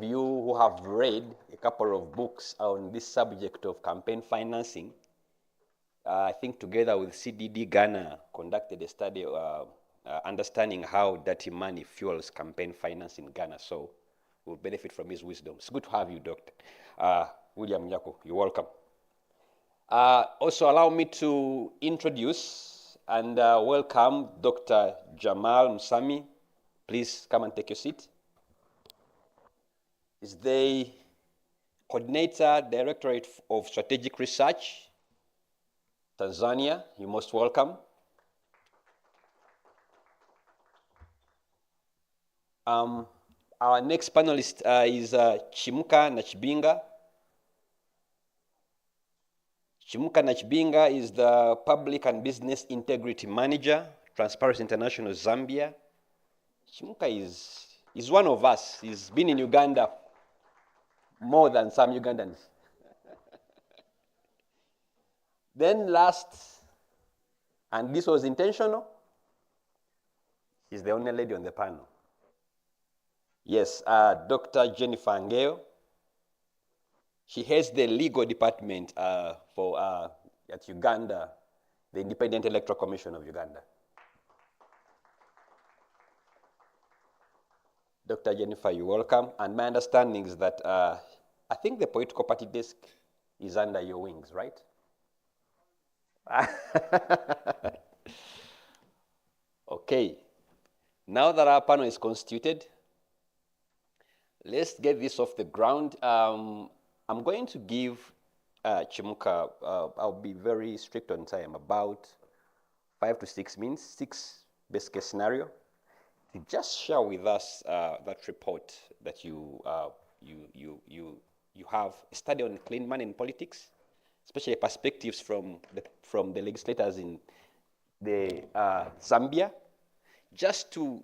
you who have read a couple of books on this subject of campaign financing, I think together with CDD Ghana conducted a study understanding how dirty money fuels campaign finance in Ghana. So we'll benefit from his wisdom. It's good to have you, Dr. William Nyako. You're welcome. Also allow me to introduce and welcome Dr. Jamal Musami. Please come and take your seat. Is the Coordinator, Directorate of Strategic Research, Tanzania. You're most welcome. Our next panelist is Chimuka Nachibinga. Chimuka Nachibinga is the Public and Business Integrity Manager, Transparency International Zambia. Chimuka is one of us. He's been in Uganda more than some Ugandans. Then last, and this was intentional, she's the only lady on the panel. Yes, Dr. Jennifer Angeo. She heads the legal department at Uganda, the Independent Electoral Commission of Uganda. Dr. Jennifer, you're welcome. And my understanding is that I think the political party desk is under your wings, right? Okay. Now that our panel is constituted, let's get this off the ground. I'm going to give Chimuka, I'll be very strict on time, about 5 to 6 minutes, 6 best case scenario, to just share with us that report that you have, a study on clean money in politics, especially perspectives from the legislators in the Zambia, just to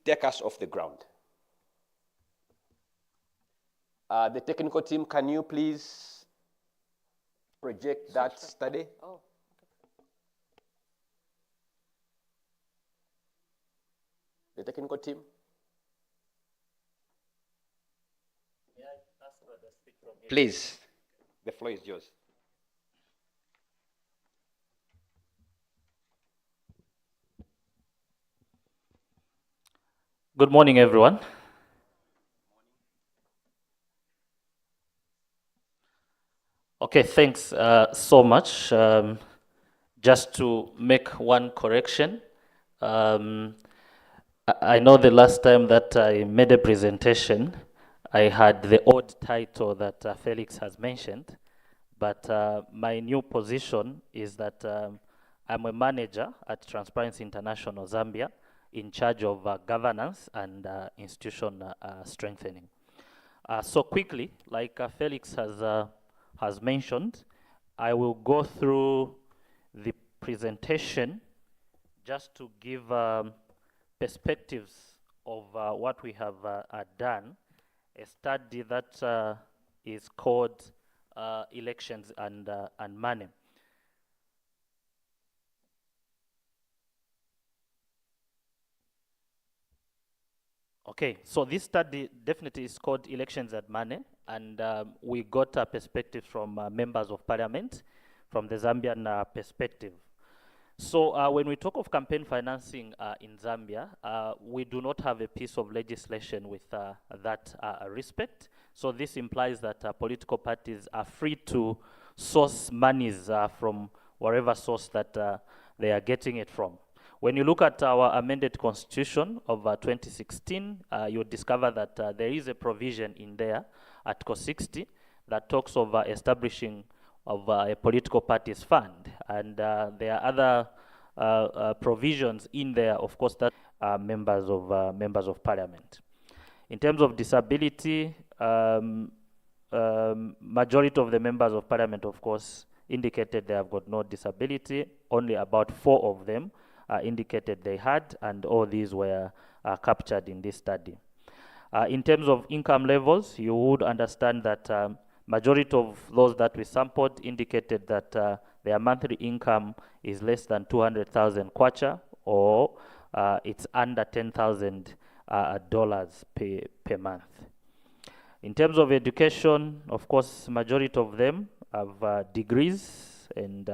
take us off the ground. The technical team, can you please project that study? Oh. The technical team? May I ask for the speak from here? Please, the floor is yours. Good morning, everyone. Okay, thanks so much. Just to make one correction, I know the last time that I made a presentation, I had the old title that Felix has mentioned, but my new position is that I'm a manager at Transparency International Zambia, in charge of governance and institution strengthening. So quickly, like Felix has mentioned, I will go through the presentation just to give perspectives of what we have done, a study that is called Elections and Money. Okay, so this study definitely is called Elections and Money, and we got a perspective from members of parliament, from the Zambian perspective. So when we talk of campaign financing in Zambia, we do not have a piece of legislation with that respect. So this implies that political parties are free to source monies from wherever source that they are getting it from. When you look at our amended constitution of 2016, you'll discover that there is a provision in there, Article 60, that talks of establishing of a political parties fund. And there are other provisions in there, of course, that are members of parliament. In terms of disability, majority of the members of parliament, of course, indicated they have got no disability. Only about 4 of them indicated they had, and all these were captured in this study. In terms of income levels, you would understand that majority of those that we sampled indicated that their monthly income is less than 200,000 kwacha, or it's under $10,000 per month. In terms of education, of course, majority of them have degrees and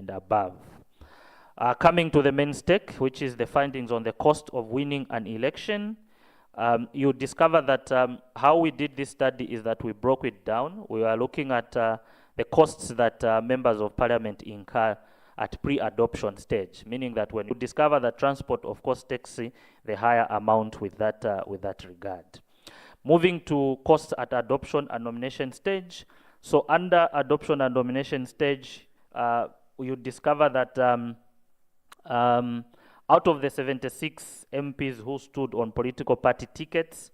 above. Coming to the main stake, which is the findings on the cost of winning an election, you discover that how we did this study is that we broke it down. We were looking at the costs that members of parliament incur at pre-adoption stage, meaning that when you discover that transport, of course, takes the higher amount with that regard. Moving to costs at adoption and nomination stage. So under adoption and nomination stage, you discover that out of the 76 MPs who stood on political party tickets,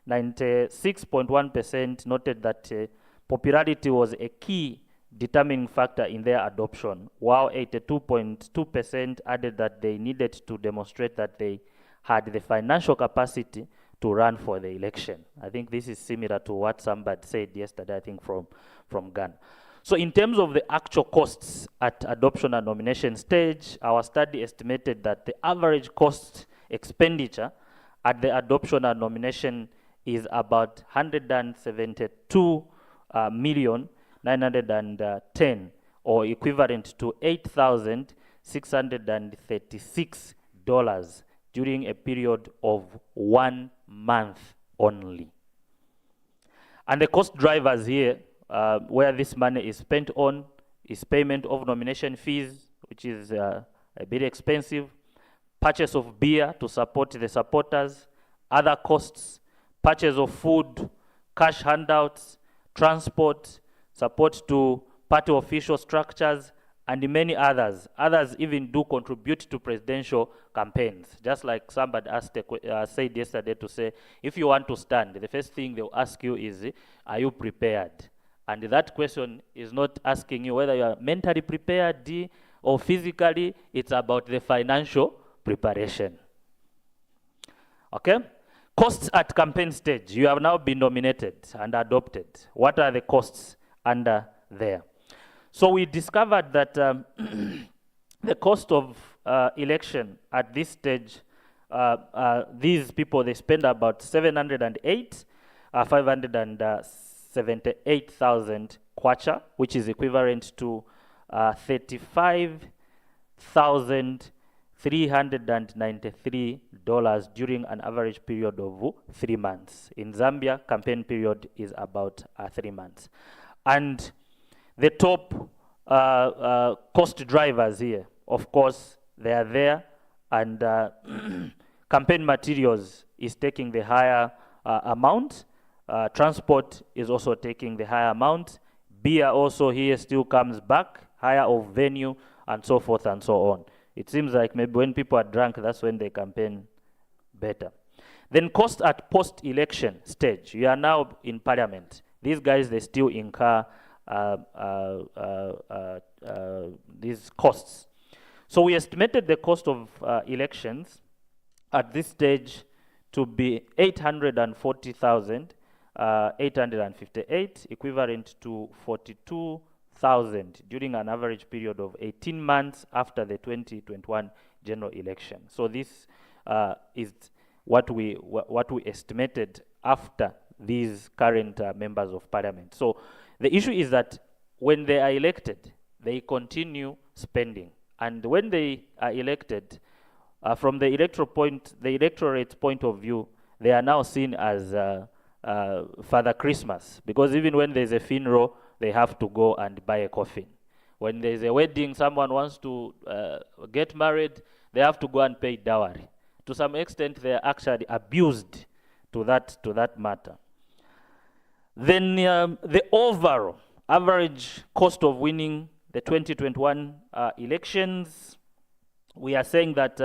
96.1% noted that popularity was a key determining factor in their adoption, while 82.2% added that they needed to demonstrate that they had the financial capacity to run for the election. I think this is similar to what somebody said yesterday, I think from Ghana. So in terms of the actual costs at adoption and nomination stage, our study estimated that the average cost expenditure at the adoption and nomination is about 172,910,000 or equivalent to $8,636 during a period of 1 month only. And the cost drivers here, where this money is spent on, is payment of nomination fees, which is a bit expensive, purchase of beer to support the supporters, other costs, purchase of food, cash handouts, transport, support to party official structures, and many others. Others even do contribute to presidential campaigns. Just like somebody asked, said yesterday to say, if you want to stand, the first thing they'll ask you is, are you prepared? And that question is not asking you whether you are mentally prepared or physically. It's about the financial preparation. Okay? Costs at campaign stage. You have now been nominated and adopted. What are the costs under there? So we discovered that the cost of election at this stage, these people, they spend about 578,000 kwacha, which is equivalent to $35,393 during an average period of 3 months. In Zambia, campaign period is about 3 months. And the top cost drivers here, of course, they are there, and campaign materials is taking the higher amount. Transport is also taking the higher amount. Beer also here still comes back, higher of venue, and so forth and so on. It seems like maybe when people are drunk, that's when they campaign better. Then cost at post-election stage. You are now in parliament. These guys, they still incur these costs. So we estimated the cost of elections at this stage to be 840,858, equivalent to 42,000 during an average period of 18 months after the 2021 general election. So this is what we estimated after these current members of parliament. So the issue is that when they are elected, they continue spending. And when they are elected, from the electorate's point of view, they are now seen as Father Christmas, because even when there's a funeral, they have to go and buy a coffin. When there's a wedding, someone wants to get married, they have to go and pay dowry. To some extent, they are actually abused to that matter. Then the overall average cost of winning the 2021 elections, we are saying that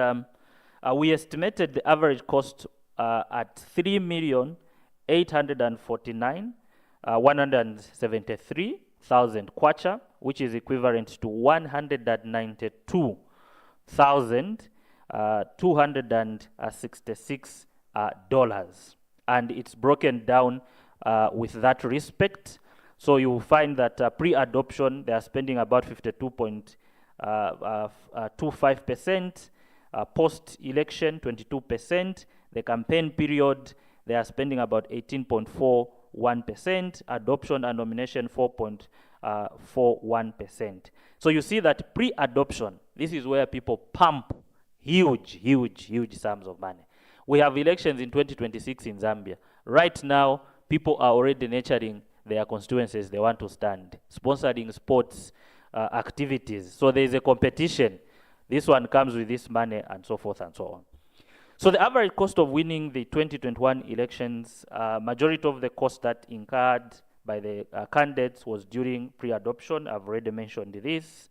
we estimated the average cost at 3,849,173,000 kwacha, which is equivalent to $192,266. And it's broken down with that respect. So you will find that pre-adoption, they are spending about 52.25%, post-election, 22%. The campaign period, they are spending about 18.4 4.41%, adoption and nomination 4.41%. So you see that pre-adoption, this is where people pump huge sums of money. We have elections in 2026 in Zambia. Right now, people are already nurturing their constituencies they want to stand, sponsoring sports activities. So there is a competition. This one comes with this money and so forth and so on. So the average cost of winning the 2021 elections, majority of the cost that incurred by the candidates was during pre-adoption. I've already mentioned this.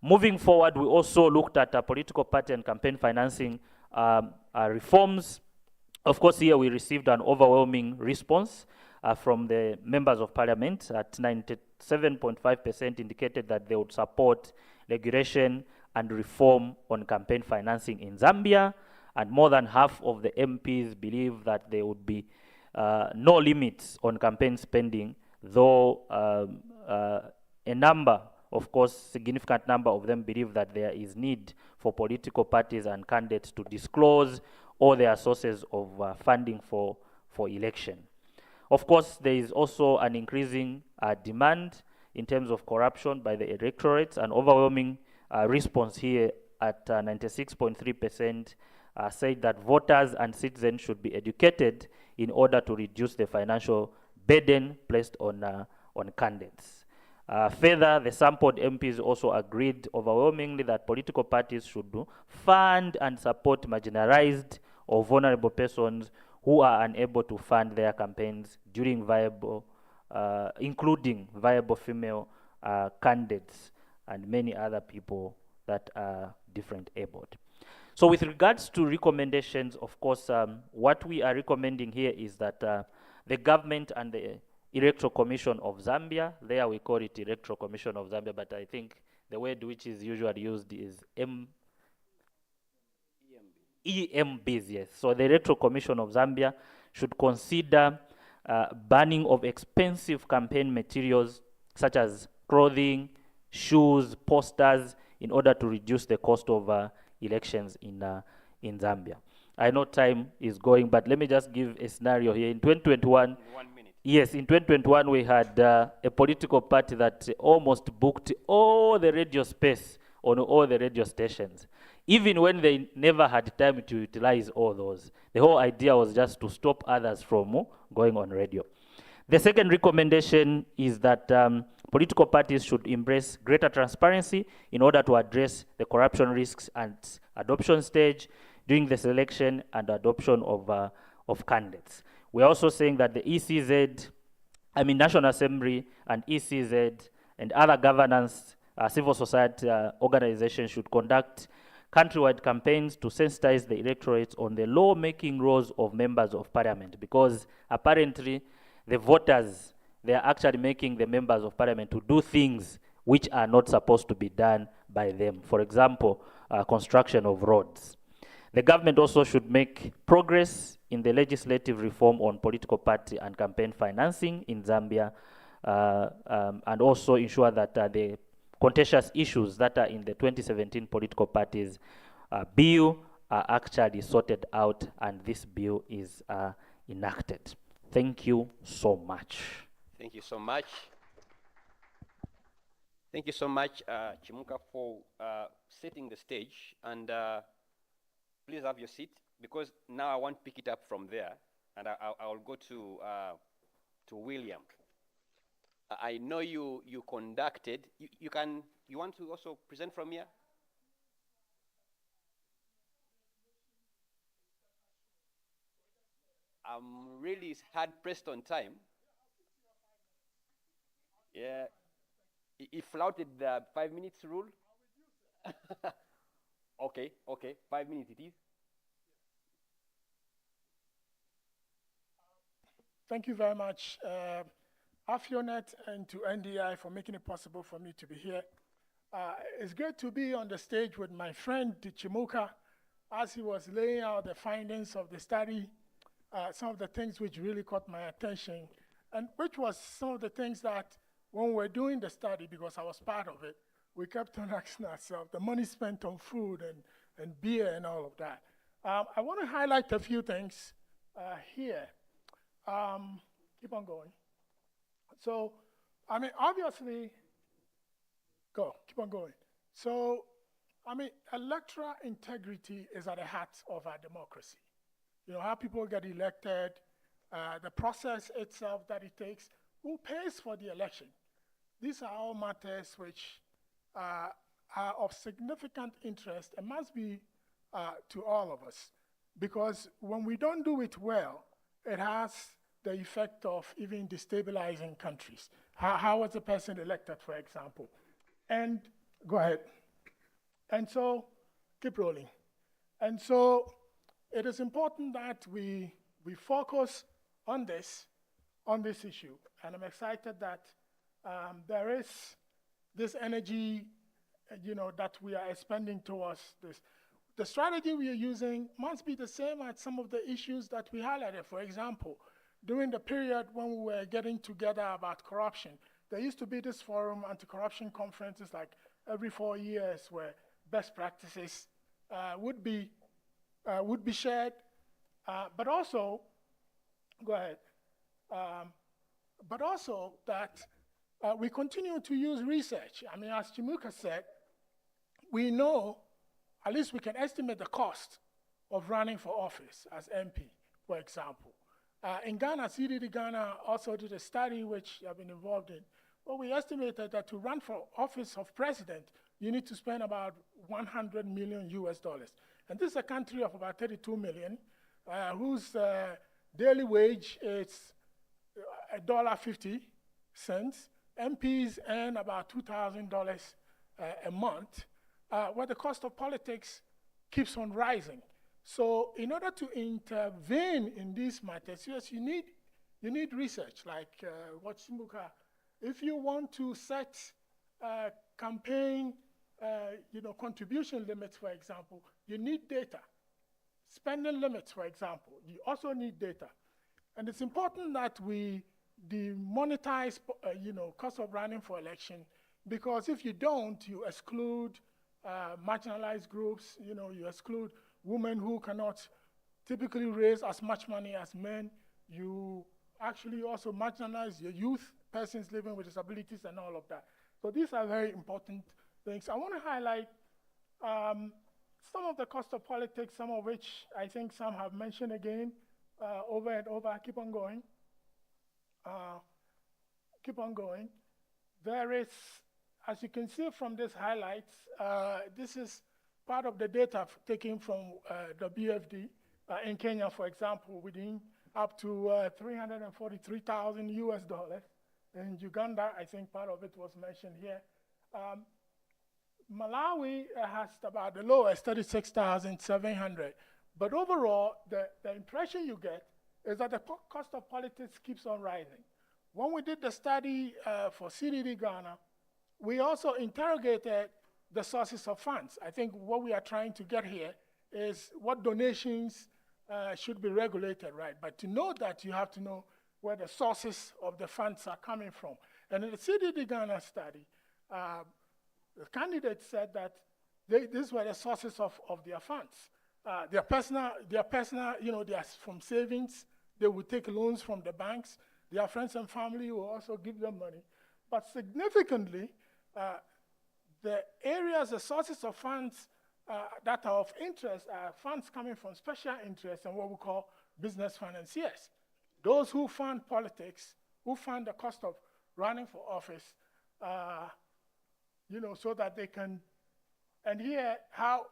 Moving forward, we also looked at political party and campaign financing reforms. Of course, here we received an overwhelming response from the members of parliament. At 97.5% indicated that they would support regulation and reform on campaign financing in Zambia, and more than half of the MPs believe that there would be no limits on campaign spending, though a number, of course, significant number of them believe that there is need for political parties and candidates to disclose all their sources of funding for election. Of course, there is also an increasing demand in terms of corruption by the electorates. An overwhelming response here at 96.3% said that voters and citizens should be educated in order to reduce the financial burden placed on candidates. Further, the sampled MPs also agreed overwhelmingly that political parties should fund and support marginalized or vulnerable persons who are unable to fund their campaigns during including viable female candidates and many other people that are different abled. So with regards to recommendations, of course, what we are recommending here is that the government and the Electoral Commission of Zambia, there we call it Electoral Commission of Zambia, but I think the word which is usually used is EMBs, yes. So the Electoral Commission of Zambia should consider banning of expensive campaign materials such as clothing, shoes, posters, in order to reduce the cost of elections in Zambia. I know time is going, but let me just give a scenario here. In 2021, In 1 minute. yes, in 2021 we had a political party that almost booked all the radio space on all the radio stations, even when they never had time to utilize all those. The whole idea was just to stop others from going on radio. The second recommendation is that political parties should embrace greater transparency in order to address the corruption risks at adoption stage during the selection and adoption of candidates. We're also saying that the ECZ, National Assembly and ECZ and other governance, civil society organizations should conduct countrywide campaigns to sensitize the electorate on the law-making roles of members of parliament, because apparently the voters, they are actually making the members of parliament to do things which are not supposed to be done by them. For example, construction of roads. The government also should make progress in the legislative reform on political party and campaign financing in Zambia, and also ensure that the contentious issues that are in the 2017 political parties bill are actually sorted out and this bill is enacted. Thank you so much. Thank you so much. Thank you so much, Chimuka, for setting the stage. And please have your seat, because now I want to pick it up from there, and I'll go to William. I know you conducted. You want to also present from here? I'm really hard pressed on time. Yeah, he flouted the 5 minutes rule. Okay, 5 minutes it is. Thank you very much, Afionet, and to NDI for making it possible for me to be here. It's great to be on the stage with my friend Chimuka as he was laying out the findings of the study, some of the things which really caught my attention, and which was some of the things that when we were doing the study, because I was part of it, we kept on asking ourselves, the money spent on food and beer and all of that. I want to highlight a few things here. keep on going. So, I mean, obviously, keep on going. So, I mean, electoral integrity is at the heart of our democracy. You know, how people get elected, the process itself that it takes, who pays for the election. These are all matters which are of significant interest and must be to all of us. Because when we don't do it well, it has the effect of even destabilizing countries. How was a person elected, for example? And go ahead. And so, keep rolling. And so, it is important that we focus on this issue. And I'm excited that there is this energy, that we are expending towards this. The strategy we are using must be the same as some of the issues that we highlighted. For example, during the period when we were getting together about corruption, there used to be this forum, anti-corruption conferences, like every 4 years, where best practices would be shared, but also, go ahead, but also that we continue to use research. I mean, as Chimuka said, we know, at least we can estimate the cost of running for office as MP, for example. In Ghana, CDD Ghana also did a study which I've been involved in, where we estimated that to run for office of president, you need to spend about 100 million US dollars. And this is a country of about 32 million, whose daily wage is $1.50. MPs earn about $2,000 a month, where the cost of politics keeps on rising. So in order to intervene in these matters, yes, you need research, like what Simbuka, if you want to set campaign contribution limits, for example, you need data. Spending limits, for example, you also need data. And it's important that we demonetize, cost of running for election, because if you don't, you exclude marginalized groups, you exclude women who cannot typically raise as much money as men. You actually also marginalize your youth, persons living with disabilities and all of that. So these are very important things. I want to highlight some of the cost of politics, some of which I think some have mentioned again, over and over. Keep on going. Keep on going. There is, as you can see from these highlights, this is part of the data taken from WFD in Kenya, for example, within up to 343,000 US dollars. In Uganda, I think part of it was mentioned here. Malawi has about the lowest, 36,700. But overall, the impression you get is that the cost of politics keeps on rising. When we did the study for CDD Ghana, we also interrogated the sources of funds. I think what we are trying to get here is what donations should be regulated, right? But to know that, you have to know where the sources of the funds are coming from. And in the CDD Ghana study, the candidates said that these were the sources of their funds. Their personal, they are from savings. They would take loans from the banks. Their friends and family will also give them money. But significantly, the areas, the sources of funds that are of interest are funds coming from special interests and what we call business financiers. Those who fund politics, who fund the cost of running for office, so that they can, and here, how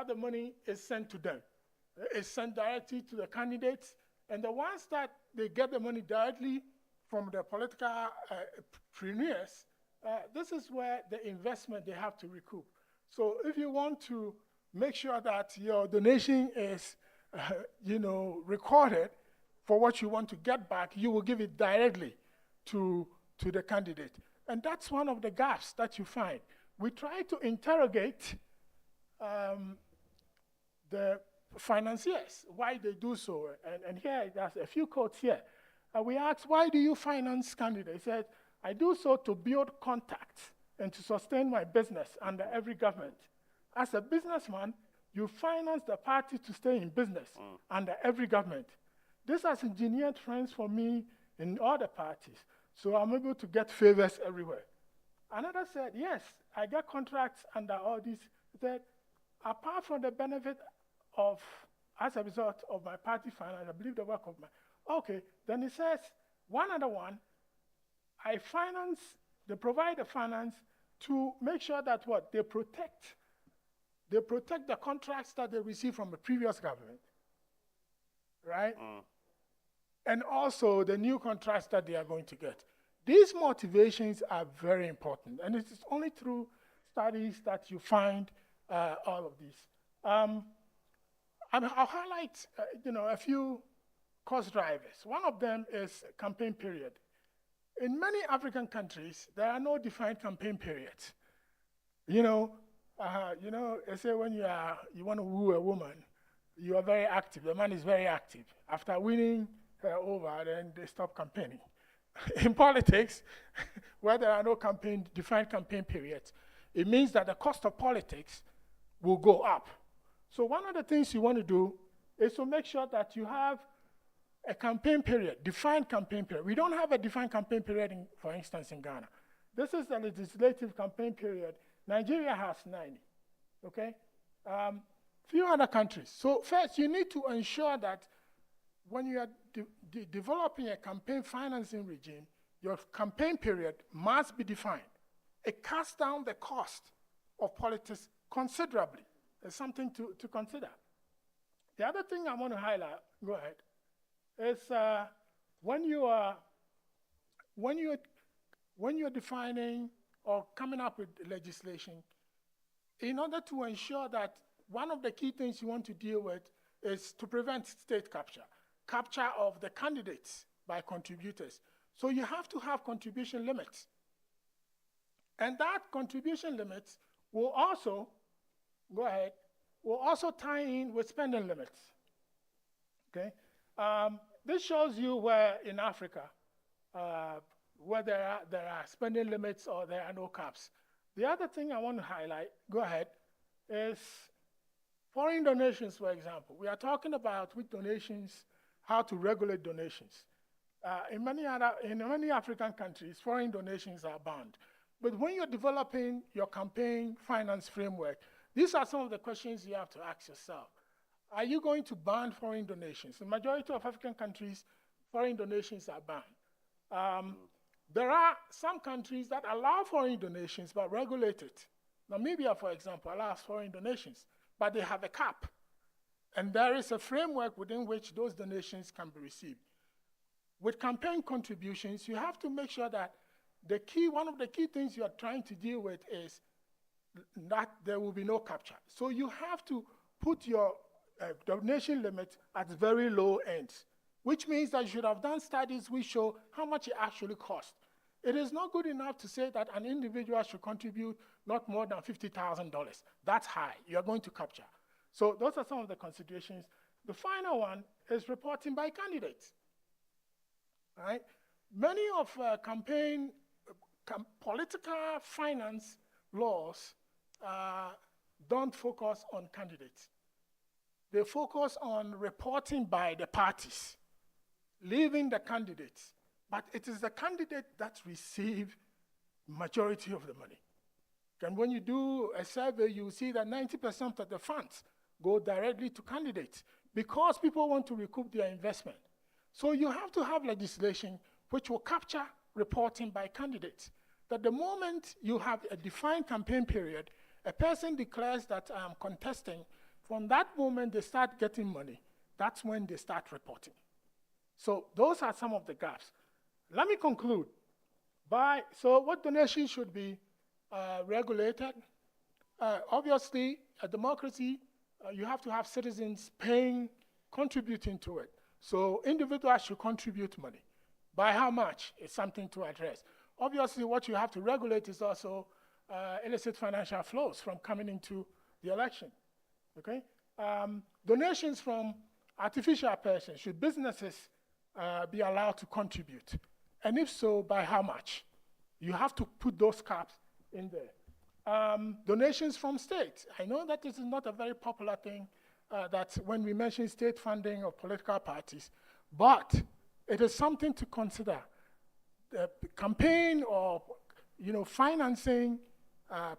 the money is sent to them. It's sent directly to the candidates, and the ones that they get the money directly from the political entrepreneurs, this is where the investment they have to recoup. So if you want to make sure that your donation is, recorded for what you want to get back, you will give it directly to the candidate. And that's one of the gaps that you find. We try to interrogate the financiers, why they do so. And here, there's a few quotes here. We asked, why do you finance candidates? He said, I do so to build contacts and to sustain my business under every government. As a businessman, you finance the party to stay in business under every government. This has engineered friends for me in other parties. So I'm able to get favors everywhere. Another said, yes, I get contracts under all these. He said, apart from the benefit of, as a result of my party finance, I believe the work of my, okay, then he says, one other one, I finance, they provide the finance to make sure that what, they protect the contracts that they receive from the previous government, right? And also the new contracts that they are going to get. These motivations are very important, and it is only through studies that you find all of these. I'll highlight, a few cost drivers. One of them is campaign period. In many African countries, there are no defined campaign periods. They say when you want to woo a woman, you are very active. The man is very active. After winning her over, then they stop campaigning. In politics, where there are no defined campaign periods, it means that the cost of politics will go up. So one of the things you want to do is to make sure that you have a campaign period, defined campaign period. We don't have a defined campaign period, for instance, in Ghana. This is the legislative campaign period. Nigeria has 90, okay? Few other countries. So first, you need to ensure that when you are developing a campaign financing regime, your campaign period must be defined. It cuts down the cost of politics considerably. It's something to consider. The other thing I want to highlight, go ahead, is when you're defining or coming up with legislation, in order to ensure that one of the key things you want to deal with is to prevent state capture of the candidates by contributors. So you have to have contribution limits. And that contribution limits will also, go ahead, will also tie in with spending limits, okay? This shows you where in Africa, where there are spending limits or there are no caps. The other thing I want to highlight, go ahead, is foreign donations, for example. We are talking about with donations, how to regulate donations. In many African countries, foreign donations are banned. But when you're developing your campaign finance framework, these are some of the questions you have to ask yourself. Are you going to ban foreign donations? The majority of African countries, foreign donations are banned. There are some countries that allow foreign donations but regulate it. Namibia, for example, allows foreign donations, but they have a cap. And there is a framework within which those donations can be received. With campaign contributions, you have to make sure that one of the key things you are trying to deal with is that there will be no capture. So you have to put your donation limit at very low ends, which means that you should have done studies which show how much it actually costs. It is not good enough to say that an individual should contribute not more than $50,000. That's high. You're going to capture. So those are some of the considerations. The final one is reporting by candidates. Right? Many of political finance laws don't focus on candidates. They focus on reporting by the parties, leaving the candidates. But it is the candidate that receives majority of the money. And when you do a survey, you see that 90% of the funds go directly to candidates because people want to recoup their investment. So you have to have legislation which will capture reporting by candidates. That the moment you have a defined campaign period, a person declares that I am contesting, from that moment they start getting money. That's when they start reporting. So those are some of the gaps. Let me conclude. So what donations should be regulated? Obviously, a democracy, you have to have citizens contributing to it. So individuals should contribute money. By how much is something to address. Obviously, what you have to regulate is also illicit financial flows from coming into the election, okay? Donations from artificial persons, should businesses be allowed to contribute? And if so, by how much? You have to put those caps in there. Donations from states. I know that this is not a very popular thing that when we mention state funding of political parties, but it is something to consider. The campaign or financing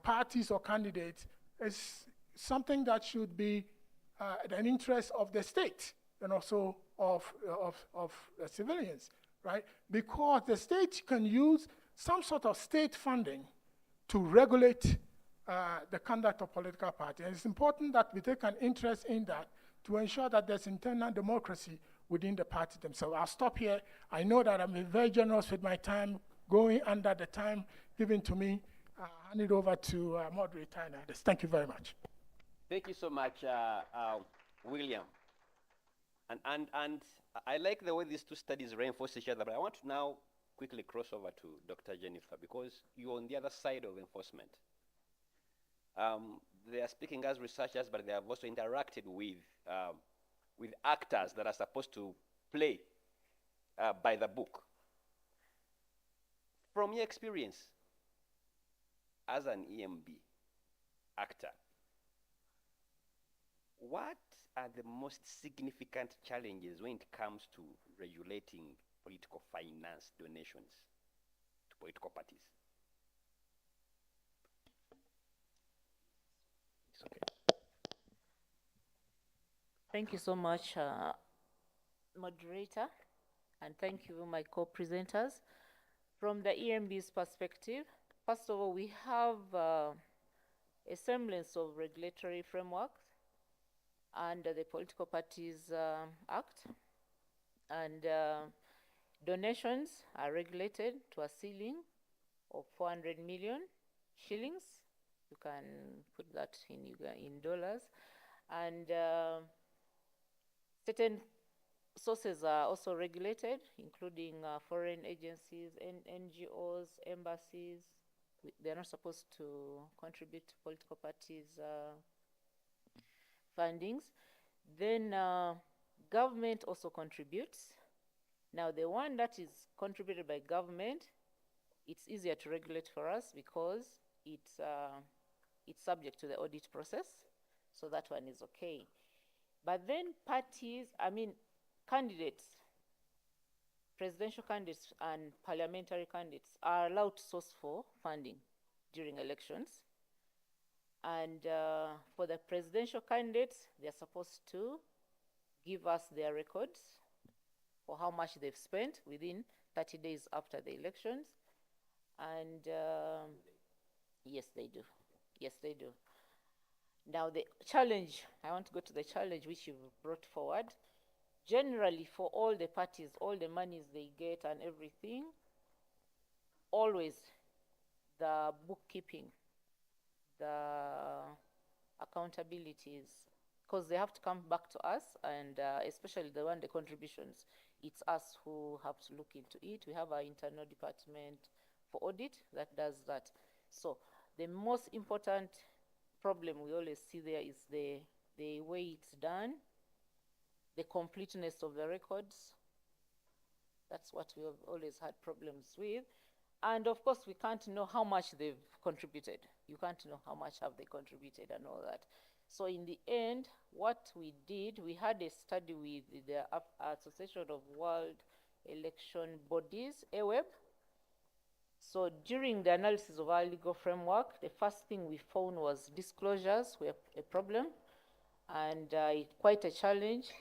parties or candidates is something that should be an interest of the state and also of civilians, right? Because the state can use some sort of state funding to regulate the conduct of political parties. And it's important that we take an interest in that to ensure that there's internal democracy within the party themselves. I'll stop here. I know that I'm very generous with my time, going under the time given to me. I'll hand it over to moderator and others. Thank you very much. Thank you so much, William. And I like the way these two studies reinforce each other, but I want to now quickly cross over to Dr. Jennifer, because you're on the other side of enforcement. They are speaking as researchers, but they have also interacted with actors that are supposed to play by the book. From your experience as an EMB actor, what are the most significant challenges when it comes to regulating political finance donations to political parties? It's okay. Thank you so much, moderator, and thank you, my co-presenters. From the EMB's perspective, first of all, we have a semblance of regulatory framework under the Political Parties Act, and donations are regulated to a ceiling of 400 million shillings. You can put that in dollars, and certain sources are also regulated, including foreign agencies, NGOs, embassies. They're not supposed to contribute to political parties' fundings. Then government also contributes. Now, the one that is contributed by government, it's easier to regulate for us because it's subject to the audit process, so that one is okay. But then candidates, presidential candidates and parliamentary candidates are allowed to source for funding during elections. And for the presidential candidates, they're supposed to give us their records for how much they've spent within 30 days after the elections. And yes, they do. Yes, they do. Now, the challenge, I want to go to the challenge which you've brought forward. Generally, for all the parties, all the monies they get and everything, always the bookkeeping, the accountabilities, because they have to come back to us, and especially the contributions, it's us who have to look into it. We have our internal department for audit that does that. So the most important problem we always see there is the way it's done, the completeness of the records. That's what we have always had problems with. And of course, we can't know how much they've contributed. You can't know how much have they contributed and all that. So in the end, what we did, we had a study with the Association of World Election Bodies, AWEB. So during the analysis of our legal framework, the first thing we found was disclosures were a problem and quite a challenge.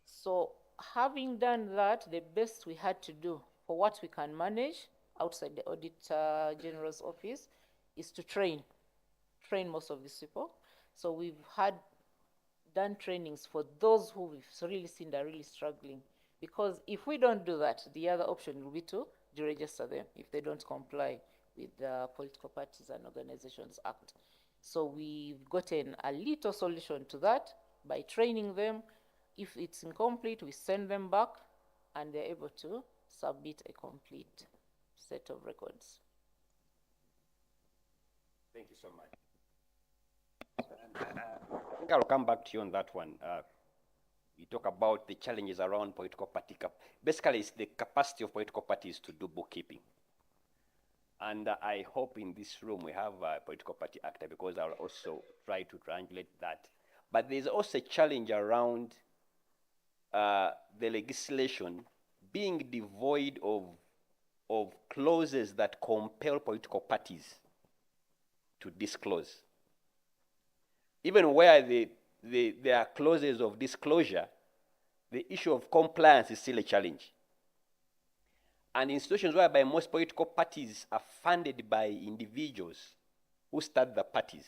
So having done that, the best we had to do for what we can manage outside the Auditor General's office is to train most of these people. So we've done trainings for those who we've really seen are really struggling. Because if we don't do that, the other option will be to deregister them if they don't comply with the Political Parties and Organizations Act. So we've gotten a little solution to that by training them. If it's incomplete, we send them back and they're able to submit a complete set of records. Thank you so much. I think I'll come back to you on that one. You talk about the challenges around political party. Basically, it's the capacity of political parties to do bookkeeping. And I hope in this room we have a political party actor, because I'll also try to triangulate that. But there's also a challenge around the legislation being devoid of clauses that compel political parties to disclose. Even where there are clauses of disclosure, the issue of compliance is still a challenge. And in situations whereby most political parties are funded by individuals who start the parties,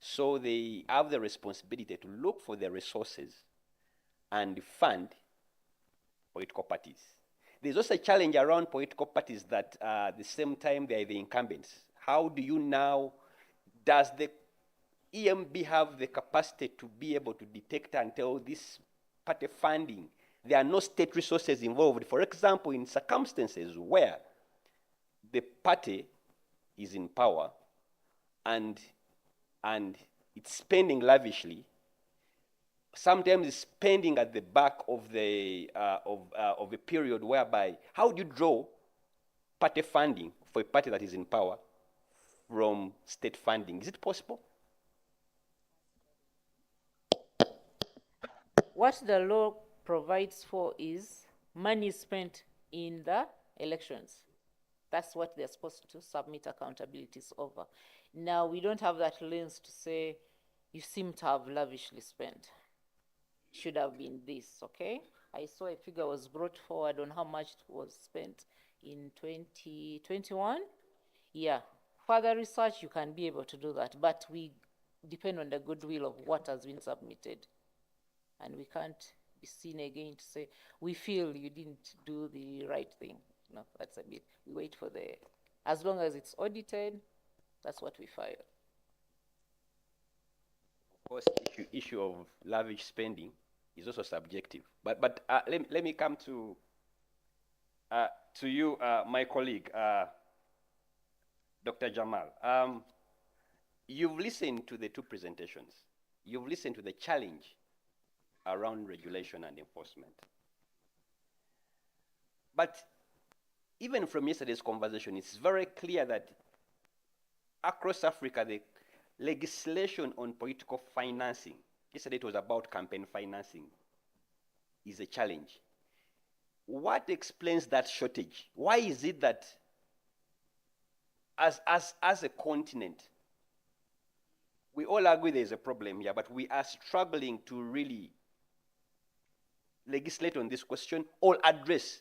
so they have the responsibility to look for the resources and fund political parties. There's also a challenge around political parties that at the same time they are the incumbents. How do you now, does the EMB have the capacity to be able to detect and tell this party funding? There are no state resources involved. For example, in circumstances where the party is in power and it's spending lavishly, sometimes it's spending at the back of a period whereby, how do you draw party funding for a party that is in power from state funding? Is it possible? What the law provides for is money spent in the elections. That's what they're supposed to submit accountabilities over. Now, we don't have that lens to say, you seem to have lavishly spent. Should have been this, okay? I saw a figure was brought forward on how much was spent in 2021. Yeah, further research, you can be able to do that, but we depend on the goodwill of what has been submitted. And we can't be seen again to say, we feel you didn't do the right thing. No, that's a bit, we wait for as long as it's audited, that's what we file. Of course, issue of lavish spending is also subjective. But let me come to you, my colleague, Dr. Jamal. You've listened to the two presentations. You've listened to the challenge around regulation and enforcement. But even from yesterday's conversation, it's very clear that across Africa, the legislation on political financing, yesterday it was about campaign financing, is a challenge. What explains that shortage? Why is it that as a continent, we all agree there's a problem here, but we are struggling to really legislate on this question or address,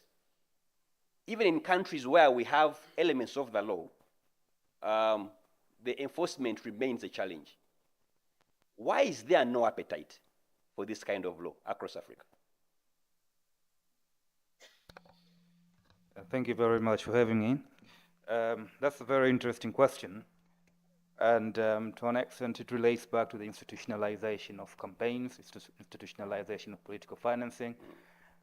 even in countries where we have elements of the law, the enforcement remains a challenge. Why is there no appetite for this kind of law across Africa? Thank you very much for having me. That's a very interesting question. And to an extent, it relates back to the institutionalization of campaigns, institutionalization of political financing,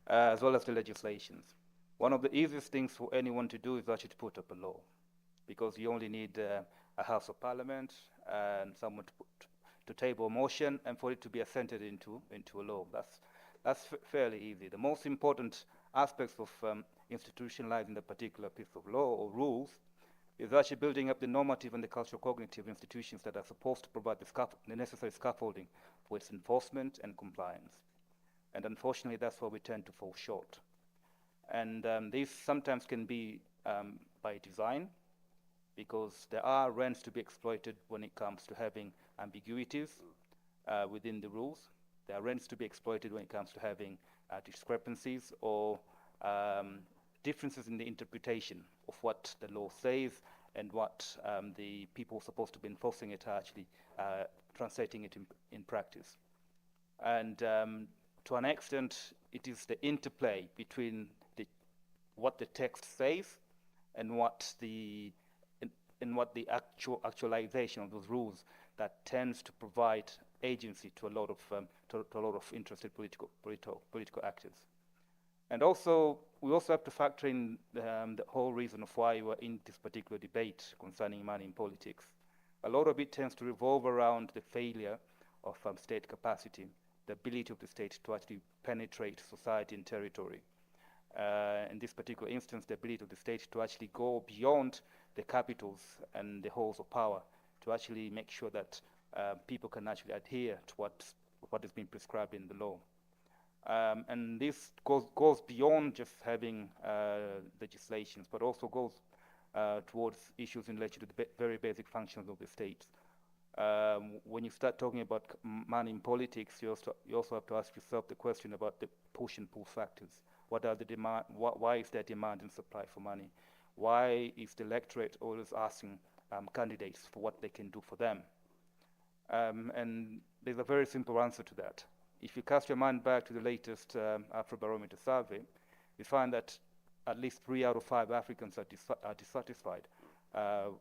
as well as the legislations. One of the easiest things for anyone to do is actually to put up a law, because you only need a House of Parliament and someone to table a motion and for it to be assented into a law. That's fairly easy. The most important aspects of institutionalizing a particular piece of law or rules is actually building up the normative and the cultural cognitive institutions that are supposed to provide the necessary scaffolding for its enforcement and compliance. And unfortunately, that's where we tend to fall short. And these sometimes can be by design, because there are rents to be exploited when it comes to having ambiguities within the rules. There are rents to be exploited when it comes to having discrepancies or differences in the interpretation of what the law says and what the people supposed to be enforcing it are actually translating it in practice. And to an extent, it is the interplay between what the text says and what the actualization of those rules that tends to provide agency to a lot of interested political actors. And also, we also have to factor in the whole reason of why we're in this particular debate concerning money in politics. A lot of it tends to revolve around the failure of state capacity, the ability of the state to actually penetrate society and territory. In this particular instance, the ability of the state to actually go beyond the capitals and the halls of power to actually make sure that people can actually adhere to what has been prescribed in the law. And this goes beyond just having legislations, but also goes towards issues in relation to the very basic functions of the state. When you start talking about money in politics, you also have to ask yourself the question about the push and pull factors. What are the demand? Why is there demand and supply for money? Why is the electorate always asking candidates for what they can do for them? And there's a very simple answer to that. If you cast your mind back to the latest Afrobarometer survey, you find that at least 3 out of 5 Africans are dissatisfied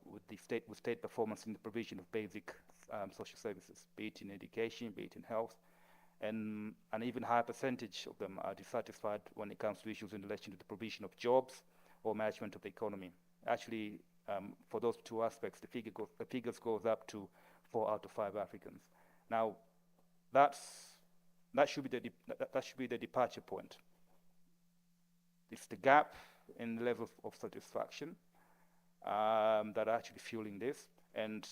with state performance in the provision of basic social services, be it in education, be it in health, and an even higher percentage of them are dissatisfied when it comes to issues in relation to the provision of jobs or management of the economy. Actually, for those two aspects, the figures goes up to 4 out of 5 Africans. Now, that should be the departure point. It's the gap in the level of satisfaction that are actually fueling this, and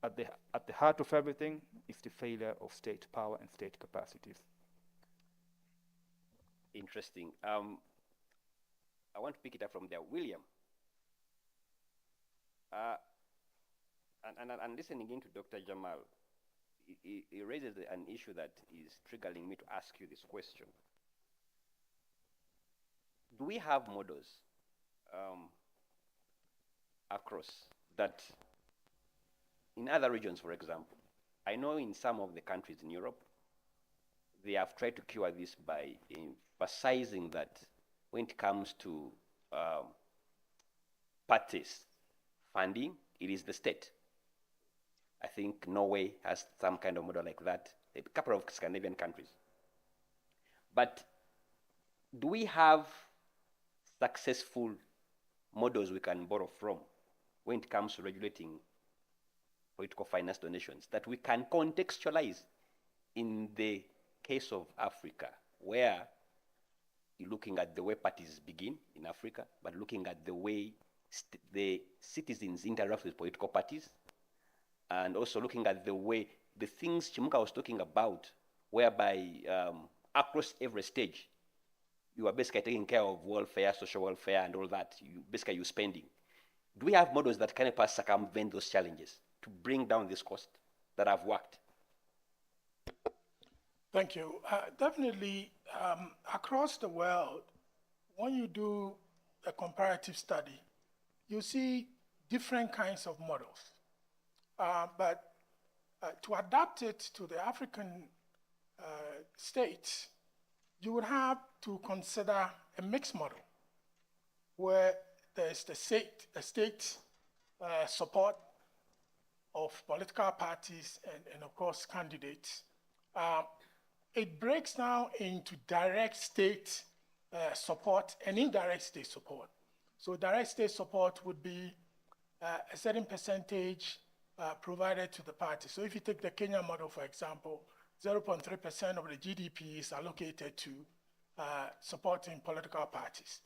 at the heart of everything is the failure of state power and state capacities. Interesting. I want to pick it up from there. William, and listening into Dr. Jamal, he raises an issue that is triggering me to ask you this question. Do we have models across that in other regions, for example? I know in some of the countries in Europe, they have tried to cure this by emphasizing that when it comes to parties funding, it is the state. I think Norway has some kind of model like that, a couple of Scandinavian countries. But do we have successful models we can borrow from when it comes to regulating political finance donations that we can contextualize in the case of Africa, where you're looking at the way parties begin in Africa, but looking at the way the citizens interact with political parties, and also looking at the way the things Chimuka was talking about, whereby across every stage, you are basically taking care of welfare, social welfare, and all that. You're spending. Do we have models that can help us circumvent those challenges to bring down this cost that have worked? Thank you. Definitely, across the world, when you do a comparative study, you see different kinds of models. But to adapt it to the African states, you would have to consider a mixed model where there's the state support of political parties and of course, candidates. It breaks down into direct state support and indirect state support. So direct state support would be a certain percentage provided to the party. So if you take the Kenya model, for example, 0.3% of the GDP is allocated to supporting political parties.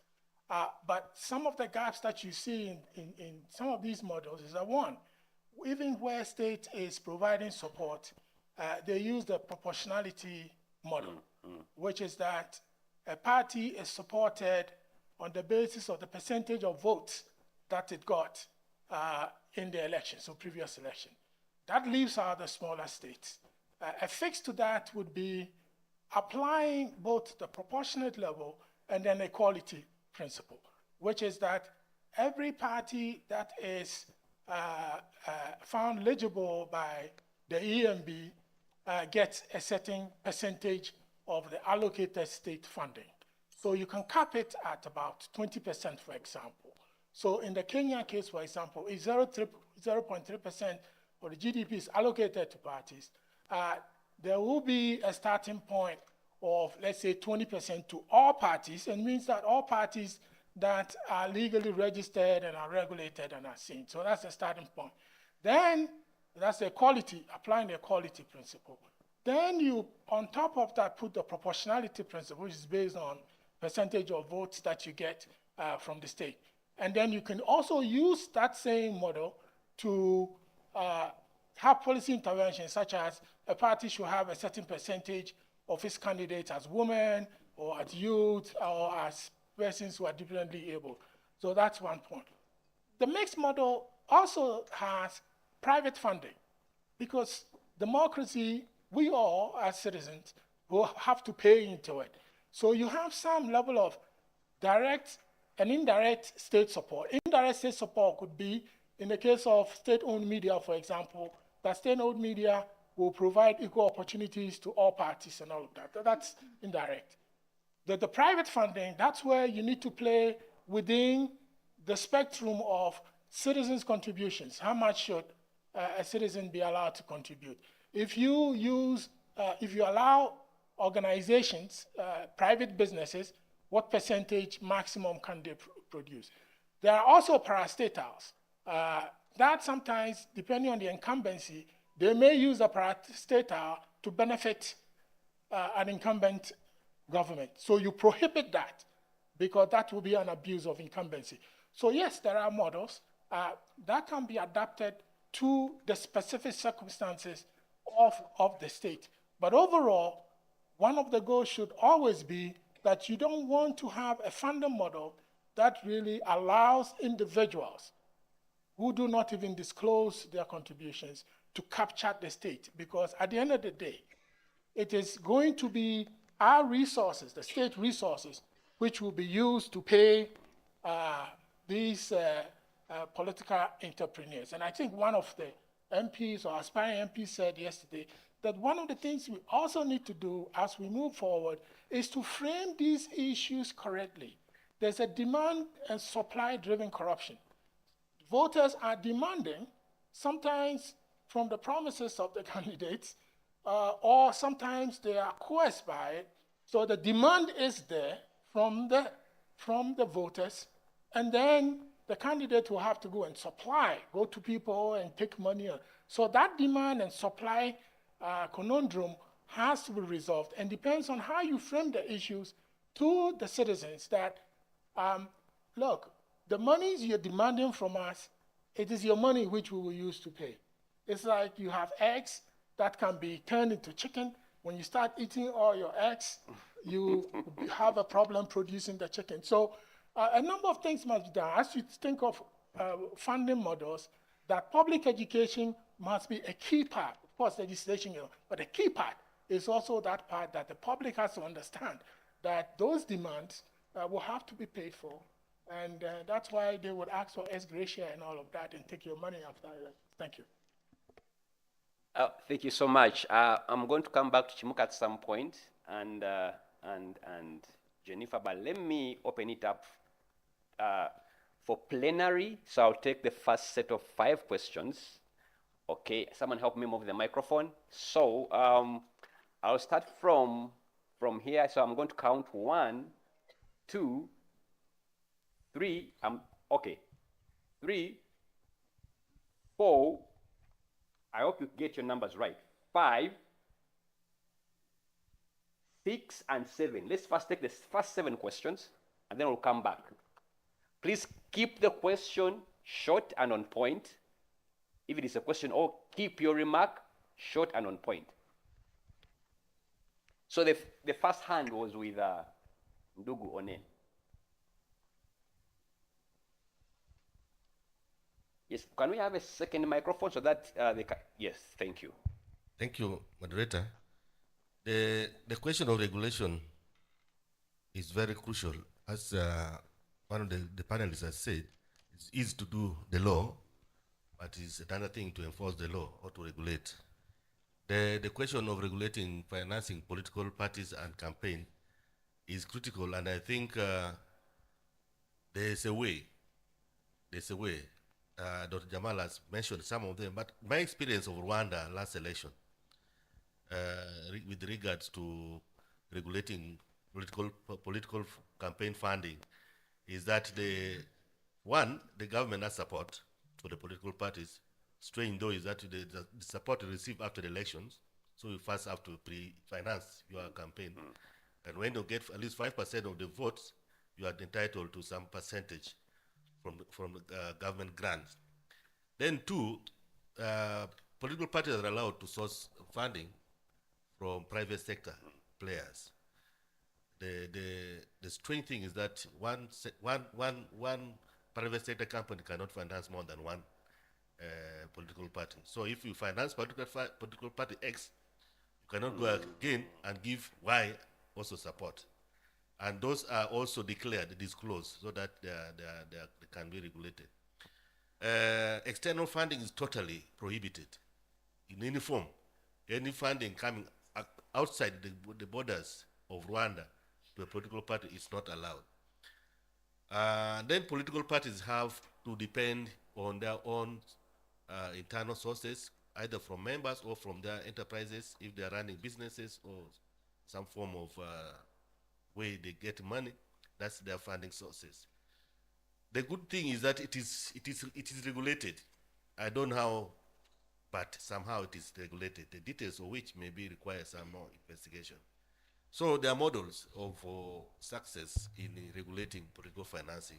But some of the gaps that you see in some of these models is that one, even where state is providing support, they use the proportionality model, which is that a party is supported on the basis of the percentage of votes that it got in the election, so previous election. That leaves out the smaller states. A fix to that would be applying both the proportionate level and then equality principle, which is that every party that is found eligible by the EMB gets a certain percentage of the allocated state funding. So you can cap it at about 20%, for example. So in the Kenyan case, for example, if 0.3% of the GDP is allocated to parties, there will be a starting point of, let's say, 20% to all parties, and means that all parties that are legally registered and are regulated and are seen. So that's the starting point. Then that's the equality, applying the equality principle. Then you, on top of that, put the proportionality principle, which is based on percentage of votes that you get from the state. And then you can also use that same model to have policy interventions, such as a party should have a certain percentage of his candidates as women or as youth or as persons who are differently able. So that's one point. The mixed model also has private funding because democracy, we all as citizens will have to pay into it. So you have some level of direct and indirect state support. Indirect state support could be, in the case of state-owned media, for example, that state-owned media will provide equal opportunities to all parties and all of that. That's indirect. The private funding, that's where you need to play within the spectrum of citizens' contributions. How much should a citizen be allowed to contribute? If you allow organizations, private businesses, what percentage maximum can they produce? There are also parastatals. That sometimes, depending on the incumbency, they may use a parastatal to benefit an incumbent government. So you prohibit that because that will be an abuse of incumbency. So yes, there are models that can be adapted to the specific circumstances of the state. But overall, one of the goals should always be that you don't want to have a funding model that really allows individuals who do not even disclose their contributions to capture the state. Because at the end of the day, it is going to be our resources, the state resources, which will be used to pay these political entrepreneurs. And I think one of the MPs or aspiring MPs said yesterday that one of the things we also need to do as we move forward is to frame these issues correctly. There's a demand and supply-driven corruption. Voters are demanding, sometimes from the promises of the candidates, or sometimes they are coerced by it. So the demand is there from the voters, and then the candidate will have to go and supply, go to people and take money. So that demand and supply conundrum has to be resolved, and depends on how you frame the issues to the citizens that, look, the monies you're demanding from us, it is your money which we will use to pay. It's like you have eggs that can be turned into chicken. When you start eating all your eggs, you have a problem producing the chicken. So a number of things must be done. As you think of funding models, that public education must be a key part. Of course, legislation, but a key part is also that part that the public has to understand that those demands will have to be paid for. And that's why they would ask for ex gratia and all of that and take your money after that. Thank you. Thank you so much. I'm going to come back to Chimuka at some point and Jennifer, but let me open it up for plenary. So I'll take the first set of 5 questions. Okay, someone help me move the microphone. So I'll start from here. So I'm going to count 1, 2, 3. Okay, 3, 4. I hope you get your numbers right. 5, 6, and 7. Let's first take the first 7 questions, and then we'll come back. Please keep the question short and on point. If it is a question, or keep your remark short and on point. So the first hand was with Ndugu One. Yes, can we have a second microphone so that they can, yes, thank you. Thank you, moderator. The question of regulation is very crucial. As one of the panelists has said, it's easy to do the law, but it's another thing to enforce the law or to regulate. The question of regulating financing political parties and campaign is critical, and I think there's a way. Dr. Jamal has mentioned some of them, but my experience of Rwanda last election with regards to regulating political campaign funding is that the government has support for the political parties. Strange though is that the support received after the elections, so you first have to pre-finance your campaign. And when you get at least 5% of the votes, you are entitled to some percentage from government grants. Then 2, political parties are allowed to source funding from private sector, players. The strange thing is that one private sector company cannot finance more than one political party. So if you finance political party X, you cannot go again and give Y also support. And those are also declared, disclosed, so that they can be regulated. External funding is totally prohibited in any form. Any funding coming outside the borders of Rwanda to a political party is not allowed. Then political parties have to depend on their own internal sources, either from members or from their enterprises, if they are running businesses or some form of way they get money. That's their funding sources. The good thing is that it is regulated. I don't know how, but somehow it is regulated. The details of which maybe require some more investigation. So there are models of success in regulating political financing.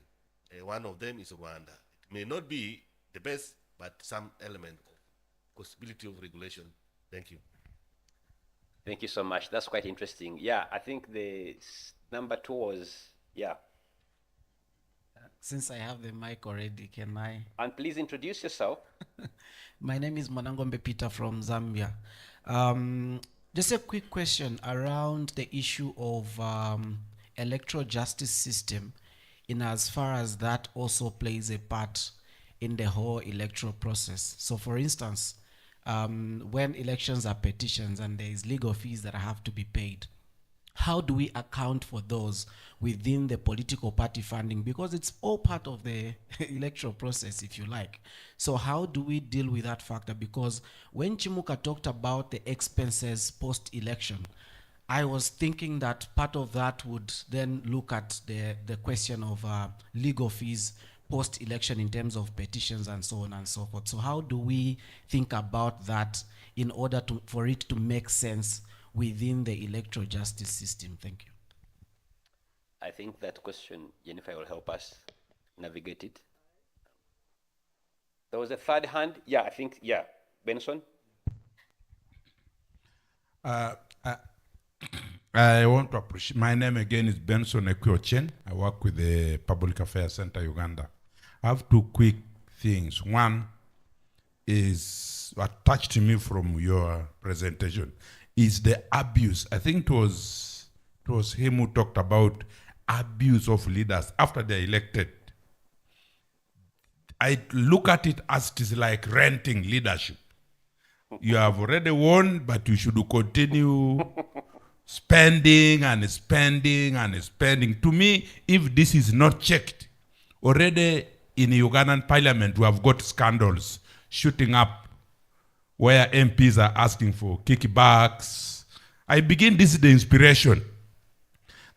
One of them is Rwanda. It may not be the best, but some element of possibility of regulation. Thank you. Thank you so much. That's quite interesting. Yeah, I think the number 2 was, yeah. Since I have the mic already, can I? And please introduce yourself. My name is Mwanangombe Peter from Zambia. Just a quick question around the issue of electoral justice system, in as far as that also plays a part in the whole electoral process. So for instance, when elections are petitions and there is legal fees that have to be paid, how do we account for those within the political party funding? Because it's all part of the electoral process, if you like. So how do we deal with that factor? Because when Chimuka talked about the expenses post-election, I was thinking that part of that would then look at the question of legal fees post-election in terms of petitions and so on and so forth. So how do we think about that in order for it to make sense within the electoral justice system? Thank you. I think that question, Jennifer, will help us navigate it. There was a third hand. Yeah, I think, yeah. Benson? I want to appreciate, my name again is Benson Ekwiochen. I work with the Public Affairs Center, Uganda. I have 2 quick things. One is what touched me from your presentation is the abuse. I think it was him who talked about abuse of leaders after they're elected. I look at it as it is like renting leadership. You have already won, but you should continue spending and spending and spending. To me, if this is not checked, already in the Ugandan parliament, we have got scandals shooting up where MPs are asking for kickbacks. This is the inspiration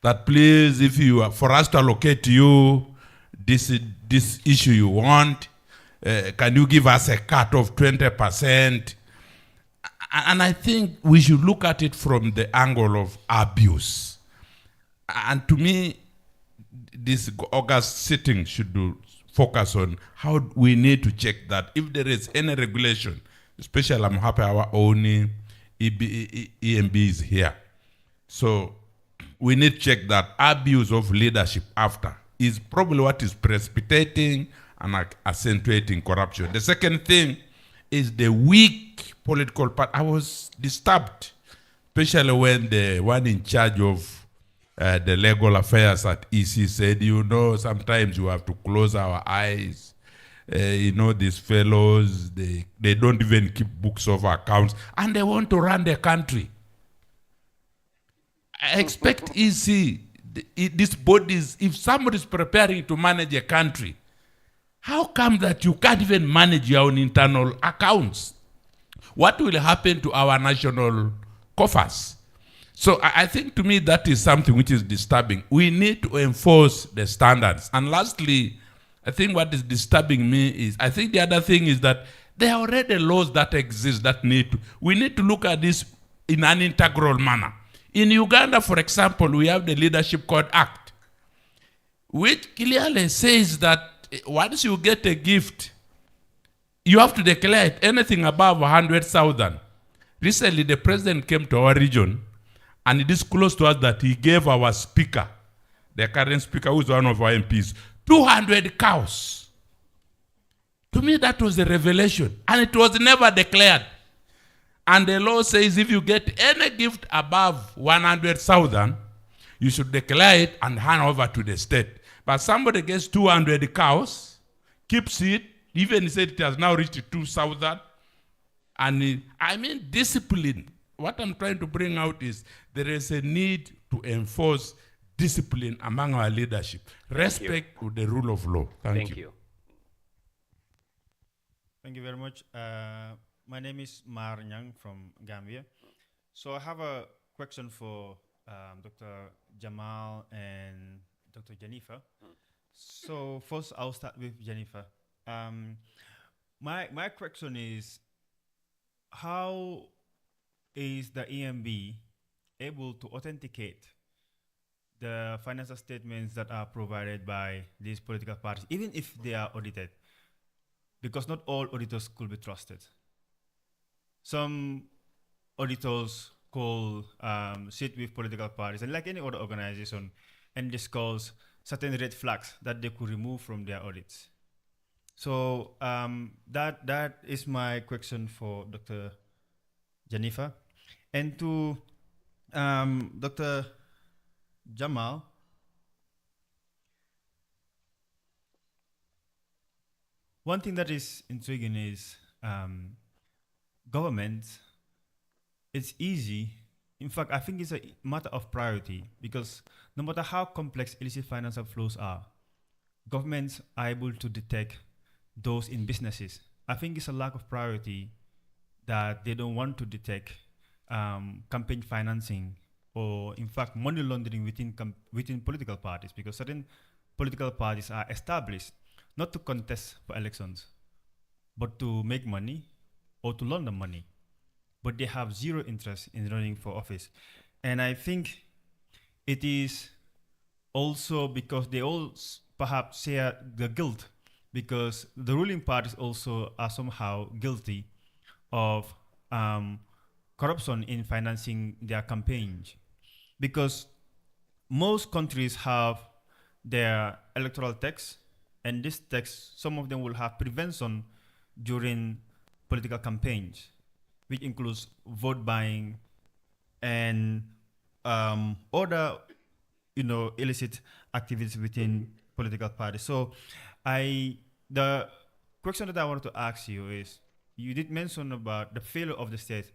that please, if you are, for us to allocate to you this issue you want, can you give us a cut of 20%? And I think we should look at it from the angle of abuse. And to me, this August sitting should focus on how we need to check that if there is any regulation, especially I'm happy our own EMB is here. So we need to check that abuse of leadership after is probably what is precipitating and accentuating corruption. The second thing is the weak political party. I was disturbed, especially when the one in charge of the legal affairs at EC said, you know, sometimes you have to close our eyes. You know, these fellows, they don't even keep books of accounts, and they want to run the country. I expect EC, these bodies, if somebody is preparing to manage a country, how come that you can't even manage your own internal accounts? What will happen to our national coffers? So I think to me that is something which is disturbing. We need to enforce the standards. And lastly, I think what is disturbing me is, I think the other thing is that there are already laws that exist that we need to look at this in an integral manner. In Uganda, for example, we have the Leadership Code Act, which clearly says that once you get a gift, you have to declare it, anything above 100,000. Recently, the president came to our region And it is close to us that he gave our speaker, the current speaker, who is one of our MPs, 200 cows. To me, that was a revelation. And it was never declared. And the law says if you get any gift above 100,000, you should declare it and hand over to the state. But somebody gets 200 cows, keeps it, even said it has now reached 2,000. And I mean, discipline. What I'm trying to bring out is there is a need to enforce discipline among our leadership. Respect to the rule of law. Thank you. Thank you very much. My name is Mar Nyang from Gambia. So I have a question for Dr. Jamal and Dr. Jennifer. So first I'll start with Jennifer. My question is, how is the EMB able to authenticate the financial statements that are provided by these political parties, even if they are audited? Because not all auditors could be trusted. Some auditors sit with political parties, and like any other organization, and discuss certain red flags that they could remove from their audits. So that is my question for Dr. Jennifer. And to Dr. Jamal, one thing that is intriguing is government. It's easy. In fact, I think it's a matter of priority, because no matter how complex illicit financial flows are, governments are able to detect those in businesses. I think it's a lack of priority that they don't want to detect campaign financing, or in fact money laundering within political parties, because certain political parties are established not to contest for elections, but to make money or to launder money. But they have zero interest in running for office. And I think it is also because they all perhaps share the guilt, because the ruling parties also are somehow guilty of corruption in financing their campaigns. Because most countries have their electoral tax, and this tax, some of them will have prevention during political campaigns, which includes vote buying and other, illicit activities within political parties. So, the question that I wanted to ask you is, you did mention about the failure of the state.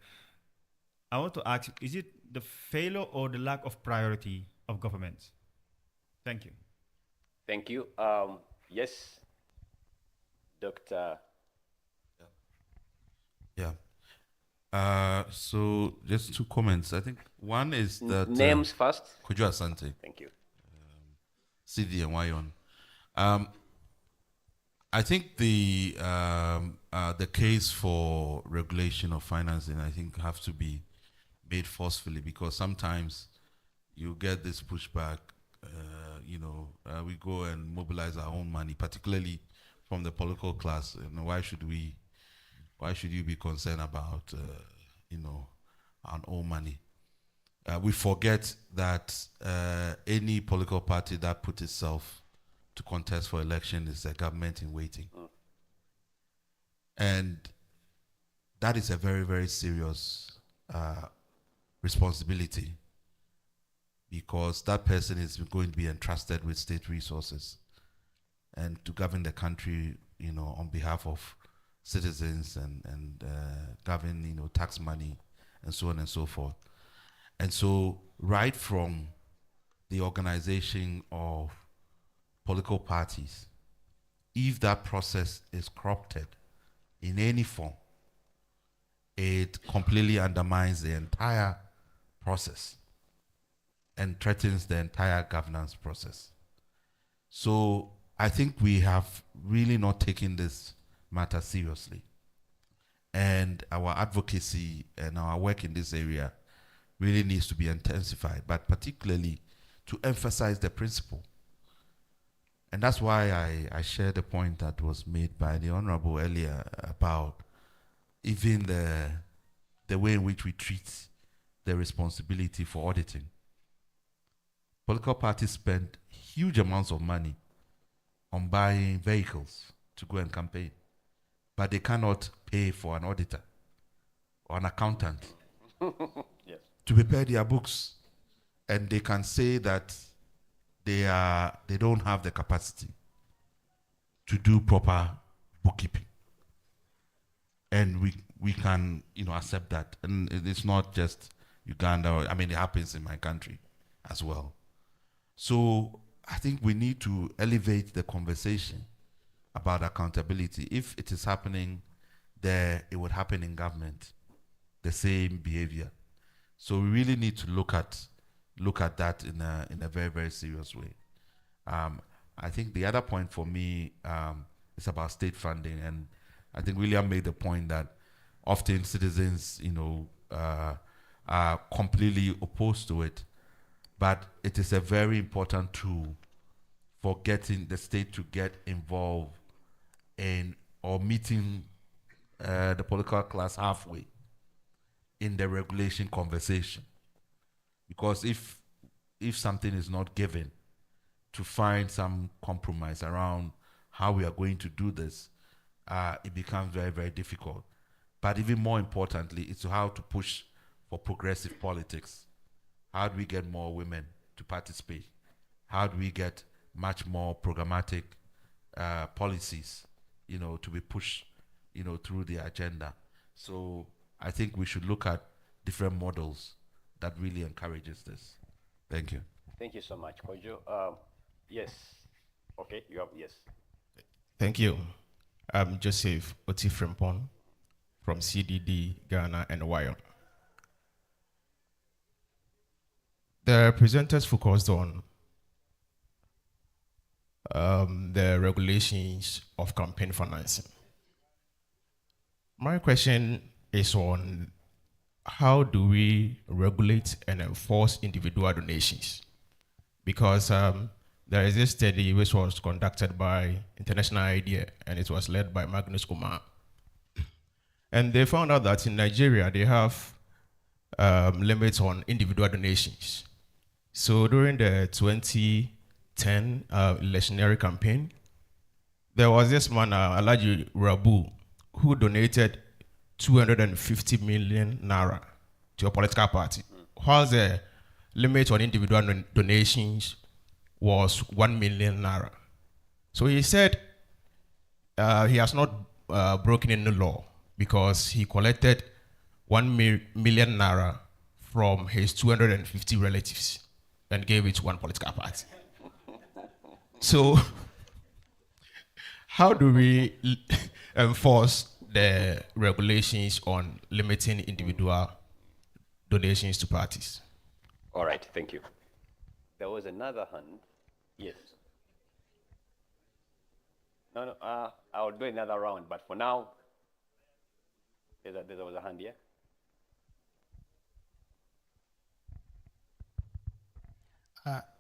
I want to ask, is it the failure or the lack of priority of governments? Thank you. Thank you. Yes, Dr. Yeah. So just 2 comments. I think one is that names first. Kojo Asante. Thank you. CD and Wayon. I think the case for regulation of financing, I think, have to be made forcefully, because sometimes you get this pushback. We go and mobilize our own money, particularly from the political class. Why should you be concerned about our own money? We forget that any political party that puts itself to contest for election is a government in waiting. And that is a very, very serious responsibility, because that person is going to be entrusted with state resources and to govern the country, on behalf of citizens and govern, tax money and so on and so forth. And so right from the organization of political parties, if that process is corrupted in any form, it completely undermines the entire process and threatens the entire governance process. So I think we have really not taken this matter seriously. And our advocacy and our work in this area really needs to be intensified, but particularly to emphasize the principle. And that's why I share the point that was made by the Honorable earlier about even the way in which we treat the responsibility for auditing. Political parties spend huge amounts of money on buying vehicles to go and campaign, but they cannot pay for an auditor or an accountant Yes. to prepare their books, and they can say that they don't have the capacity to do proper bookkeeping, and we can accept that. And it's not just Uganda. I mean, it happens in my country as well. So I think we need to elevate the conversation about accountability. If it is happening there, it would happen in government, the same behavior. So we really need to look at that in a very, very serious way. I think the other point for me is about state funding, and I think William made the point that often citizens, are completely opposed to it, but it is a very important tool for getting the state to get involved in or meeting the political class halfway in the regulation conversation. Because if something is not given to find some compromise around how we are going to do this, it becomes very, very difficult. But even more importantly, it's how to push for progressive politics. How do we get more women to participate? How do we get much more programmatic policies, to be pushed, through the agenda? So I think we should look at different models that really encourages this. Thank you. Thank you so much, Kojo. Yes. Okay, you have, yes. Thank you. I'm Joseph Otifrempon from CDD, Ghana, and Wyo. The presenters focused on the regulations of campaign financing. My question is on how do we regulate and enforce individual donations? Because there is this study which was conducted by International IDEA, and it was led by Magnus Kumar. And they found out that in Nigeria, they have limits on individual donations. So during the 2010 electionary campaign, there was this man, Alaji Rabu, who donated 250 million naira to a political party, while the limit on individual donations was 1 million naira. So he said he has not broken any law because he collected 1 million naira from his 250 relatives and gave it to one political party. So how do we enforce the regulations on limiting individual donations to parties? All right, thank you. There was another hand. Yes. No, I'll do another round, but for now, there was a hand here.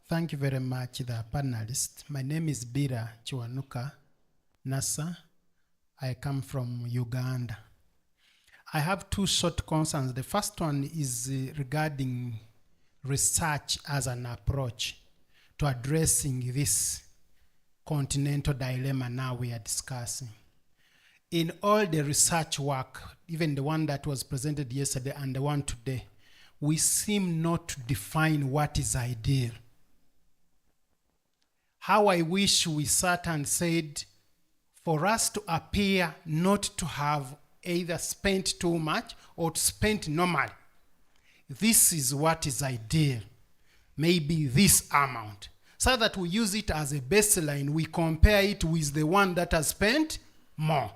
Thank you very much, the panelists. My name is Bira Chiwanuka Nasa. I come from Uganda. I have two short concerns. The first one is regarding research as an approach to addressing this continental dilemma now we are discussing. In all the research work, even the one that was presented yesterday and the one today, we seem not to define what is ideal. How I wish we sat and said, for us to appear not to have either spent too much or to spend normally, this is what is ideal, maybe this amount, so that we use it as a baseline, we compare it with the one that has spent more.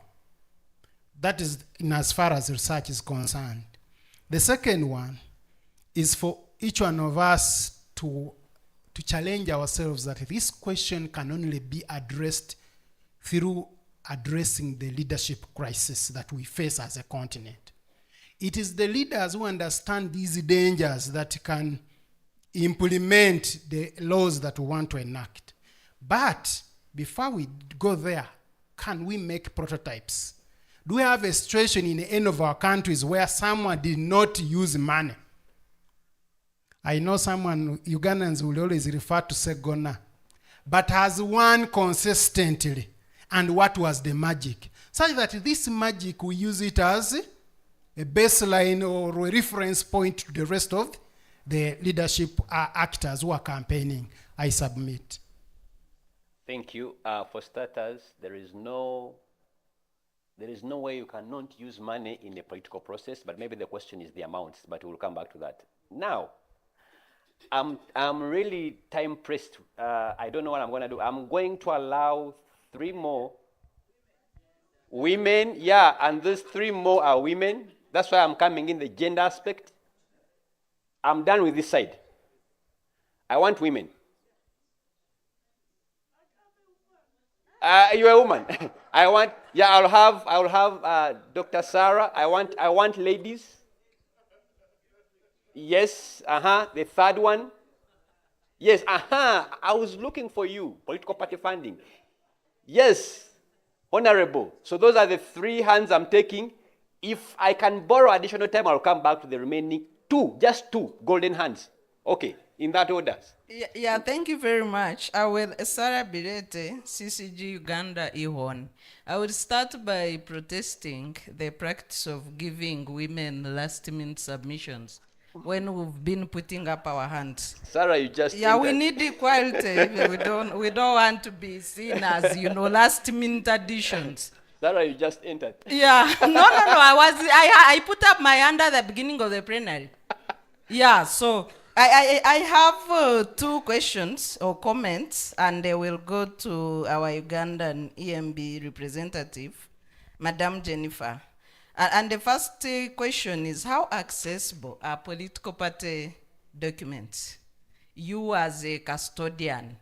That is in as far as research is concerned. The second one is for each one of us to challenge ourselves that this question can only be addressed through addressing the leadership crisis that we face as a continent. It is the leaders who understand these dangers that can implement the laws that we want to enact. But before we go there, can we make prototypes? Do we have a situation in any of our countries where someone did not use money I know someone, Ugandans will always refer to Segona, but has won consistently. And what was the magic? Such that this magic, we use it as a baseline or a reference point to the rest of the leadership actors who are campaigning. I submit. Thank you. For starters, there is no way you cannot use money in a political process, but maybe the question is the amounts, but we'll come back to that. Now, I'm really time pressed. I don't know what I'm going to do. I'm going to allow 3 more women, yeah, and these 3 more are women. That's why I'm coming in the gender aspect. I'm done with this side. I want women. You're a woman. I'll have Dr. Sarah. I want ladies. Yes, the third one. Yes, I was looking for you, political party funding. Yes, honorable. So those are the 3 hands I'm taking. If I can borrow additional time, I'll come back to the remaining 2, just 2 golden hands. Okay, in that order. Yeah, thank you very much. I will, Sarah Birete, CCG Uganda Ihon. I will start by protesting the practice of giving women last-minute submissions when we've been putting up our hands. Sarah, you just Yeah, we need equality. we don't want to be seen as, last-minute additions. Sarah, you just entered. Yeah, no. I put up my hand at the beginning of the plenary. Yeah, so I have 2 questions or comments, and they will go to our Ugandan EMB representative, Madam Jennifer. And the first question is, how accessible are political party documents? You as a custodian,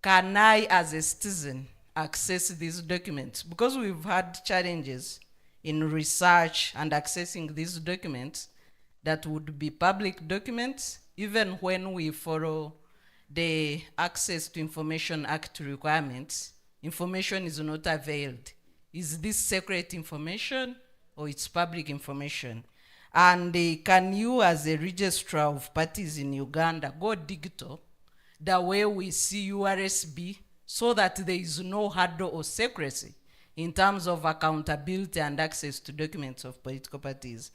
can I as a citizen access these documents? Because we've had challenges in research and accessing these documents that would be public documents, even when we follow the Access to Information Act requirements, information is not availed. Is this secret information or it's public information? And can you, as a registrar of parties in Uganda, go digital the way we see URSB, so that there is no hurdle or secrecy in terms of accountability and access to documents of political parties?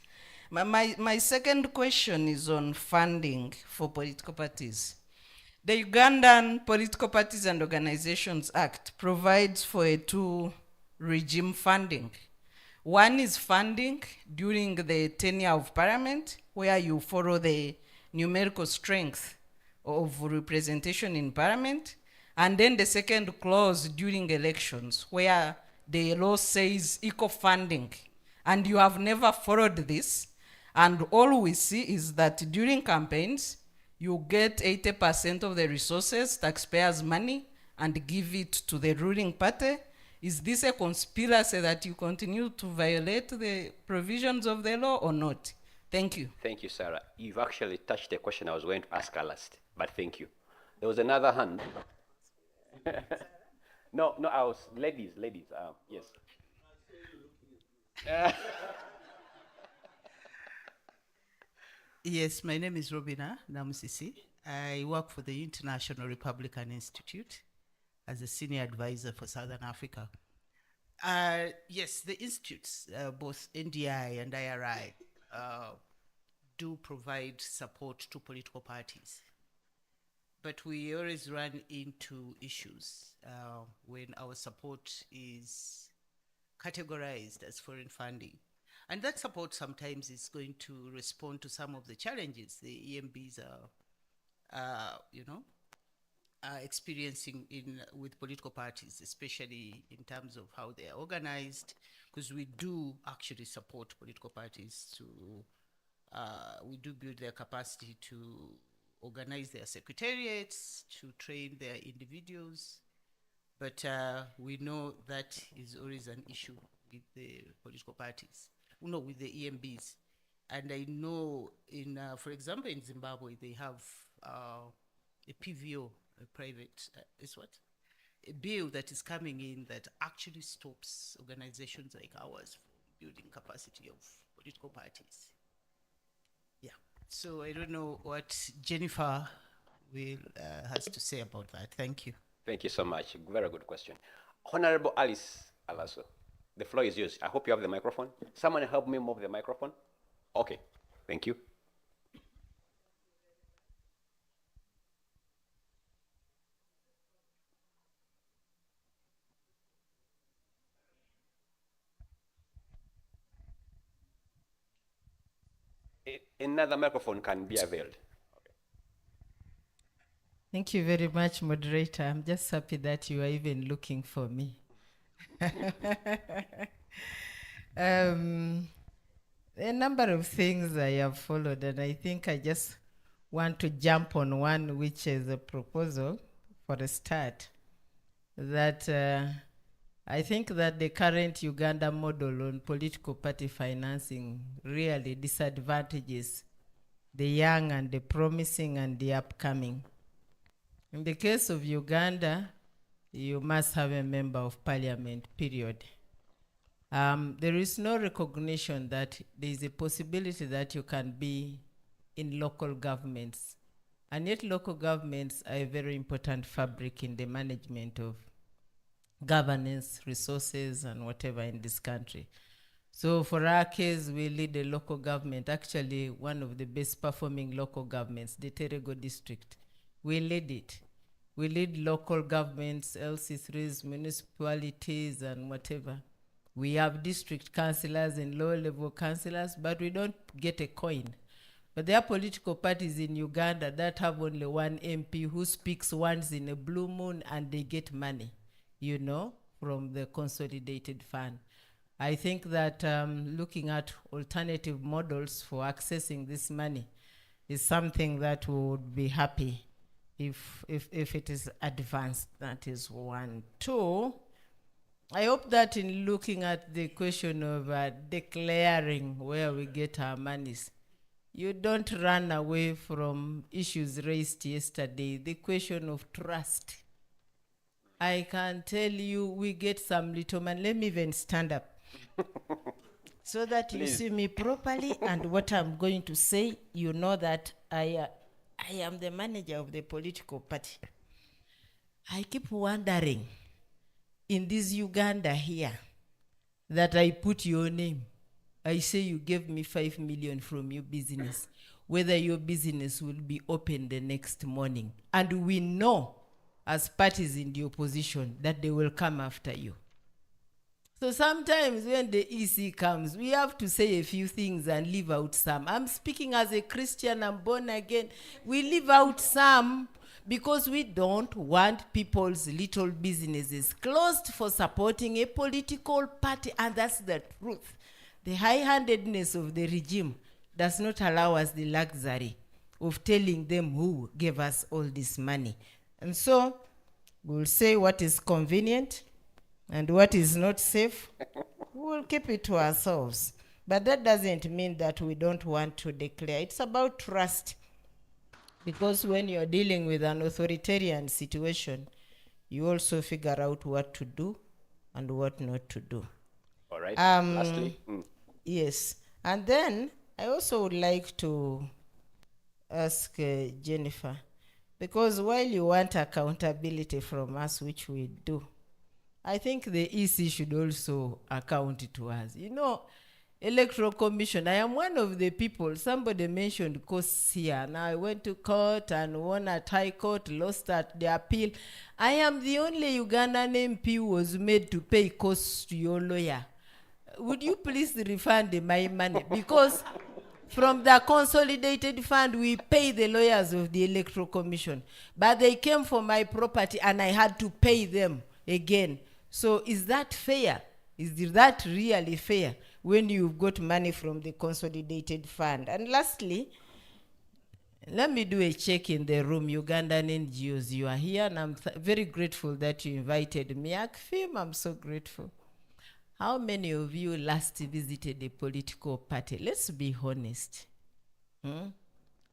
My second question is on funding for political parties. The Ugandan Political Parties and Organizations Act provides for a 2-regime funding. One is funding during the tenure of parliament, where you follow the numerical strength of representation in parliament. And then the second clause during elections, where the law says equal funding. And you have never followed this. And all we see is that during campaigns, you get 80% of the resources, taxpayers' money, and give it to the ruling party. Is this a conspiracy that you continue to violate the provisions of the law or not? Thank you. Thank you, Sarah. You've actually touched the question I was going to ask her last, but thank you. There was another hand. No, I was, ladies, yes. Yes, my name is Robina Namusisi. I work for the International Republican Institute as a senior advisor for Southern Africa. Yes, the institutes, both NDI and IRI, do provide support to political parties. But we always run into issues when our support is categorized as foreign funding. And that support sometimes is going to respond to some of the challenges the EMBs are experiencing with political parties, especially in terms of how they are organized, because we do actually support political parties to, we do build their capacity to organize their secretariats, to train their individuals, but we know that is always an issue with the political parties, with the EMBs. And I know for example, in Zimbabwe, they have a PVO, a private, a bill that is coming in that actually stops organizations like ours from building capacity of political parties. Yeah, So I don't know what Jennifer will has to say about that. Thank you. Thank you so much. Very good question. Honorable Alice Alaso, the floor is yours. I hope you have the microphone. Someone help me move the microphone. Okay, thank you. Another microphone can be availed. Thank you very much, moderator. I'm just happy that you are even looking for me. A number of things I have followed, and I think I just want to jump on one, which is a proposal for a start. That I think that the current Uganda model on political party financing really disadvantages the young and the promising and the upcoming. In the case of Uganda, you must have a member of parliament, period. There is no recognition that there is a possibility that you can be in local governments. And yet local governments are a very important fabric in the management of governance, resources, and whatever in this country. So for our case, we lead a local government, actually one of the best performing local governments, the Terego district. We lead it. We lead local governments, LC3s, municipalities, and whatever. We have district councillors and low-level councillors, but we don't get a coin. But there are political parties in Uganda that have only one MP who speaks once in a blue moon and they get money, you know, from the consolidated fund. I think that looking at alternative models for accessing this money is something that we would be happy if it is advanced. That is one. Two, I hope that in looking at the question of declaring where we get our monies, you don't run away from issues raised yesterday, the question of trust. I can tell you we get some little money. Let me even stand up so that Please. You see me properly and what I'm going to say, you know that I am the manager of the political party. I keep wondering, in this Uganda here, that I put your name. I say you gave me 5 million from your business, whether your business will be open the next morning. And we know, as parties in the opposition, that they will come after you. So sometimes when the EC comes, we have to say a few things and leave out some. I'm speaking as a Christian, I'm born again. We leave out some because we don't want people's little businesses closed for supporting a political party, and that's the truth. The high-handedness of the regime does not allow us the luxury of telling them who gave us all this money. And so we'll say what is convenient and what is not safe. We'll keep it to ourselves. But that doesn't mean that we don't want to declare. It's about trust. Because when you're dealing with an authoritarian situation, you also figure out what to do and what not to do. All right. Lastly. Yes. And then I also would like to ask Jennifer, because while you want accountability from us, which we do, I think the EC should also account to us. You know, Electoral Commission, I am one of the people, somebody mentioned costs here. Now I went to court and won at High Court, lost at the appeal. I am the only Ugandan MP who was made to pay costs to your lawyer. Would you please refund my money? Because from the consolidated fund, we pay the lawyers of the Electoral Commission. But they came for my property and I had to pay them again. So is that fair? Is that really fair when you've got money from the consolidated fund? And lastly, let me do a check in the room. Ugandan NGOs, you are here, and I'm very grateful that you invited me. ACFIM, I'm so grateful. How many of you last visited a political party? Let's be honest.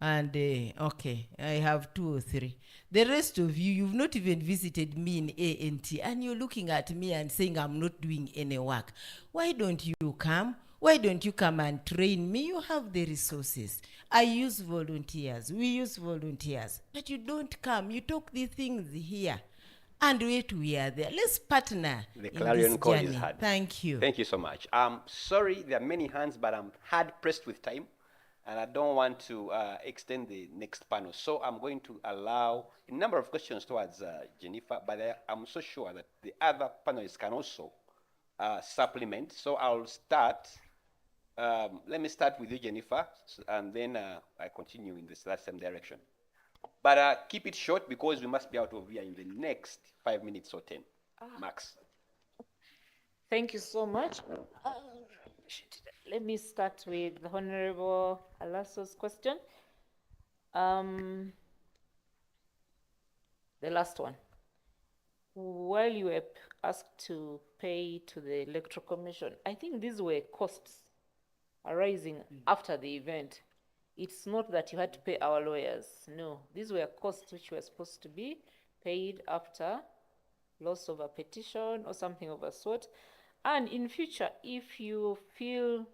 And, okay, I have 2 or 3. The rest of you, you've not even visited me in ANT, and you're looking at me and saying I'm not doing any work. Why don't you come? Why don't you come and train me? You have the resources. I use volunteers. We use volunteers. But you don't come. You talk these things here. And wait, we are there. Let's partner The in clarion this call journey. is hard. Thank you. Thank you so much. Sorry, there are many hands, but I'm hard pressed with time, and I don't want to extend the next panel. So I'm going to allow a number of questions towards Jennifer, but I'm so sure that the other panelists can also supplement. So I'll start. Let me start with you, Jennifer, and then I continue in this same direction. But keep it short because we must be out of here in the next 5 minutes or 10, max. Thank you so much. Let me start with the Honorable Alasso's question. The last one. While you were asked to pay to the Electoral Commission, I think these were costs arising after the event. It's not that you had to pay our lawyers. No, these were costs which were supposed to be paid after loss of a petition or something of a sort. And in future, if you feel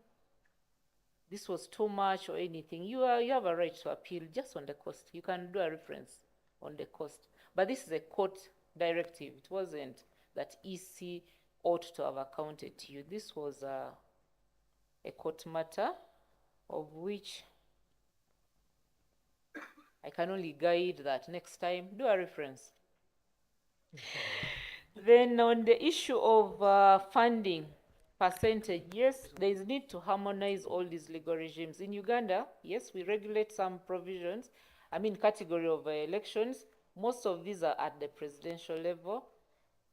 this was too much or anything, you have a right to appeal just on the cost. You can do a reference on the cost. But this is a court directive. It wasn't that EC ought to have accounted to you. This was a court matter of which I can only guide that next time, do a reference. Then on the issue of funding percentage, yes, there is need to harmonize all these legal regimes. In Uganda, yes, we regulate some provisions, category of elections. Most of these are at the presidential level.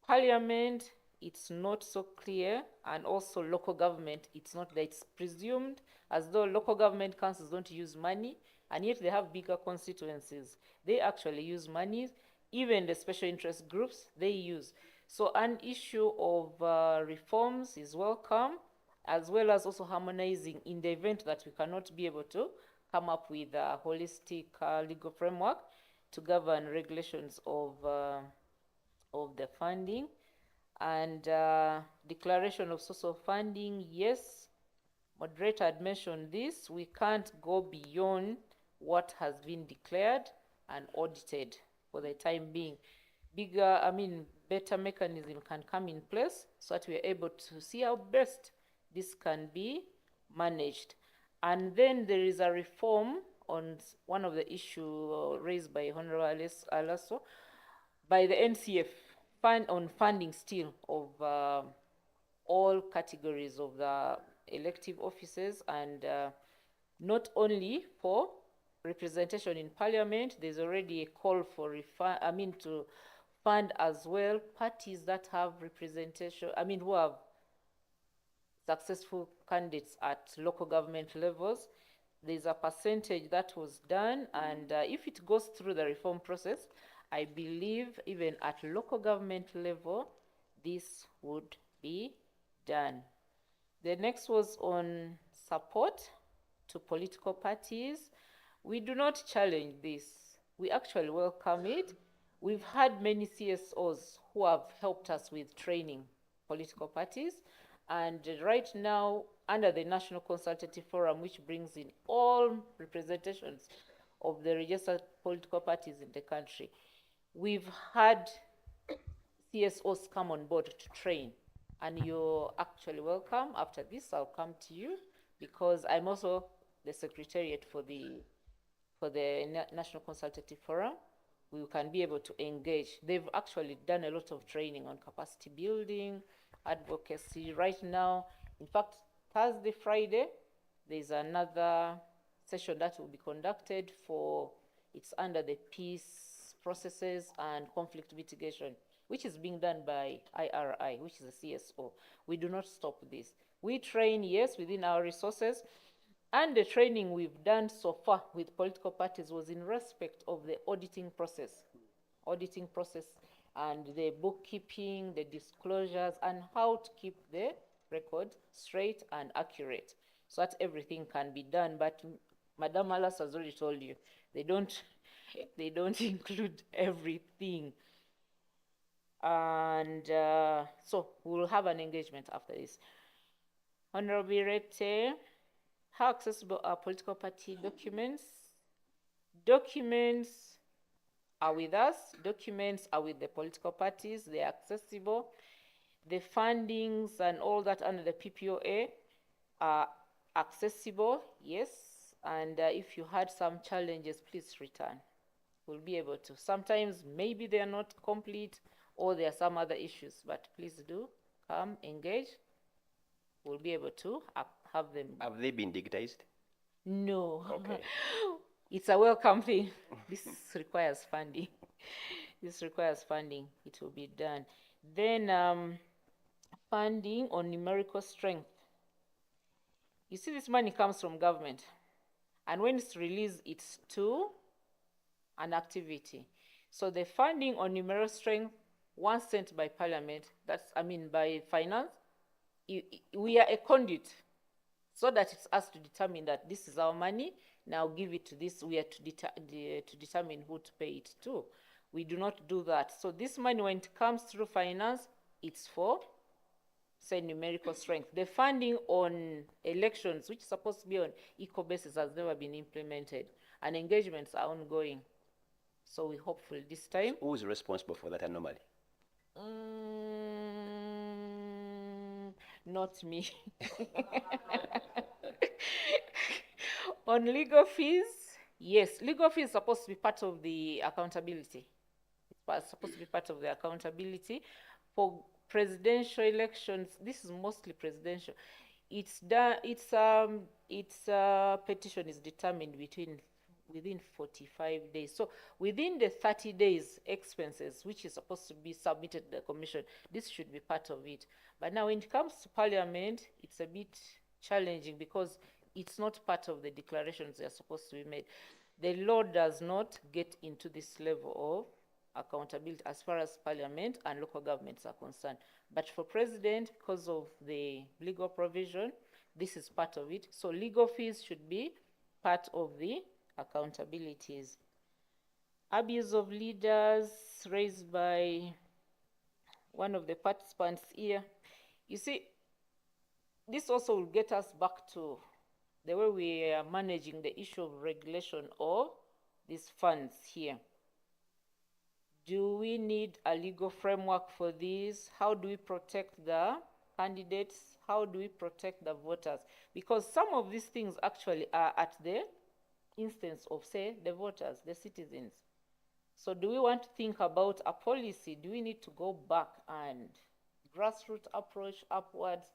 Parliament, it's not so clear, and also local government, it's not that it's presumed as though local government councils don't use money, and yet they have bigger constituencies. They actually use money. Even the special interest groups, they use. So an issue of reforms is welcome, as well as also harmonizing in the event that we cannot be able to come up with a holistic legal framework to govern regulations of the funding. And declaration of source of funding, yes, moderator had mentioned this. We can't go beyond what has been declared and audited for the time being. Better mechanism can come in place so that we are able to see how best this can be managed. And then there is a reform on one of the issues raised by Honorable Alasso by the NCF on funding still of all categories of the elective offices, and not only for representation in Parliament. There's already a call for to fund as well parties that have representation, who have successful candidates at local government levels. There's a percentage that was done, and if it goes through the reform process, I believe even at local government level, this would be done. The next was on support to political parties. We do not challenge this. We actually welcome it. We've had many CSOs who have helped us with training political parties. And right now, under the National Consultative Forum, which brings in all representations of the registered political parties in the country, we've had CSOs come on board to train. And you're actually welcome. After this, I'll come to you because I'm also the secretariat for the National Consultative Forum. We can be able to engage. They've actually done a lot of training on capacity building, advocacy. Right now, in fact, Thursday, Friday, there's another session that will be conducted it's under the peace processes and conflict mitigation, which is being done by IRI, which is a CSO. We do not stop this. We train, yes, within our resources, and the training we've done so far with political parties was in respect of the auditing process and the bookkeeping, the disclosures, and how to keep the record straight and accurate so that everything can be done. But Madam Alas has already told you, they don't include everything. And so we'll have an engagement after this. Honorable Rete, how accessible are political party documents? Documents are with us. Documents are with the political parties. They are accessible. The fundings and all that under the PPOA are accessible, yes. And if you had some challenges, please return. We'll be able to. Sometimes maybe they are not complete or there are some other issues, but please do come, engage. We'll be able to have them. Have they been digitized? No. Okay. It's a welcome thing. This requires funding. This requires funding. It will be done. Then funding on numerical strength. You see, this money comes from government. And when it's released, it's to an activity. So the funding on numerical strength, once sent by Parliament, by finance, we are a conduit, so that it's us to determine that this is our money, now give it to this, we are to determine who to pay it to. We do not do that. So this money, when it comes through finance, it's for, say, numerical strength. The funding on elections, which is supposed to be on equal basis, has never been implemented, and engagements are ongoing. So we're hopeful this time. So who is responsible for that anomaly? Not me. On legal fees, yes, legal fees is supposed to be part of the accountability. It's supposed to be part of the accountability. For presidential elections, this is mostly presidential. Petition is determined within 45 days. So within the 30 days expenses, which is supposed to be submitted to the commission, this should be part of it. But now when it comes to Parliament, it's a bit challenging because it's not part of the declarations that are supposed to be made. The law does not get into this level of accountability as far as Parliament and local governments are concerned. But for President, because of the legal provision, this is part of it. So legal fees should be part of the accountabilities. Abuse of leaders raised by one of the participants here. You see, this also will get us back to the way we are managing the issue of regulation of these funds here. Do we need a legal framework for this? How do we protect the candidates? How do we protect the voters? Because some of these things actually are at the instance of, say, the voters, the citizens. So do we want to think about a policy? Do we need to go back and grassroots approach upwards,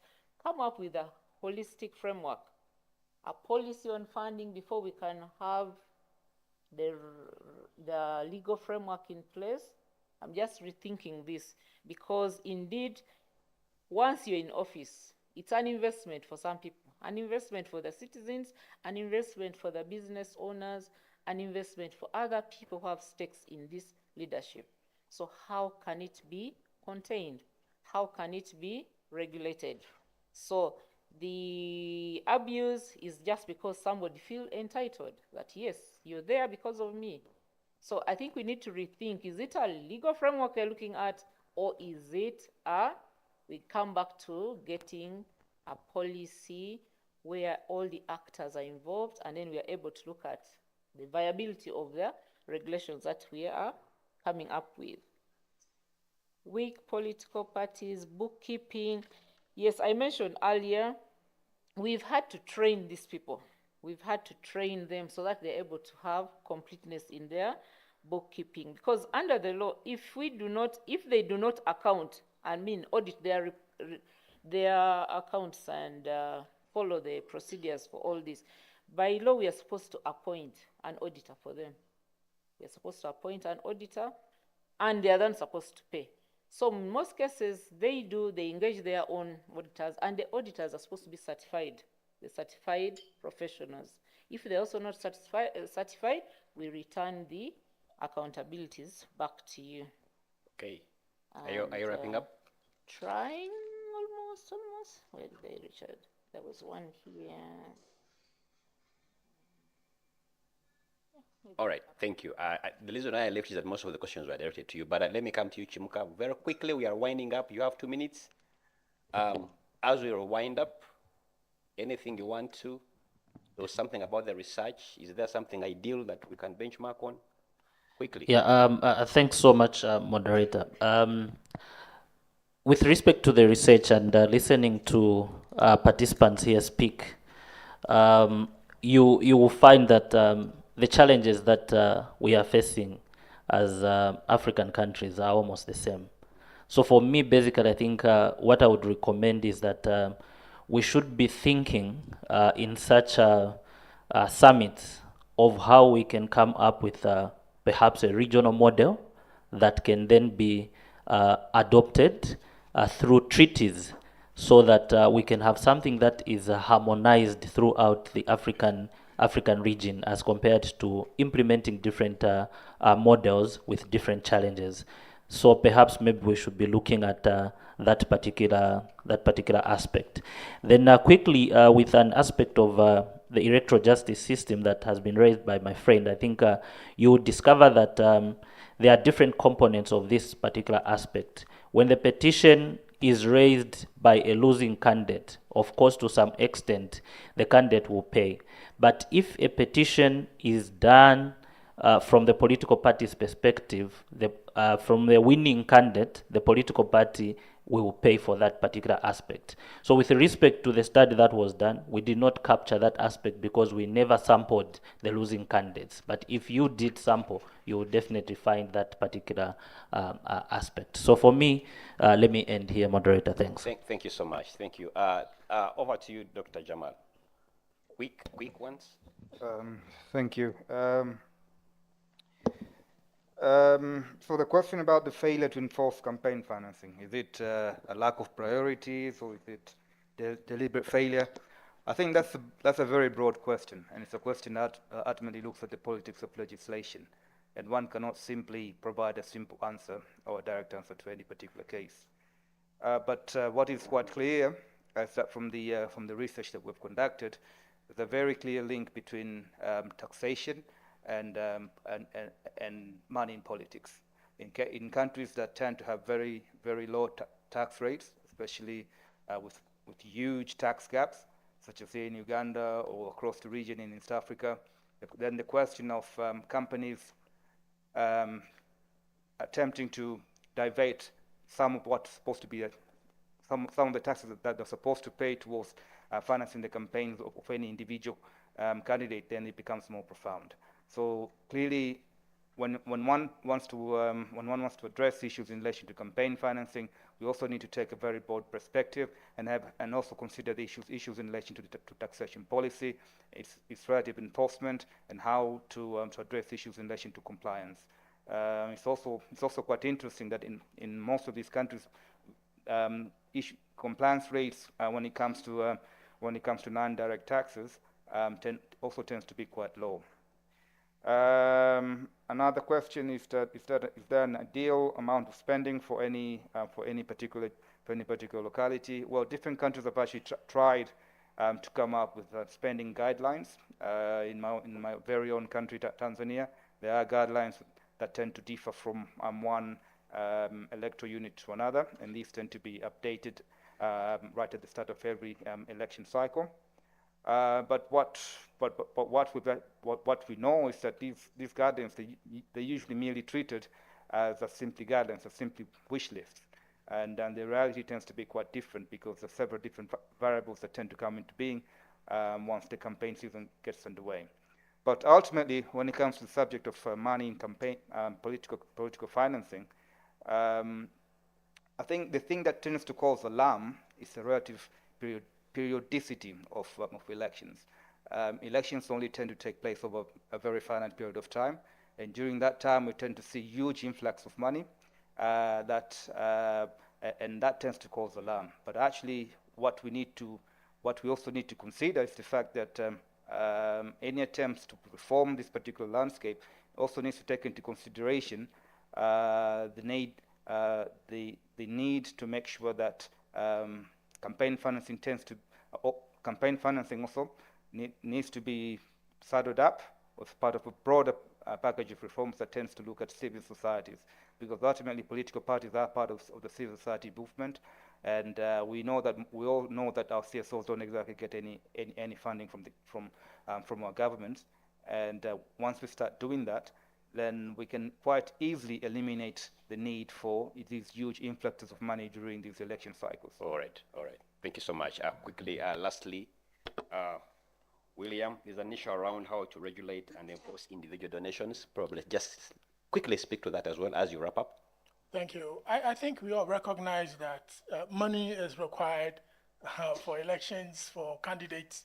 come up with a holistic framework, a policy on funding before we can have the legal framework in place? I'm just rethinking this because indeed, once you're in office, it's an investment for some people, an investment for the citizens, an investment for the business owners, an investment for other people who have stakes in this leadership. So how can it be contained? How can it be regulated? So the abuse is just because somebody feels entitled that, yes, you're there because of me. So I think we need to rethink, is it a legal framework we're looking at, or is it we come back to getting a policy where all the actors are involved, and then we are able to look at the viability of the regulations that we are coming up with. Weak political parties, bookkeeping. Yes, I mentioned earlier, we've had to train these people. We've had to train them so that they're able to have completeness in their bookkeeping. Because under the law, if they do not account, audit their accounts and follow the procedures for all this, by law, we are supposed to appoint an auditor for them. We are supposed to appoint an auditor, and they are then supposed to pay. So in most cases, they engage their own auditors, and the auditors are supposed to be certified, the certified professionals. If they're also not certified, we return the accountabilities back to you. Okay. Are you wrapping up? Trying almost. Where did they, Richard? There was one here. All right, thank you. The reason I left is that most of the questions were directed to you, but let me come to you, Chimuka. Very quickly, we are winding up. You have 2 minutes. As we wind up, Anything you want to? There was something about the research. Is there something ideal that we can benchmark on? Quickly. Yeah, thanks so much, moderator. With respect to the research and listening to participants here speak, you will find that the challenges that we are facing as African countries are almost the same. So for me, basically, I think what I would recommend is that we should be thinking in such summits of how we can come up with perhaps a regional model that can then be adopted through treaties, so that we can have something that is harmonized throughout the African region, as compared to implementing different models with different challenges. So perhaps maybe we should be looking at that particular aspect. Then quickly, with an aspect of the electoral justice system that has been raised by my friend, I think you would discover that there are different components of this particular aspect. When the petition is raised by a losing candidate, of course, to some extent, the candidate will pay. But if a petition is done from the political party's perspective, from the winning candidate, the political party will pay for that particular aspect. So with respect to the study that was done, we did not capture that aspect because we never sampled the losing candidates. But if you did sample, you will definitely find that particular aspect. So for me, let me end here, moderator. Thanks. Thank you so much. Thank you. Over to you, Dr. Jamal. Quick ones. Thank you. So the question about the failure to enforce campaign financing, is it a lack of priorities, or is it deliberate failure? I think that's a very broad question, and it's a question that ultimately looks at the politics of legislation, and one cannot simply provide a simple answer or a direct answer to any particular case. But what is quite clear is that from the research that we've conducted, there's a very clear link between taxation and money in politics. In countries that tend to have very, very low tax rates, especially with huge tax gaps, such as here in Uganda or across the region in East Africa, then the question of companies attempting to divert some of what's supposed to be some of the taxes that they're supposed to pay towards financing the campaigns of any individual candidate, then it becomes more profound. So clearly, when one wants to address issues in relation to campaign financing, we also need to take a very broad perspective and also consider the issues in relation to taxation policy, its relative enforcement, and how to address issues in relation to compliance. It's also quite interesting that in most of these countries, compliance rates when it comes to non-direct taxes also tends to be quite low. Another question is there an ideal amount of spending for any particular locality? Well, different countries have actually tried to come up with spending guidelines. In my very own country, Tanzania, there are guidelines that tend to differ from one electoral unit to another, and these tend to be updated right at the start of every election cycle. But what we know is that these guidelines, they're usually merely treated as simply guidelines, as simply wish lists, and the reality tends to be quite different, because there are several different variables that tend to come into being once the campaign season gets underway. But ultimately, when it comes to the subject of money in campaign political financing, I think the thing that tends to cause alarm is the relative periodicity of elections. Elections only tend to take place over a very finite period of time, and during that time we tend to see huge influx of money, and that tends to cause alarm. But actually, what we also need to consider is the fact that any attempts to reform this particular landscape also needs to take into consideration the need to make sure that campaign financing also needs to be saddled up as part of a broader package of reforms that tends to look at civil societies, because ultimately political parties are part of the civil society movement, And we all know that our CSOs don't exactly get any funding from our government. And once we start doing that, then we can quite easily eliminate the need for these huge influxes of money during these election cycles. All right. Thank you so much. Quickly, lastly, William, there's an issue around how to regulate and enforce individual donations. Probably just quickly speak to that as well as you wrap up. Thank you. I think we all recognize that money is required for elections, for candidates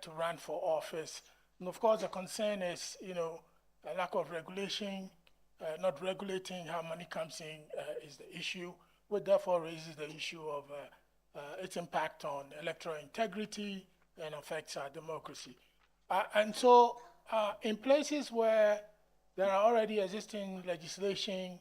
to run for office. And of course, the concern is, a lack of regulation, not regulating how money comes in is the issue, which therefore raises the issue of its impact on electoral integrity and affects our democracy. And so in places where there are already existing legislation,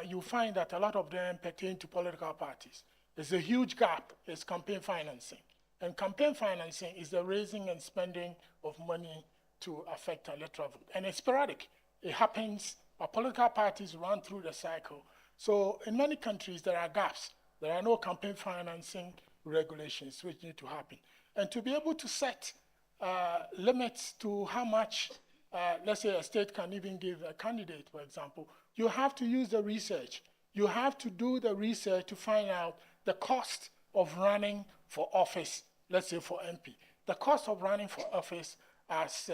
you find that a lot of them pertain to political parties. There's a huge gap, is campaign financing. And campaign financing is the raising and spending of money to affect electoral vote. And it's sporadic. It happens, political parties run through the cycle. So in many countries, there are gaps. There are no campaign financing regulations which need to happen. And to be able to set limits to how much, let's say a state can even give a candidate, for example, you have to use the research. You have to do the research to find out the cost of running for office, let's say for MP. The cost of running for office as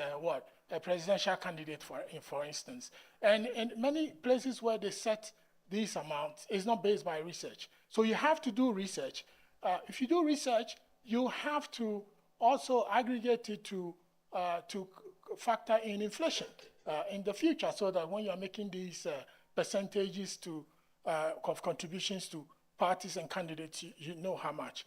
a presidential candidate, for instance. And in many places where they set these amounts, it's not based by research. So you have to do research. If you do research, you have to also aggregate it to factor in inflation in the future, so that when you're making these percentages of contributions to parties and candidates, you know how much.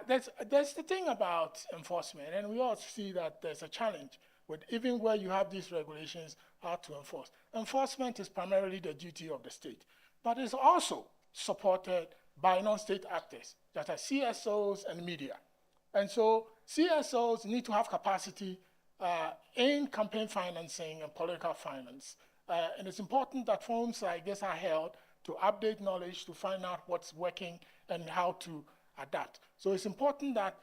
There's the thing about enforcement, and we all see that there's a challenge with even where you have these regulations, how to enforce. Enforcement is primarily the duty of the state, but it's also supported by non-state actors, that are CSOs and media. And so CSOs need to have capacity in campaign financing and political finance. And it's important that forums like this are held to update knowledge, to find out what's working and how to adapt. So it's important that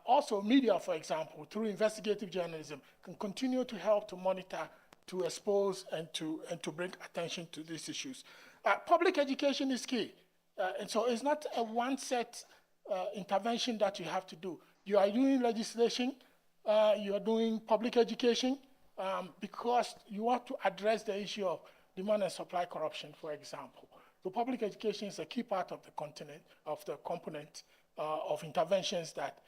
also media, for example, through investigative journalism, can continue to help to monitor, to expose, and to bring attention to these issues. Public education is key. And so it's not a one-set intervention that you have to do. You are doing legislation, you are doing public education, because you want to address the issue of demand and supply corruption, for example. So public education is a key part of the component of interventions that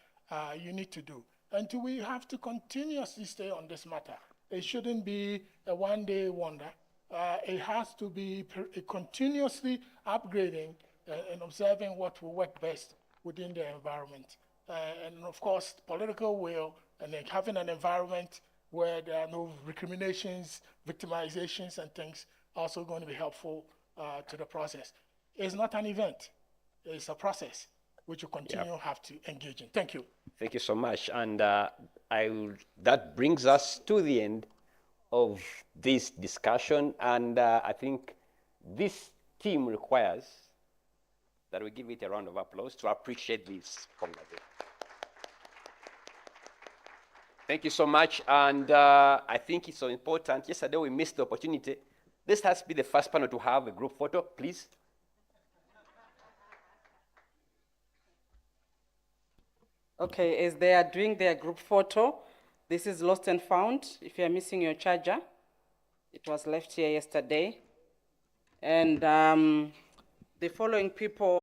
you need to do. And we have to continuously stay on this matter. It shouldn't be a one-day wonder. It has to be continuously upgrading and observing what will work best within the environment. And of course, political will, and then having an environment where there are no recriminations, victimizations, and things also going to be helpful to the process. It's not an event. It's a process which you continue have to engage in. Thank you. Thank you so much. And that brings us to the end of this discussion. And I think this team requires that we give it a round of applause to appreciate this conversation. Thank you so much. And I think it's so important. Yesterday we missed the opportunity. This has to be the first panel to have a group photo, please. Okay, as they are doing their group photo, this is lost and found. If you are missing your charger, it was left here yesterday. And the following people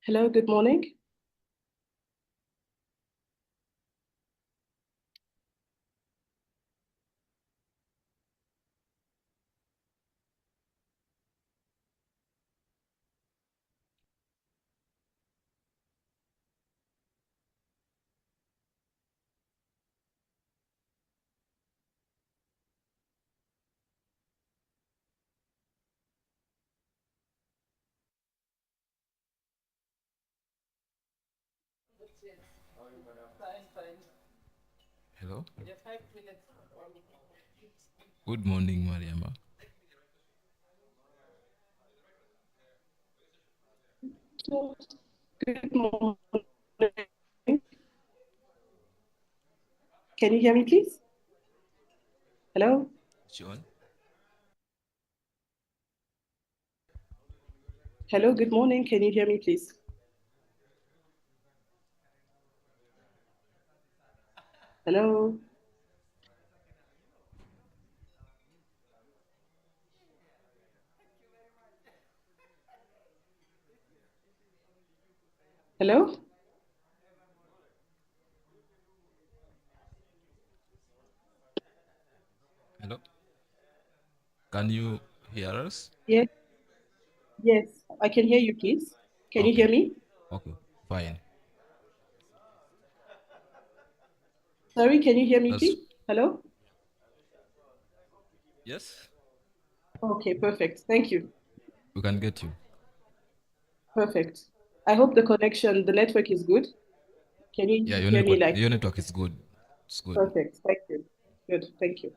Hello, good morning. Hello. Good morning, Mariama. Good morning. Can you hear me, please? Hello? John. Hello, good morning. Can you hear me, please? Hello? Hello? Hello. Can you hear us? Yes. Yes, I can hear you, please. Can you Okay. hear me? Okay. Fine. Sorry, can you hear me, That's please? Hello? yes. Okay, perfect. Thank you. We can get you. Perfect. I hope the connection, the network is good. Can Yeah, you hear me like? your network is good. It's good. Perfect. Thank you. Good. Thank you.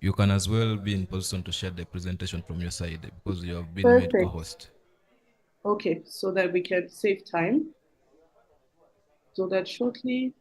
You can as well be in position to share the presentation from your side because you have been made Perfect. co-host. Okay, so that we can save time. So that shortly.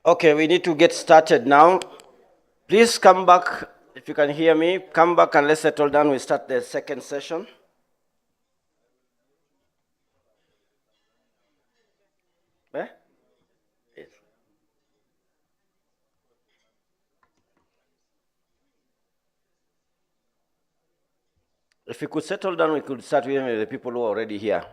Okay, we need to get started now. Please come back, if you can hear me, come back and let's settle down. We start the second session. Eh? Yes. If we could settle down, we could start with the people who are already here.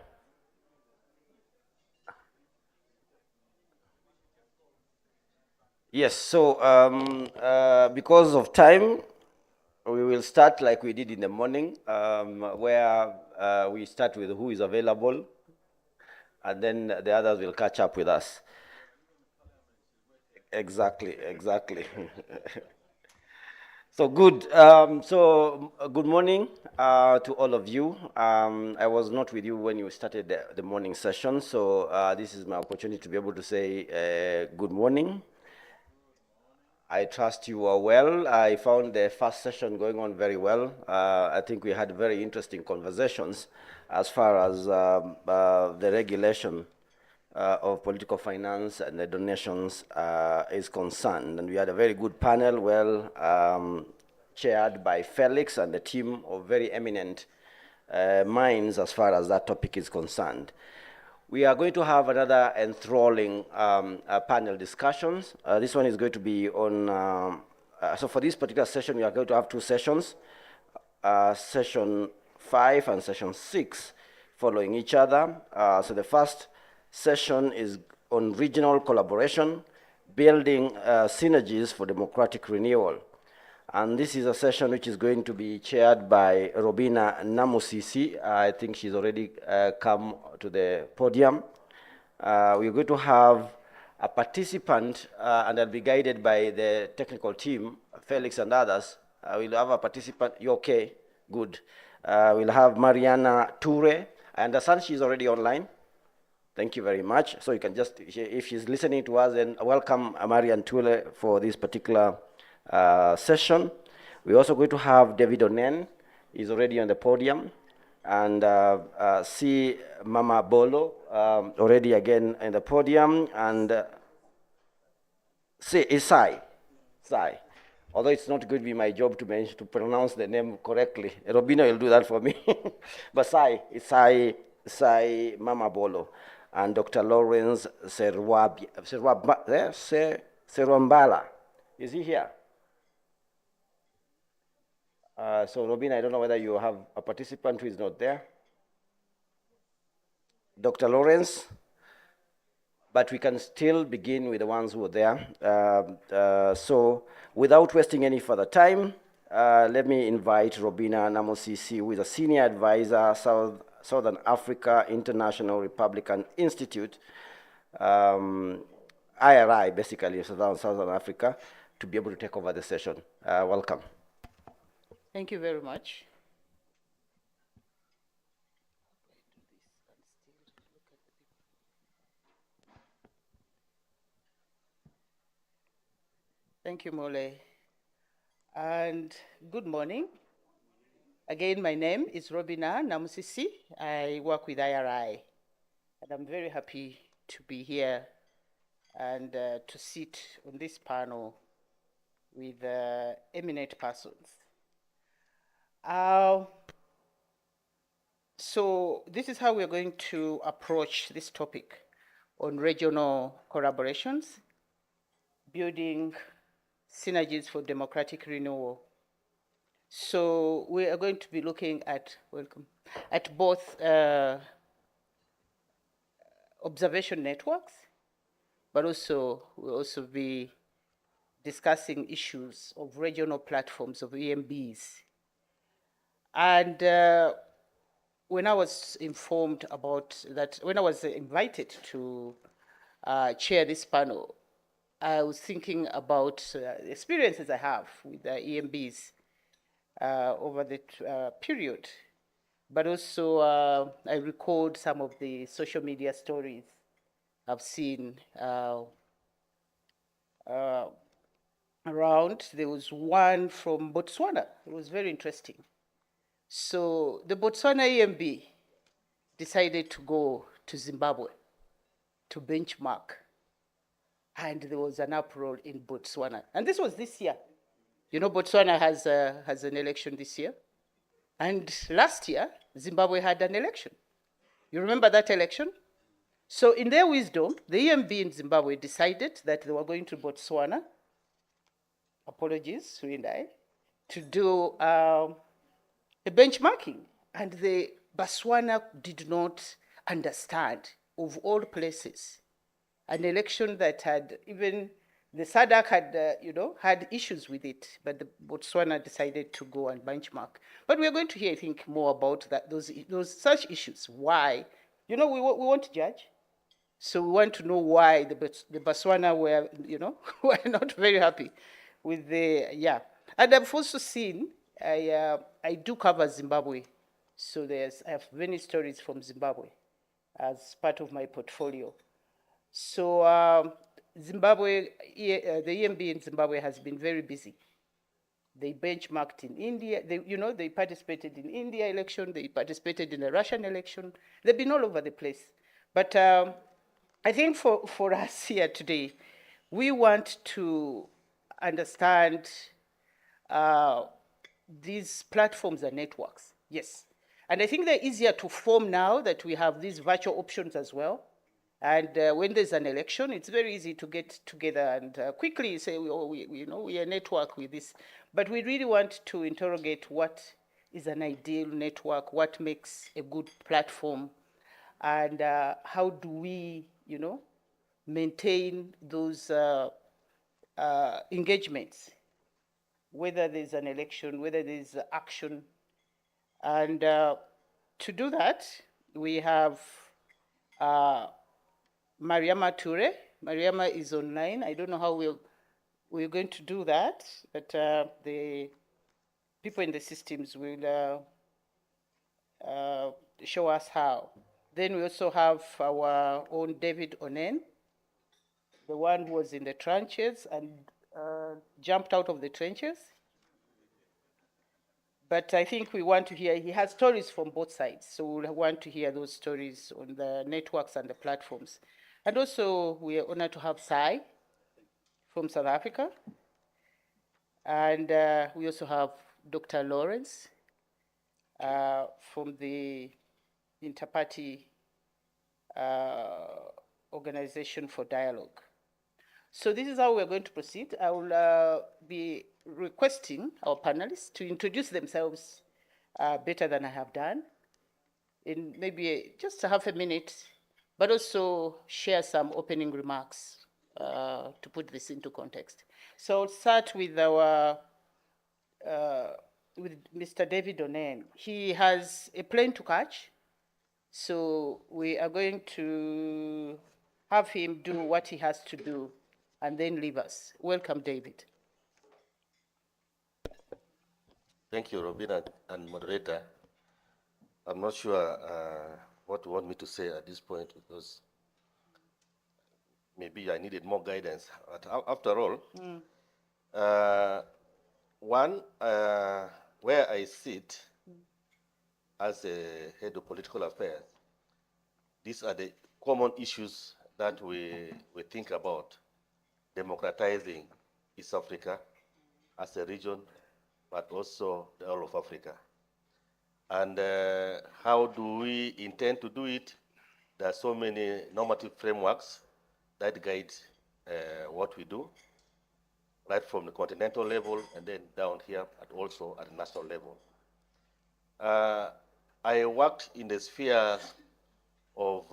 Yes, so because of time, we will start like we did in the morning, where we start with who is available, and then the others will catch up with us. Exactly, exactly. So good. Good morning to all of you. I was not with you when you started the morning session, so this is my opportunity to be able to say good morning. I trust you are well. I found the first session going on very well. I think we had very interesting conversations as far as the regulation of political finance and the donations is concerned. And we had a very good panel, chaired by Felix and the team of very eminent minds as far as that topic is concerned. We are going to have another enthralling panel discussions. This one is going to be on, so for this particular session, we are going to have two sessions, session 5 and session 6 following each other. So the first session is on regional collaboration, building synergies for democratic renewal. And this is a session which is going to be chaired by Robina Namusisi. I think she's already come to the podium. We're going to have a participant, and I'll be guided by the technical team, Felix and others. We'll have a participant. You okay? Good. We'll have Mariana Toure. I understand she's already online. Thank you very much. So you can just, if she's listening to us, then welcome Marian Toure for this particular session. We're also going to have David Onen. He's already on the podium. And see Mama Bolo already again in the podium. And see Isai. Although it's not going to be my job to pronounce the name correctly. Robina will do that for me. But Sai Mama Bolo. And Dr. Lawrence Serwambala. Is he here? So Robin, I don't know whether you have a participant who is not there. Dr. Lawrence, but we can still begin with the ones who are there. So without wasting any further time, let me invite Robina Namosisi, who is a senior advisor, Southern Africa International Republican Institute, IRI, basically, Southern Africa, to be able to take over the session. Welcome. Thank you very much. Thank you, Mole. And good morning. Again, my name is Robina Namusisi. I work with IRI. And I'm very happy to be here and to sit on this panel with eminent persons. So this is how we're going to approach this topic on regional collaborations, building synergies for democratic renewal. So we are going to be looking at, both observation networks, but also we'll also be discussing issues of regional platforms of EMBs. And when I was informed about that, when I was invited to chair this panel, I was thinking about experiences I have with the EMBs over the period, but also I recalled some of the social media stories I've seen around. There was one from Botswana. It was very interesting. So the Botswana EMB decided to go to Zimbabwe to benchmark. And there was an uproar in Botswana. And this was this year. You know, Botswana has an election this year. And last year, Zimbabwe had an election. You remember that election? So in their wisdom, the EMB in Zimbabwe decided that they were going to Botswana, apologies, Swindai, to do a benchmarking. And the Botswana did not understand, of all places, an election that had even the SADC had, had issues with it, but the Botswana decided to go and benchmark. But we're going to hear, I think, more about that, those such issues. Why? We want to judge. So we want to know why the Botswana were, were not very happy with the, And I've also seen, I do cover Zimbabwe. So I have many stories from Zimbabwe as part of my portfolio. So Zimbabwe, the EMB in Zimbabwe has been very busy. They benchmarked in India. They participated in India election. They participated in the Russian election. They've been all over the place. But I think for us here today, we want to understand these platforms and networks. Yes. And I think they're easier to form now that we have these virtual options as well. And when there's an election, it's very easy to get together and quickly say, we are network with this. But we really want to interrogate what is an ideal network, what makes a good platform, and how do we, maintain those engagements, whether there's an election, whether there's action. And to do that, we have Mariama Ture. Mariama is online. I don't know how we're going to do that, but the people in the systems will show us how. Then we also have our own David Onen, the one who was in the trenches and jumped out of the trenches. But I think we want to hear, he has stories from both sides, so we'll want to hear those stories on the networks and the platforms. And also, we are honored to have Sai from South Africa. And we also have Dr. Lawrence from the Interparty Organization for Dialogue. So this is how we're going to proceed. I will be requesting our panelists to introduce themselves better than I have done in maybe just a half a minute, but also share some opening remarks to put this into context. So I'll start with our with Mr. David Onen. He has a plane to catch, so we are going to have him do what he has to do and then leave us. Welcome, David. Thank you, Robina and moderator. I'm not sure what you want me to say at this point because maybe I needed more guidance. But after all, one, where I sit as a head of political affairs, these are the common issues that we think about: democratizing East Africa as a region, but also the whole of Africa. And how do we intend to do it? There are so many normative frameworks that guide what we do, right from the continental level and then down here, and also at the national level. I worked in the spheres of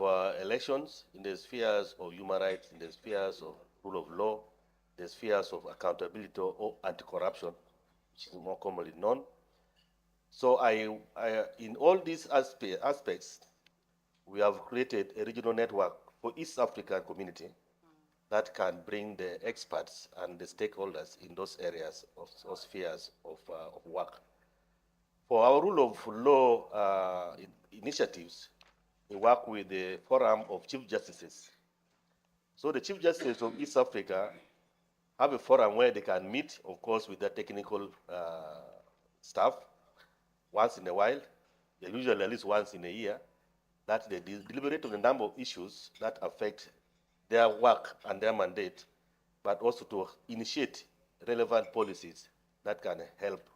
elections, in the spheres of human rights, in the spheres of rule of law, the spheres of accountability or anti-corruption, which is more commonly known. So in all these aspects, we have created a regional network for East African community that can bring the experts and the stakeholders in those areas or spheres of work. For our rule of law initiatives, we work with the Forum of Chief Justices. So the Chief Justices of East Africa have a forum where they can meet, of course, with their technical staff once in a while, usually at least once in a year, that they deliberate on a number of issues that affect their work and their mandate, but also to initiate relevant policies that can help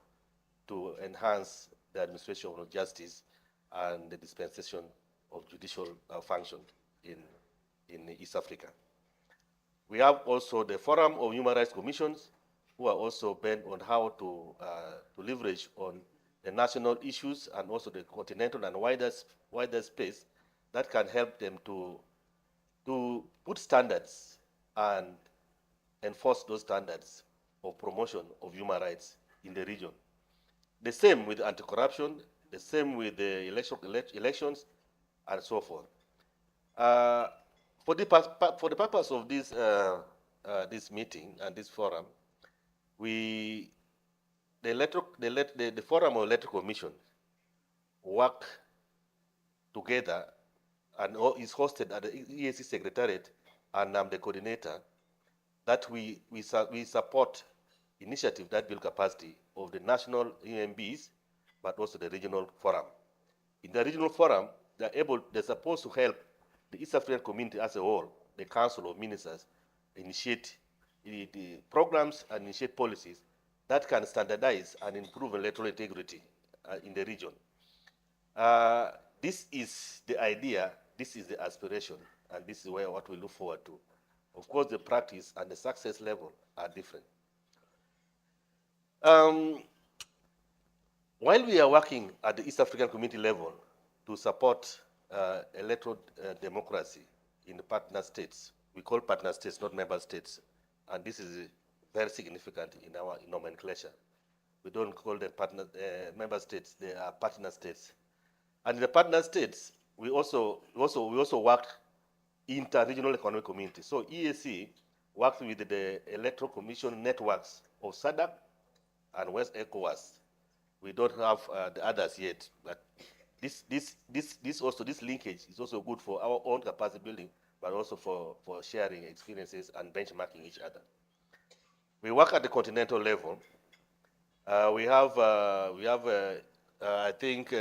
to enhance the administration of justice and the dispensation of judicial function in East Africa. We have also the Forum of Human Rights Commissions, who are also bent on how to leverage on the national issues and also the continental and wider space that can help them to put standards and enforce those standards of promotion of human rights in the region. The same with anti-corruption, the same with the elections, and so forth. For the purpose of this meeting and this forum, the Forum of Electoral Commission work together and is hosted at the EAC Secretariat, and I'm the coordinator, that we support initiatives that build capacity of the national UMBs, but also the regional forum. In the regional forum, they're supposed to help the East African community as a whole, the Council of Ministers, initiate the programs and initiate policies that can standardize and improve electoral integrity in the region. This is the idea, this is the aspiration, and this is what we look forward to. Of course, the practice and the success level are different. While we are working at the East African community level to support electoral democracy in the partner states, we call partner states, not member states, and this is very significant in our nomenclature. We don't call them member states; they are partner states. And in the partner states, we also work inter-regional economic community. So EAC works with the Electoral Commission networks of SADC and West ECOWAS. We don't have the others yet, but this linkage is also good for our own capacity building, but also for sharing experiences and benchmarking each other. We work at the continental level. I think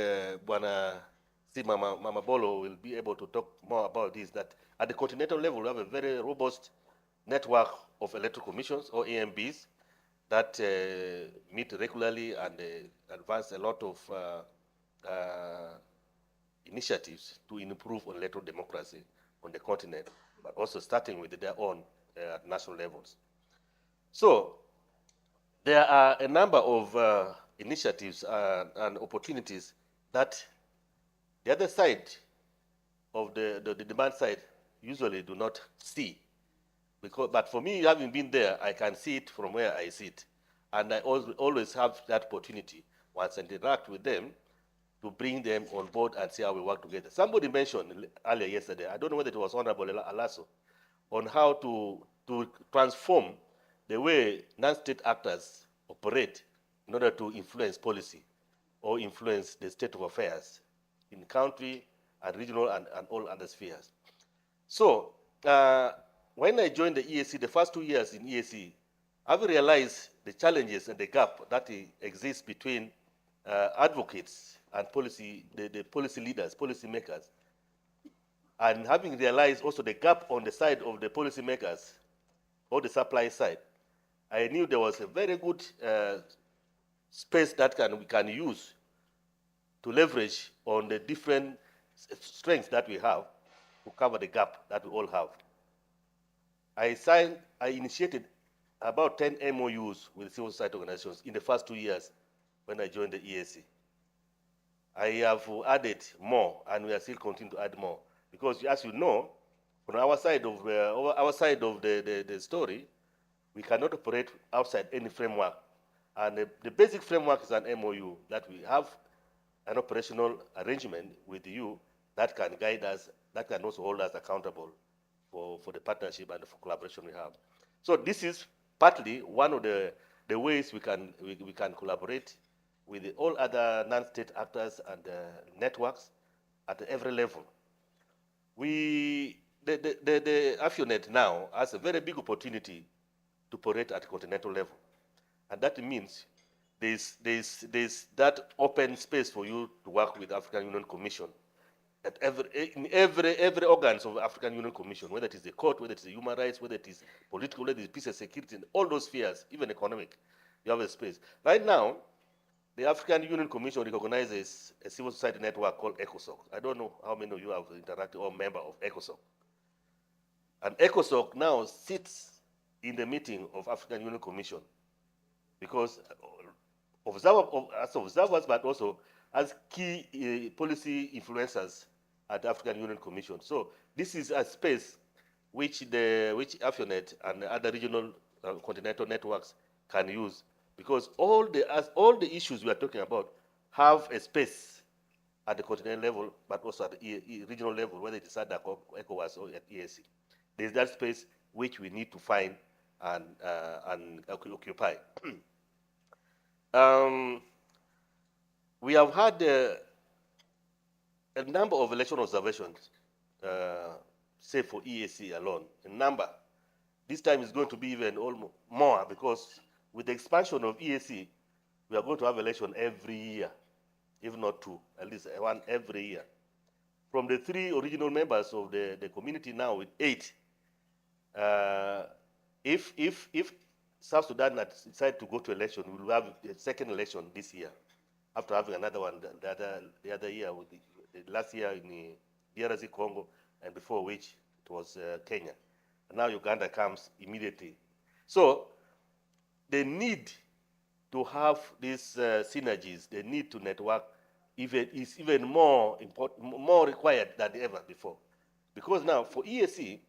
Mama Bolo will be able to talk more about this, that at the continental level, we have a very robust network of electoral commissions, or AMBs, that meet regularly and advance a lot of initiatives to improve on electoral democracy on the continent, but also starting with their own national levels. So there are a number of initiatives and opportunities that the other side of the demand side usually do not see. But for me, having been there, I can see it from where I sit. And I always have that opportunity, once I interact with them, to bring them on board and see how we work together. Somebody mentioned earlier yesterday, I don't know whether it was Honorable Alaso, on how to transform the way non-state actors operate in order to influence policy or influence the state of affairs in country and regional and all other spheres. So when I joined the EAC, the first 2 years in EAC, I've realized the challenges and the gap that exists between advocates and the policy leaders, policy makers. And having realized also the gap on the side of the policy makers, or the supply side, I knew there was a very good space that we can use to leverage on the different strengths that we have to cover the gap that we all have. I initiated about 10 MOUs with civil society organizations in the first 2 years when I joined the EAC. I have added more, and we are still continuing to add more, because as you know, from our side of the story, we cannot operate outside any framework. And the basic framework is an MOU, that we have an operational arrangement with you that can guide us, that can also hold us accountable for the partnership and for collaboration we have. So this is partly one of the ways we can collaborate with all other non-state actors and networks at every level. The AFIONET now has a very big opportunity to operate at continental level. And that means there's that open space for you to work with African Union Commission at in every organs of the African Union Commission, whether it is the court, whether it is the human rights, whether it is political, whether it is peace and security, in all those spheres, even economic, you have a space. Right now, the African Union Commission recognizes a civil society network called ECOSOC. I don't know how many of you have interacted or member of ECOSOC. And ECOSOC now sits in the meeting of African Union Commission because as observers, but also as key policy influencers at the African Union Commission. So this is a space which AFIONET and other regional continental networks can use, because all the issues we are talking about have a space at the continental level, but also at the regional level, whether it is SADC or ECOWAS or at EAC. There's that space which we need to find and occupy. We have had a number of election observations, say for EAC alone, a number. This time is going to be even more, because with the expansion of EAC, we are going to have election every year, if not two, at least one every year. From the 3 original members of the community now with 8, if South Sudan had decided to go to election, we will have a second election this year, after having another one the other year, with the last year in DRC Congo, and before which it was Kenya. And now Uganda comes immediately. So they need to have these synergies. They need to network. Is even more important, more required than ever before, because now for EAC,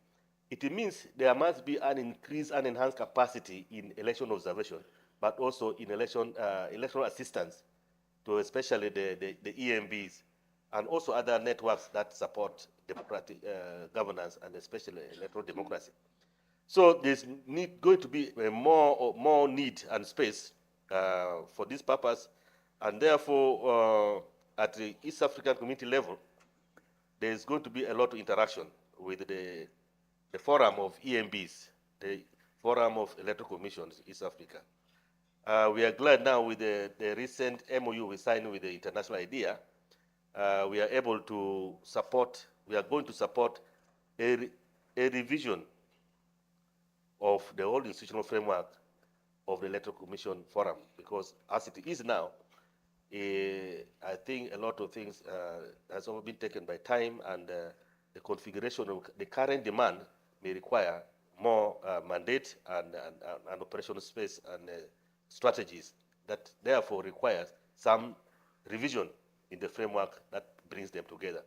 it means there must be an increased and enhanced capacity in election observation, but also in electoral assistance to especially the EMBs and also other networks that support democratic governance and especially electoral democracy. So there's going to be more need and space for this purpose, and therefore at the East African community level, there's going to be a lot of interaction with the forum of EMBs, the forum of electoral commissions, East Africa. We are glad now with the recent MOU we signed with the International IDEA, we are able to support, we are going to support a revision of the whole institutional framework of the Electoral Commission Forum, because as it is now, I think a lot of things has all been taken by time, and the configuration of the current demand may require more mandate and operational space and strategies that therefore requires some revision in the framework that brings them together.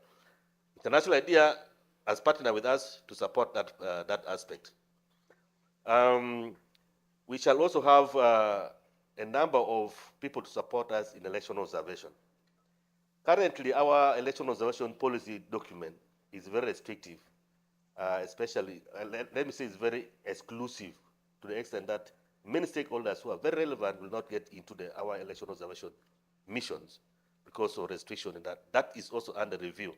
International IDEA has partnered with us to support that aspect. We shall also have a number of people to support us in election observation. Currently, our election observation policy document is very restrictive, especially, let me say it's very exclusive, to the extent that many stakeholders who are very relevant will not get into our election observation missions because of restriction in that. That is also under review.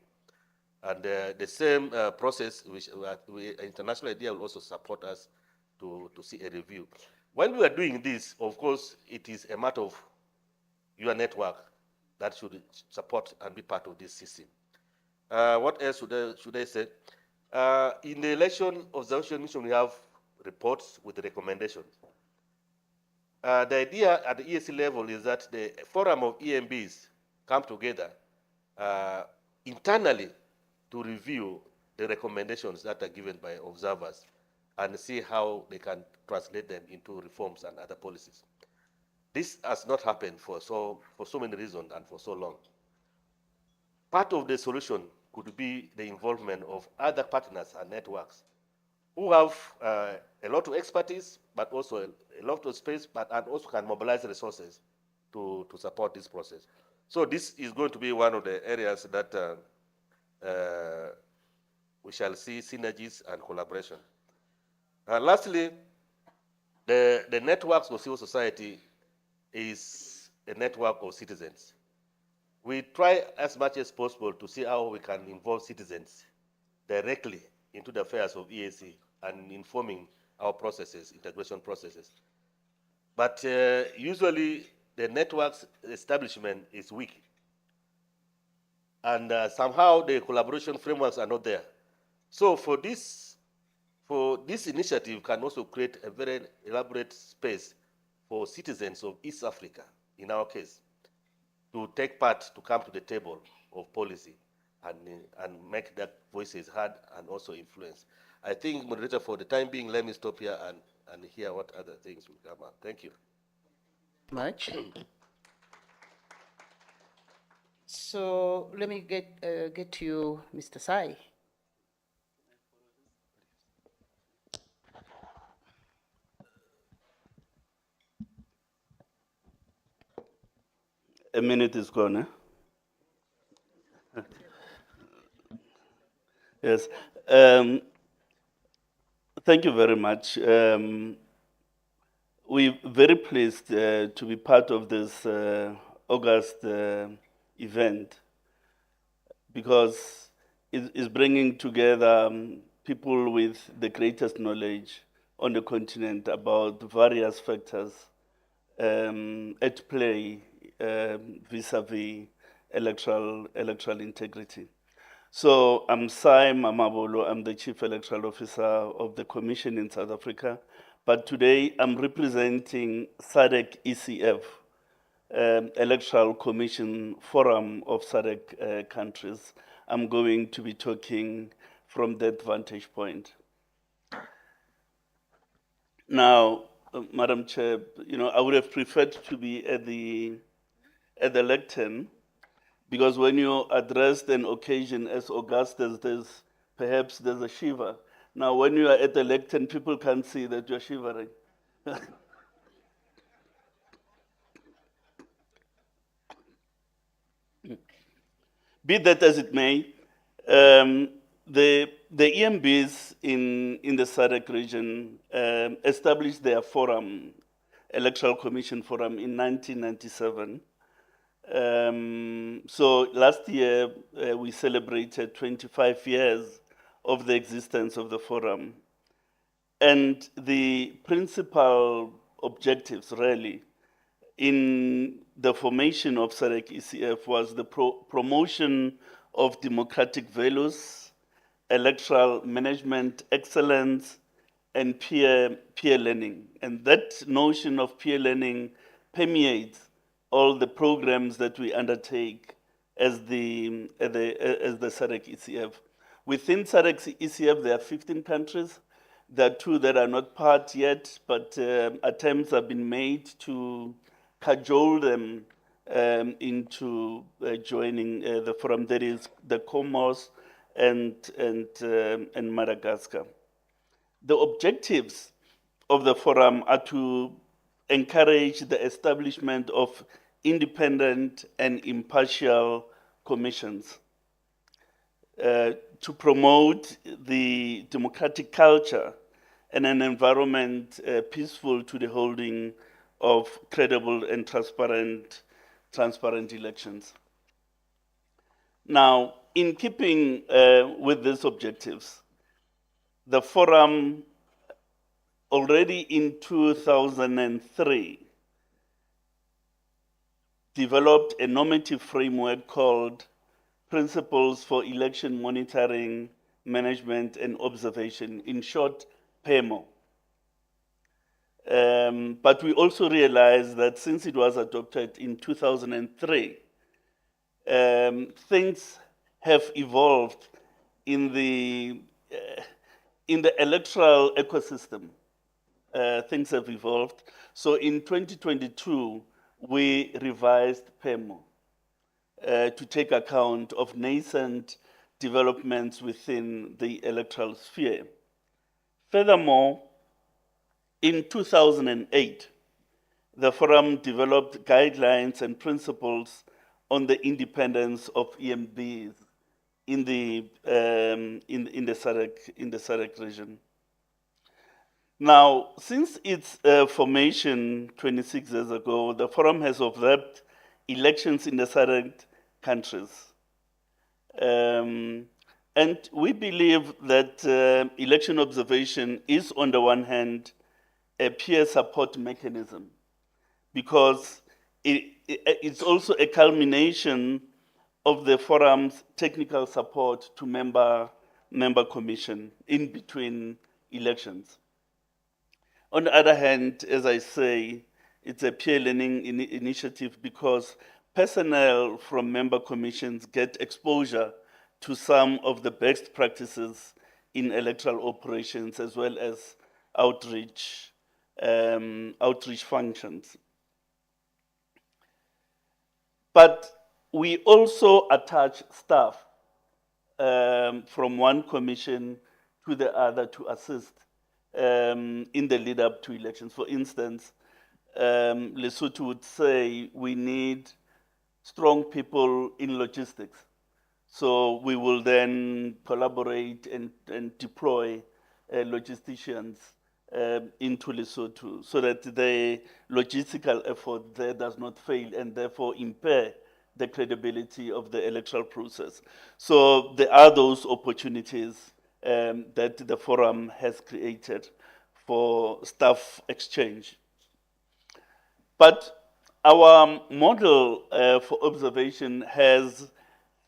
And the same process, which International IDEA will also support us to see a review. When we are doing this, of course, it is a matter of your network that should support and be part of this system. What else should I say? In the election observation mission, we have reports with recommendations. The idea at the EAC level is that the forum of EMBs come together internally to review the recommendations that are given by observers and see how they can translate them into reforms and other policies. This has not happened for so many reasons and for so long. Part of the solution could be the involvement of other partners and networks who have a lot of expertise, but also a lot of space, and also can mobilize resources to support this process. So this is going to be one of the areas that we shall see synergies and collaboration. Lastly, the networks of civil society is a network of citizens. We try as much as possible to see how we can involve citizens directly into the affairs of EAC and informing our processes, integration processes. But usually the network's establishment is weak. and somehow the collaboration frameworks are not there. So for this initiative can also create a very elaborate space for citizens of East Africa, in our case, to take part, to come to the table of policy and make their voices heard and also influence. I think, moderator, for the time being, let me stop here and hear what other things will come up. Thank you. Much. So let me get to you, Mr. Sai. A minute is gone, Yes. Thank you very much. We're very pleased to be part of this August event because it is bringing together people with the greatest knowledge on the continent about various factors at play vis-a-vis electoral integrity. So I'm Sai Mamabolo, I'm the Chief Electoral Officer of the Commission in South Africa, but today I'm representing SADC ECF, Electoral Commission Forum of SADC countries. I'm going to be talking from that vantage point. Now, Madam Chair, I would have preferred to be at the lectern, because when you addressed an occasion as august as this, perhaps there's a shiver. Now, when you are at the lectern, people can't see that you're shivering. Be that as it may, the EMBs in the SADC region established their forum, Electoral Commission Forum, in 1997. So last year, we celebrated 25 years of the existence of the forum. And the principal objectives, really, in the formation of SADC ECF was the promotion of democratic values, electoral management excellence, and peer learning. And that notion of peer learning permeates all the programs that we undertake as the SADC ECF. Within SADC ECF, there are 15 countries. There are 2 that are not part yet, but attempts have been made to cajole them into joining the forum. That is the Comoros and Madagascar. The objectives of the forum are to encourage the establishment of independent and impartial commissions, to promote the democratic culture and an environment peaceful to the holding of credible and transparent elections. Now, in keeping with these objectives, the forum already in 2003 developed a normative framework called Principles for Election Monitoring, Management and Observation, in short, PEMO. But we also realized that since it was adopted in 2003, things have evolved in the electoral ecosystem. Things have evolved. So in 2022, we revised PEMO to take account of nascent developments within the electoral sphere. Furthermore, in 2008, the forum developed guidelines and principles on the independence of EMBs in the SADC region. Now, since its formation 26 years ago, the forum has observed elections in the SADC countries. And we believe that election observation is, on the one hand, a peer support mechanism, because it's also a culmination of the forum's technical support to member commission in between elections. On the other hand, as I say, it's a peer learning initiative because personnel from member commissions get exposure to some of the best practices in electoral operations as well as outreach functions. But we also attach staff from one commission to the other to assist in the lead up to elections. For instance, Lesotho would say we need strong people in logistics. So we will then collaborate and deploy logisticians into Lesotho so that the logistical effort there does not fail and therefore impair the credibility of the electoral process. So there are those opportunities that the forum has created for staff exchange. But our model for observation has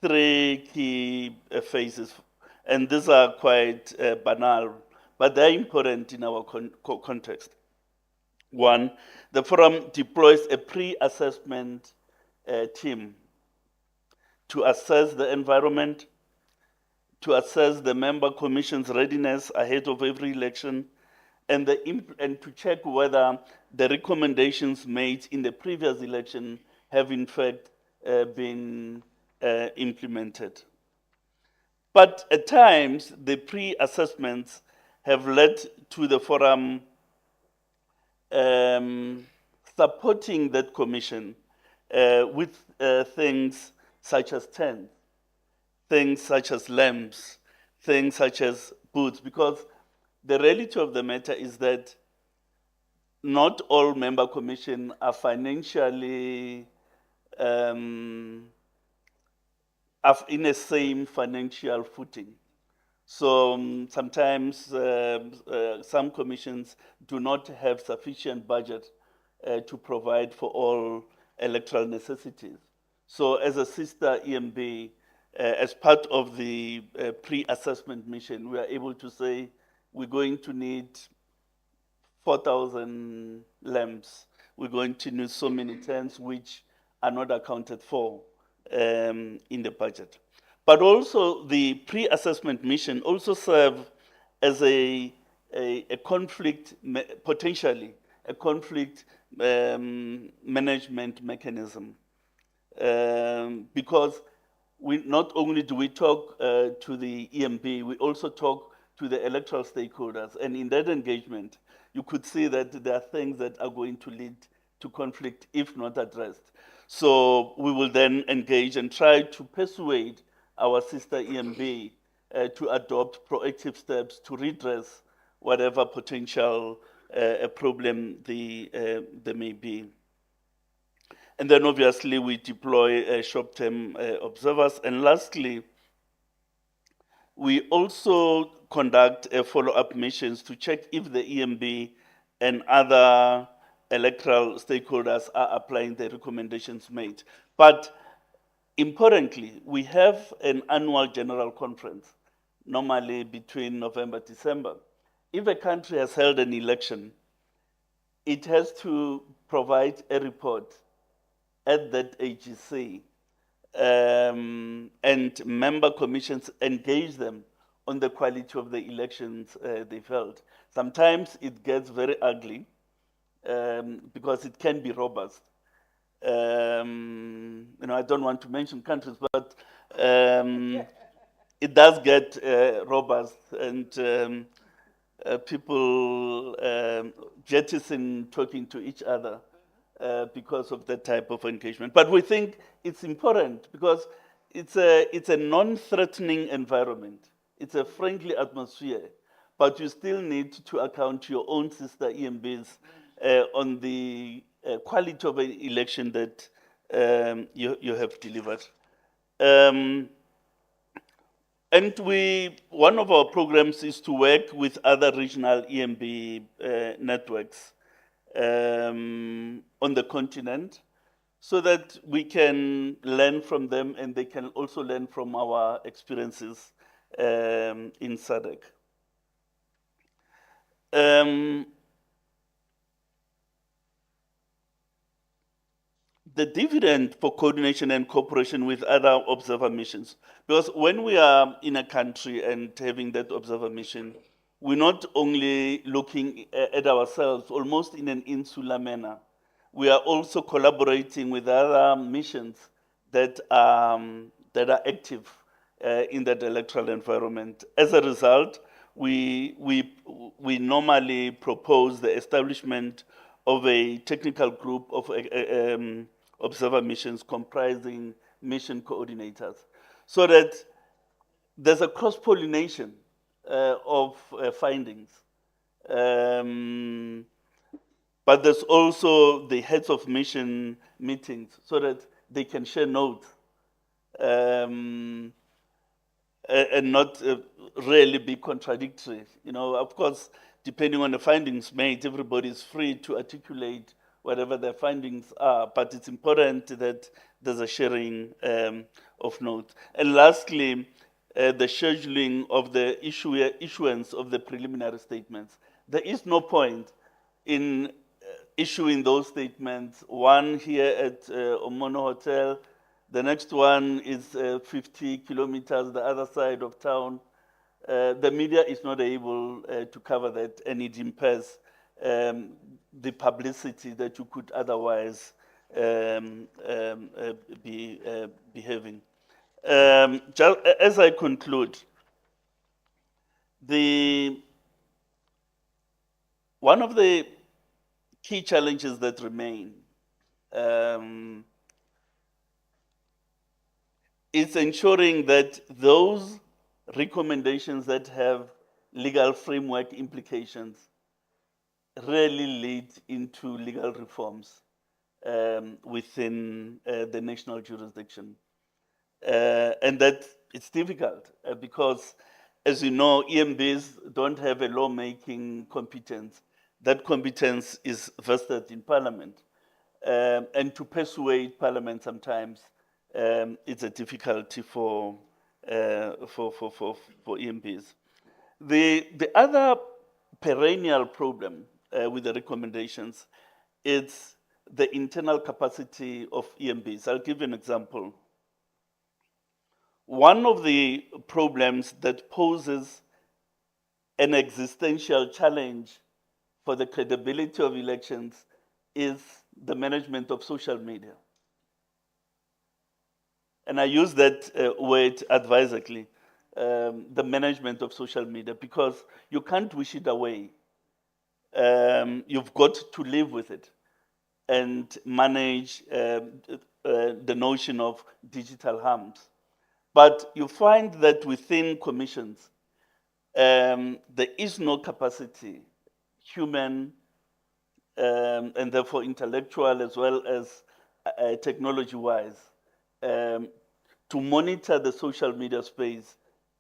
three key phases, and these are quite banal, but they're important in our context. One, the forum deploys a pre-assessment team to assess the environment, to assess the member commission's readiness ahead of every election, and to check whether the recommendations made in the previous election have in fact been implemented. But at times, the pre-assessments have led to the forum supporting that commission with things such as tents, things such as lamps, things such as booths, because the reality of the matter is that not all member commission are financially are in the same financial footing. So sometimes some commissions do not have sufficient budget to provide for all electoral necessities. So as a sister EMB, as part of the pre-assessment mission, we are able to say we're going to need 4,000 lamps. We're going to need so many tents which are not accounted for in the budget. But also the pre-assessment mission also serve as a conflict, potentially, a conflict management mechanism. Because not only do we talk to the EMB, we also talk to the electoral stakeholders. And in that engagement, you could see that there are things that are going to lead to conflict if not addressed. So we will then engage and try to persuade our sister EMB to adopt proactive steps to redress whatever potential problem there may be. And then obviously we deploy short-term observers. And lastly, we also conduct follow-up missions to check if the EMB and other electoral stakeholders are applying the recommendations made. But importantly, we have an annual general conference, normally between November, December. If a country has held an election, it has to provide a report at that AGC, and member commissions engage them on the quality of the elections they've held. Sometimes it gets very ugly because it can be robust. I don't want to mention countries, but it does get robust, and people jettison talking to each other because of that type of engagement. But we think it's important because it's a non-threatening environment. It's a friendly atmosphere, but you still need to account your own sister EMBs on the quality of an election that you have delivered. And one of our programs is to work with other regional EMB networks on the continent so that we can learn from them and they can also learn from our experiences in SADC. The dividend for coordination and cooperation with other observer missions. Because when we are in a country and having that observer mission, we're not only looking at ourselves almost in an insular manner. We are also collaborating with other missions that are active in that electoral environment. As a result, we normally propose the establishment of a technical group of observer missions comprising mission coordinators, so that there's a cross-pollination of findings. But there's also the heads of mission meetings, so that they can share notes and not really be contradictory. You know, of course, depending on the findings made, everybody is free to articulate whatever their findings are, but it's important that there's a sharing of notes. And lastly, the scheduling of the issuance of the preliminary statements. There is no point in issuing those statements, one here at Omono Hotel, the next one is 50 kilometers the other side of town. The media is not able to cover that, and it impairs the publicity that you could otherwise be having. As I conclude, one of the key challenges that remain is ensuring that those recommendations that have legal framework implications really lead into legal reforms within the national jurisdiction. And that it's difficult because, as you know, EMBs don't have a lawmaking competence. That competence is vested in Parliament. And to persuade Parliament sometimes, it's a difficulty for EMPs. The other perennial problem with the recommendations is the internal capacity of EMPs. I'll give you an example. One of the problems that poses an existential challenge for the credibility of elections is the management of social media. And I use that word advisedly, the management of social media, because you can't wish it away. You've got to live with it and manage the notion of digital harms. But you find that within commissions, there is no capacity, human and therefore intellectual as well as technology-wise, to monitor the social media space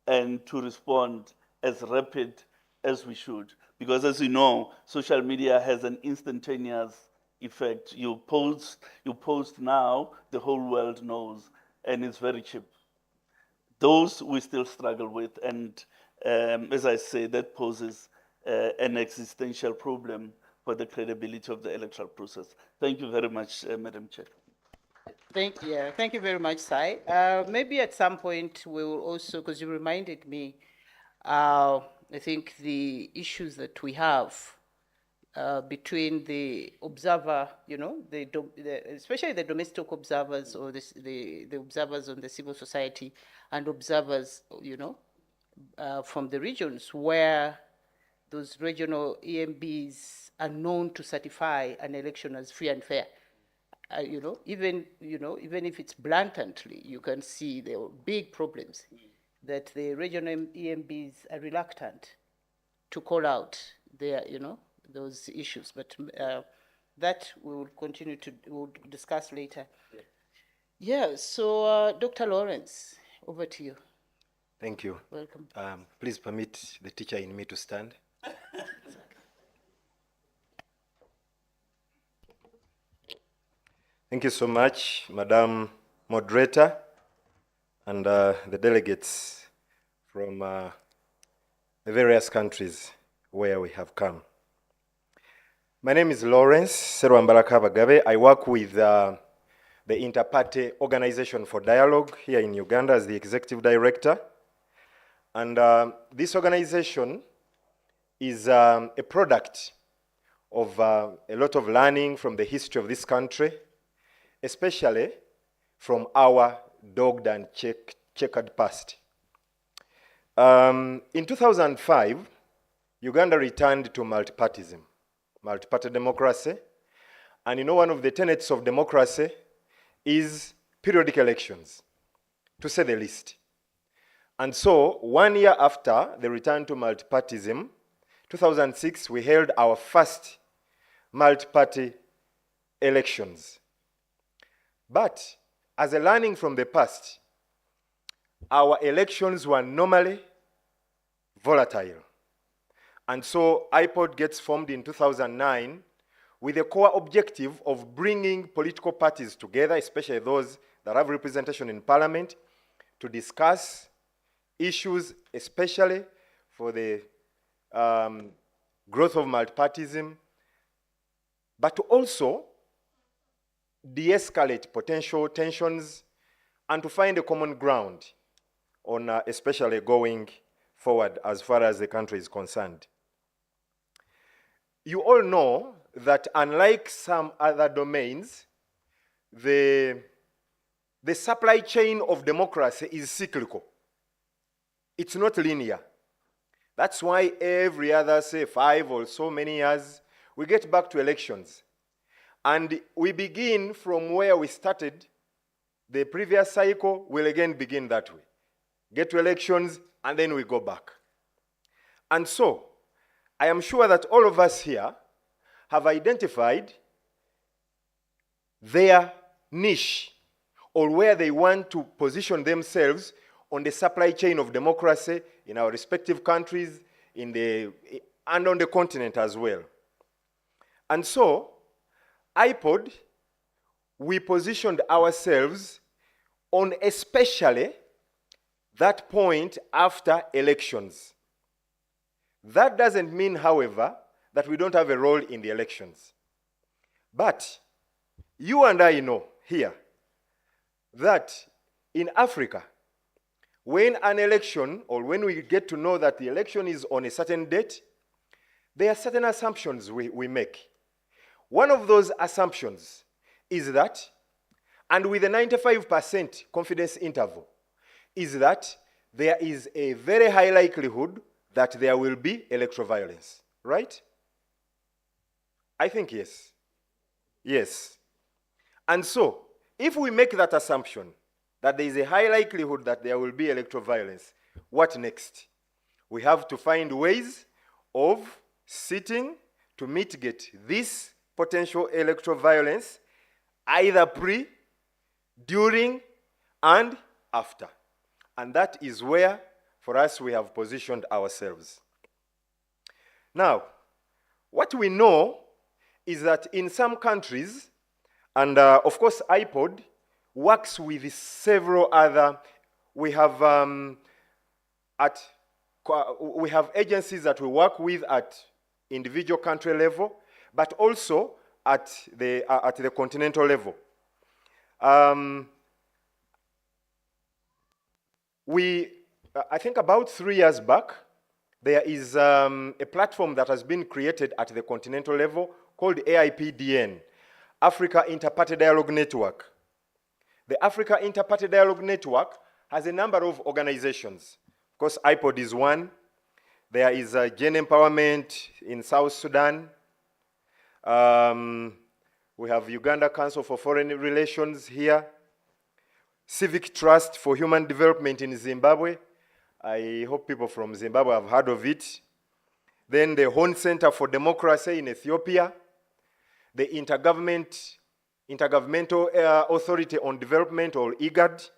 and to respond as rapid as we should. Because as you know, social media has an instantaneous effect. You post now, the whole world knows, and it's very cheap. Those we still struggle with, and as I say, that poses an existential problem for the credibility of the electoral process. Thank you very much, Madam Chair. Thank you very much, Sai. Maybe at some point we will also, because you reminded me, I think the issues that we have between the observer, you know, especially the domestic observers or the observers on the civil society and observers, you know, from the regions where those regional EMBs are known to certify an election as free and fair. Even if it's blatantly, you can see there are big problems that the regional EMBs are reluctant to call out their, those issues. But that we will continue to we'll discuss later. Yeah. So, Dr. Lawrence, over to you. Thank you. Welcome. Please permit the teacher in me to stand. Thank you so much, Madam Moderator, and the delegates from the various countries where we have come. My name is Lawrence Serwambaraka Bagabe. I work with the Inter-Party Organization for Dialogue here in Uganda as the Executive Director. And this organization is a product of a lot of learning from the history of this country, especially from our dogged and checkered past. In 2005, Uganda returned to multipartyism, multi-party democracy. And you know, one of the tenets of democracy is periodic elections, to say the least. And so, 1 year after the return to multipartyism, 2006, we held our first multi-party elections. But as a learning from the past, our elections were normally volatile. And so IPOD gets formed in 2009 with a core objective of bringing political parties together, especially those that have representation in parliament, to discuss issues, especially for the growth of multipartyism, but to also de-escalate potential tensions and to find a common ground on especially going forward as far as the country is concerned. You all know that unlike some other domains, the supply chain of democracy is cyclical. It's not linear. That's why every other, say, 5 or so many years, we get back to elections. And we begin from where we started. The previous cycle will again begin that way. Get to elections, and then we go back. And so, I am sure that all of us here have identified their niche or where they want to position themselves on the supply chain of democracy in our respective countries and on the continent as well. And so, IPOD, we positioned ourselves on especially that point after elections. That doesn't mean, however, that we don't have a role in the elections. But you and I know here that in Africa, when an election, or when we get to know that the election is on a certain date, there are certain assumptions we make. One of those assumptions is that, and with a 95% confidence interval, is that there is a very high likelihood that there will be electoral violence, right? I think yes. Yes. And so, if we make that assumption, that there is a high likelihood that there will be electoral violence, what next? We have to find ways of sitting to mitigate this potential electoral violence, either pre, during, and after. And that is where, for us, we have positioned ourselves. Now, what we know is that in some countries, and of course IPOD works with several other, we have agencies that we work with at individual country level, but also at the continental level. I think about 3 years back, there is a platform that has been created at the continental level called AIPDN, Africa Inter-Party Dialogue Network. The Africa Inter-Party Dialogue Network has a number of organizations. Of course, IPOD is one. There is Gen Empowerment in South Sudan. We have Uganda Council for Foreign Relations here. Civic Trust for Human Development in Zimbabwe. I hope people from Zimbabwe have heard of it. Then the Horn Center for Democracy in Ethiopia. The Intergovernmental Authority on Development, or IGAD.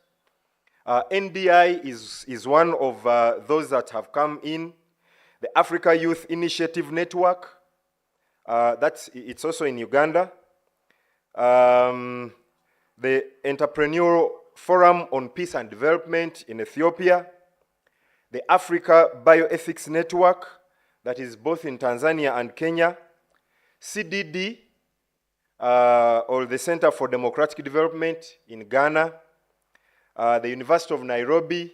NDI is one of those that have come in. The Africa Youth Initiative Network. It's also in Uganda. the Entrepreneurial Forum on Peace and Development in Ethiopia, the Africa Bioethics Network, that is both in Tanzania and Kenya, CDD, or the Center for Democratic Development in Ghana, the University of Nairobi,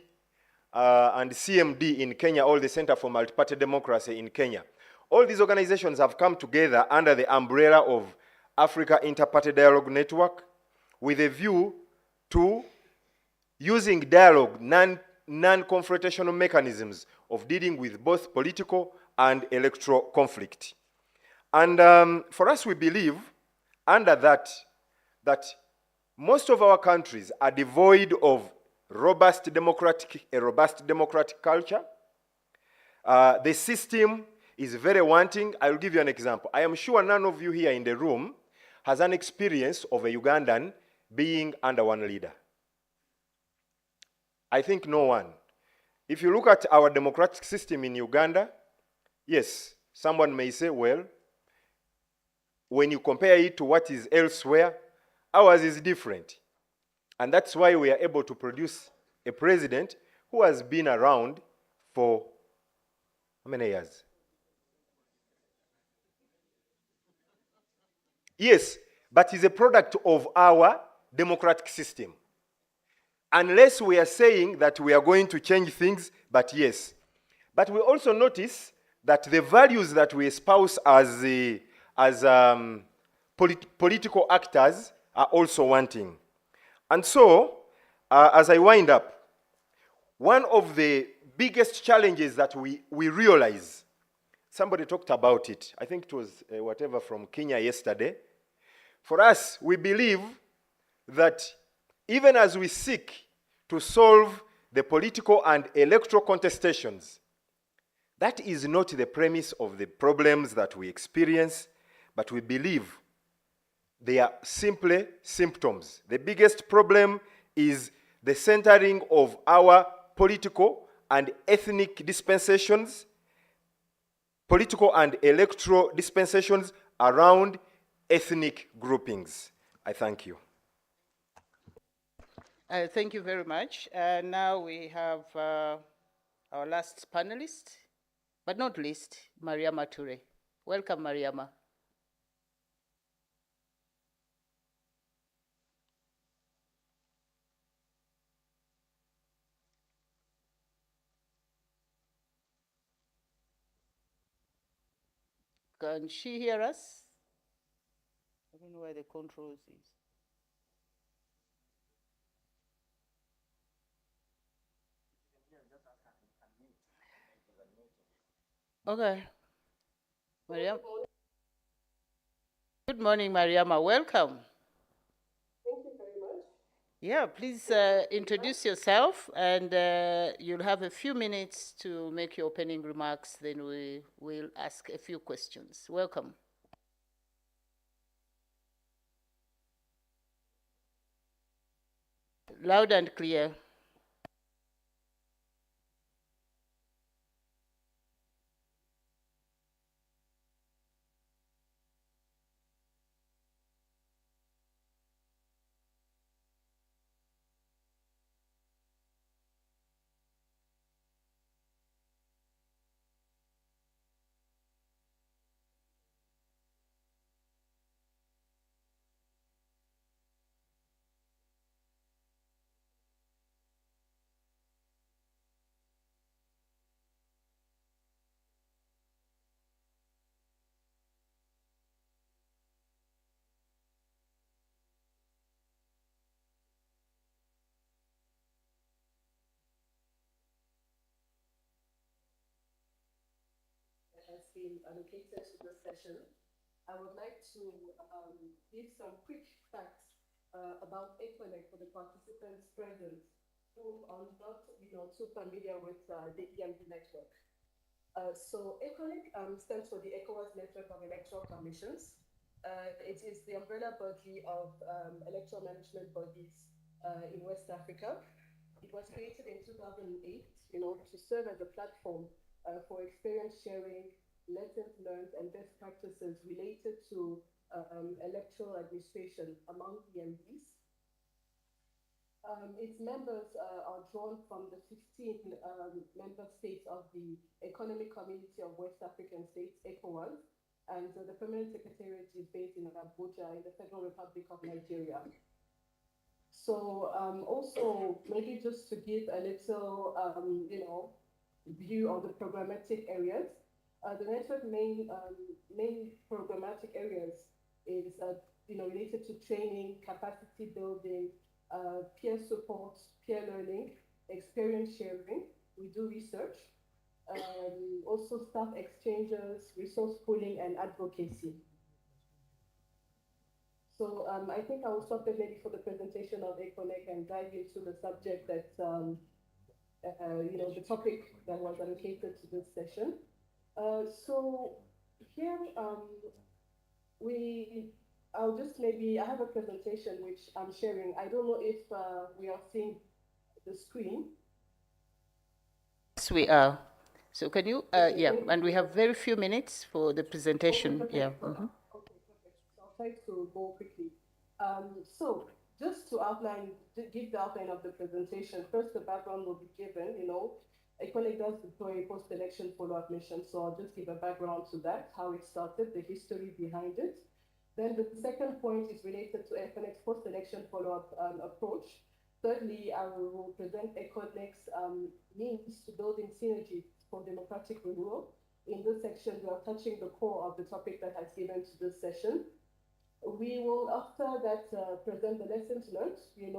and CMD in Kenya, or the Center for Multi-Party Democracy in Kenya. All these organizations have come together under the umbrella of Africa Inter-Party Dialogue Network with a view to using dialogue, non-confrontational mechanisms of dealing with both political and electoral conflict. And for us, we believe under that most of our countries are devoid of a robust democratic culture. The system is very wanting. I will give you an example. I am sure none of you here in the room has an experience of a Ugandan being under one leader. I think no one. If you look at our democratic system in Uganda, yes, someone may say, well, when you compare it to what is elsewhere, ours is different. And that's why we are able to produce a president who has been around for how many years? Yes, but he's a product of our democratic system. Unless we are saying that we are going to change things, but yes. But we also notice that the values that we espouse as political actors are also wanting. And so, as I wind up, one of the biggest challenges that we realize, somebody talked about it, I think it was whatever from Kenya yesterday. For us, we believe that even as we seek to solve the political and electoral contestations, that is not the premise of the problems that we experience, but we believe they are simply symptoms. The biggest problem is the centering of our political and ethnic dispensations, political and electoral dispensations around ethnic groupings. I thank you. Thank you very much. Now we have our last panelist, but not least, Mariama Ture. Welcome, Mariama. Can she hear us? I don't know where the controls is. Okay. Mariam. Good morning, Mariama. Welcome. Thank you very much. Yeah, please introduce yourself, and you'll have a few minutes to make your opening remarks. Then we will ask a few questions. Welcome. Loud and clear. Has been allocated to this session. I would like to give some quick facts about Equinec for the participants present who are not too familiar with the EMD network. So Equinec stands for the ECOWAS Network of Electoral Commissions. It is the umbrella body of electoral management bodies in West Africa. It was created in 2008 to serve as a platform for experience sharing, lessons learned, and best practices related to electoral administration among EMDs. its members are drawn from the 15 member states of the Economic Community of West African States, ECOWAS, and the permanent secretariat is based in Abuja in the Federal Republic of Nigeria. So also, maybe just to give a little, view of the programmatic areas, the network main programmatic areas is, related to training, capacity building, peer support, peer learning, experience sharing. We do research, also staff exchanges, resource pooling, and advocacy. So I think I will stop there maybe for the presentation of ECONEC and dive into the subject that, the topic that was allocated to this session. So here, I'll just maybe, I have a presentation which I'm sharing. I don't know if we are seeing the screen. Yes, we are. So can you, yeah, and we have very few minutes for the presentation. Okay, Yeah. Okay, perfect. So I'll try to go quickly. So just to outline, to give the outline of the presentation, first the background will be given, ECONEC does deploy a post-election follow-up mission, so I'll just give a background to that, how it started, the history behind it. Then the second point is related to ECONEC's post-election follow-up approach. Thirdly, I will present ECONEC's means to building synergies for democratic renewal. In this section, we are touching the core of the topic that has given to this session. We will, after that, present the lessons learned.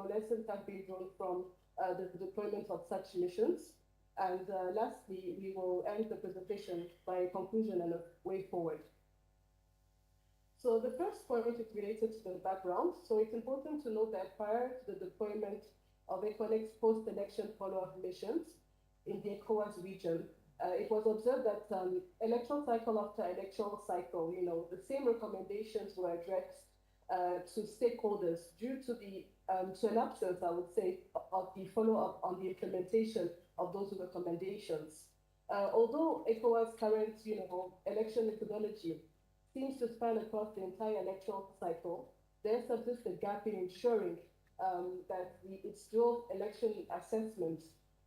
Lessons have been drawn from the deployment of such missions. And lastly, we will end the presentation by a conclusion and a way forward. So the first point is related to the background. So it's important to note that prior to the deployment of ECONEC's post-election follow-up missions in the ECOWAS region, it was observed that electoral cycle after electoral cycle, the same recommendations were addressed to stakeholders due to the to an absence, I would say, of the follow-up on the implementation of those recommendations. Although ECOWAS' current, election methodology seems to span across the entire electoral cycle, there subsists a gap in ensuring that its dual election assessment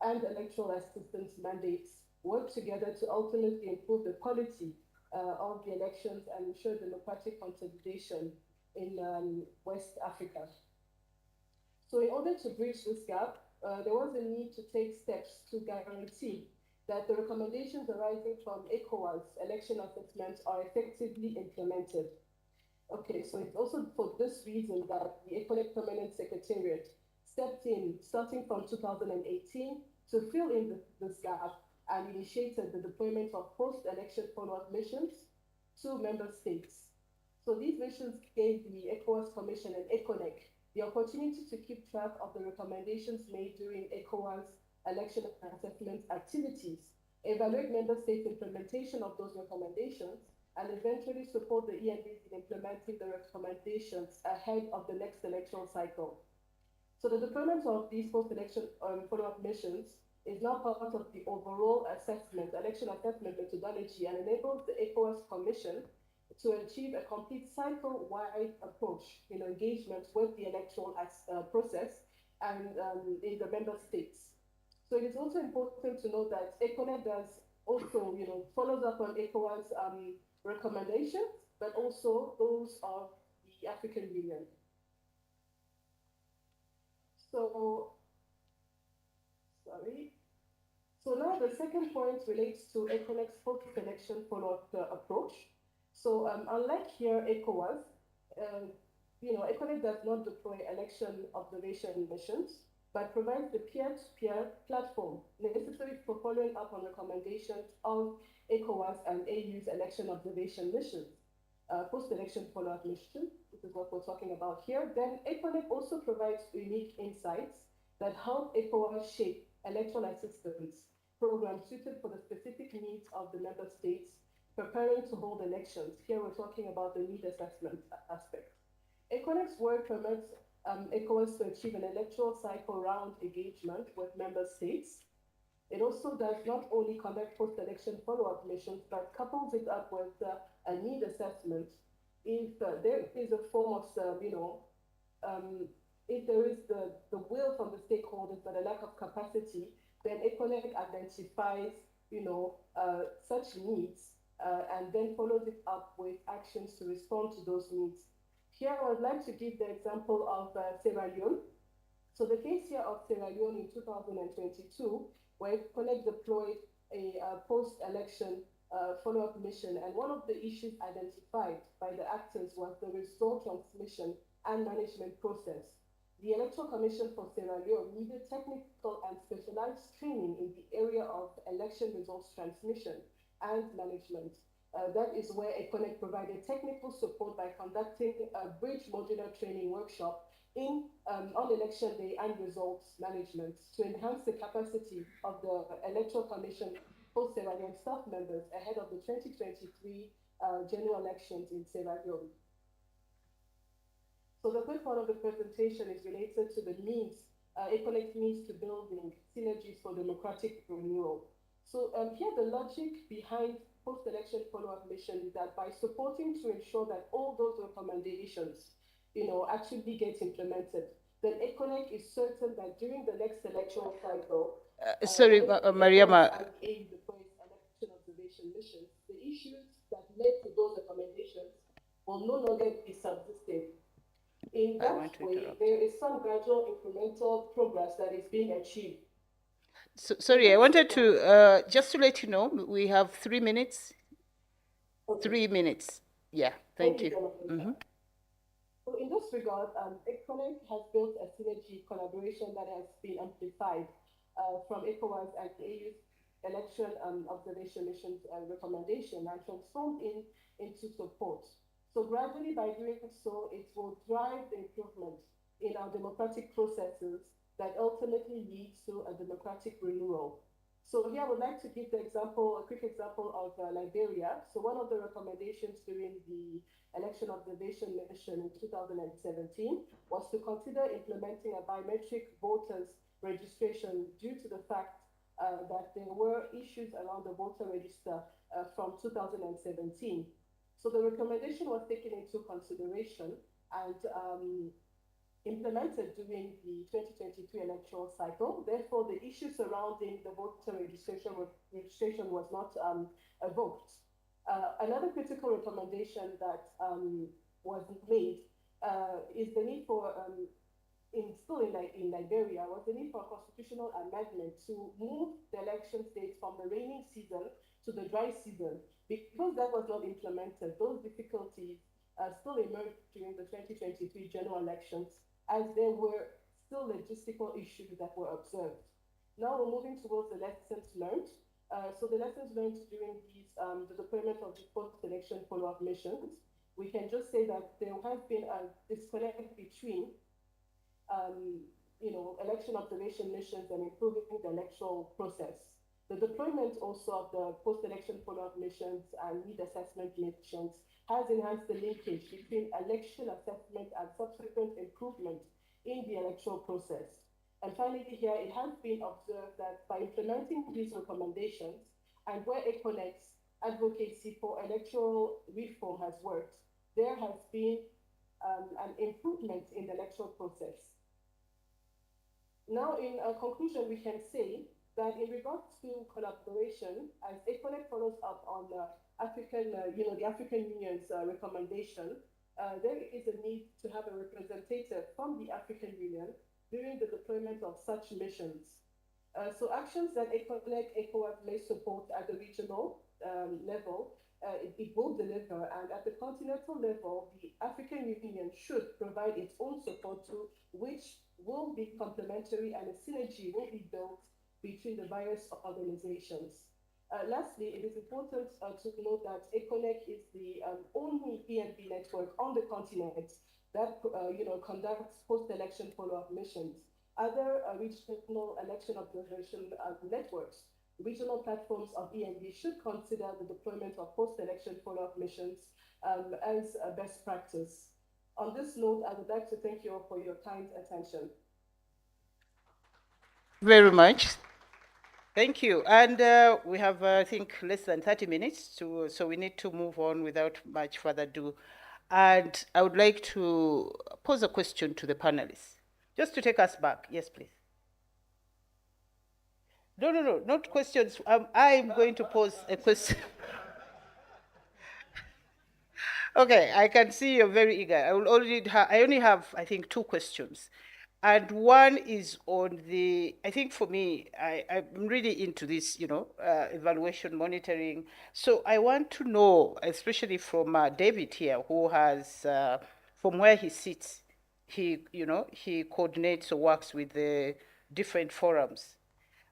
and electoral assistance mandates work together to ultimately improve the quality of the elections and ensure democratic consolidation in West Africa. So in order to bridge this gap, there was a need to take steps to guarantee that the recommendations arising from ECOWAS election assessments are effectively implemented. Okay, so it's also for this reason that the ECONEC Permanent Secretariat stepped in starting from 2018 to fill in this gap and initiated the deployment of post-election follow-up missions to member states. So these missions gave the ECOWAS Commission and ECONEC the opportunity to keep track of the recommendations made during ECOWAS election assessment activities, evaluate member states' implementation of those recommendations, and eventually support the ENBs in implementing the recommendations ahead of the next electoral cycle. So the deployment of these post-election follow-up missions is now part of the overall election assessment methodology, and enables the ECOWAS Commission to achieve a complete cycle-wide approach in engagement with the electoral process and in the member states. So it is also important to note that ECONEC does also, follows up on ECOWAS recommendations, but also those of the African Union. So, sorry. So now the second point relates to ECONEC's post-election follow-up approach. So unlike here, ECOWAS, ECONEC does not deploy election observation missions, but provides the peer-to-peer platform necessary for following up on recommendations of ECOWAS and AU's election observation missions. Post-election follow-up mission, this is what we're talking about here. Then ECONEC also provides unique insights that help ECOWAS shape electoral assistance programs suited for the specific needs of the member states preparing to hold elections. Here we're talking about the need assessment aspect. ECONEC's work permits ECOWAS to achieve an electoral cycle round engagement with member states. It also does not only conduct post-election follow-up missions, but couples it up with a need assessment if there is a form of, If there is the will from the stakeholders but a lack of capacity, then ECONEC identifies, such needs and then follows it up with actions to respond to those needs. Here, I would like to give the example of Sierra Leone. So the case here of Sierra Leone in 2022, where ECONEC deployed a post-election follow-up mission, and one of the issues identified by the actors was the result transmission and management process. The Electoral Commission for Sierra Leone needed technical and specialized training in the area of election results transmission and management. That is where ECONEC provided technical support by conducting a bridge modular training workshop on election day and results management to enhance the capacity of the Electoral Commission for Sierra Leone staff members ahead of the 2023 general elections in Sierra Leone. So the third part of the presentation is related to the means, ECONEC means to building synergies for democratic renewal. So here the logic behind post-election follow-up mission is that by supporting to ensure that all those recommendations, actually get implemented, then ECONEC is certain that during the next electoral cycle, Sorry, Mariama. And the election observation missions, the issues that led to those recommendations will no longer be subsisting. In that way, there is some gradual incremental progress that is being achieved. So, sorry, I wanted to, just to let you know, we have 3 minutes. Okay. 3 minutes. Yeah, thank you. So in this regard, ECONEC has built a synergy collaboration that has been amplified from ECOWAS and AU's election observation missions recommendation and transformed into support. So gradually by doing so, it will drive the improvement in our democratic processes that ultimately leads to a democratic renewal. So here I would like to give a quick example of Liberia. So one of the recommendations during the election observation mission in 2017 was to consider implementing a biometric voters registration due to the fact that there were issues around the voter register from 2017. So the recommendation was taken into consideration and implemented during the 2023 electoral cycle. Therefore, the issue surrounding the voter registration was not evoked. Another critical recommendation that was made is the need for, in Liberia, was the need for a constitutional amendment to move the election dates from the rainy season to the dry season. Because that was not implemented, those difficulties still emerged during the 2023 general elections, as there were still logistical issues that were observed. Now we're moving towards the lessons learned. So the lessons learned during the deployment of the post-election follow-up missions, we can just say that there has been a disconnect between election observation missions and improving the electoral process. The deployment also of the post-election follow-up missions and need assessment missions has enhanced the linkage between election assessment and subsequent improvement in the electoral process. And finally here, it has been observed that by implementing these recommendations and where ECONEC's advocacy for electoral reform has worked, there has been an improvement in the electoral process. Now, in conclusion, we can say that in regards to collaboration, as ECONEC follows up on the African Union's recommendation, there is a need to have a representative from the African Union during the deployment of such missions. So actions that ECONEC, ECOWAS may support at the regional level, it will deliver, and at the continental level, the African Union should provide its own support to which will be complementary, and a synergy will be built between the various organizations. Lastly, it is important to note that ECONEC is the only ENB network on the continent that conducts post-election follow-up missions. Other regional election observation networks, regional platforms of ENB should consider the deployment of post-election follow-up missions as a best practice. On this note, I would like to thank you all for your kind attention. Very much. Thank you. And we have, I think, less than 30 minutes, so we need to move on without much further ado. And I would like to pose a question to the panelists. Just to take us back. Yes, please. No, not questions. I'm going to pose a question. Okay, I can see you're very eager. I only have, I think, 2 questions. And one is on the, I think for me, I'm really into this, evaluation monitoring. So I want to know, especially from David here, who has, from where he sits, he coordinates or works with the different forums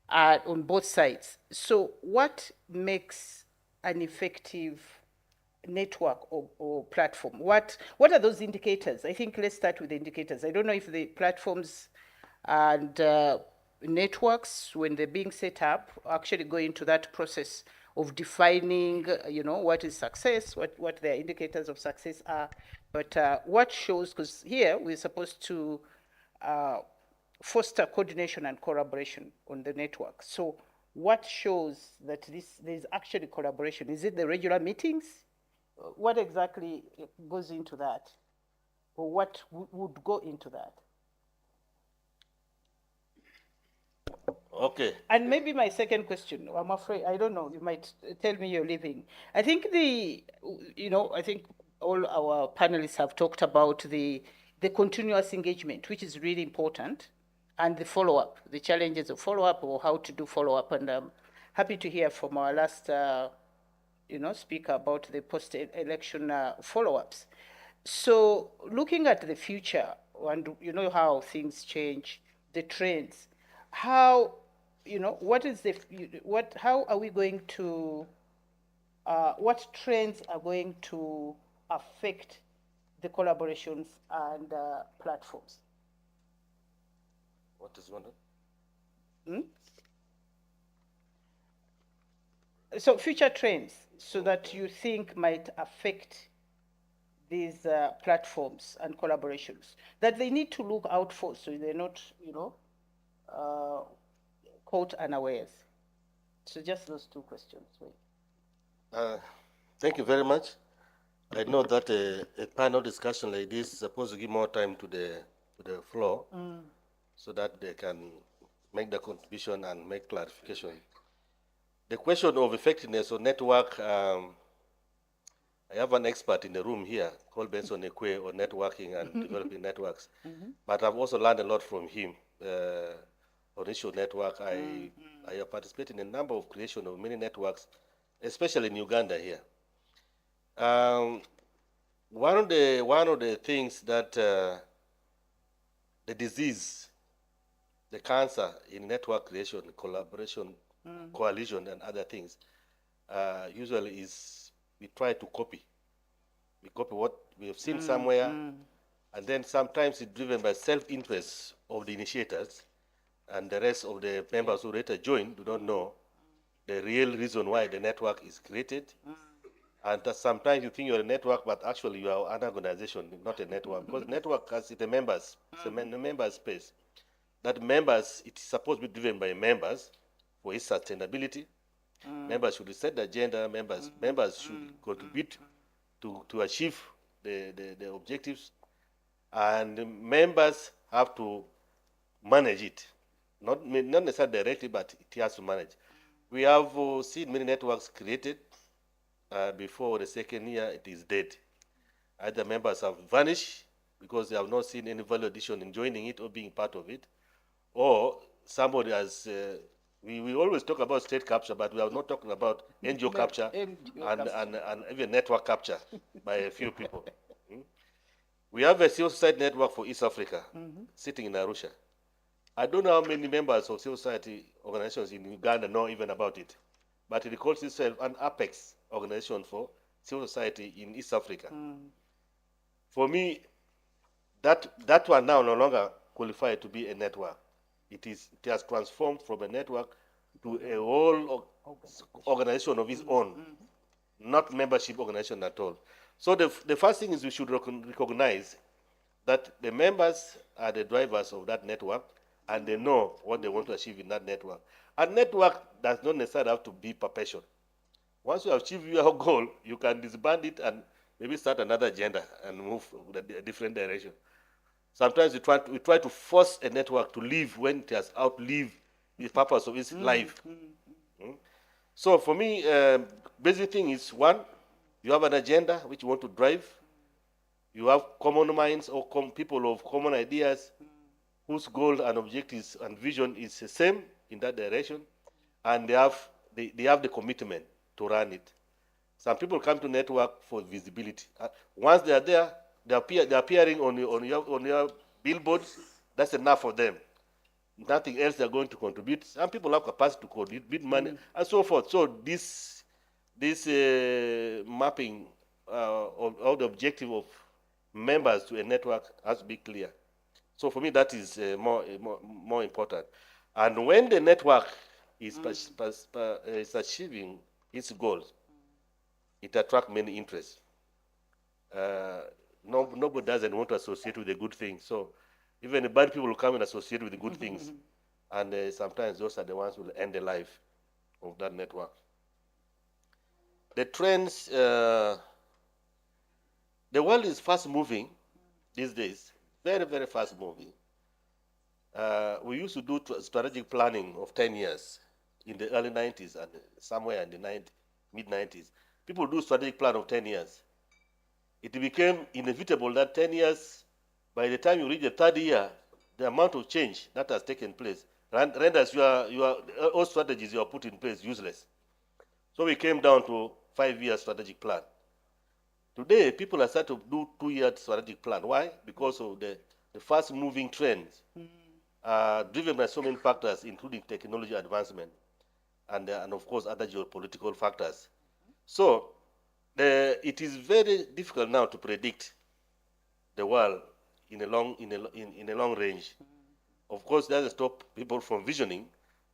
on both sides. So what makes an effective network or platform? What are those indicators? I think let's start with the indicators. I don't know if the platforms and networks, when they're being set up, actually go into that process of defining, what is success, what their indicators of success are. But what shows, because here we're supposed to foster coordination and collaboration on the network. So what shows that there's actually collaboration? Is it the regular meetings? What exactly goes into that? Or what would go into that? Okay. And maybe my second question, I'm afraid, I don't know, you might tell me you're leaving. I think I think all our panelists have talked about the continuous engagement, which is really important, and the follow-up, the challenges of follow-up or how to do follow-up. And I'm happy to hear from our last speaker about the post-election follow-ups. So looking at the future, and you know how things change, the trends, how, what is how are we going to, what trends are going to affect the collaborations and platforms? What is one? So future trends, so that you think might affect these platforms and collaborations that they need to look out for, so they're not, caught unawares. So just those 2 questions. Thank you very much. I know that a panel discussion like this is supposed to give more time to the floor, so that they can make the contribution and make clarification. The question of effectiveness of network, I have an expert in the room here called Benson Ekwe on networking and developing networks. But I've also learned a lot from him on issue network. I have participated in a number of creation of many networks, especially in Uganda here. One of the things that the disease, the cancer in network creation, collaboration, coalition, and other things, usually is we try to copy. We copy what we have seen somewhere, and then sometimes it's driven by self-interest of the initiators, and the rest of the members who later join do not know the real reason why the network is created. And sometimes you think you're a network, but actually you are an organization, not a network. Because network has the members, it's a member space. That members, it's supposed to be driven by members for its sustainability. Members should set the agenda, members should contribute to achieve the objectives. And members have to manage it. Not necessarily directly, but it has to manage. We have seen many networks created. Before the second year, it is dead. Either members have vanished because they have not seen any value addition in joining it or being part of it, or somebody has, we always talk about state capture, but we are not talking about NGO capture and even network capture by a few people. We have a civil society network for East Africa sitting in Arusha. I don't know how many members of civil society organizations in Uganda know even about it, but it calls itself an Apex organization for civil society in East Africa. For me, that one now no longer qualified to be a network. It has transformed from a network to a whole organization of its own, not membership organization at all. So the first thing is we should recognize that the members are the drivers of that network, and they know what they want to achieve in that network. A network does not necessarily have to be perpetual. Once you achieve your goal, you can disband it and maybe start another agenda and move in a different direction. Sometimes we try to force a network to live when it has outlived the purpose of its life. Mm. So for me, basic thing is one, you have an agenda which you want to drive. You have common minds or people of common ideas whose goal and objectives and vision is the same in that direction, and they have the commitment to run it. Some people come to network for visibility. Once they are there, they're appearing on your billboards. That's enough for them. Nothing else they're going to contribute. Some people have capacity to contribute money and so forth. So this mapping of the objective of members to a network has to be clear. So for me, that is more important. And when the network is achieving its goals, it attracts many interests. Nobody doesn't want to associate with the good things. So even the bad people will come and associate with the good things. And sometimes those are the ones who will end the life of that network. The trends, the world is fast moving these days, very, very fast moving. We used to do strategic planning of 10 years in the early 90s and somewhere in the mid-90s. People do strategic plan of 10 years. It became inevitable that 10 years, by the time you reach the third year, the amount of change that has taken place renders all strategies you have put in place useless. So we came down to 5-year strategic plan. Today, people are starting to do 2-year strategic plan. Why? Because of the fast-moving trends driven by so many factors, including technology advancement and of course, other geopolitical factors. So it is very difficult now to predict the world in a long range. Of course, that doesn't stop people from visioning,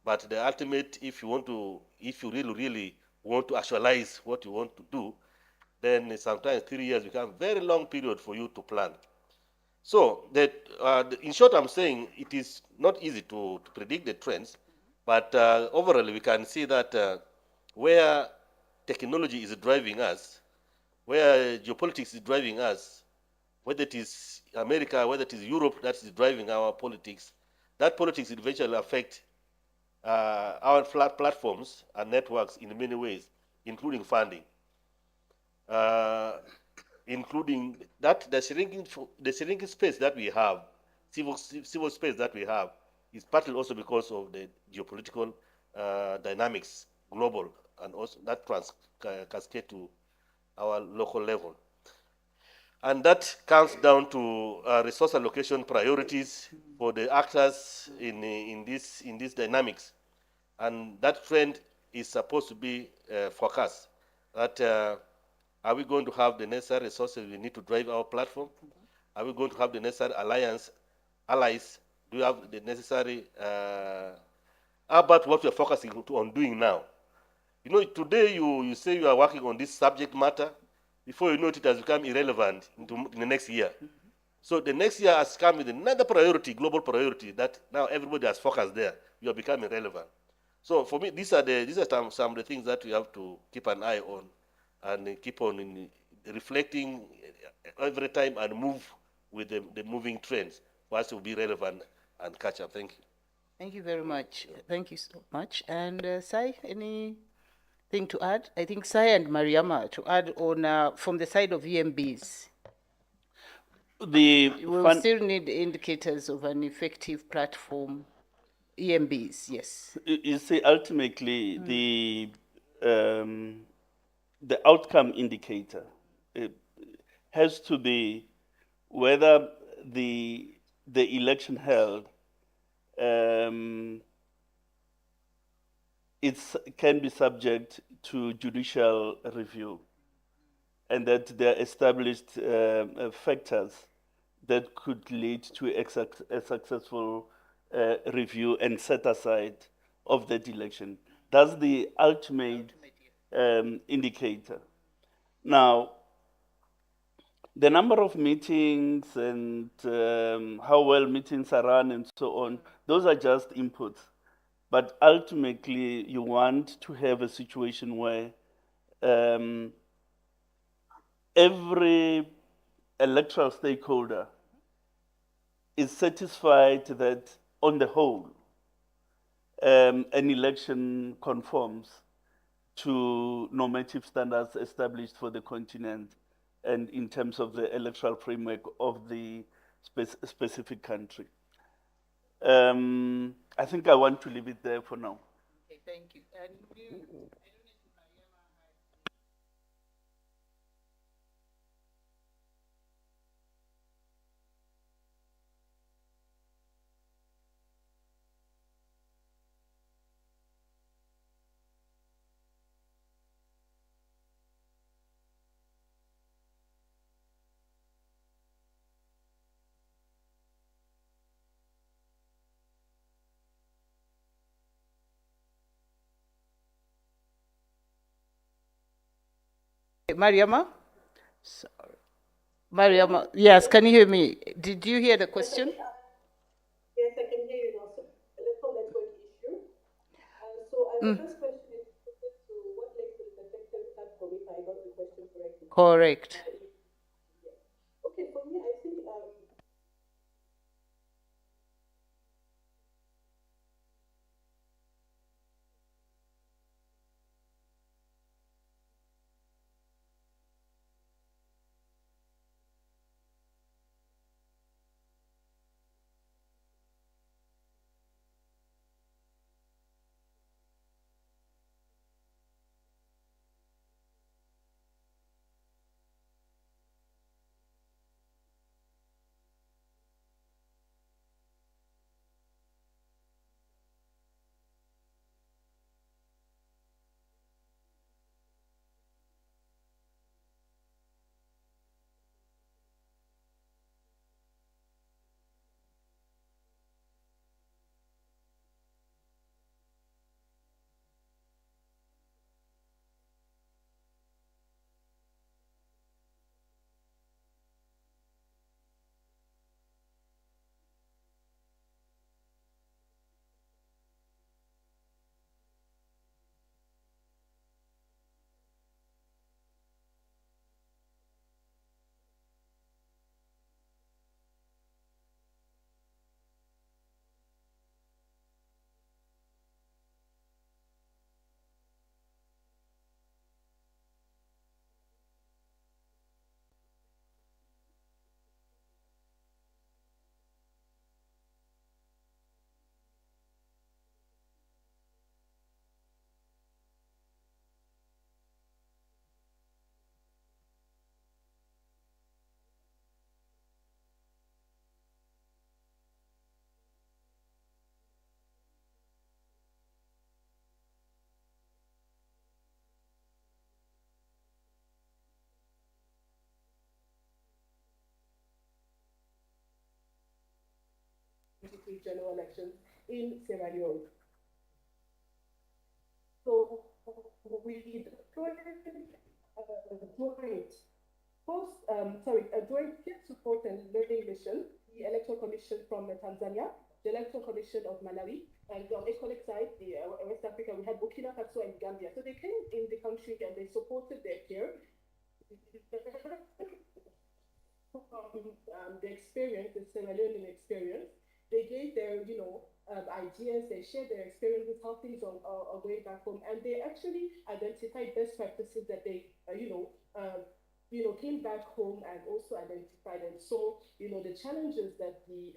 but the ultimate, if you really want to actualize what you want to do, then sometimes 3 years become a very long period for you to plan. So in short, I'm saying it is not easy to predict the trends, but overall we can see that where technology is driving us, where geopolitics is driving us, whether it is America, whether it is Europe that is driving our politics, that politics will eventually affect our platforms and networks in many ways, including funding. Including that the shrinking space that we have, civil space that we have, is partly also because of the geopolitical dynamics, global, and also that cascade to our local level. And that comes down to resource allocation priorities for the actors in this dynamics. And that trend is supposed to be forecast. That are we going to have the necessary resources we need to drive our platform? Are we going to have the necessary allies? Do you have the necessary? How about what we are focusing on doing now? You know, today you say you are working on this subject matter. Before you know it, it has become irrelevant in the next year. So the next year has come with another priority, global priority, that now everybody has focused there. You are becoming relevant. So for me, these are some of the things that we have to keep an eye on, and keep on reflecting every time and move with the moving trends for us to be relevant and catch up. Thank you. Thank you very much. Thank you so much. And Sai, anything to add? I think Sai and Mariama to add on from the side of EMBs. We will still need indicators of an effective platform. EMBs, yes. You see, ultimately, the outcome indicator has to be whether the election held can be subject to judicial review, and that there are established factors that could lead to a successful review and set aside of that election. That's the ultimate indicator. Now, the number of meetings and how well meetings are run and so on, those are just inputs. But ultimately, you want to have a situation where every electoral stakeholder is satisfied that, on the whole, an election conforms to normative standards established for the continent and in terms of the electoral framework of the specific country. I think I want to leave it there for now. Okay, thank you. And Mariama? Sorry. Mariama, yes, can you hear me? Did you hear the question? Yes, I can hear you now. So, electoral network issue. The first question is to what makes it an effective platform, if I got the question correctly. Correct. Okay, for me, I think general elections in Sierra Leone. So we joined joint peer support and learning mission, the Electoral Commission from Tanzania, the Electoral Commission of Malawi, and on ECOLEC side, the West Africa, we had Burkina Faso and Gambia. So they came in the country and they supported their peer. The experience, the Sierra Leonean experience, they gave their, ideas, they shared their experiences, how things are going back home, and they actually identified best practices that they, came back home and also identified and saw, the challenges that the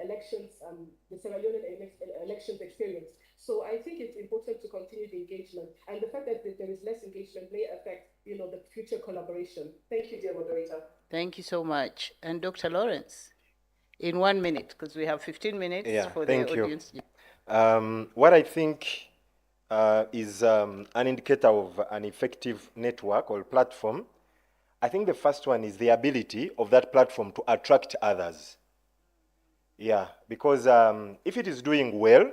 elections, the Sierra Leonean elections experience. So I think it's important to continue the engagement, and the fact that there is less engagement may affect, the future collaboration. Thank you, dear moderator. Thank you so much. And Dr. Lawrence, in 1 minute, because we have 15 minutes for the audience. What I think is an indicator of an effective network or platform, I think the first one is the ability of that platform to attract others. Yeah, because if it is doing well,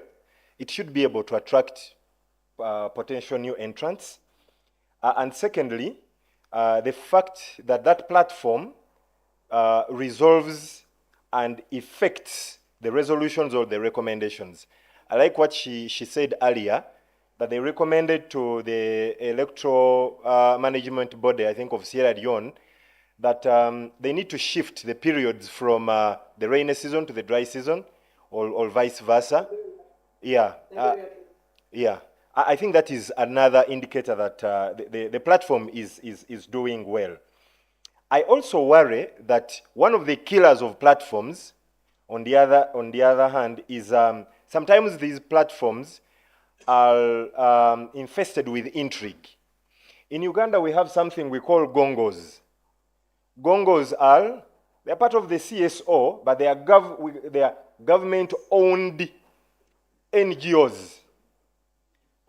it should be able to attract potential new entrants. And secondly, the fact that that platform resolves and effects the resolutions or the recommendations. I like what she said earlier, that they recommended to the Electoral Management Body, I think, of Sierra Leone, that they need to shift the periods from the rainy season to the dry season, or vice versa. Yeah. Yeah. I think that is another indicator that the platform is doing well. I also worry that one of the killers of platforms, on the other hand, is sometimes these platforms are infested with intrigue. In Uganda, we have something we call gongos. Gongos they're part of the CSO, but they are government-owned NGOs.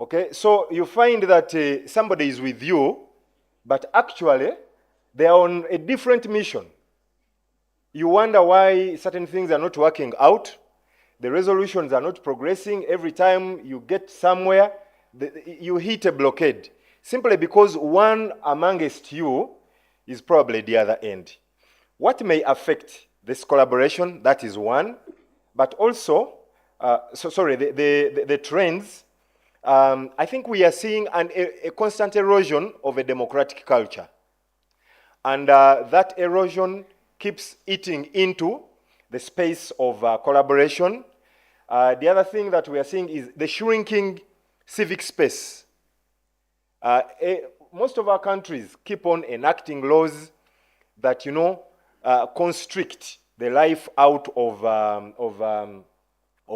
Okay, so you find that somebody is with you, but actually they are on a different mission. You wonder why certain things are not working out. The resolutions are not progressing. Every time you get somewhere, you hit a blockade, simply because one amongst you is probably the other end. What may affect this collaboration, that is one, but also, the trends, I think we are seeing a constant erosion of a democratic culture. And that erosion keeps eating into the space of collaboration. The other thing that we are seeing is the shrinking civic space. Most of our countries keep on enacting laws that, constrict the life out of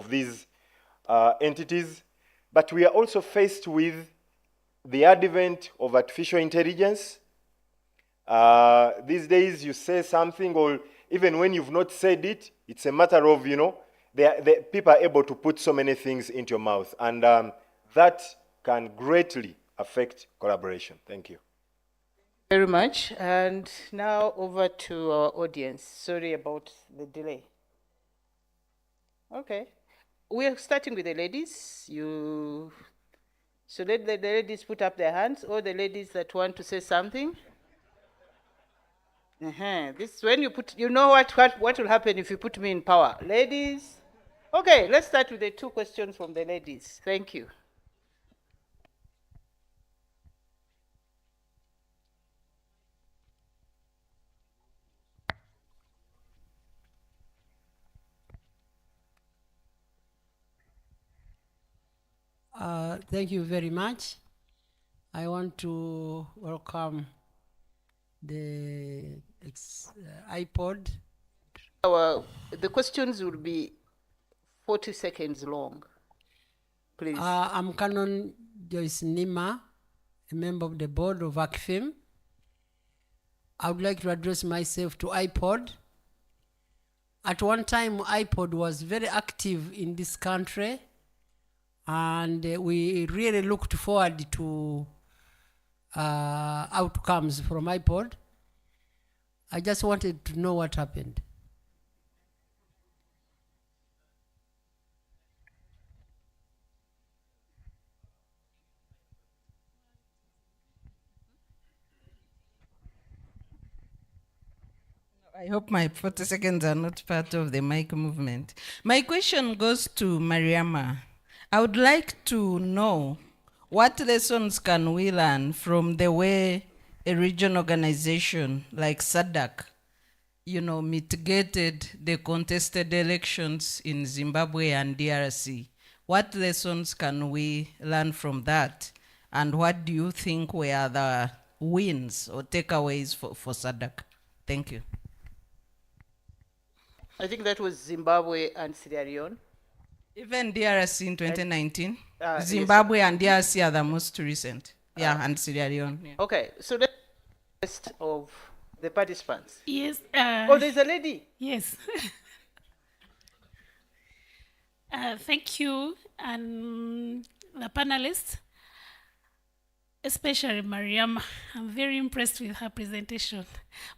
these entities. But we are also faced with the advent of artificial intelligence. These days you say something, or even when you've not said it, it's a matter of, people are able to put so many things into your mouth. And that can greatly affect collaboration. Thank you. Very much. And now over to our audience. Sorry about the delay. Okay. We are starting with the ladies. So let the ladies put up their hands, or the ladies that want to say something. This when you put, what will happen if you put me in power, ladies? Okay, let's start with the two questions from the ladies. Thank you. Thank you very much. I want to welcome the iPod. The questions will be 40 seconds long. Please. I'm Canon Joyce Nima, a member of the board of ACFIM. I would like to address myself to iPod. At one time, iPod was very active in this country, and we really looked forward to outcomes from iPod. I just wanted to know what happened. I hope my 40 seconds are not part of the mic movement. My question goes to Mariama. I would like to know what lessons can we learn from the way a region organization like SADC, mitigated the contested elections in Zimbabwe and DRC. What lessons can we learn from that? And what do you think were the wins or takeaways for SADC? Thank you. I think that was Zimbabwe and Sierra Leone. Even DRC in 2019. Zimbabwe yes. And DRC are the most recent. And Sierra Leone. Yeah. Okay, so the list of the participants. Yes. There's a lady. Yes. Thank you, and the panelists, especially Mariam. I'm very impressed with her presentation.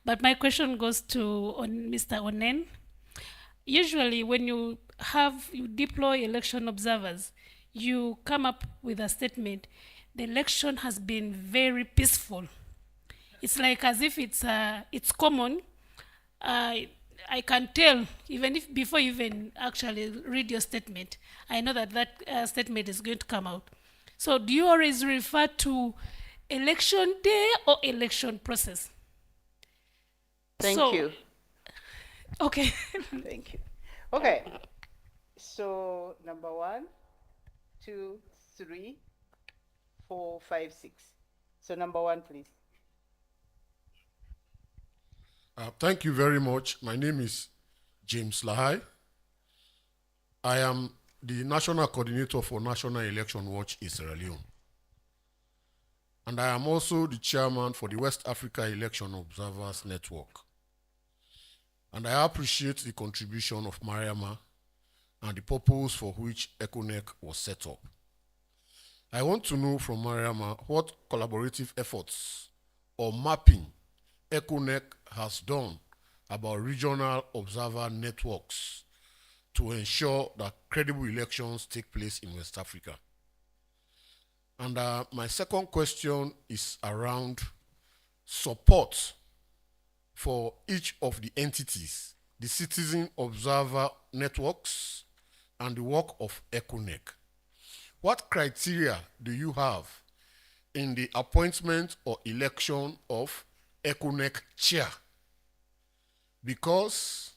But my question goes to Mr. Onen. Usually when you deploy election observers, you come up with a statement, the election has been very peaceful. It's like as if it's common. I can tell, even if before you even actually read your statement, I know that statement is going to come out. So do you always refer to election day or election process? Thank you. Okay. Thank you. Okay. So number 1, 2, 3, 4, 5, 6. So number 1, please. Thank you very much. My name is James Lahai. I am the National Coordinator for National Election Watch in Sierra Leone. And I am also the chairman for the West Africa Election Observers Network. And I appreciate the contribution of Mariama and the purpose for which ECONEC was set up. I want to know from Mariama what collaborative efforts or mapping ECONEC has done about regional observer networks to ensure that credible elections take place in West Africa. And my second question is around support for each of the entities, the citizen observer networks, and the work of ECONEC. What criteria do you have in the appointment or election of ECONEC chair? Because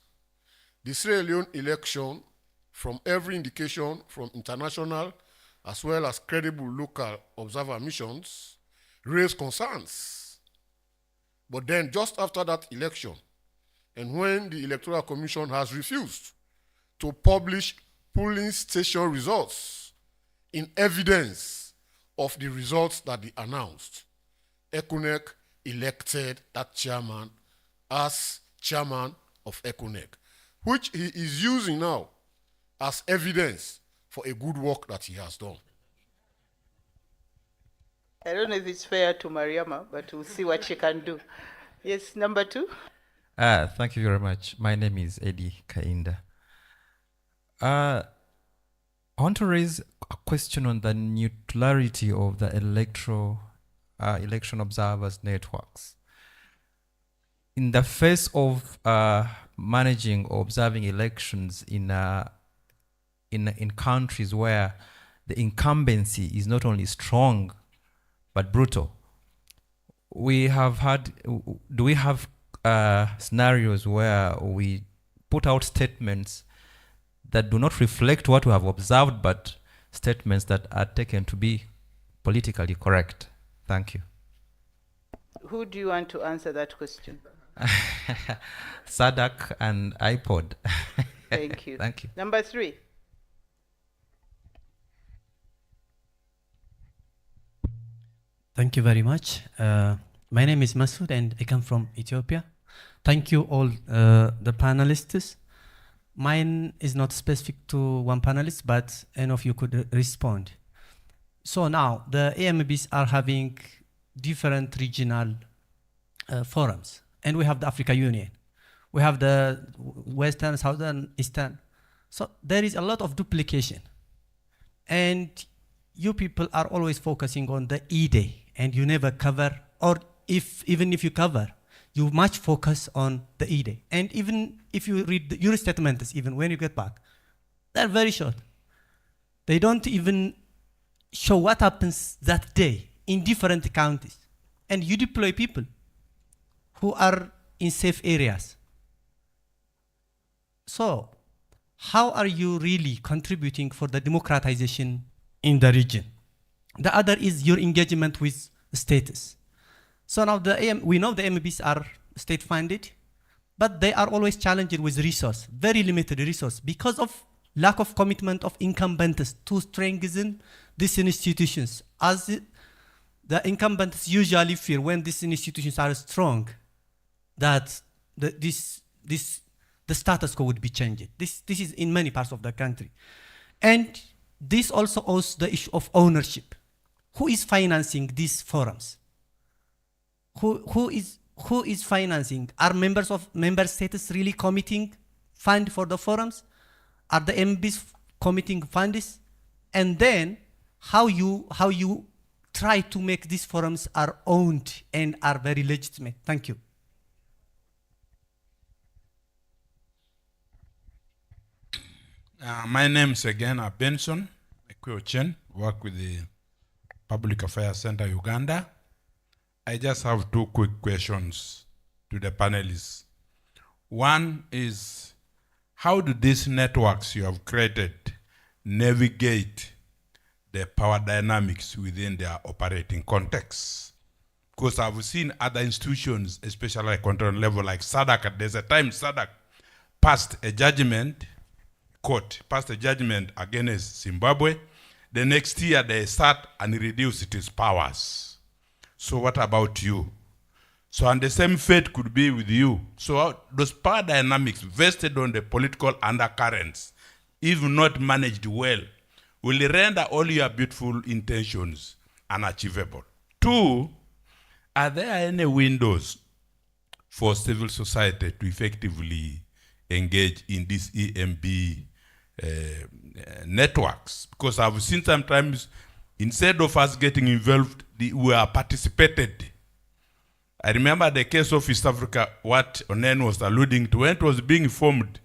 the Sierra Leone election, from every indication from international as well as credible local observer missions, raised concerns. But then just after that election, and when the Electoral Commission has refused to publish polling station results in evidence of the results that they announced, ECONEC elected that chairman as chairman of ECONEC, which he is using now as evidence for a good work that he has done. I don't know if it's fair to Mariama, but we'll see what she can do. Yes, number 2. Thank you very much. My name is Eddie Kainda. I want to raise a question on the neutrality of the election observers networks. In the face of managing or observing elections in countries where the incumbency is not only strong but brutal, do we have scenarios where we put out statements that do not reflect what we have observed, but statements that are taken to be politically correct? Thank you. Who do you want to answer that question? SADC and iPod. Thank you. Thank you. Number 3. Thank you very much. My name is Masoud and I come from Ethiopia. Thank you all the panelists. Mine is not specific to one panelist, but any of you could respond. So now the AMBs are having different regional forums, and we have the Africa Union. We have the Western, Southern, Eastern. So there is a lot of duplication. And you people are always focusing on the E-Day, and you never cover, or even if you cover, you much focus on the E-Day. And even if you read your statements, even when you get back, they're very short. They don't even show what happens that day in different counties. And you deploy people who are in safe areas. So, how are you really contributing for the democratization in the region? The other is your engagement with status. So now we know the AMBs are state funded, but they are always challenged with resource, very limited resource, because of lack of commitment of incumbents to strengthen these institutions. As the incumbents usually fear when these institutions are strong, that the status quo would be changed. This is in many parts of the country. And this also owes the issue of ownership. Who is financing these forums? Who is financing? Are members of member states really committing fund for the forums? Are the MBs committing funds? And then how you try to make these forums are owned and are very legitimate? Thank you. My name is again Benson Ekwiochen, work with the Public Affairs Center Uganda. I just have 2 quick questions to the panelists. One is, how do these networks you have created navigate the power dynamics within their operating context? Because I've seen other institutions, especially at control level like SADC, there's a time SADC passed a judgment, court passed a judgment against Zimbabwe. The next year they start and reduce its powers. So what about you? So, and the same fate could be with you. So those power dynamics vested on the political undercurrents, if not managed well, will render all your beautiful intentions unachievable. Two, are there any windows for civil society to effectively engage in these EMB networks? Because I've seen sometimes, instead of us getting involved, we are participated. I remember the case of East Africa, what Onen was alluding to, when it was being formed,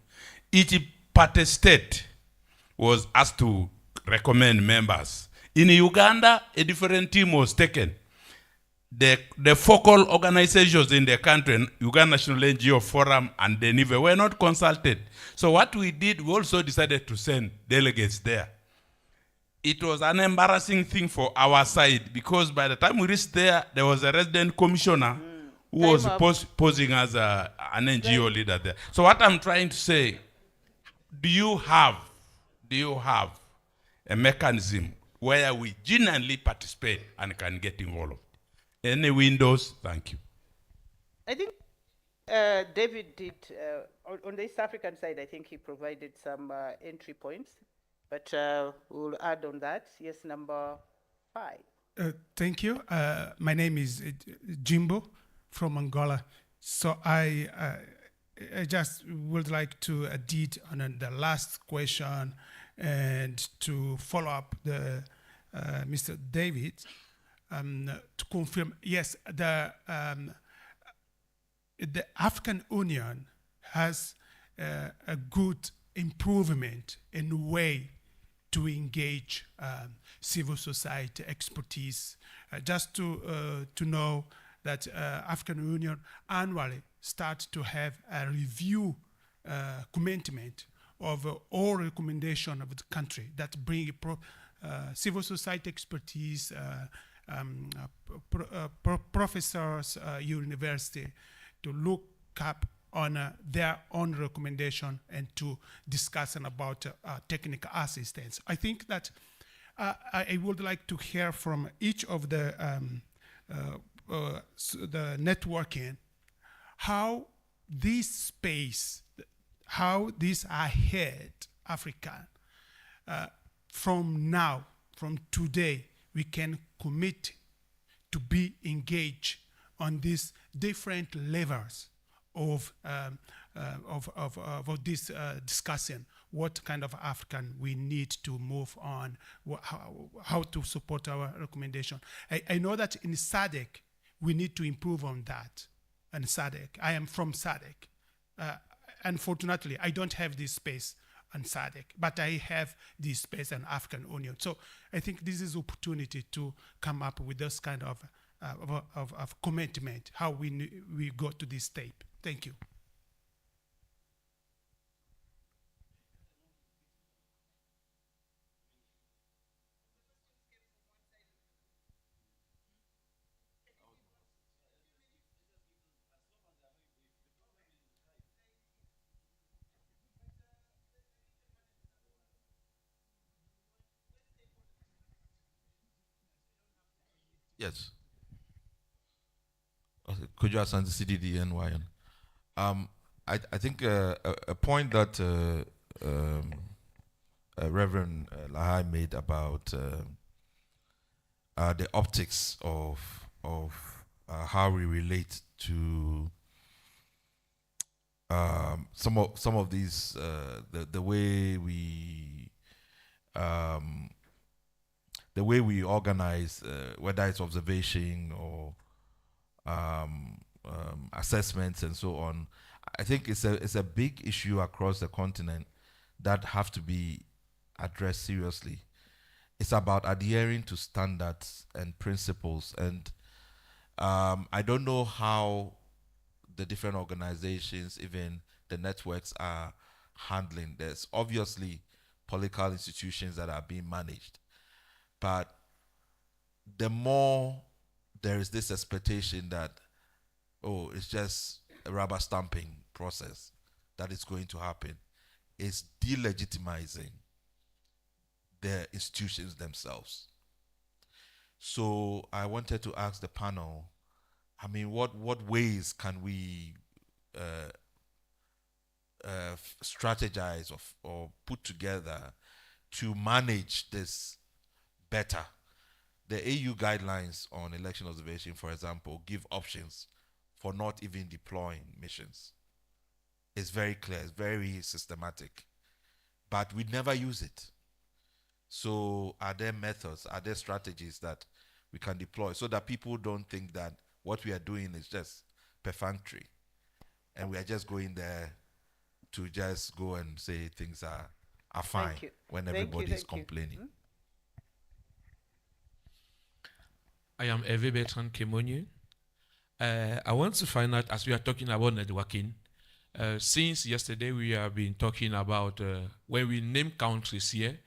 each party state was asked to recommend members. In Uganda, a different team was taken. The focal organizations in the country, Uganda National NGO Forum and the NIVE, were not consulted. So what we did, we also decided to send delegates there. It was an embarrassing thing for our side because by the time we reached there, there was a resident commissioner who was posing as an NGO leader there. So what I'm trying to say, do you have a mechanism where we genuinely participate and can get involved? Any windows? Thank you. I think David did, on the East African side, I think he provided some entry points, but we'll add on that. Yes, number 5. Thank you. My name is Jimbo from Angola. So I just would like to add on the last question and to follow up the Mr. David to confirm. Yes, the African Union has a good improvement in way to engage civil society expertise. Just to know that African Union annually starts to have a review commitment of all recommendations of the country that bring civil society expertise, professors, university to look up on their own recommendation and to discuss about technical assistance. I think that I would like to hear from each of the networking, how this space, how this ahead Africa, from now, from today, we can commit to be engaged on these different levels of this discussion. What kind of African we need to move on, how to support our recommendation. I know that in SADC, we need to improve on that. And SADC, I am from SADC. Unfortunately, I don't have this space on SADC, but I have this space in African Union. So I think this is opportunity to come up with this kind of commitment, how we go to this step. Thank you. Yes. Okay. Could you ask on the CDD and YN? I think a point that Reverend Lahai made about the optics of how we relate to some of these the way we organize, whether it's observation or assessments and so on. I think it's a big issue across the continent that have to be addressed seriously. It's about adhering to standards and principles, and I don't know how the different organizations, even the networks are handling. There's obviously political institutions that are being managed, but the more there is this expectation that, oh, it's just a rubber stamping process that is going to happen, it's delegitimizing the institutions themselves. So I wanted to ask the panel, I mean, what ways can we strategize or put together to manage this better? The AU guidelines on election observation, for example, give options for not even deploying missions. It's very clear, it's very systematic, but we never use it. So are there methods, are there strategies that we can deploy so that people don't think that what we are doing is just perfunctory and we are just going there to just go and say things are fine when everybody is complaining? I am Eve Bertrand Kemonye. I want to find out, as we are talking about networking, since yesterday we have been talking about when we name countries here,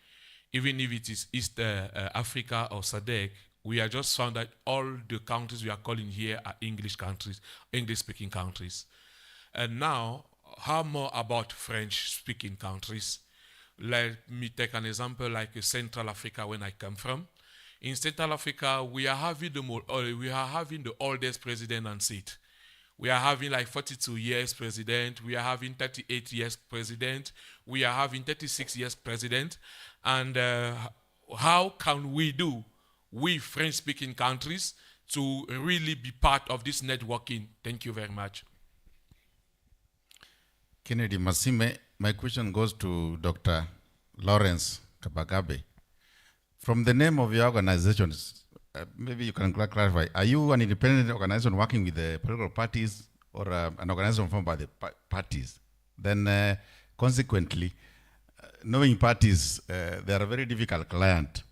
even if it is East Africa or SADC, we have just found that all the countries we are calling here are English countries, English-speaking countries. And now, how more about French-speaking countries? Let me take an example like Central Africa, when I come from. In Central Africa, we are having the oldest president and seat. We are having like 42 years president. We are having 38 years president. We are having 36 years president. And how can we do, we French-speaking countries, to really be part of this networking? Thank you very much. Kennedy Masime, my question goes to Dr. Lawrence Kabagabe. From the name of your organizations, maybe you can clarify, are you an independent organization working with the political parties or an organization formed by the parties? Then consequently, knowing parties, they are a very difficult client.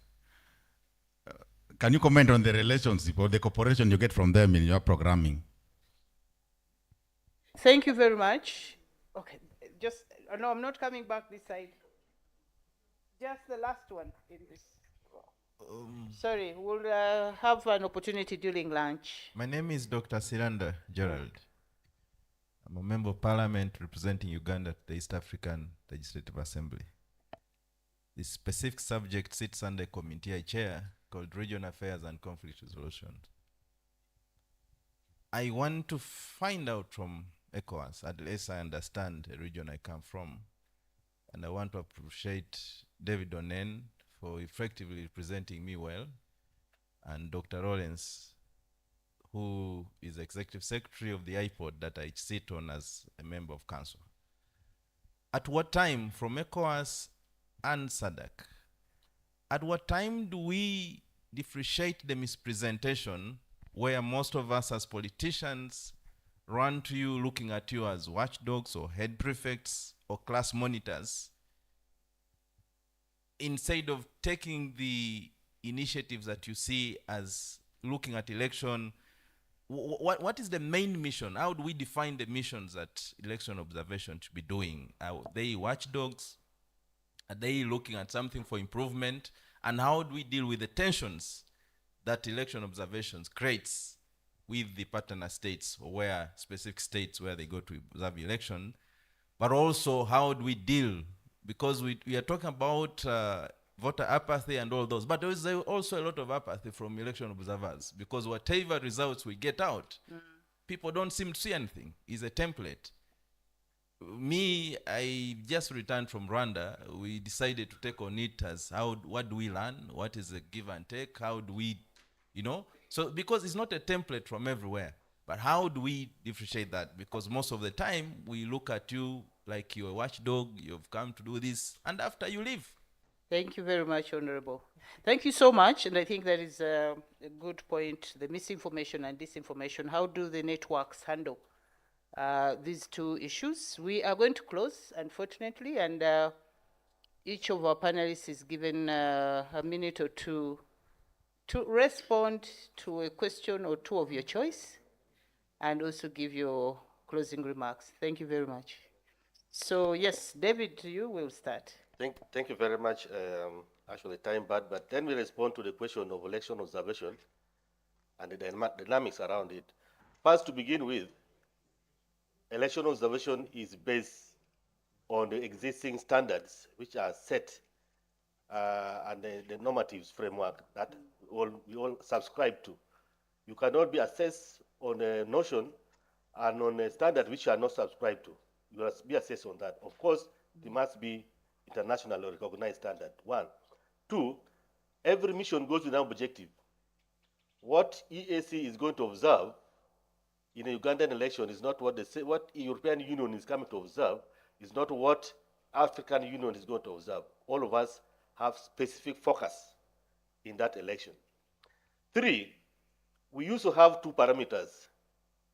Can you comment on the relationship or the cooperation you get from them in your programming? Thank you very much. Okay, just, no, I'm not coming back this side. Just the last one in this. Sorry, we'll have an opportunity during lunch. My name is Dr. Siranda Gerald. I'm a member of parliament representing Uganda at the East African Legislative Assembly. This specific subject sits under a committee I chair called Regional Affairs and Conflict Resolution. I want to find out from ECOWAS, at least I understand the region I come from, and I want to appreciate David Onen for effectively representing me well, and Dr. Lawrence, who is Executive Secretary of the iPod that I sit on as a member of council. At what time, from ECOWAS and SADC, at what time do we differentiate the mispresentation where most of us as politicians run to you looking at you as watchdogs or head prefects or class monitors, instead of taking the initiatives that you see as looking at election? What is the main mission? How do we define the missions that election observation should be doing? Are they watchdogs? Are they looking at something for improvement? And how do we deal with the tensions that election observations creates with the partner states, or where specific states where they go to observe election? But also, how do we deal, because we are talking about voter apathy and all those, but there is also a lot of apathy from election observers, because whatever results we get out, people don't seem to see anything. It's a template. Me, I just returned from Rwanda. We decided to take on it as what do we learn? What is the give and take? How do we, So because it's not a template from everywhere, but how do we differentiate that? Because most of the time we look at you like you're a watchdog, you've come to do this, and after you leave. Thank you very much, Honorable. Thank you so much, and I think that is a good point, the misinformation and disinformation. How do the networks handle these two issues? We are going to close, unfortunately, and each of our panelists is given a minute or two to respond to a question or two of your choice, and also give your closing remarks. Thank you very much. So yes, David, you will start. Thank you very much. Actually, time bad, but let me respond to the question of election observation and the dynamics around it. First, to begin with, election observation is based on the existing standards which are set and the normatives framework that we all subscribe to. You cannot be assessed on a notion and on a standard which you are not subscribed to. You must be assessed on that. Of course, there must be international or recognized standard, one. Two, every mission goes with an objective. What EAC is going to observe in a Ugandan election is not what what European Union is coming to observe, is not what African Union is going to observe. All of us have specific focus in that election. Three, we used to have two parameters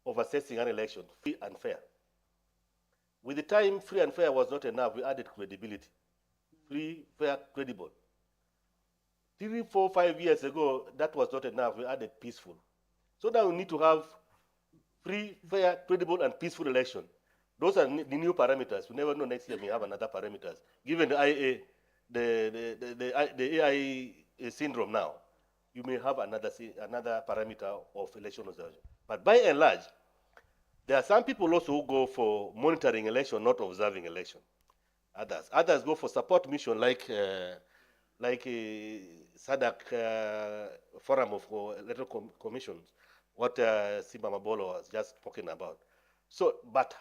of assessing an election, free and fair. With the time free and fair was not enough, we added credibility. Free, fair, credible. 3, 4, 5 years ago, that was not enough, we added peaceful. So now we need to have free, fair, credible, and peaceful election. Those are the new parameters. We never know next year we have another parameters. Given the IA, the AI syndrome now, you may have another parameter of election observation. But by and large, there are some people also who go for monitoring election, not observing election. Others go for support mission like SADC Forum of Electoral Commissions, what Simba Mabolo was just talking about. So, but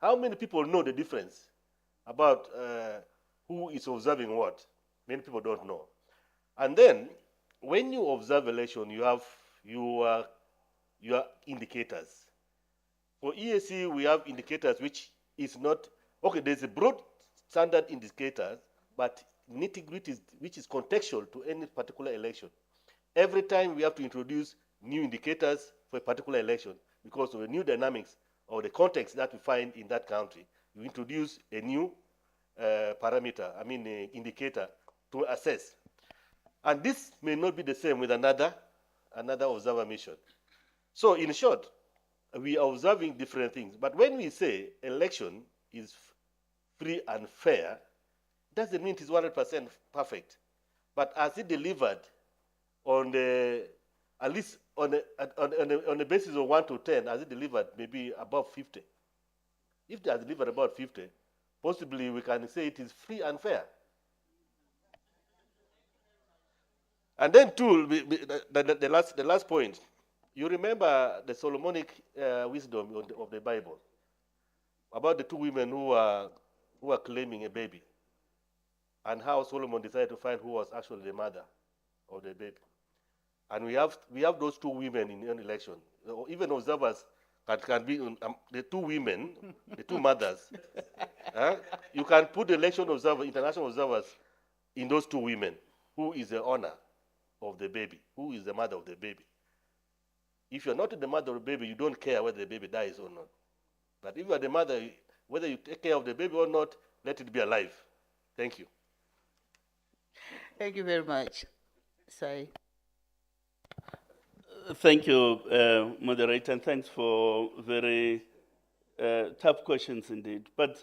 how many people know the difference about who is observing what? Many people don't know. And then, when you observe election, you have your indicators. For EAC, we have indicators which is not, okay, there's a broad standard indicators, but nitty-gritty which is contextual to any particular election. Every time we have to introduce new indicators for a particular election because of the new dynamics or the context that we find in that country. You introduce a new parameter, indicator to assess. And this may not be the same with another observer mission. So in short, we are observing different things. But when we say election is free and fair, doesn't mean it is 100% perfect. But as it delivered on the, at least on the basis of 1 to 10, as it delivered maybe above 50. If it has delivered about 50, possibly we can say it is free and fair. And then two, the last point, you remember the Solomonic wisdom of the Bible about the two women who were claiming a baby, and how Solomon decided to find who was actually the mother of the baby. And we have those two women in an election. Even observers can be the two women, the two mothers. You can put the election observer, international observers, in those two women. Who is the owner of the baby? Who is the mother of the baby? If you're not the mother of the baby, you don't care whether the baby dies or not. But if you are the mother, whether you take care of the baby or not, let it be alive. Thank you. Thank you very much. Sai. Thank you, moderator, and thanks for very tough questions indeed. But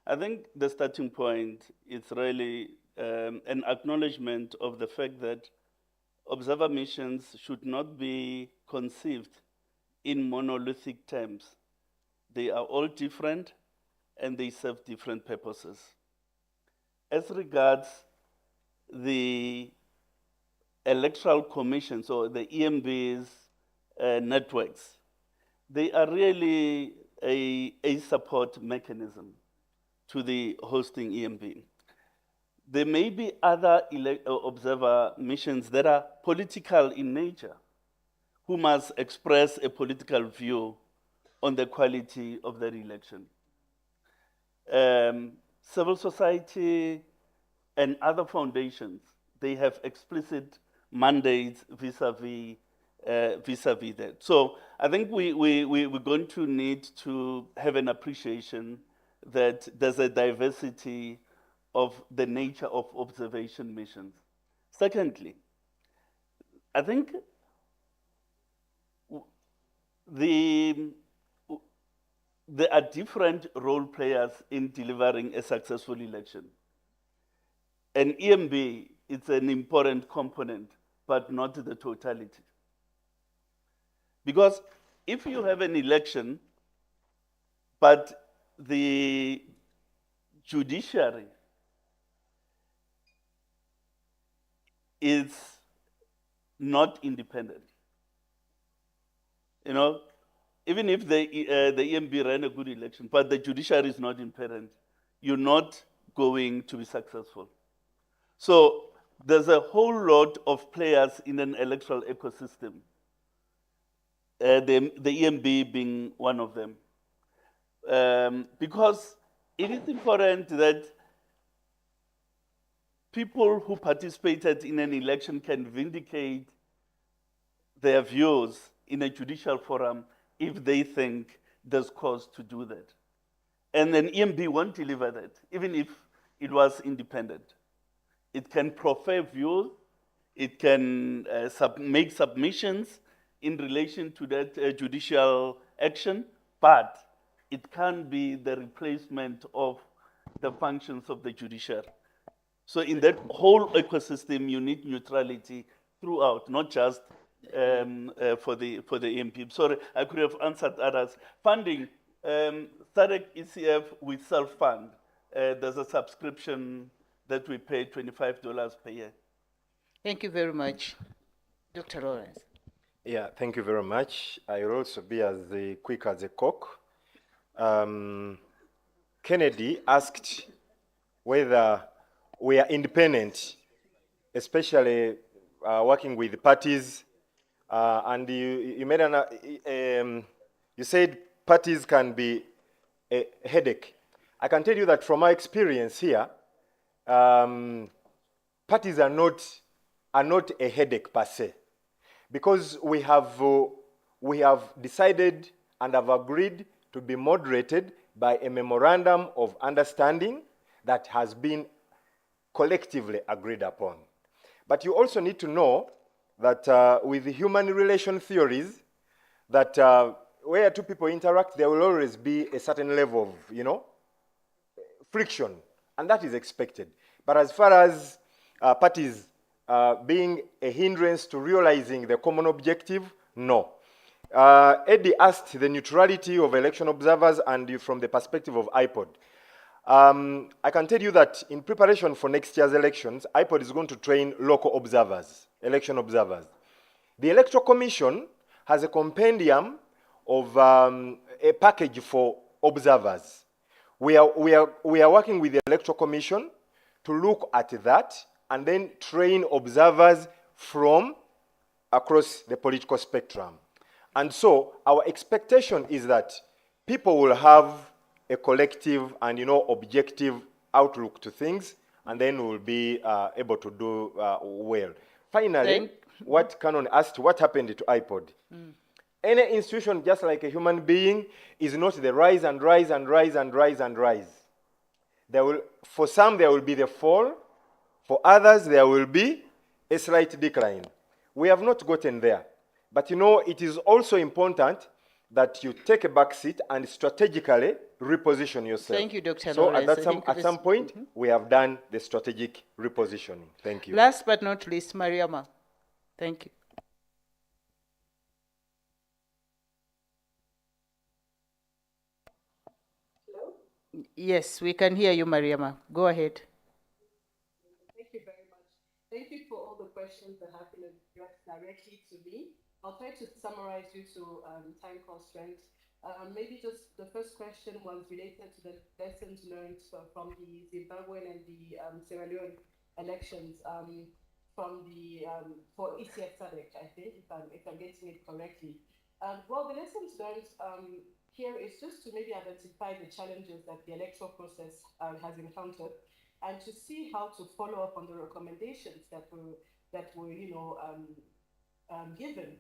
I think the starting point is really an acknowledgement of the fact that observer missions should not be conceived in monolithic terms. They are all different and they serve different purposes. As regards the electoral commissions or the EMB's networks, they are really a support mechanism to the hosting EMB. There may be other observer missions that are political in nature, who must express a political view on the quality of their election. Civil society and other foundations, they have explicit mandates vis-a-vis that. So I think we're going to need to have an appreciation that there's a diversity of the nature of observation missions. Secondly, I think there are different role players in delivering a successful election. And EMB is an important component, but not the totality. Because if you have an election, but the judiciary is not independent, you know, even if the EMB ran a good election, but the judiciary is not independent, you're not going to be successful. So there's a whole lot of players in an electoral ecosystem, the EMB being one of them. Because it is important that people who participated in an election can vindicate their views in a judicial forum if they think there's cause to do that. And then EMB won't deliver that, even if it was independent. It can proffer views, it can make submissions in relation to that judicial action, but it can't be the replacement of the functions of the judiciary. So in that whole ecosystem, you need neutrality throughout, not just for the EMP. Sorry, I could have answered others. Funding, SADC ECF, we self-fund. There's a subscription that we pay $25 per year. Thank you very much. Dr. Lawrence. Yeah, thank you very much. I will also be as quick as a cock. Kennedy asked whether we are independent, especially working with the parties, and you made you said parties can be a headache. I can tell you that from my experience here, parties are not a headache per se, because we have decided and have agreed to be moderated by a memorandum of understanding that has been collectively agreed upon. But you also need to know that with the human relation theories, that where two people interact, there will always be a certain level of, friction, and that is expected. But as far as parties being a hindrance to realizing the common objective, no. Eddie asked the neutrality of election observers and from the perspective of IPOD. I can tell you that in preparation for next year's elections, IPOD is going to train local observers, election observers. The Electoral Commission has a compendium of a package for observers. We are working with the Electoral Commission to look at that and then train observers from across the political spectrum. And so our expectation is that people will have a collective and objective outlook to things, and then we'll be able to do well. Finally, what Canon asked, what happened to IPOD? Any institution, just like a human being, is not the rise and rise and rise and rise and rise. For some, there will be the fall. For others, there will be a slight decline. We have not gotten there. But it is also important that you take a back seat and strategically reposition yourself. Thank you, Dr. So Lawrence. at some point, we have done the strategic repositioning. Thank you. Last but not least, Mariama. Thank you. Hello? Yes, we can hear you, Mariama. Go ahead. Thank you very much. Thank you for all the questions that have been addressed directly to me. I'll try to summarize due to time constraints. Maybe just the first question was related to the lessons learned from the Zimbabwean and the Sierra Leone elections from the for ECF SADC, I think, if I'm getting it correctly. Well, the lessons learned here is just to maybe identify the challenges that the electoral process has encountered, and to see how to follow up on the recommendations that were given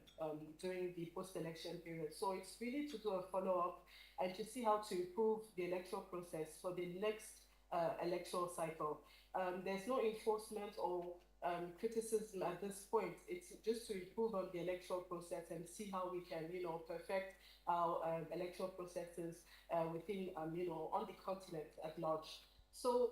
during the post-election period. So it's really to do a follow-up and to see how to improve the electoral process for the next electoral cycle. There's no enforcement or criticism at this point. It's just to improve on the electoral process and see how we can, perfect our electoral processes within, on the continent at large. So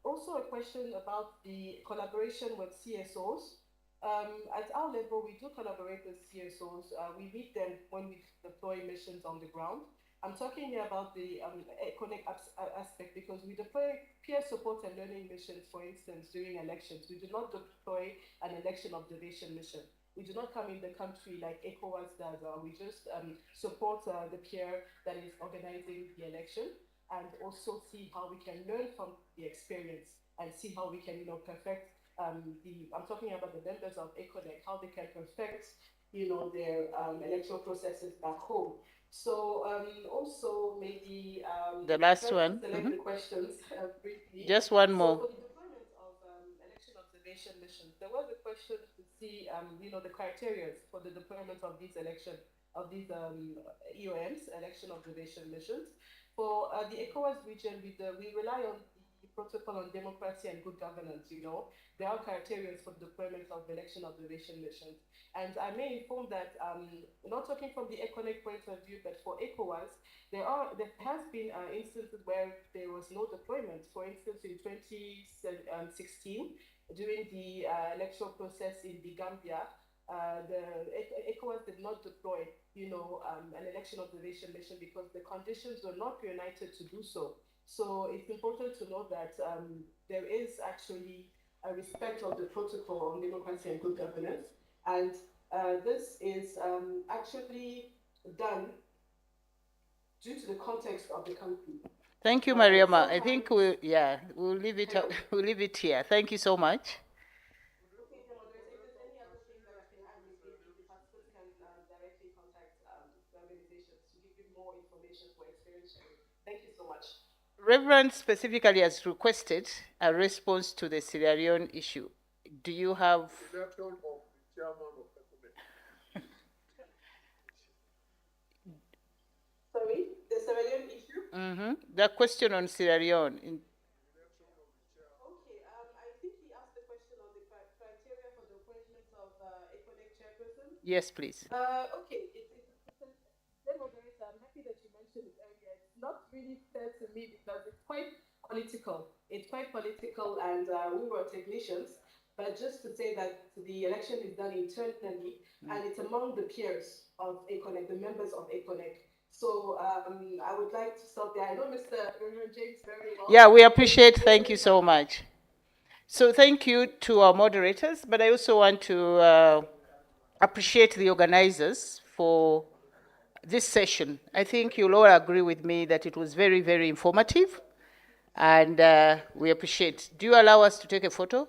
also a question about the collaboration with CSOs. At our level, we do collaborate with CSOs. We meet them when we deploy missions on the ground. I'm talking here about the economic aspect because we deploy peer support and learning missions, for instance, during elections. We do not deploy an election observation mission. We do not come in the country like ECOWAS does. We just support the peer that is organizing the election and also see how we can learn from the experience and see how we can, perfect I'm talking about the members of ECONEC, how they can perfect, their electoral processes back home. So also maybe the last try one. to select the questions briefly. Just one more. So for the deployment of election observation missions, there was a question to see, the criteria for the deployment of these EOMs, election observation missions. For the ECOWAS region, we rely on the protocol on democracy and good governance. There are criteria for the deployment of election observation missions. And I may inform that, not talking from the economic point of view, but for ECOWAS, there has been instances where there was no deployment. For instance, in 2016, during the electoral process in the Gambia, the ECOWAS did not deploy, an election observation mission because the conditions were not united to do so. So it's important to know that there is actually a respect of the protocol on democracy and good governance. And this is actually done due to the context of the country. Thank you, Mariama. I think we'll leave it. We'll leave it here. Thank you so much. Thank you so much. Reverend specifically has requested a response to the Sierra Leone issue. Do you have? Sorry, the Sierra Leone issue? The question on Sierra Leone. I think he asked the question on the criteria for the appointment of ECONEC chairperson. Yes, please. Okay, I'm happy that you mentioned it earlier. It's not really fair to me because it's quite political. And we were technicians. But just to say that the election is done internally and it's among the peers of ECONEC, the members of ECONEC. So I would like to stop there. I know Mr. James very well. Yeah, we appreciate. Thank you so much. So thank you to our moderators, but I also want to appreciate the organizers for this session. I think you'll all agree with me that it was very, very informative, and we appreciate. Do you allow us to take a photo?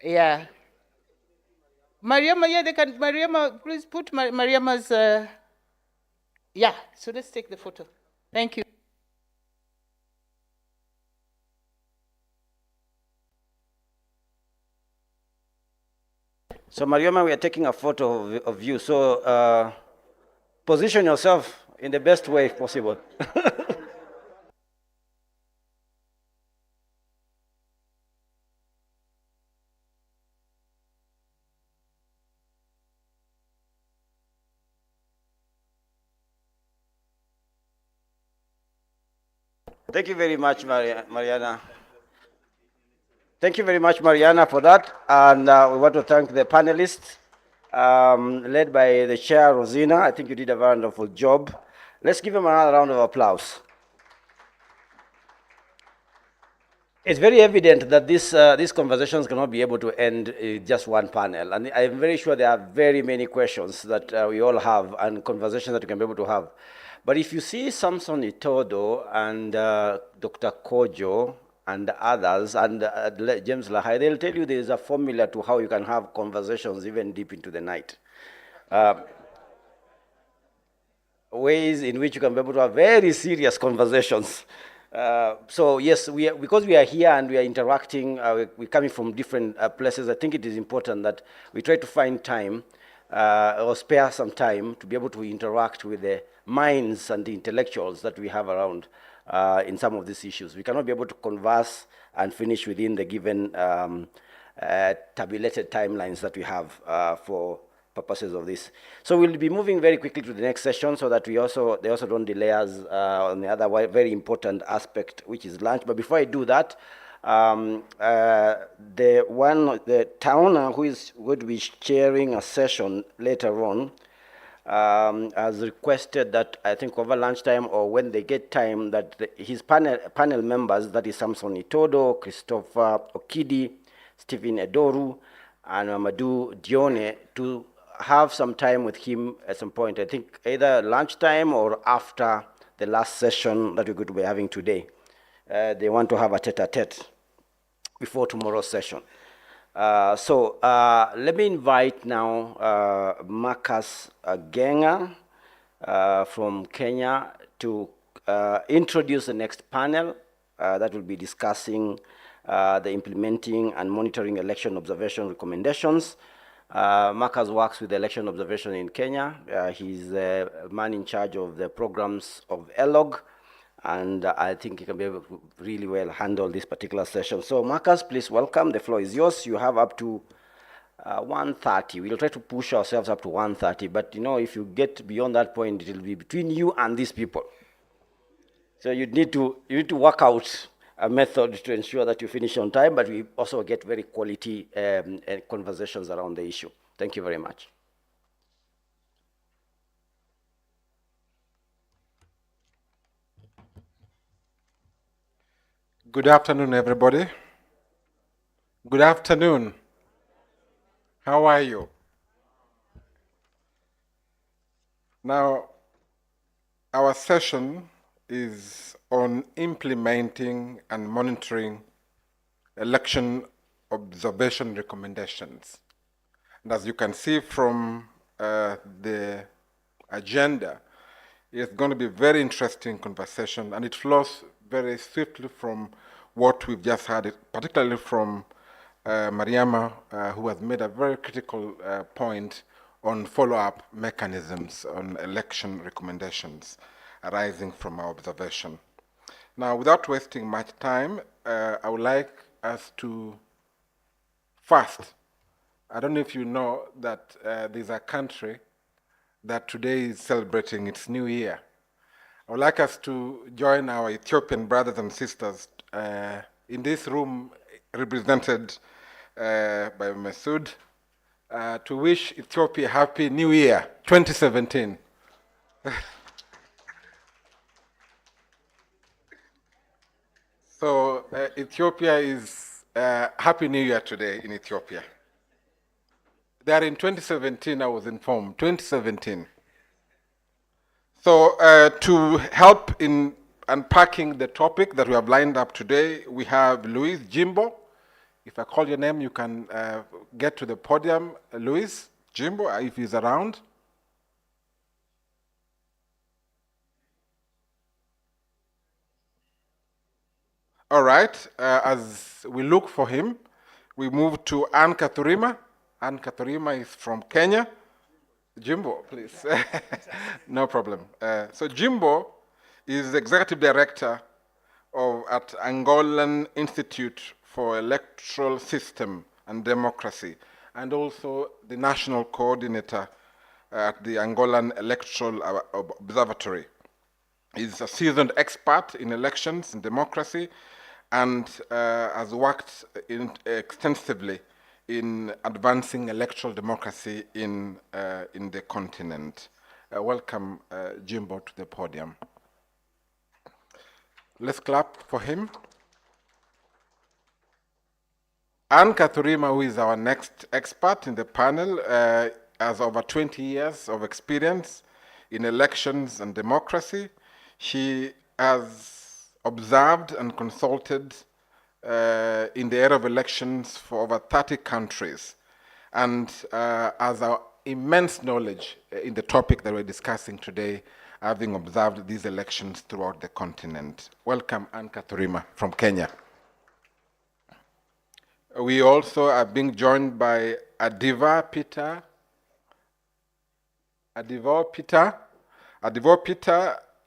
Yeah. Mariama, Mariama, please put Mariama's, yeah, so let's take the photo. Thank you. So Mariama, we are taking a photo of you. So position yourself in the best way possible. Thank you very much, Mariana. Thank you very much, Mariana, for that. And we want to thank the panelists, led by the chair, Rosina. I think you did a wonderful job. Let's give them another round of applause. It's very evident that these conversations cannot be able to end in just one panel. And I'm very sure there are very many questions that we all have and conversations that we can be able to have. But if you see Samson Itodo and Dr. Kojo and others and James Lahai, they'll tell you there is a formula to how you can have conversations even deep into the night. Ways in which you can be able to have very serious conversations. So yes, because we are here and we are interacting, we're coming from different places, I think it is important that we try to find time or spare some time to be able to interact with the minds and the intellectuals that we have around in some of these issues. We cannot be able to converse and finish within the given tabulated timelines that we have for purposes of this. So we'll be moving very quickly to the next session so that they also don't delay us on the other very important aspect, which is lunch. But before I do that, the town who is going to be chairing a session later on has requested that I think over lunchtime or when they get time that his panel members, that is Samson Itodo, Christopher Okidi, Stephen Edoru, and Amadou Dione, to have some time with him at some point. I think either lunchtime or after the last session that we're going to be having today. They want to have a tete-a-tete before tomorrow's session. So let me invite now Marcus Genga from Kenya to introduce the next panel that will be discussing the implementing and monitoring election observation recommendations. Marcus works with election observation in Kenya. He's the man in charge of the programs of ELOG, and I think he can be able to really well handle this particular session. So Marcus, please welcome. The floor is yours. You have up to 1:30. We'll try to push ourselves up to 1:30, but you know, if you get beyond that point, it will be between you and these people. So you need to work out a method to ensure that you finish on time, but we also get very quality conversations around the issue. Thank you very much. Good afternoon, everybody. Good afternoon. How are you? Now, our session is on implementing and monitoring election observation recommendations. And as you can see from the agenda, it's going to be a very interesting conversation, and it flows very swiftly from what we've just heard, particularly from Mariama, who has made a very critical point on follow-up mechanisms on election recommendations arising from our observation. Now, without wasting much time, I would like us to first, I don't know if you know that there's a country that today is celebrating its new year. I would like us to join our Ethiopian brothers and sisters in this room represented by Masood to wish Ethiopia Happy New Year 2017. So Ethiopia is Happy New Year today in Ethiopia. They are in 2017, I was informed, 2017. So to help in unpacking the topic that we have lined up today, we have Luis Jimbo. If I call your name, you can get to the podium. Luis Jimbo, if he's around. All right, as we look for him, we move to Anne Katurima. Anne Katurima is from Kenya. Jimbo, please. No problem. So Jimbo is the executive director at Angolan Institute for Electoral System and Democracy, and also the national coordinator at the Angolan Electoral Observatory. He's a seasoned expert in elections and democracy, and has worked extensively in advancing electoral democracy in the continent. Welcome, Jimbo, to the podium. Let's clap for him. Anne Katurima, who is our next expert in the panel, has over 20 years of experience in elections and democracy. She has observed and consulted in the area of elections for over 30 countries, and has an immense knowledge in the topic that we're discussing today, having observed these elections throughout the continent. Welcome, Anne Katurima from Kenya. We also are being joined by Adiva Peter. Adivo Peter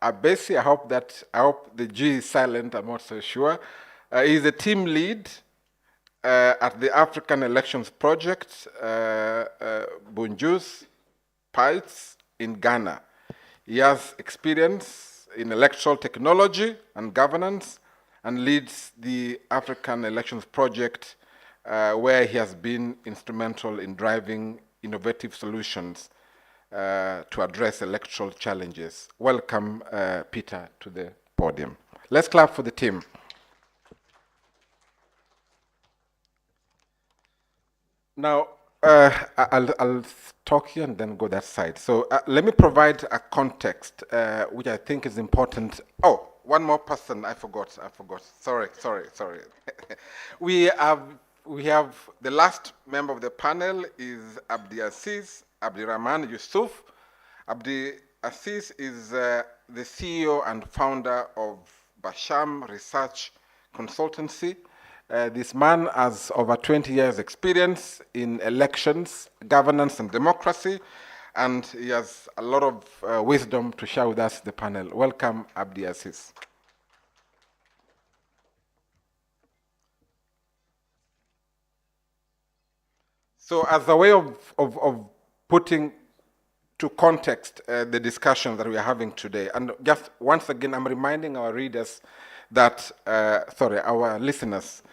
Abesi, I hope the G is silent, I'm not so sure. He's a team lead at the African Elections Project, Bunjus Pites in Ghana. He has experience in electoral technology and governance and leads the African Elections Project, where he has been instrumental in driving innovative solutions to address electoral challenges. Welcome, Peter, to the podium. Let's clap for the team. Now, I'll talk here and then go that side. So let me provide a context, which I think is important. Oh, one more person, I forgot. Sorry. we have the last member of the panel is Abdiaziz Abdirahman Yusuf. Abdiaziz is the CEO and founder of Basham Research Consultancy. This man has over 20 years experience in elections, governance, and democracy, and he has a lot of wisdom to share with us, the panel. Welcome, Abdiaziz. So as a way of putting to context the discussion that we are having today, and just once again, I'm reminding our readers that, our listeners,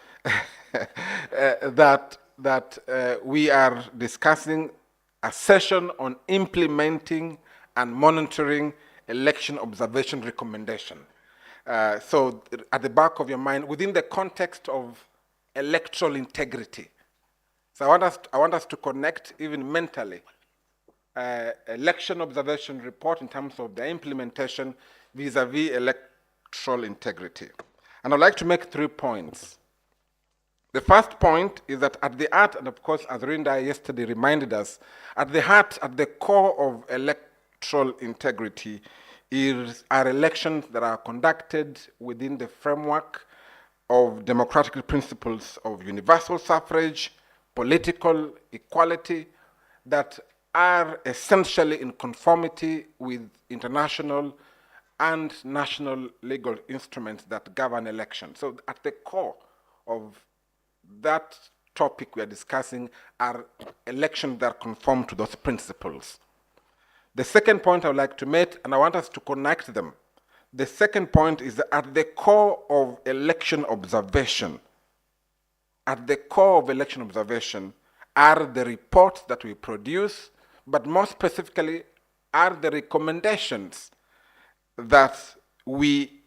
that we are discussing a session on implementing and monitoring election observation recommendation. So at the back of your mind, within the context of electoral integrity. So I want us to connect even mentally election observation report in terms of the implementation vis-a-vis electoral integrity. And I'd like to make 3 points. The first point is that at the heart, and of course, as Rinda yesterday reminded us, at the heart, at the core of electoral integrity are elections that are conducted within the framework of democratic principles of universal suffrage, political equality, that are essentially in conformity with international and national legal instruments that govern elections. So at the core of that topic we are discussing are elections that conform to those principles. The second point I would like to make, and I want us to connect them, the second point is that at the core of election observation, are the reports that we produce, but more specifically are the recommendations that we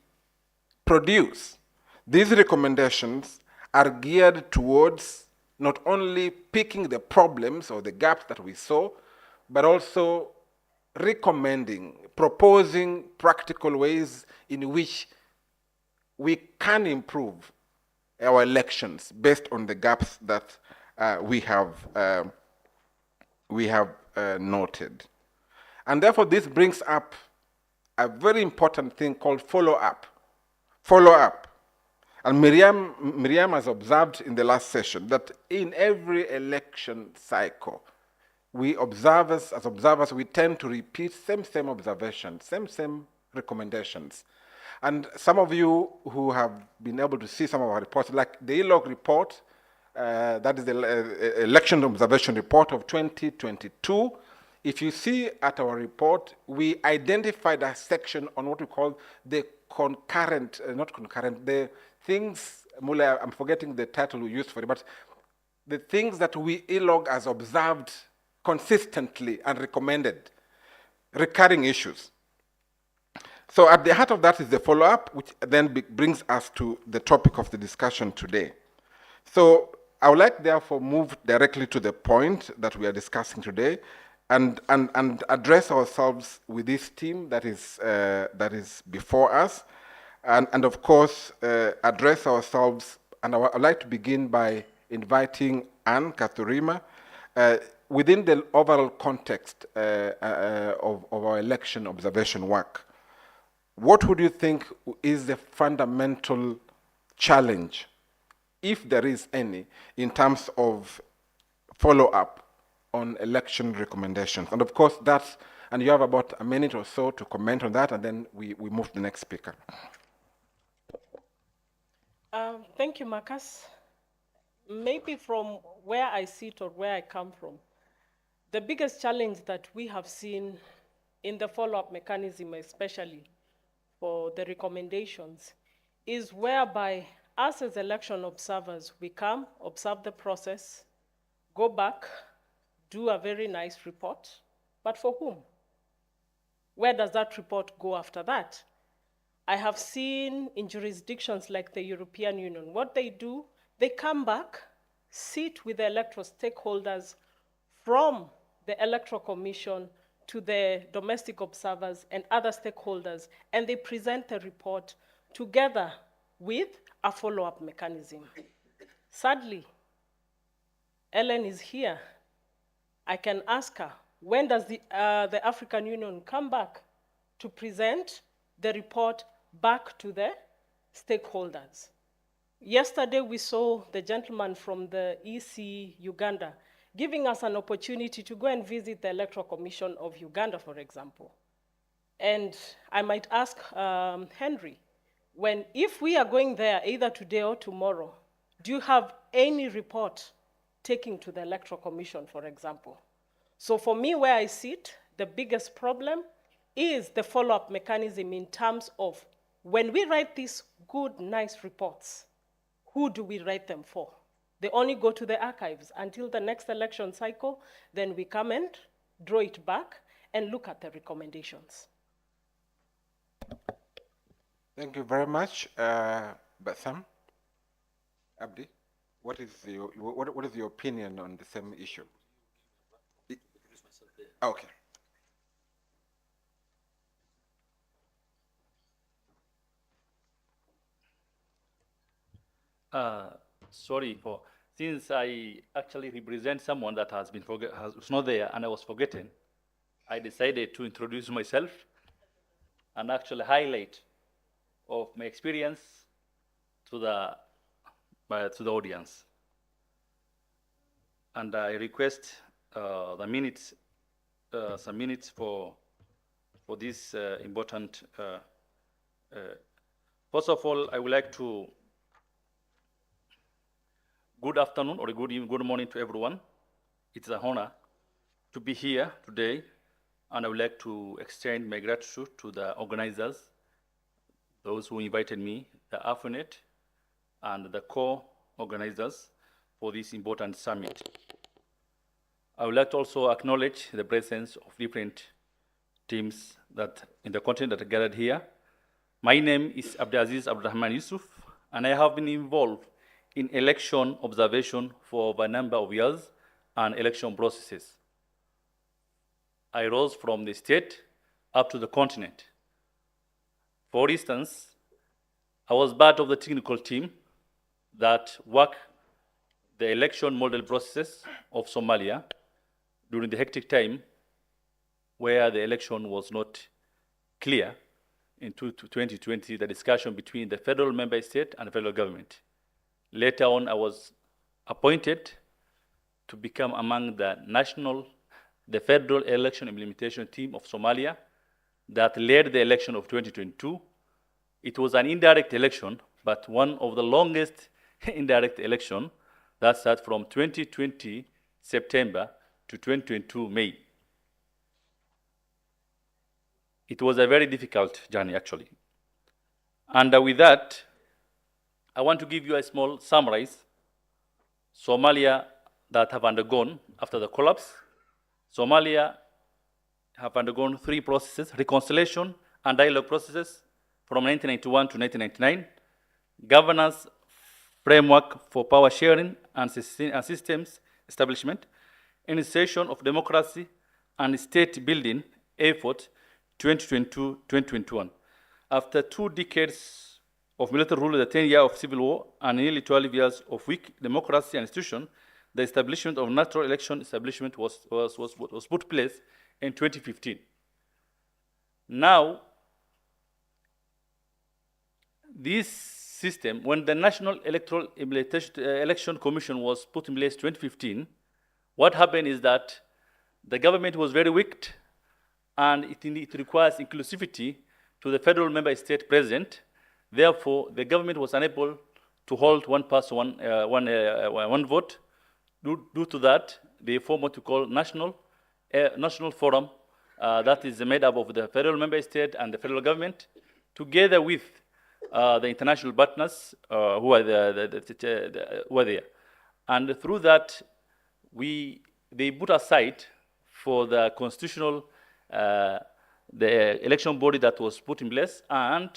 produce. These recommendations are geared towards not only picking the problems or the gaps that we saw, but also recommending, proposing practical ways in which we can improve our elections based on the gaps that we have noted. And therefore, this brings up a very important thing called follow-up. Follow-up. And Miriam has observed in the last session that in every election cycle, we observers, we tend to repeat same observations, same recommendations. And some of you who have been able to see some of our reports, like the ELOG report, that is the Election Observation Report of 2022. If you see at our report, we identified a section on what we call the the things, Mula, I'm forgetting the title we used for it, but the things that we ELOG as observed consistently and recommended, recurring issues. So at the heart of that is the follow-up, which then brings us to the topic of the discussion today. So I would like, therefore, move directly to the point that we are discussing today and address ourselves with this team that is before us, and of course, address ourselves, and I would like to begin by inviting Anne Kathurima, within the overall context of our election observation work. What would you think is the fundamental challenge, if there is any, in terms of follow-up on election recommendations? And of course, and you have about a minute or so to comment on that, and then we move to the next speaker. Thank you, Marcus. Maybe from where I sit or where I come from, the biggest challenge that we have seen in the follow-up mechanism, especially for the recommendations, is whereby us as election observers, we come, observe the process, go back, do a very nice report, but for whom? Where does that report go after that? I have seen in jurisdictions like the European Union, what they do, they come back, sit with the electoral stakeholders from the Electoral Commission to the domestic observers and other stakeholders, and they present the report together with a follow-up mechanism. Sadly, Ellen is here. I can ask her, when does the African Union come back to present the report back to the stakeholders? Yesterday, we saw the gentleman from the EC Uganda giving us an opportunity to go and visit the Electoral Commission of Uganda, for example. And I might ask Henry, if we are going there either today or tomorrow, do you have any report taking to the Electoral Commission, for example? So for me, where I sit, the biggest problem is the follow-up mechanism in terms of when we write these good, nice reports, who do we write them for? They only go to the archives until the next election cycle, then we come and draw it back and look at the recommendations. Thank you very much, Bassam. Abdi, what is your opinion on the same issue? Okay. Sorry for, since I actually represent someone that has been was not there and I was forgotten, I decided to introduce myself and actually highlight of my experience to the audience. And I request some minutes for this important. First of all, I would like to good afternoon or good morning to everyone. It's an honor to be here today, and I would like to extend my gratitude to the organizers, those who invited me, the AFUNET, and the co-organizers for this important summit. I would like to also acknowledge the presence of different teams that in the continent that are gathered here. My name is Abdulaziz Abdurrahman Yusuf, and I have been involved in election observation for over a number of years and election processes. I rose from the state up to the continent. For instance, I was part of the technical team that worked the election model processes of Somalia during the hectic time where the election was not clear in 2020, the discussion between the federal member state and the federal government. Later on, I was appointed to become among the federal election implementation team of Somalia that led the election of 2022. It was an indirect election, but one of the longest indirect election that started from 2020 September to 2022 May. It was a very difficult journey, actually. And with that, I want to give you a small summary. Somalia that have undergone, after the collapse, Somalia have undergone 3 processes: reconciliation and dialogue processes from 1991 to 1999, governance framework for power sharing and systems establishment, initiation of democracy and state building effort 2022-2021. After 2 decades of military rule, the 10 years of civil war, and nearly 12 years of weak democracy and institution, the establishment of natural election establishment was put in place in 2015. Now, this system, when the National Electoral Election Commission was put in place in 2015, what happened is that the government was very weak, and it requires inclusivity to the federal member state president. Therefore, the government was unable to hold one person, one vote. Due to that, they form what we call national forum that is made up of the federal member state and the federal government, together with the international partners who are there. And through that, they put aside for the constitutional, the election body that was put in place, and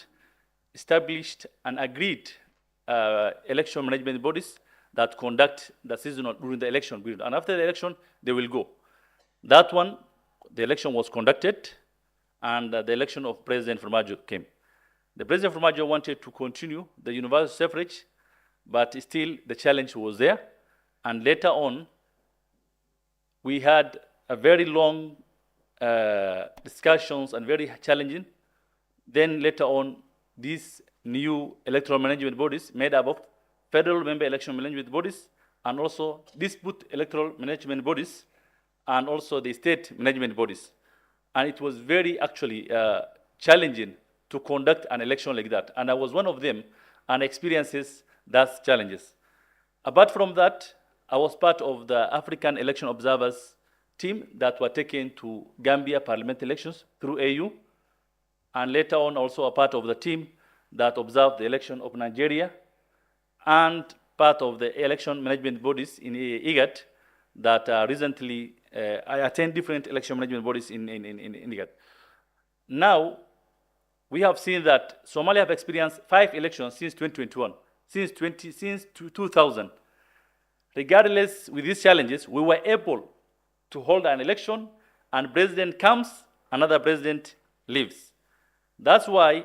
established and agreed election management bodies that conduct the seasonal during the election period. And after the election, they will go. That one, the election was conducted, and the election of President Formaggio came. The President Formaggio wanted to continue the universal suffrage, but still the challenge was there. And later on, we had a very long discussions and very challenging. Then later on, these new electoral management bodies made up of federal member election management bodies, and also dispute electoral management bodies, and also the state management bodies. And it was very actually challenging to conduct an election like that. And I was one of them and experiences those challenges. Apart from that, I was part of the African election observers team that were taken to Gambia parliament elections through AU, and later on also a part of the team that observed the election of Nigeria, and part of the election management bodies in IGAD that recently, I attend different election management bodies in IGAD. Now, we have seen that Somalia have experienced 5 elections since 2021, since 2000. Regardless with these challenges, we were able to hold an election, and president comes, another president leaves. That's why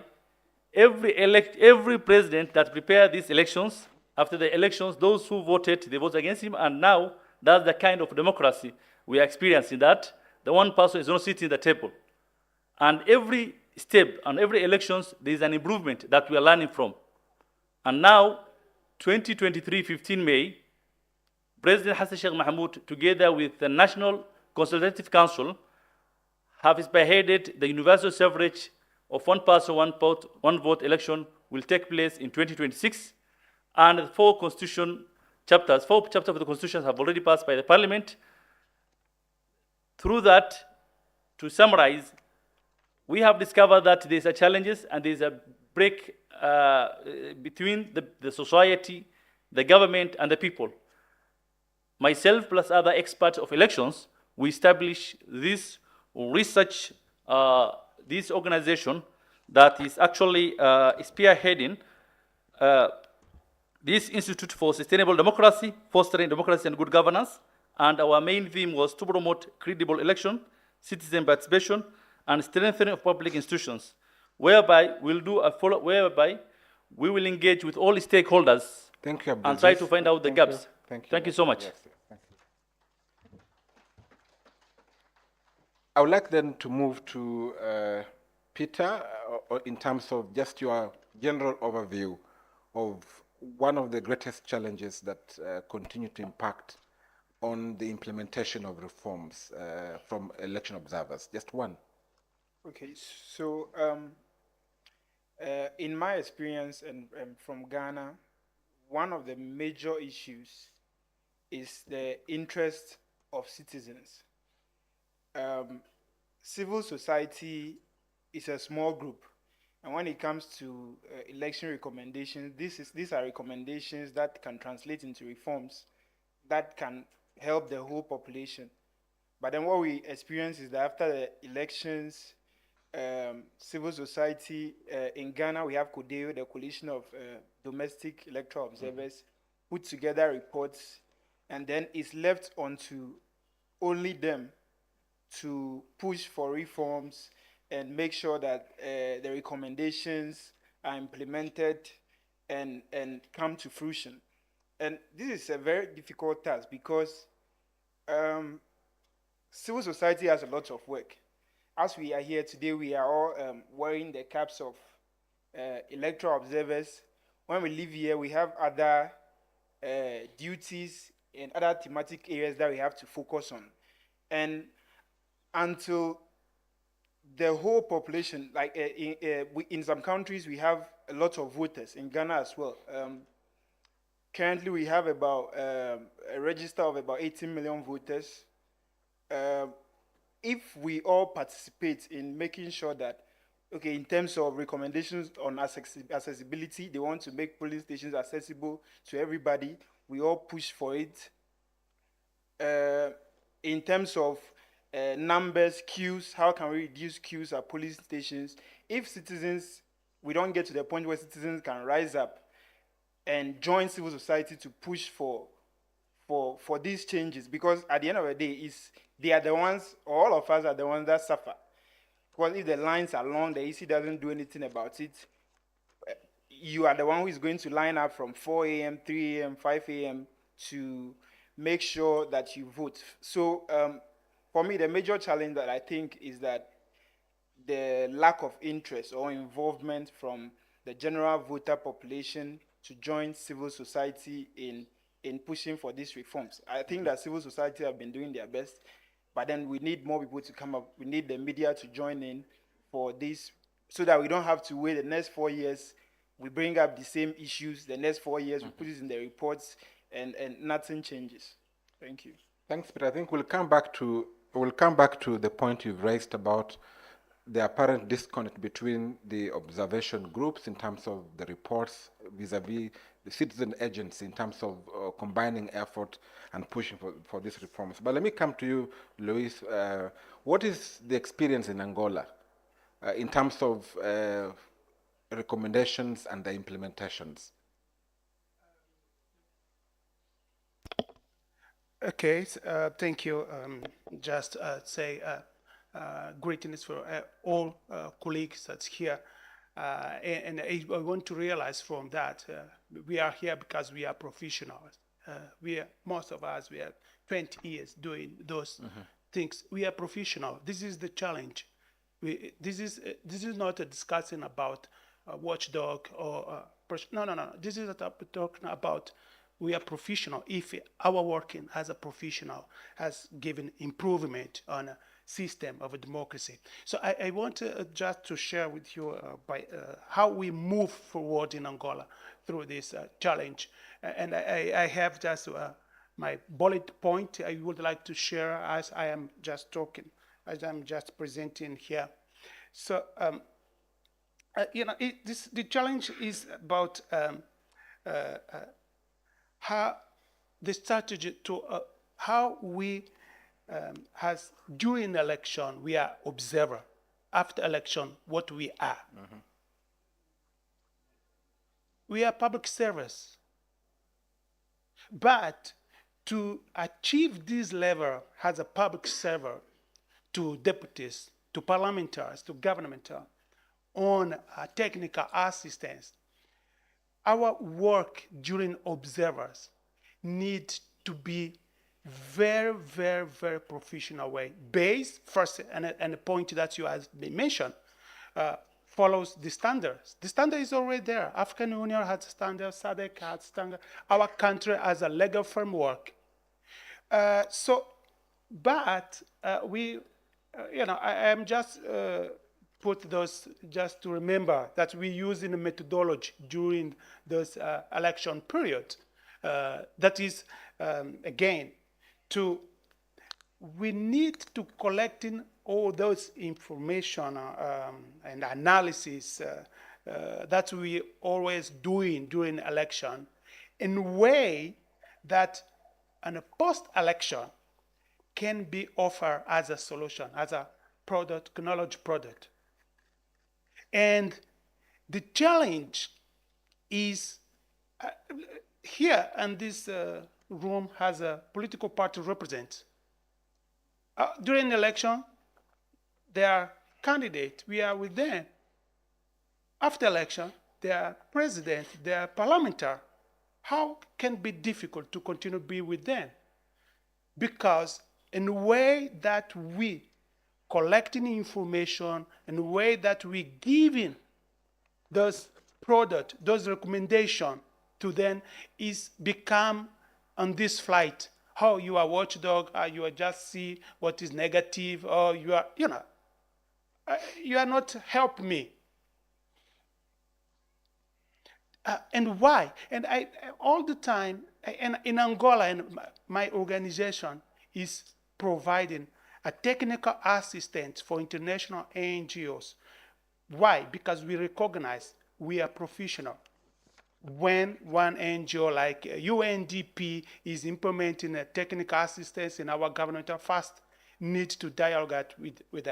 every president that prepared these elections, after the elections, those who voted, they voted against him, and now that's the kind of democracy we are experiencing, that the one person is not sitting at the table. And every step and every elections, there is an improvement that we are learning from. And now, 2023, 15 May, President Hassan Sheikh Mahmoud, together with the National Consultative Council, have spearheaded the universal suffrage of one person, one vote election will take place in 2026. And 4 chapters of the Constitution have already passed by the Parliament. Through that, to summarize, we have discovered that there are challenges and there is a break between the society, the government, and the people. Myself plus other experts of elections, we established this research, this organization that is actually spearheading this Institute for Sustainable Democracy, Fostering Democracy and Good Governance. And our main theme was to promote credible election, citizen participation, and strengthening of public institutions, whereby we will engage with all stakeholders. Thank you, and try to find out the gaps. Thank you so much. Yes, thank you. I would like then to move to Peter, in terms of just your general overview of one of the greatest challenges that continue to impact on the implementation of reforms from election observers. Just one. Okay, so in my experience and from Ghana, one of the major issues is the interest of citizens. Civil society is a small group, and when it comes to election recommendations, these are recommendations that can translate into reforms that can help the whole population. But then what we experience is that after the elections, civil society in Ghana, we have CODEO, the Coalition of Domestic Electoral Observers, put together reports, and then it's left onto only them to push for reforms and make sure that the recommendations are implemented and come to fruition. And this is a very difficult task because civil society has a lot of work. As we are here today, we are all wearing the caps of electoral observers. When we leave here, we have other duties and other thematic areas that we have to focus on. And until the whole population, like in some countries, we have a lot of voters, in Ghana as well. Currently, we have about a register of about 18 million voters. If we all participate in making sure that, okay, in terms of recommendations on accessibility, they want to make polling stations accessible to everybody, we all push for it. In terms of numbers, queues, how can we reduce queues at polling stations? If citizens, we don't get to the point where citizens can rise up and join civil society to push for these changes, because at the end of the day, they are the ones, all of us are the ones that suffer. Because if the lines are long, the EC doesn't do anything about it, you are the one who is going to line up from 4 a.m., 3 a.m., 5 a.m. to make sure that you vote. So for me, the major challenge that I think is that the lack of interest or involvement from the general voter population to join civil society in pushing for these reforms. I think that civil society have been doing their best, but then we need more people to come up. We need the media to join in for this so that we don't have to wait the next 4 years. We bring up the same issues the next 4 years, we put it in the reports, and nothing changes. Thank you. Thanks, Peter. I think we'll come back to the point you've raised about the apparent disconnect between the observation groups in terms of the reports vis-a-vis the citizen agency in terms of combining effort and pushing for these reforms. But let me come to you, Luis. What is the experience in Angola in terms of recommendations and the implementations? Okay, thank you. Just say greetings for all colleagues that's here. And I want to realize from that, we are here because we are professionals. Most of us, we have 20 years doing those things. We are professional. This is the challenge. This is not a discussion about a watchdog or no. This is talking about we are professional. If our working as a professional has given improvement on a system of a democracy. So I want just to share with you how we move forward in Angola through this challenge. And I have just my bullet point I would like to share as I am just talking, as I'm just presenting here. So, the challenge is about how the strategy to how we has during election we are observer, after election what we are. We are public service, but to achieve this level as a public server to deputies, to parliamentarians, to governmental on technical assistance, our work during observers need to be very, very, very professional way. Based first, and the point that you have mentioned, follows the standards. The standard is already there. African Union has standards, SADC has standards. Our country has a legal framework. But we, I am just put those just to remember that we use in a methodology during this election period. That is, again, we need to collecting all those information and analysis that we always doing during election in a way that in a post-election can be offered as a solution, as a product, knowledge product. And the challenge is here, and this room has a political party represent. During the election, they are candidates, we are with them. After election, they are president, they are parliamentary. How can it be difficult to continue to be with them? Because in a way that we collecting information, in a way that we giving those products, those recommendations to them is become on this flight. How you are watchdog, or you are just see what is negative, or you are, you are not help me. And why? And all the time, and in Angola, and my organization is providing a technical assistance for international NGOs. Why? Because we recognize we are professional. When one NGO like UNDP is implementing a technical assistance in our governmental first need to dialogue with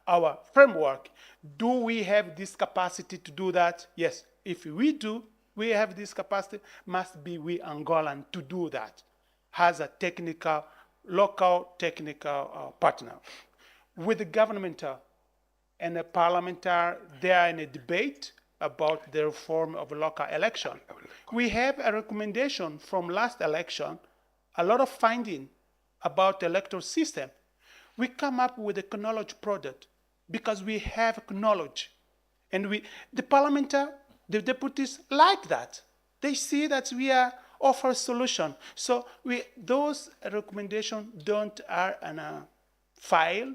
our framework. Do we have this capacity to do that? Yes. If we do, we have this capacity, must be we Angolan to do that as a technical, local technical partner. With the governmental and the parliamentary, they are in a debate about the reform of local election. We have a recommendation from last election, a lot of finding about the electoral system. We come up with a knowledge product because we have knowledge. And the parliamentary, the deputies like that. They see that we are offer solution. So those recommendations don't are in a file,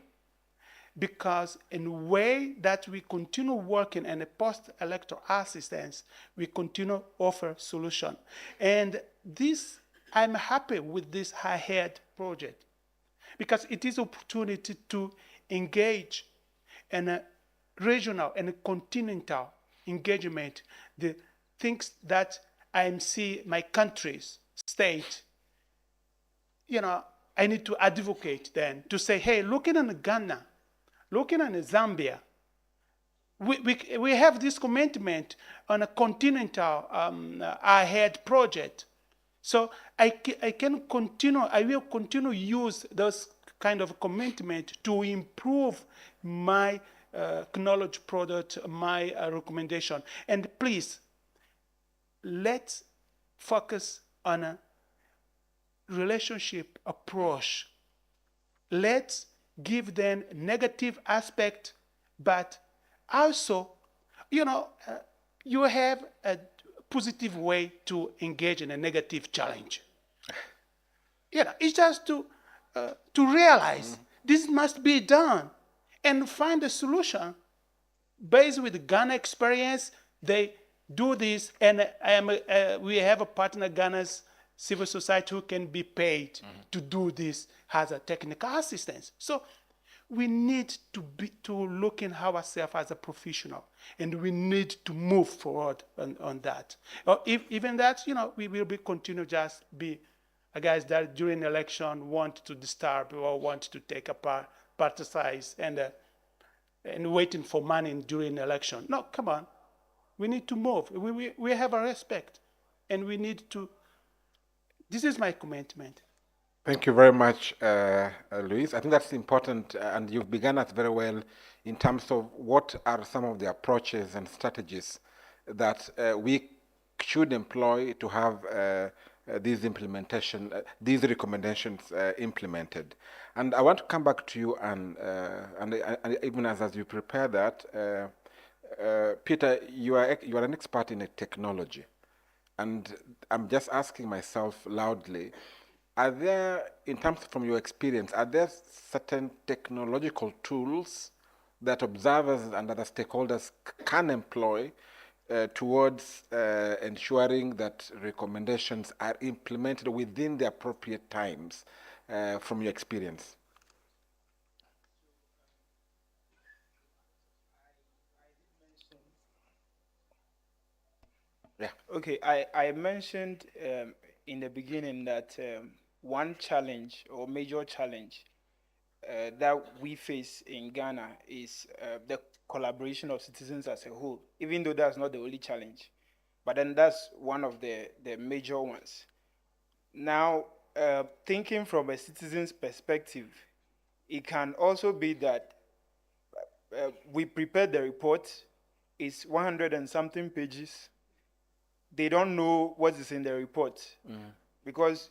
because in a way that we continue working in a post-electoral assistance, we continue offer solution. And this, I'm happy with this ahead project, because it is opportunity to engage in a regional and a continental engagement, the things that I see my country's state, I need to advocate then to say, hey, looking at Ghana, looking at Zambia, we have this commitment on a continental ahead project. So I will continue use those kind of commitment to improve my knowledge product, my recommendation. And please, let's focus on a relationship approach. Let's give them negative aspect, but also, you have a positive way to engage in a negative challenge. It's just to realize this must be done and find a solution based with Ghana experience. They do this, and we have a partner, Ghana's civil society, who can be paid to do this as a technical assistance. So we need to look in ourselves as a professional, and we need to move forward on that. Even that, we will continue just be guys that during election want to disturb or want to take a particize and waiting for money during election. No, come on. We need to move. We have a respect, and we need to. This is my commitment. Thank you very much, Luis. I think that's important, and you've begun that very well in terms of what are some of the approaches and strategies that we should employ to have these recommendations implemented. And I want to come back to you, and even as you prepare that, Peter, you are an expert in technology, and I'm just asking myself loudly, are there, in terms from your experience, are there certain technological tools that observers and other stakeholders can employ towards ensuring that recommendations are implemented within the appropriate times, from your experience? Yeah. Okay, I mentioned in the beginning that one challenge or major challenge that we face in Ghana is the collaboration of citizens as a whole, even though that's not the only challenge. But then that's one of the major ones. Now, thinking from a citizen's perspective, it can also be that we prepared the report, it's 100 and something pages. They don't know what is in the report, because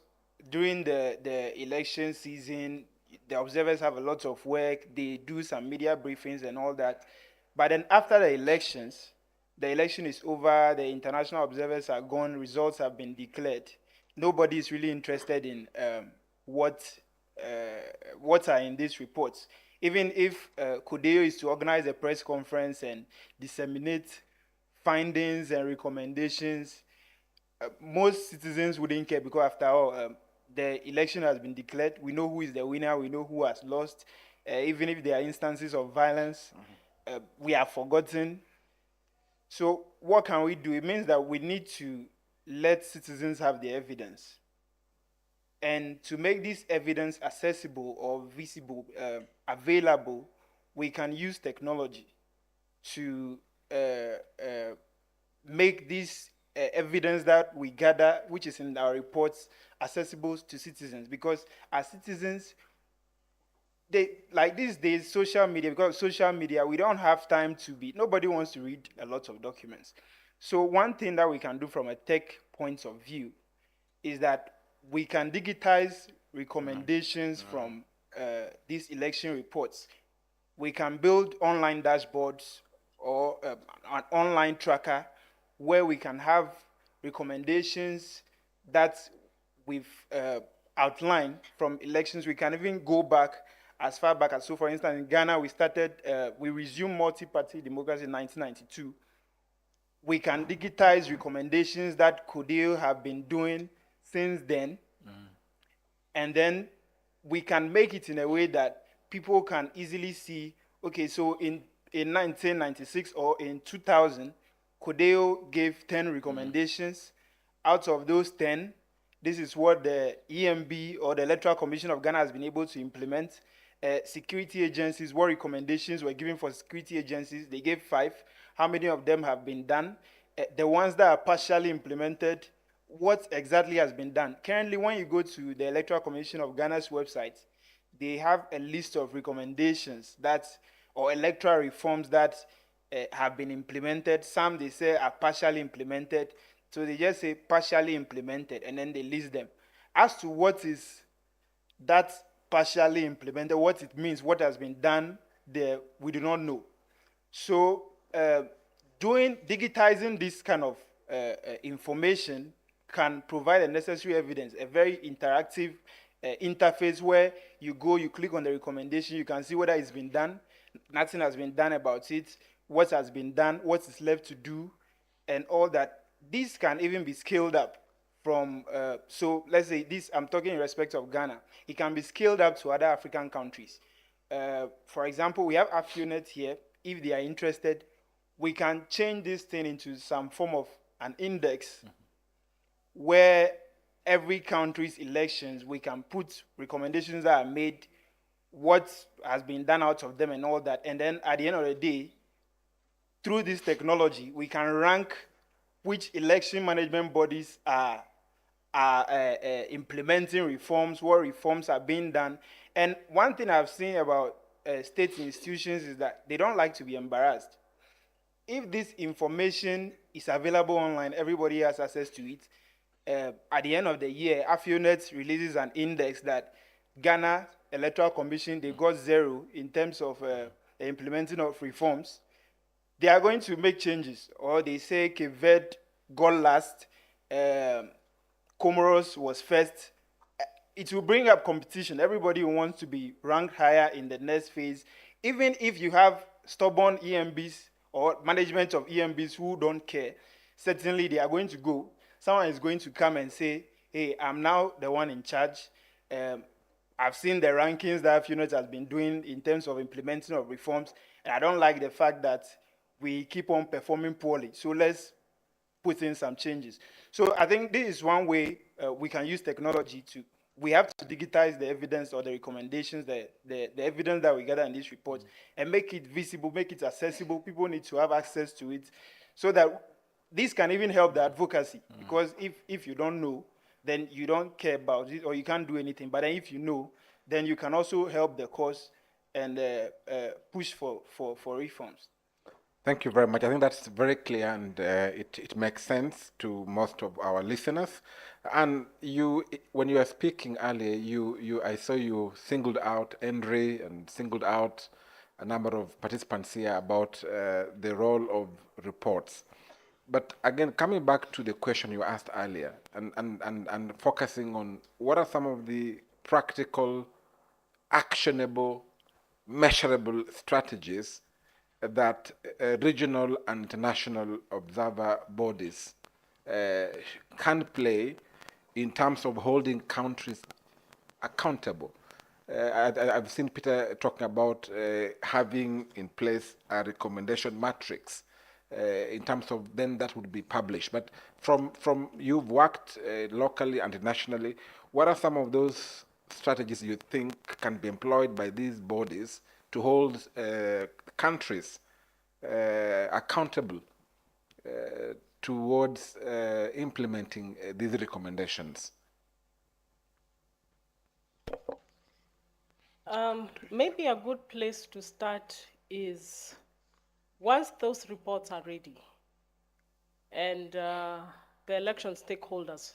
during the election season, the observers have a lot of work. They do some media briefings and all that. But then after the election is over, the international observers are gone, results have been declared. Nobody is really interested in what are in these reports. Even if Kudeo is to organize a press conference and disseminate findings and recommendations, most citizens wouldn't care because after all, the election has been declared. We know who is the winner. We know who has lost. Even if there are instances of violence, we are forgotten. So what can we do? It means that we need to let citizens have the evidence. And to make this evidence accessible or visible, available, we can use technology to make this evidence that we gather, which is in our reports, accessible to citizens. Because as citizens, like these days, social media, because social media, we don't have time to be, nobody wants to read a lot of documents. So one thing that we can do from a tech point of view is that we can digitize recommendations from these election reports. We can build online dashboards or an online tracker where we can have recommendations that we've outlined from elections. We can even go back as far back as, so for instance, in Ghana, we resumed multi-party democracy in 1992. We can digitize recommendations that Kodil have been doing since then. And then we can make it in a way that people can easily see, okay, so in 1996 or in 2000, Kodeo gave 10 recommendations. Out of those 10, this is what the EMB or the Electoral Commission of Ghana has been able to implement. Security agencies, what recommendations were given for security agencies? They gave 5. How many of them have been done? The ones that are partially implemented, what exactly has been done? Currently, when you go to the Electoral Commission of Ghana's website, they have a list of recommendations or electoral reforms that have been implemented. Some they say are partially implemented. So they just say partially implemented and then they list them. As to what is that partially implemented, what it means, what has been done there, we do not know. So digitizing this kind of information can provide a necessary evidence, a very interactive interface where you go, you click on the recommendation, you can see whether it's been done, nothing has been done about it, what has been done, what is left to do, and all that. This can even be scaled up from, so let's say this, I'm talking in respect of Ghana. It can be scaled up to other African countries. For example, we have AfioNet here. If they are interested, we can change this thing into some form of an index where every country's elections, we can put recommendations that are made, what has been done out of them and all that. And then at the end of the day, through this technology, we can rank which election management bodies are implementing reforms, what reforms are being done. And one thing I've seen about state institutions is that they don't like to be embarrassed. If this information is available online, everybody has access to it. At the end of the year, AfioNet releases an index that Ghana Electoral Commission, they got 0 in terms of the implementing of reforms. They are going to make changes, or they say Cape Verde got last, Comoros was first. It will bring up competition. Everybody wants to be ranked higher in the next phase. Even if you have stubborn EMBs or management of EMBs who don't care, certainly they are going to go. Someone is going to come and say, hey, I'm now the one in charge. I've seen the rankings that AfioNet has been doing in terms of implementing of reforms, and I don't like the fact that we keep on performing poorly. So let's put in some changes. So I think this is one way we can use technology to, we have to digitize the evidence or the recommendations, the evidence that we gather in these reports, and make it visible, make it accessible. People need to have access to it so that this can even help the advocacy. Because if you don't know, then you don't care about it or you can't do anything. But then if you know, then you can also help the cause and push for reforms. Thank you very much. I think that's very clear and it makes sense to most of our listeners. And you, when you were speaking earlier, I saw you singled out Henry and singled out a number of participants here about the role of reports. But again, coming back to the question you asked earlier and focusing on what are some of the practical, actionable, measurable strategies that regional and international observer bodies can play in terms of holding countries accountable. I've seen Peter talking about having in place a recommendation matrix in terms of then that would be published. But from you've worked locally and internationally, what are some of those strategies you think can be employed by these bodies to hold countries accountable towards implementing these recommendations? Maybe a good place to start is once those reports are ready and the election stakeholders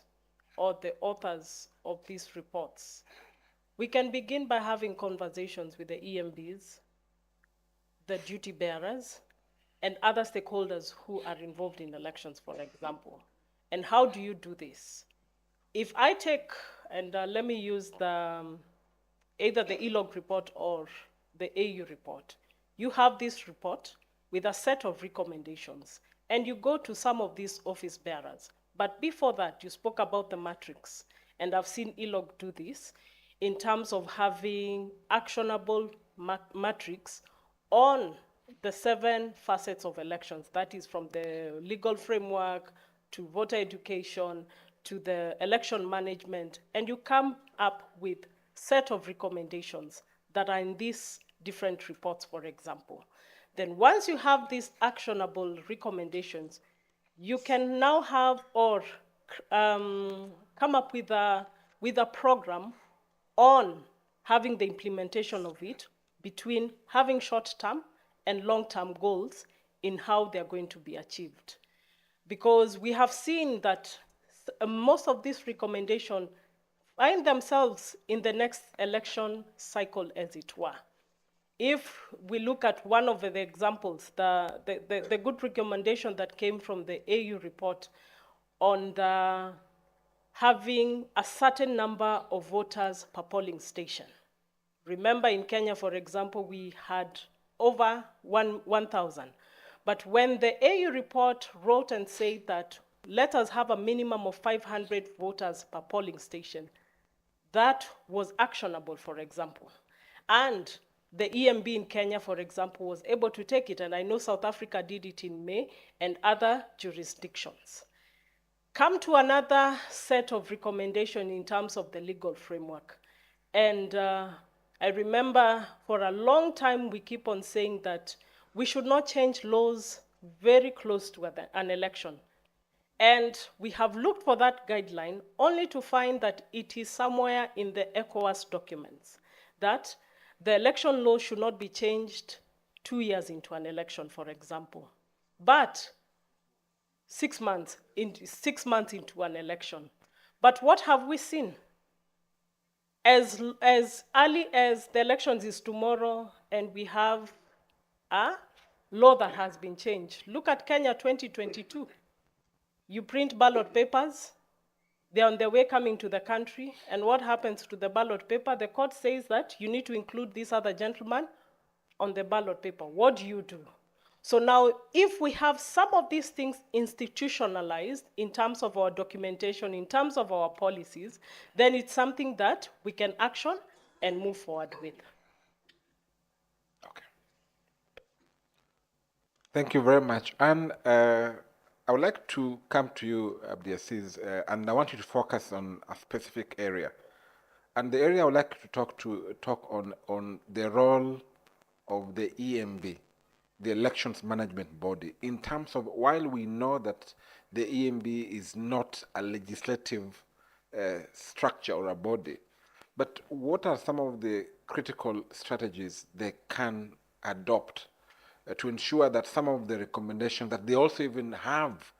or the authors of these reports, we can begin by having conversations with the EMBs, the duty bearers, and other stakeholders who are involved in elections, for example. And how do you do this? If I take, and let me use either the ELOG report or the AU report, you have this report with a set of recommendations, and you go to some of these office bearers. But before that, you spoke about the matrix, and I've seen ELOG do this in terms of having actionable matrix on the 7 facets of elections. That is from the legal framework to voter education to the election management, and you come up with set of recommendations that are in these different reports, for example. Then once you have these actionable recommendations, you can now have or come up with a program on having the implementation of it between having short-term and long-term goals in how they're going to be achieved. Because we have seen that most of these recommendations find themselves in the next election cycle, as it were. If we look at one of the examples, the good recommendation that came from the AU report on having a certain number of voters per polling station. Remember in Kenya, for example, we had over 1,000. But when the AU report wrote and said that let us have a minimum of 500 voters per polling station, that was actionable, for example. And the EMB in Kenya, for example, was able to take it, and I know South Africa did it in May, and other jurisdictions. Come to another set of recommendations in terms of the legal framework. And I remember for a long time we keep on saying that we should not change laws very close to an election. And we have looked for that guideline only to find that it is somewhere in the ECOWAS documents, that the election law should not be changed 2 years into an election, for example, but 6 months into an election. But what have we seen? As early as the elections is tomorrow and we have a law that has been changed. Look at Kenya 2022. You print ballot papers, they're on their way coming to the country, and what happens to the ballot paper? The court says that you need to include this other gentleman on the ballot paper. What do you do? So now, if we have some of these things institutionalized in terms of our documentation, in terms of our policies, then it's something that we can action and move forward with. Okay. Thank you very much. And I would like to come to you, Abdiaziz, and I want you to focus on a specific area. And the area I would like to talk on the role of the EMB, the Elections Management Body, in terms of, while we know that the EMB is not a legislative structure or a body, but what are some of the critical strategies they can adopt to ensure that some of the recommendations that they also even have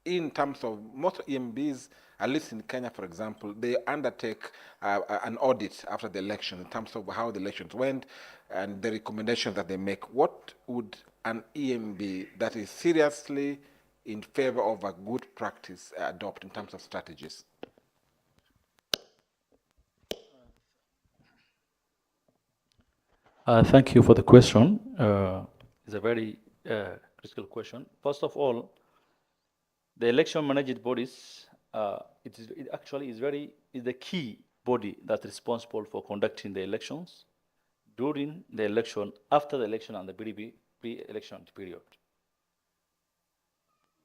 in terms of most EMBs, at least in Kenya, for example, they undertake an audit after the election in terms of how the elections went and the recommendations that they make. What would an EMB that is seriously in favor of a good practice adopt in terms of strategies? Thank you for the question. It's a very critical question. First of all, the election managed bodies, it actually is the key body that's responsible for conducting the elections during the election, after the election, and the pre-election period.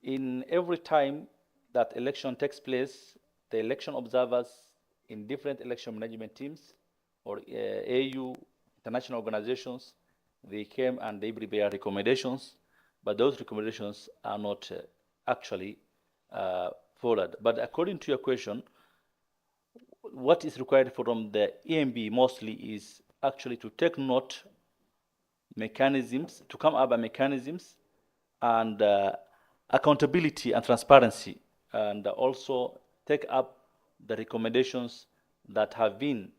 In every time that election takes place, the election observers in different election management teams or AU, international organizations, they came and they prepare recommendations, but those recommendations are not actually followed. But according to your question, what is required from the EMB mostly is actually to take note mechanisms, to come up with mechanisms and accountability and transparency, and also take up the recommendations that have been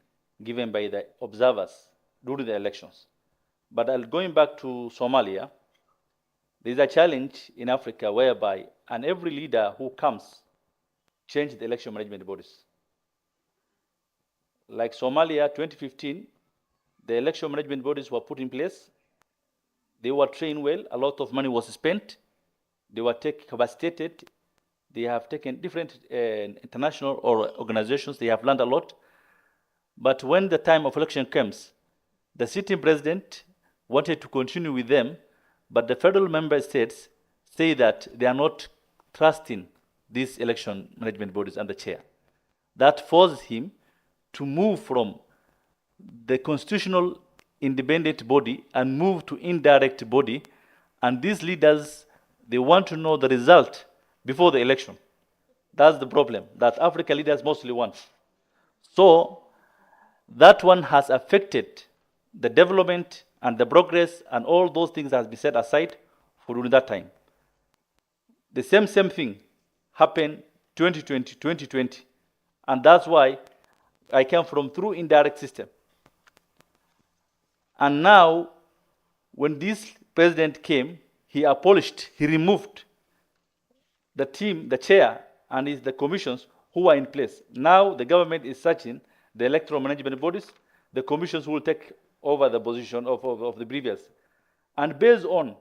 given by the observers during the elections. But going back to Somalia, there is a challenge in Africa whereby every leader who comes changes the election management bodies. Like Somalia 2015, the election management bodies were put in place. They were trained well. A lot of money was spent. They were capacitated. They have taken different international or organizations. They have learned a lot. But when the time of election comes, the sitting president wanted to continue with them, but the federal member states say that they are not trusting these election management bodies and the chair. That forced him to move from the constitutional independent body and move to indirect body. And these leaders, they want to know the result before the election. That's the problem that African leaders mostly want. So that one has affected the development and the progress and all those things that has been set aside for during that time. The same thing happened 2020, and that's why I came from through indirect system. And now, when this president came, he abolished, he removed the team, the chair, and the commissions who are in place. Now the government is searching the electoral management bodies, the commissions will take over the position of the previous. And based on,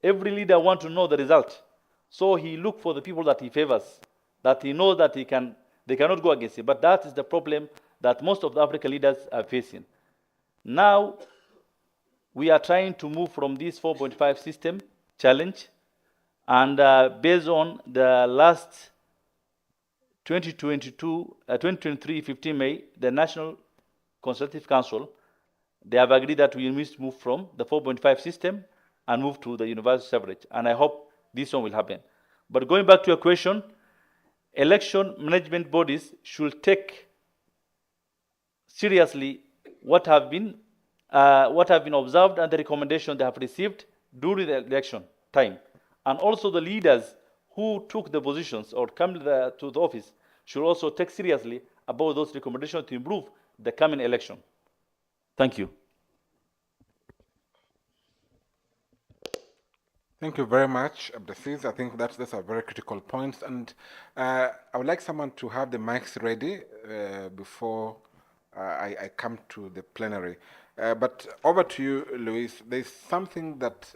every leader wants to know the result. So he look for the people that he favors, that he knows that they cannot go against him. But that is the problem that most of the African leaders are facing. Now, we are trying to move from this 4.5 system challenge, and based on the last 2023, 15 May, the National Consultative Council, they have agreed that we must move from the 4.5 system and move to the universal suffrage. And I hope this one will happen. But going back to your question, election management bodies should take seriously what have been observed and the recommendation they have received during the election time. And also the leaders who took the positions or come to the office should also take seriously about those recommendations to improve the coming election. Thank you. Thank you very much, Abdelaziz. I think those are very critical points. And I would like someone to have the mics ready before I come to the plenary. But over to you, Luis. There's something that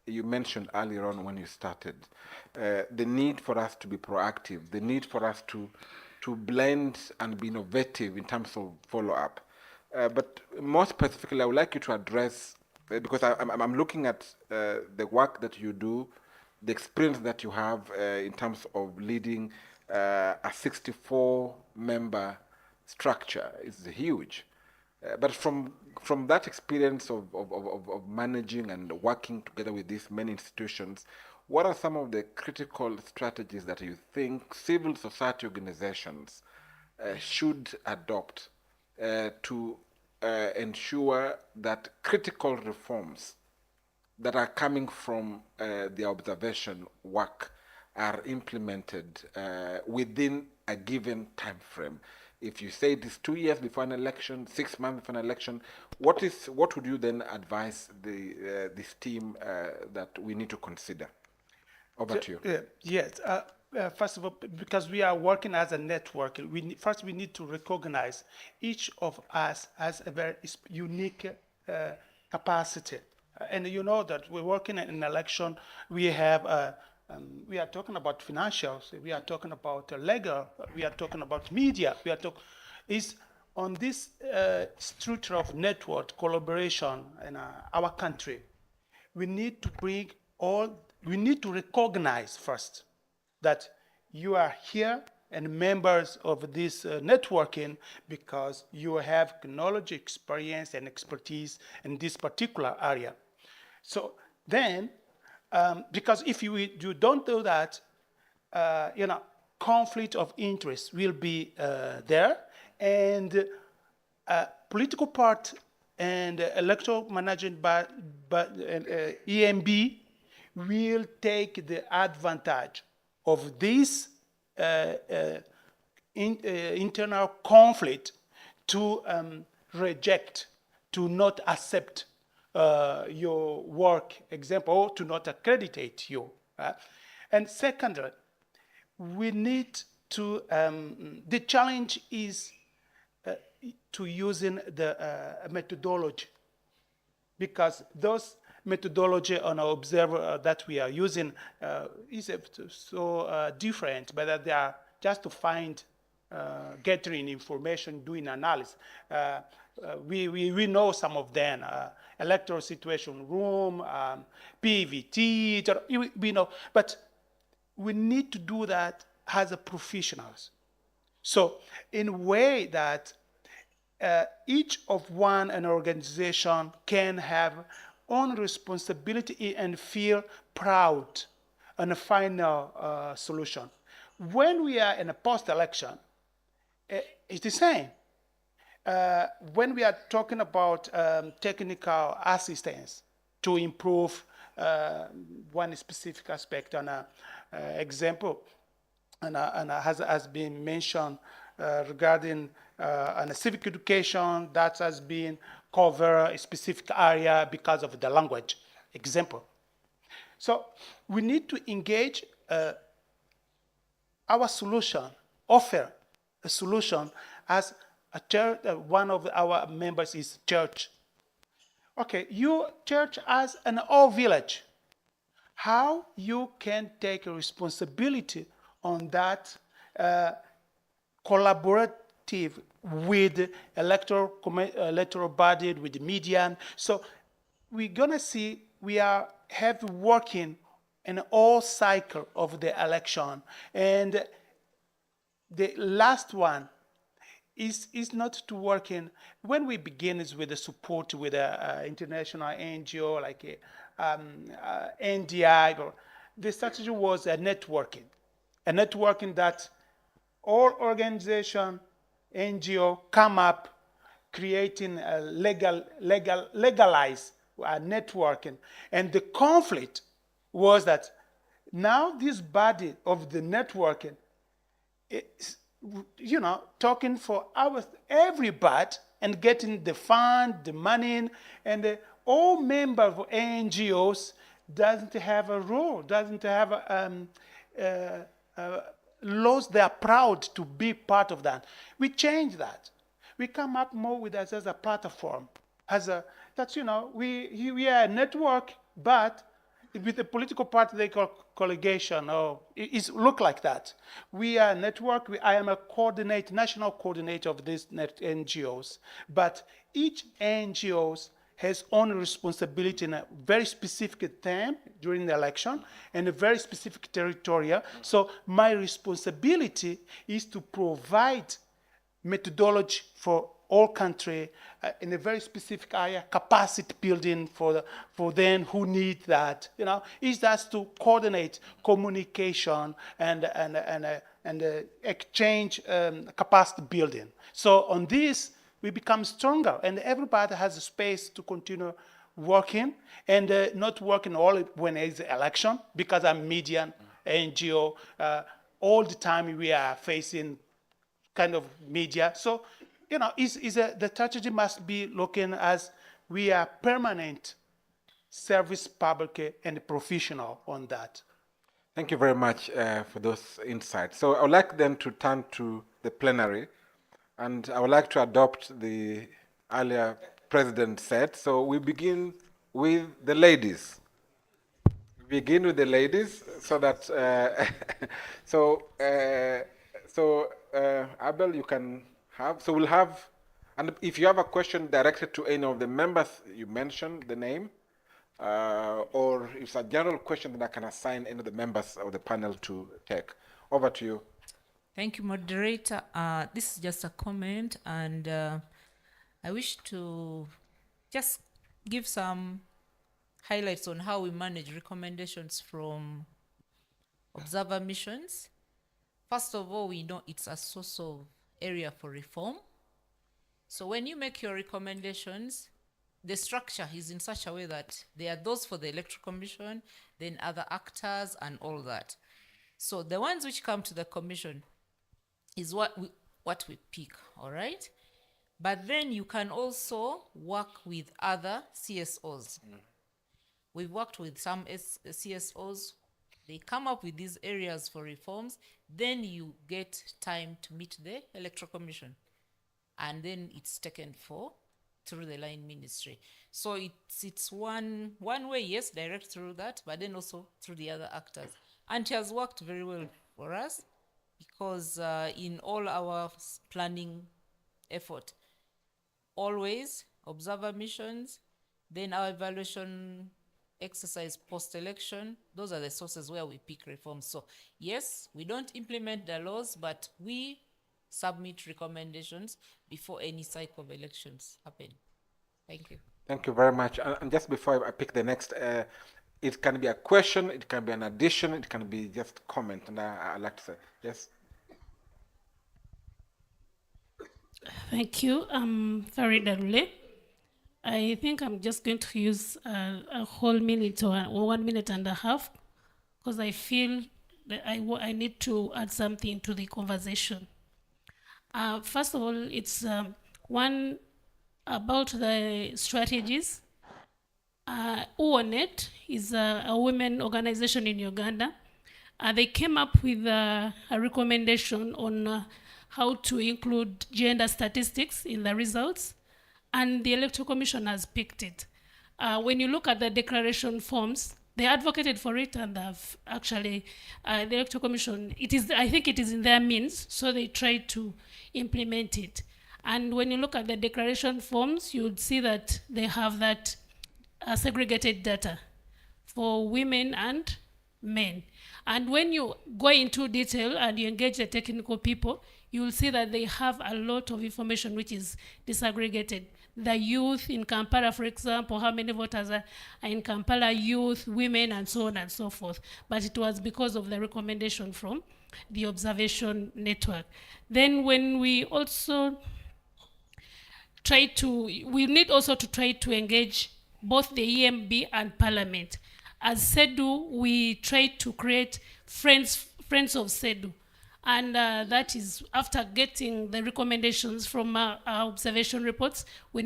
you mentioned earlier on when you started, the need for us to be proactive, the need for us to blend and be innovative in terms of follow-up. But more specifically, I would like you to address, because I'm looking at the work that you do, the experience that you have in terms of leading a 64-member structure is huge. But from that experience of managing and working together with these many institutions, what are some of the critical strategies that you think civil society organizations should adopt to ensure that critical reforms that are coming from the observation work are implemented within a given time frame? If you say it is 2 years before an election, 6 months before an election, what would you then advise this team that we need to consider? Over to you. Yes. First of all, because we are working as a network, first we need to recognize each of us has a very unique capacity And you know that we're working in an election. We have we are talking about financials. We are talking about legal. We are talking about media. We are talking is on this structure of network collaboration in our country. We need to bring all. We need to recognize first that you are here and members of this networking because you have knowledge, experience, and expertise in this particular area. So then, because if you don't do that, conflict of interest will be there, and political part and electoral management by EMB will take the advantage of this internal conflict to reject, to not accept your work example, or to not accreditate you. And secondly, we need to, the challenge is to using the methodology, because those methodology on our observer that we are using is so different, but they are just to find, gathering information, doing analysis. We know some of them, electoral situation room, PVT, we know, but we need to do that as a professionals. So in a way that each of one an organization can have own responsibility and feel proud on a final solution. When we are in a post-election, it's the same. When we are talking about technical assistance to improve one specific aspect, on an example, and has been mentioned regarding on a civic education that has been cover a specific area because of the language example. So we need to engage our solution, offer a solution as a church. One of our members is church. Okay, you church as an all village. How you can take a responsibility on that collaborative with electoral body, with the media. So we're gonna see we are heavy working in all cycle of the election, and the last one is not to working. When we begin is with the support with an international NGO like NDI, or the strategy was a networking that all organization, NGO come up creating a legalized networking. And the conflict was that now this body of the networking is, talking for hours, everybody, and getting the fund, the money, and all members of NGOs doesn't have a role, doesn't have lost their proud to be part of that. We change that. We come up more with us as a platform, as a we are a network, but with the political party they call collegation, or it look like that. We are a network. I am a national coordinator of these NGOs, but each NGOs has own responsibility in a very specific time during the election and a very specific territorial. So my responsibility is to provide methodology for all country in a very specific area, capacity building for them who need that. Is that to coordinate communication and exchange capacity building. So on this, we become stronger, and everybody has a space to continue working, and not working all when it's election, because I'm median NGO. All the time we are facing kind of media. So, the strategy must be looking as we are permanent service public and professional on that. Thank you very much for those insights. So I would like then to turn to the plenary, and I would like to adopt the earlier president said. So we begin with the ladies. Begin with the ladies so that, Abel, you can have, so we'll have, and if you have a question directed to any of the members, you mentioned the name, or if it's a general question, then I can assign any of the members of the panel to take. Over to you. Thank you, moderator. This is just a comment, and I wish to just give some highlights on how we manage recommendations from observer missions. First of all, we know it's a source of area for reform. So when you make your recommendations, the structure is in such a way that there are those for the Electoral Commission, then other actors and all that. So the ones which come to the commission is what we pick, all right? But then you can also work with other CSOs. We've worked with some CSOs. They come up with these areas for reforms. Then you get time to meet the Electoral Commission. And then it's taken through the line ministry. So it's one way, yes, direct through that, but then also through the other actors. And it has worked very well for us because in all our planning effort, always observer missions, then our evaluation exercise post-election, those are the sources where we pick reforms. So yes, we don't implement the laws, but we submit recommendations before any cycle of elections happen. Thank you. Thank you very much. And just before I pick the next, it can be a question, it can be an addition, it can be just comment. And I'd like to say, yes. Thank you. Very Darule. I think I'm just going to use a whole minute or 1 minute and a half because I feel that I need to add something to the conversation. First of all, it's one about the strategies. UONET is a women organization in Uganda. They came up with a recommendation on how to include gender statistics in the results, and the Electoral Commission has picked it. When you look at the declaration forms, they advocated for it, and have actually, the Electoral Commission, I think it is in their means, so they tried to implement it. And when you look at the declaration forms, you would see that they have that segregated data for women and men. And when you go into detail and you engage the technical people, you will see that they have a lot of information which is disaggregated. The youth in Kampala, for example, how many voters are in Kampala, youth, women, and so on and so forth. But it was because of the recommendation from the observation network. Then when we also we need also to try to engage both the EMB and Parliament. As SEDU, we try to create friends of SEDU. And that is after getting the recommendations from our observation reports, we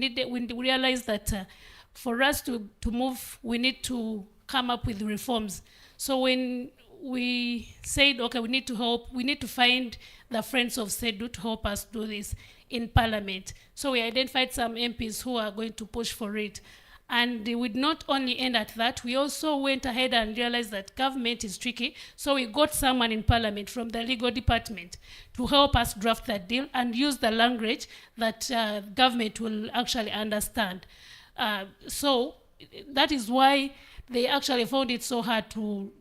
realize that for us to move, we need to come up with reforms. So when we said, okay, we need to find the friends of SEDU to help us do this in Parliament. So we identified some MPs who are going to push for it. And we would not only end at that, we also went ahead and realized that government is tricky. So we got someone in Parliament from the legal department to help us draft that deal and use the language that government will actually understand. So that is why they actually found it so hard to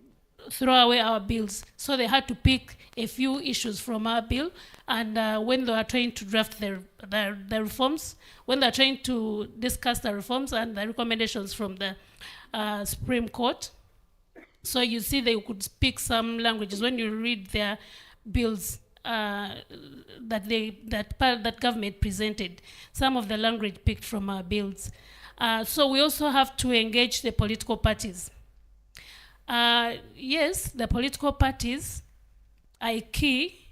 throw away our bills. So they had to pick a few issues from our bill, and when they were trying to draft the reforms, when they're trying to discuss the reforms and the recommendations from the Supreme Court, so you see they could speak some languages. When you read their bills that government presented, some of the language picked from our bills. So we also have to engage the political parties. Yes, the political parties are key,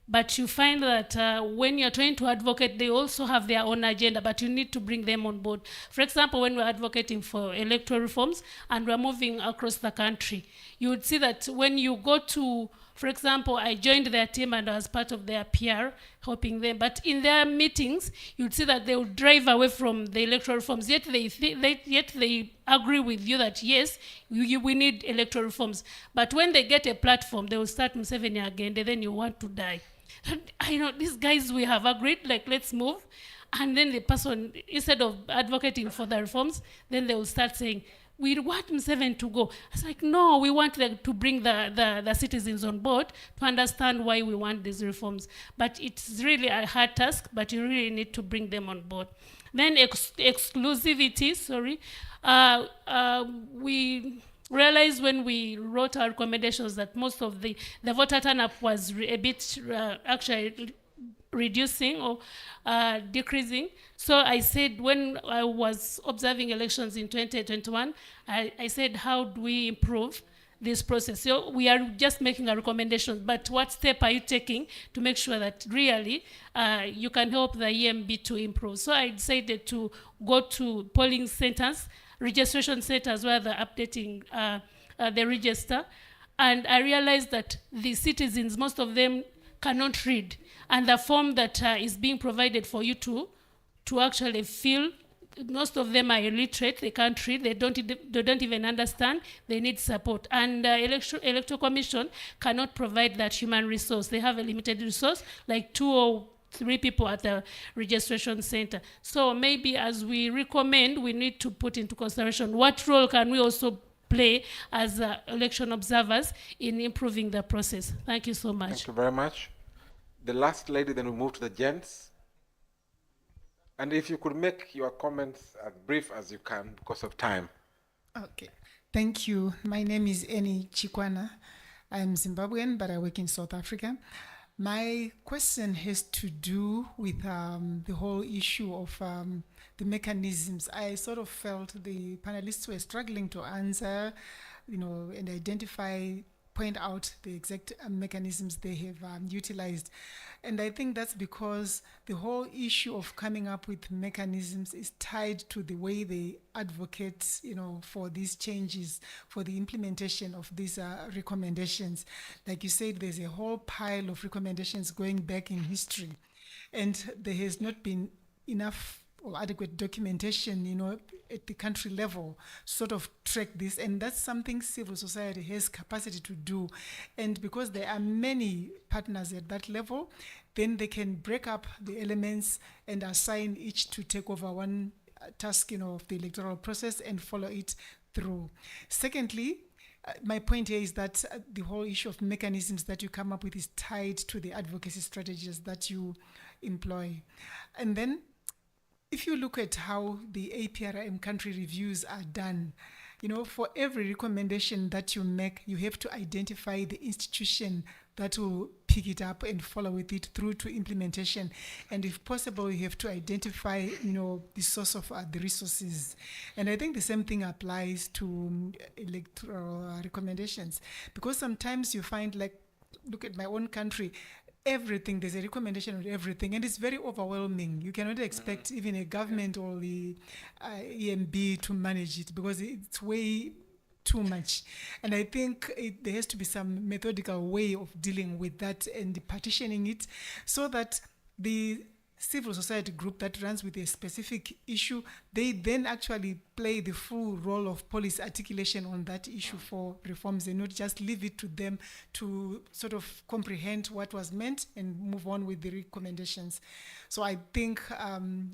but you find that when you're trying to advocate, they also have their own agenda, but you need to bring them on board. For example, when we're advocating for electoral reforms and we're moving across the country, you would see that when you go to For example, I joined their team and I was part of their PR, helping them. But in their meetings, you'd see that they would drive away from the electoral reforms. Yet they agree with you that yes, we need electoral reforms. But when they get a platform, they will start Museveni again, and then you want to die. I know these guys, we have agreed, like, let's move. And then the person, instead of advocating for the reforms, then they will start saying, we want Museveni to go. It's like, no, we want to bring the citizens on board to understand why we want these reforms. But it's really a hard task, but you really need to bring them on board. Then exclusivity, we realized when we wrote our recommendations that most of the voter turn-up was a bit actually reducing or decreasing. So I said, when I was observing elections in 2021, I said, how do we improve this process? So we are just making a recommendation, but what step are you taking to make sure that really you can help the EMB to improve? So I decided to go to polling centers, registration centers where they're updating the register. And I realized that the citizens, most of them cannot read. And the form that is being provided for you to actually fill, most of them are illiterate, they can't read, they don't even understand, they need support. And Electoral Commission cannot provide that human resource. They have a limited resource, like 2 or 3 people at the registration center. So maybe as we recommend, we need to put into consideration what role can we also play as election observers in improving the process. Thank you so much. Thank you very much. The last lady, then we move to the gents. And if you could make your comments as brief as you can because of time. Okay, thank you. My name is Eni Chikwana. I'm Zimbabwean, but I work in South Africa. My question has to do with the whole issue of the mechanisms. I sort of felt the panelists were struggling to answer, and identify, point out the exact mechanisms they have utilized. And I think that's because the whole issue of coming up with mechanisms is tied to the way they advocate, for these changes, for the implementation of these recommendations. Like you said, there's a whole pile of recommendations going back in history, and there has not been enough or adequate documentation, at the country level, sort of track this. And that's something civil society has capacity to do. And because there are many partners at that level, then they can break up the elements and assign each to take over one task, of the electoral process and follow it through. Secondly, my point here is that the whole issue of mechanisms that you come up with is tied to the advocacy strategies that you employ. And then, if you look at how the APRM country reviews are done, for every recommendation that you make, you have to identify the institution that will pick it up and follow with it through to implementation. And if possible, you have to identify, the source of the resources. And I think the same thing applies to electoral recommendations, because sometimes you find, like, look at my own country, everything, there's a recommendation on everything, and it's very overwhelming. You cannot expect even a government or the EMB to manage it, because it's way too much. And I think there has to be some methodical way of dealing with that and partitioning it, so that the civil society group that runs with a specific issue, they then actually play the full role of policy articulation on that issue for reforms, and not just leave it to them to sort of comprehend what was meant and move on with the recommendations. So I think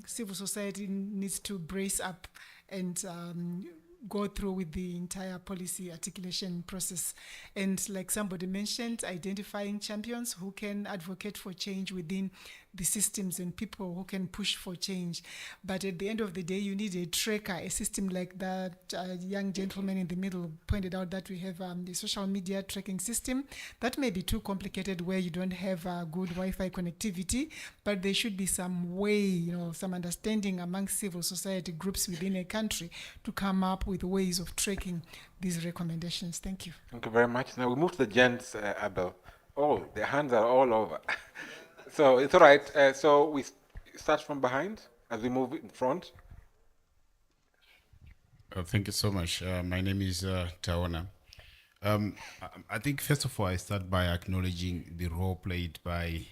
civil society needs to brace up and go through with the entire policy articulation process. And like somebody mentioned, identifying champions who can advocate for change within the systems and people who can push for change. But at the end of the day, you need a tracker, a system like that young gentleman in the middle pointed out, that we have the social media tracking system. That may be too complicated where you don't have good Wi-Fi connectivity, but there should be some way, some understanding among civil society groups within a country to come up with ways of tracking these recommendations. Thank you. Thank you very much. Now we move to the gents, Abel. Oh, their hands are all over. So it's all right. So we start from behind as we move in front. Thank you so much. My name is Taona. I think first of all, I start by acknowledging the role played by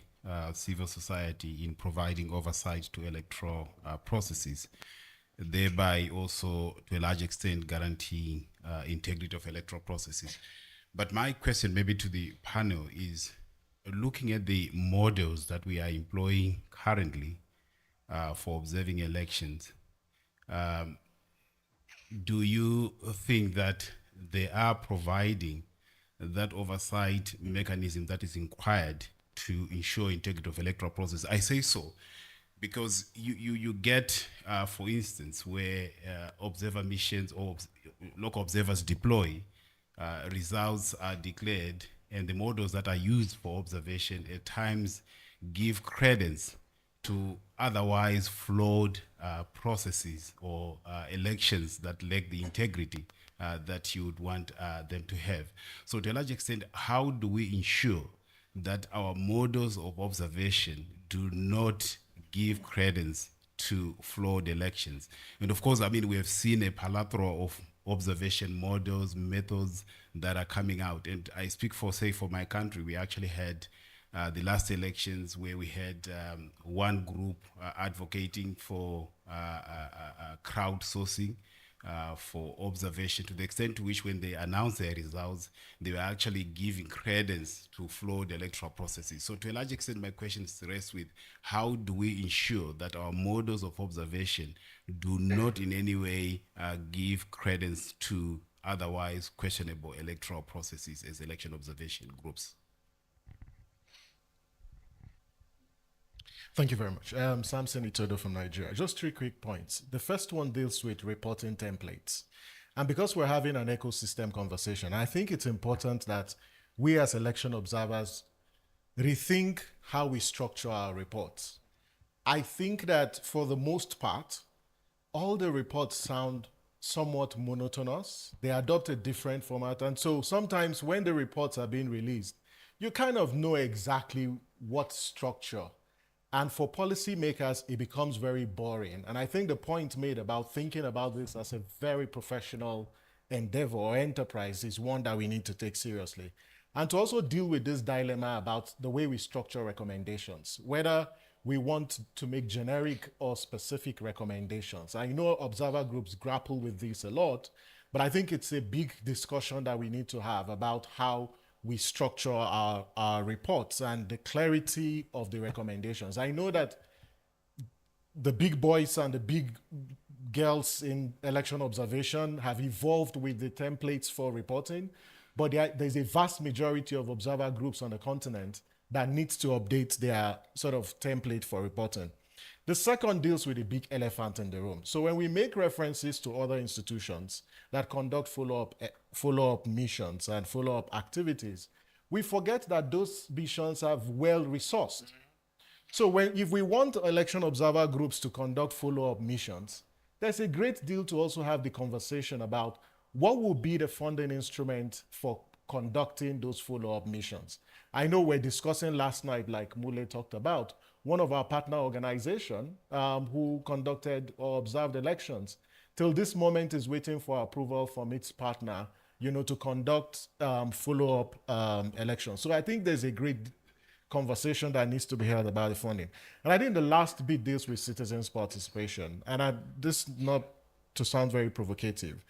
civil society in providing oversight to electoral processes, thereby also to a large extent guaranteeing integrity of electoral processes. But my question maybe to the panel is, looking at the models that we are employing currently for observing elections, do you think that they are providing that oversight mechanism that is required to ensure integrity of electoral process? I say so because you get, for instance, where observer missions or local observers deploy, results are declared, and the models that are used for observation at times give credence to otherwise flawed processes or elections that lack the integrity that you would want them to have. So to a large extent, how do we ensure that our models of observation do not give credence to flawed elections? And of course, I mean, we have seen a plethora of observation models, methods that are coming out. And I speak for, say, for my country, we actually had the last elections where we had one group advocating for crowdsourcing for observation, to the extent to which when they announced their results, they were actually giving credence to flawed electoral processes. So to a large extent, my question rests with, how do we ensure that our models of observation do not in any way give credence to otherwise questionable electoral processes as election observation groups? Thank you very much. Samson Itodo from Nigeria. Just 3 quick points. The first one deals with reporting templates. And because we're having an ecosystem conversation, I think it's important that we as election observers rethink how we structure our reports. I think that for the most part, all the reports sound somewhat monotonous. They adopt a different format. And so sometimes when the reports are being released, you kind of know exactly what structure. And for policymakers, it becomes very boring. And I think the point made about thinking about this as a very professional endeavor or enterprise is one that we need to take seriously. And to also deal with this dilemma about the way we structure recommendations, whether we want to make generic or specific recommendations. I know observer groups grapple with this a lot, but I think it's a big discussion that we need to have about how we structure our reports and the clarity of the recommendations. I know that the big boys and the big girls in election observation have evolved with the templates for reporting, but there's a vast majority of observer groups on the continent that needs to update their sort of template for reporting. The second deals with the big elephant in the room. So when we make references to other institutions that conduct follow-up missions and follow-up activities, we forget that those missions are well-resourced. So if we want election observer groups to conduct follow-up missions, there's a great deal to also have the conversation about what will be the funding instrument for conducting those follow-up missions. I know we're discussing last night, like Mule talked about, one of our partner organizations who conducted or observed elections, till this moment is waiting for approval from its partner, to conduct follow-up elections. So I think there's a great conversation that needs to be held about the funding. And I think the last bit deals with citizens' participation. And this, not to sound very provocative,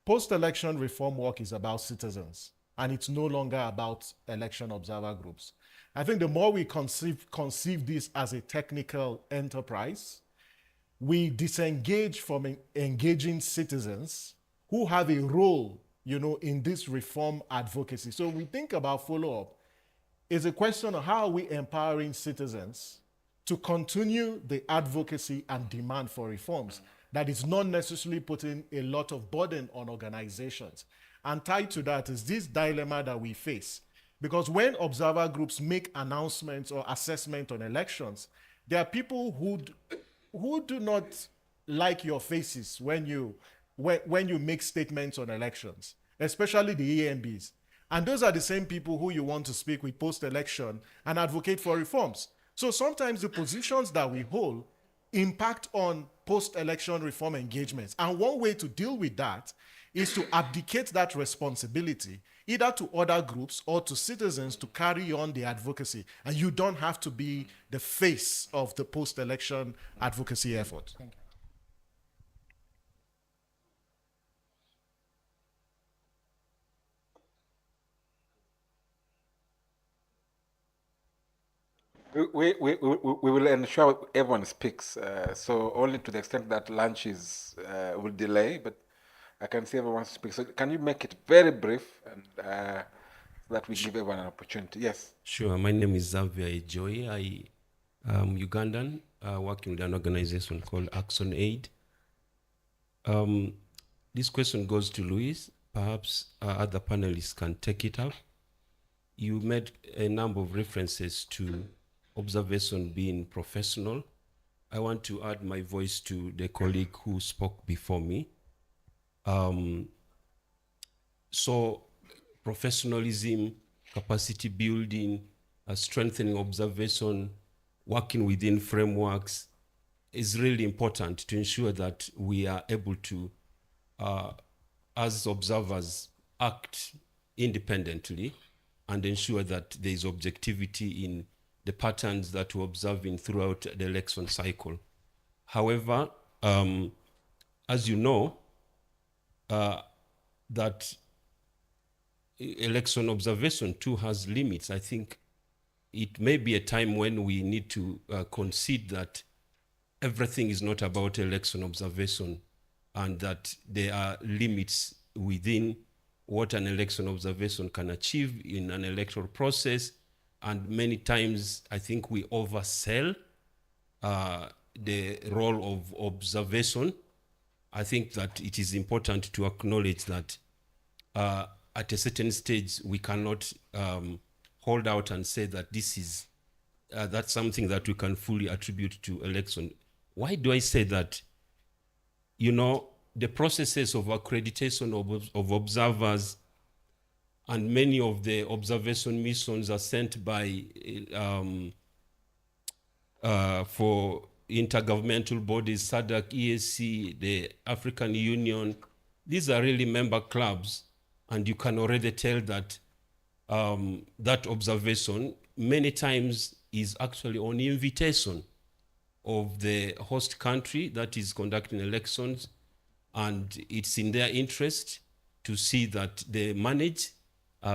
post-election reform work is about citizens, and it's no longer about election observer groups. I think the more we conceive this as a technical enterprise, we disengage from engaging citizens who have a role, in this reform advocacy. So we think about follow-up. It's a question of how are we empowering citizens to continue the advocacy and demand for reforms that is not necessarily putting a lot of burden on organizations. And tied to that is this dilemma that we face. Because when observer groups make announcements or assessment on elections, there are people who do not like your faces when you make statements on elections, especially the EMBs. And those are the same people who you want to speak with post-election and advocate for reforms. So sometimes the positions that we hold impact on post-election reform engagements. And one way to deal with that is to abdicate that responsibility either to other groups or to citizens to carry on the advocacy. And you don't have to be the face of the post-election advocacy effort. Thank you. We will ensure everyone speaks, so only to the extent that lunch will delay, but I can see everyone speaks. So can you make it very brief and so that we give everyone an opportunity? Yes. Sure. My name is Xavier Joy. I am Ugandan, working with an organization called Action Aid. This question goes to Luis. Perhaps other panelists can take it up. You made a number of references to observation being professional. I want to add my voice to the colleague who spoke before me. So professionalism, capacity building, strengthening observation, working within frameworks is really important to ensure that we are able to, as observers, act independently and ensure that there is objectivity in the patterns that we're observing throughout the election cycle. However, as you know, that election observation too has limits. I think it may be a time when we need to concede that everything is not about election observation and that there are limits within what an election observation can achieve in an electoral process. And many times, I think we oversell the role of observation. I think that it is important to acknowledge that at a certain stage, we cannot hold out and say that this is that's something that we can fully attribute to election. Why do I say that? You know, the processes of accreditation of observers and many of the observation missions are sent by for intergovernmental bodies, SADC, EAC, the African Union. These are really member clubs, and you can already tell that that observation many times is actually on invitation of the host country that is conducting elections, and it's in their interest to see that they manage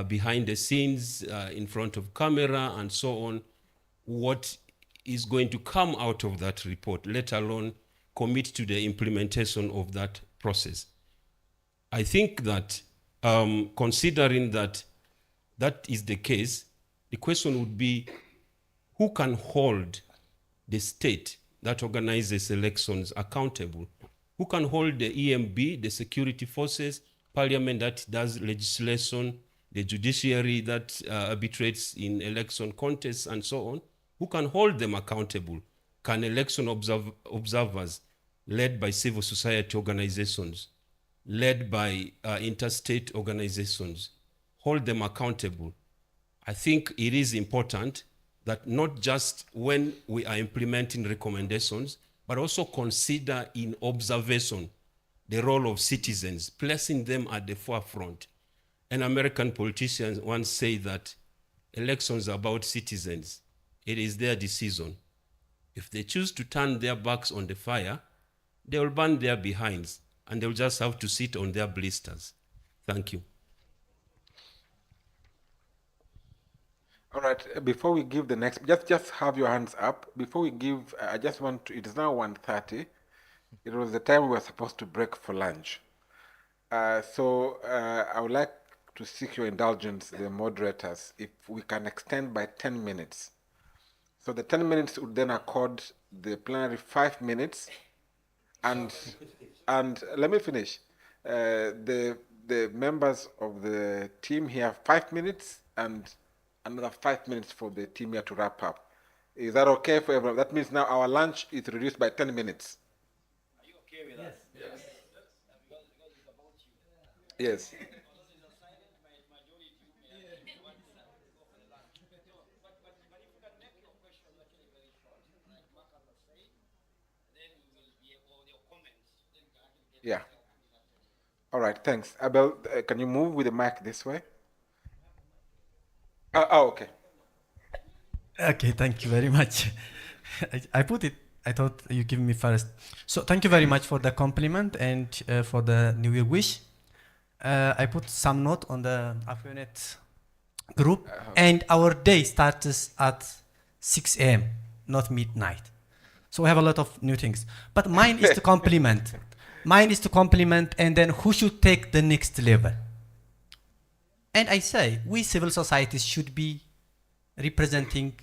behind the scenes, in front of camera and so on, what is going to come out of that report, let alone commit to the implementation of that process. I think that considering that that is the case, the question would be, who can hold the state that organizes elections accountable? Who can hold the EMB, the security forces, parliament that does legislation, the judiciary that arbitrates in election contests and so on? Who can hold them accountable? Can election observers led by civil society organizations, led by interstate organizations, hold them accountable? I think it is important that not just when we are implementing recommendations, but also consider in observation the role of citizens, placing them at the forefront. An American politician once said that elections are about citizens. It is their decision. If they choose to turn their backs on the fire, they will burn their behinds, and they'll just have to sit on their blisters. Thank you. All right, before we give the next, just have your hands up. Before we give, I just want to, it is now 1:30. It was the time we were supposed to break for lunch. So I would like to seek your indulgence, the moderators, if we can extend by 10 minutes. So the 10 minutes would then accord the plenary 5 minutes, and let me finish. The members of the team here 5 minutes, and another 5 minutes for the team here to wrap up. Is that okay for everyone? That means now our lunch is reduced by 10 minutes. Are you okay with that? Yes. Yes. Yeah. All right, thanks. Abel, can you move with the mic this way? Okay. Okay, thank you very much. I put it, I thought you give me first. So thank you very much for the compliment and for the New Year wish. I put some note on the Afronet group, and our day starts at 6 a.m., not midnight. So we have a lot of new things. But mine is to compliment. Mine is to compliment, and then who should take the next level? And I say, we civil societies should be representing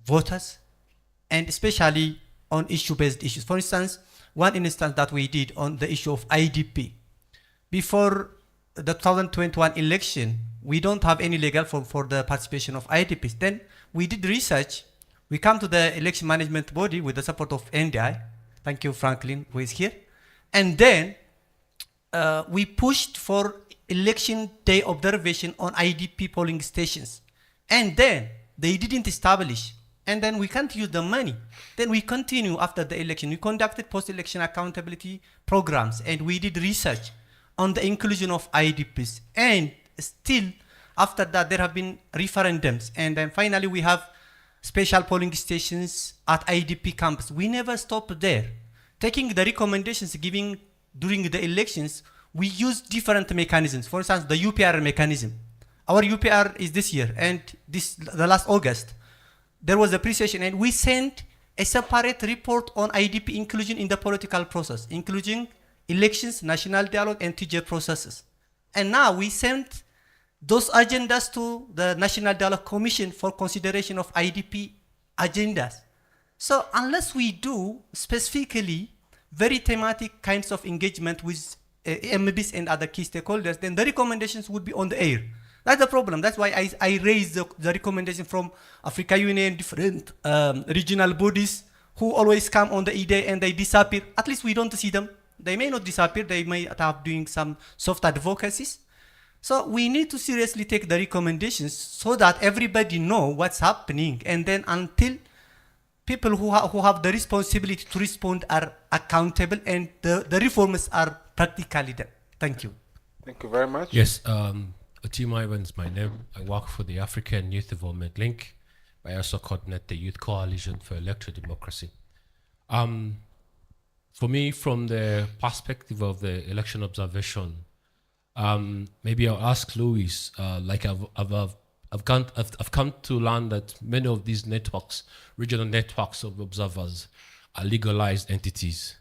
voters, and especially on issue-based issues. For instance, one instance that we did on the issue of IDP. Before the 2021 election, we don't have any legal for the participation of IDPs. Then we did research. We come to the election management body with the support of NDI. Thank you, Franklin, who is here. And then we pushed for election day observation on IDP polling stations. And then they didn't establish. And then we can't use the money. Then we continue after the election. We conducted post-election accountability programs, and we did research on the inclusion of IDPs. And still, after that, there have been referendums. And then finally, we have special polling stations at IDP camps. We never stopped there. Taking the recommendations given during the elections, we use different mechanisms. For instance, the UPR mechanism. Our UPR is this year, and the last August, there was appreciation, and we sent a separate report on IDP inclusion in the political process, including elections, national dialogue, and TJ processes. And now we sent those agendas to the National Dialogue Commission for consideration of IDP agendas. So unless we do specifically very thematic kinds of engagement with MBs and other key stakeholders, then the recommendations would be on the air. That's the problem. That's why I raised the recommendation from Africa Union, different regional bodies who always come on the E-Day and they disappear. At least we don't see them. They may not disappear. They may have doing some soft advocacies. So we need to seriously take the recommendations so that everybody know what's happening. And then until people who have the responsibility to respond are accountable and the reforms are practically done. Thank you. Thank you very much. Yes. Otima Ivan is my name. I work for the African Youth Development Link. I also coordinate the Youth Coalition for Electoral Democracy. For me, from the perspective of the election observation, maybe I'll ask Louis. Like I've come to learn that many of these networks, regional networks of observers, are legalized entities.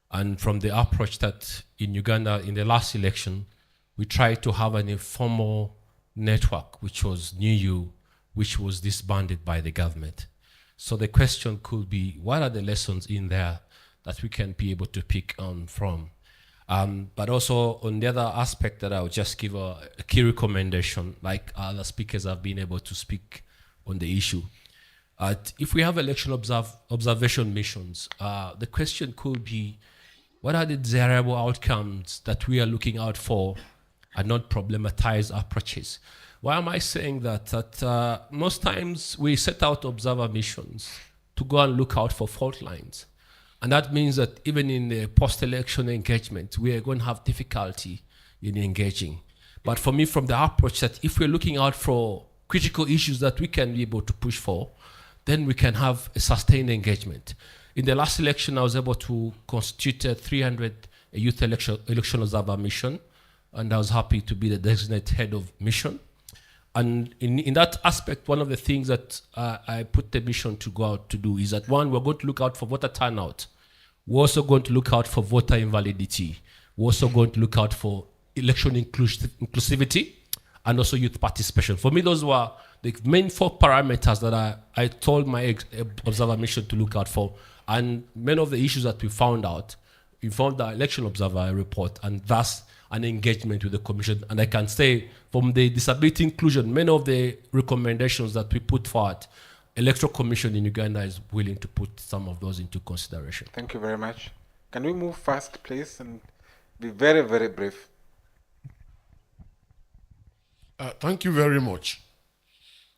And from the approach that in Uganda, in the last election, we tried to have an informal network, which was NUU, which was disbanded by the government. So the question could be, what are the lessons in there that we can be able to pick on from? But also on the other aspect that I'll just give a key recommendation, like other speakers have been able to speak on the issue. If we have election observation missions, the question could be, what are the desirable outcomes that we are looking out for and not problematize approaches? Why am I saying that? That most times we set out observer missions to go and look out for fault lines. And that means that even in the post-election engagement, we are going to have difficulty in engaging. But for me, from the approach that if we're looking out for critical issues that we can be able to push for, then we can have a sustained engagement. In the last election, I was able to constitute a 300 youth election observer mission, and I was happy to be the designated head of mission. And in that aspect, one of the things that I put the mission to go out to do is that, one, we're going to look out for voter turnout. We're also going to look out for voter invalidity. We're also going to look out for election inclusivity and also youth participation. For me, those were the main 4 parameters that I told my observer mission to look out for. And many of the issues that we found out, we found the election observer report, and thus an engagement with the commission. And I can say from the disability inclusion, many of the recommendations that we put forward, Electoral Commission in Uganda is willing to put some of those into consideration. Thank you very much. Can we move fast, please, and be very, very brief? Thank you very much.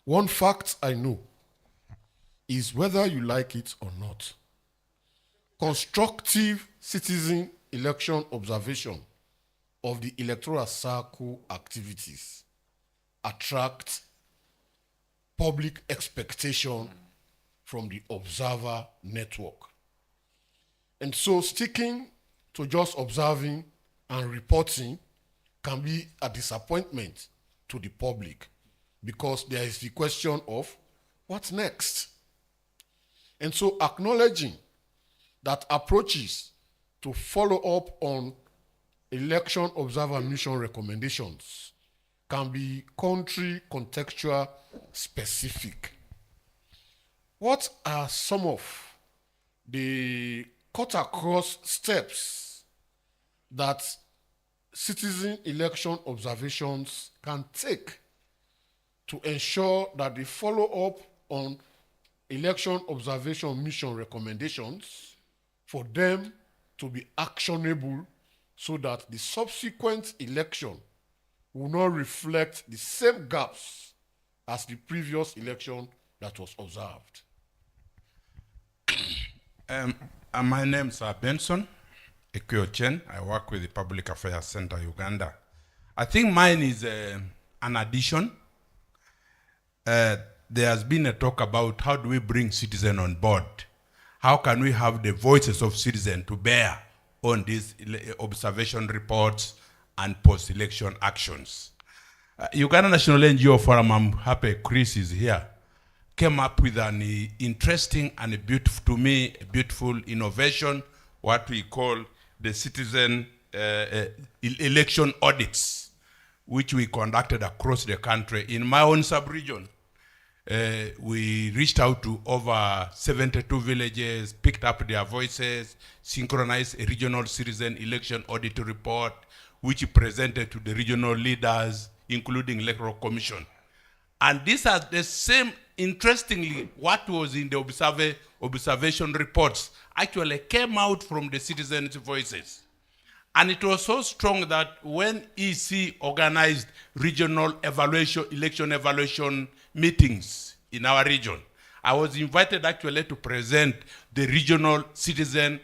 One fact I know is, whether you like it or not, constructive citizen election observation of the electoral circle activities attract public expectation from the observer network. And so sticking to just observing and reporting can be a disappointment to the public because there is the question of what's next? And so acknowledging that approaches to follow up on election observer mission recommendations can be country contextual specific. What are some of the cut-across steps that citizen election observations can take to ensure that they follow up on election observation mission recommendations for them to be actionable so that the subsequent election will not reflect the same gaps as the previous election that was observed? My name is Benson Ekiochen. I work with the Public Affairs Center, Uganda. I think mine is an addition. There has been a talk about how do we bring citizens on board? How can we have the voices of citizens to bear on these observation reports and post-election actions? Uganda National NGO Forum, I'm happy Chris is here, came up with an interesting and a beautiful, to me, a beautiful innovation, what we call the citizen election audits, which we conducted across the country. In my own sub-region, we reached out to over 72 villages, picked up their voices, synchronized a regional citizen election audit report, which presented to the regional leaders, including Electoral Commission. And these are the same, interestingly, what was in the observation reports actually came out from the citizens' voices. And it was so strong that when EC organized regional election evaluation meetings in our region, I was invited actually to present the regional citizen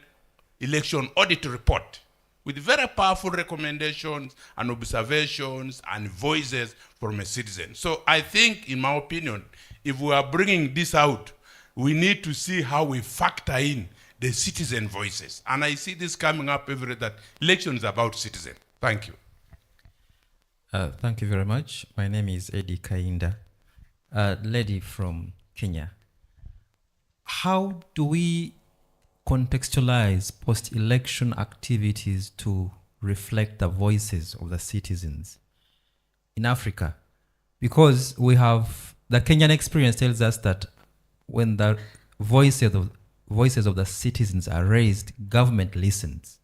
election audit report with very powerful recommendations and observations and voices from a citizen. So I think, in my opinion, if we are bringing this out, we need to see how we factor in the citizen voices. And I see this coming up every day, that election is about citizens. Thank you. Thank you very much. My name is Eddie Kainda, lady from Kenya. How do we contextualize post-election activities to reflect the voices of the citizens in Africa? Because we have, the Kenyan experience tells us that when the voices of the citizens are raised, government listens.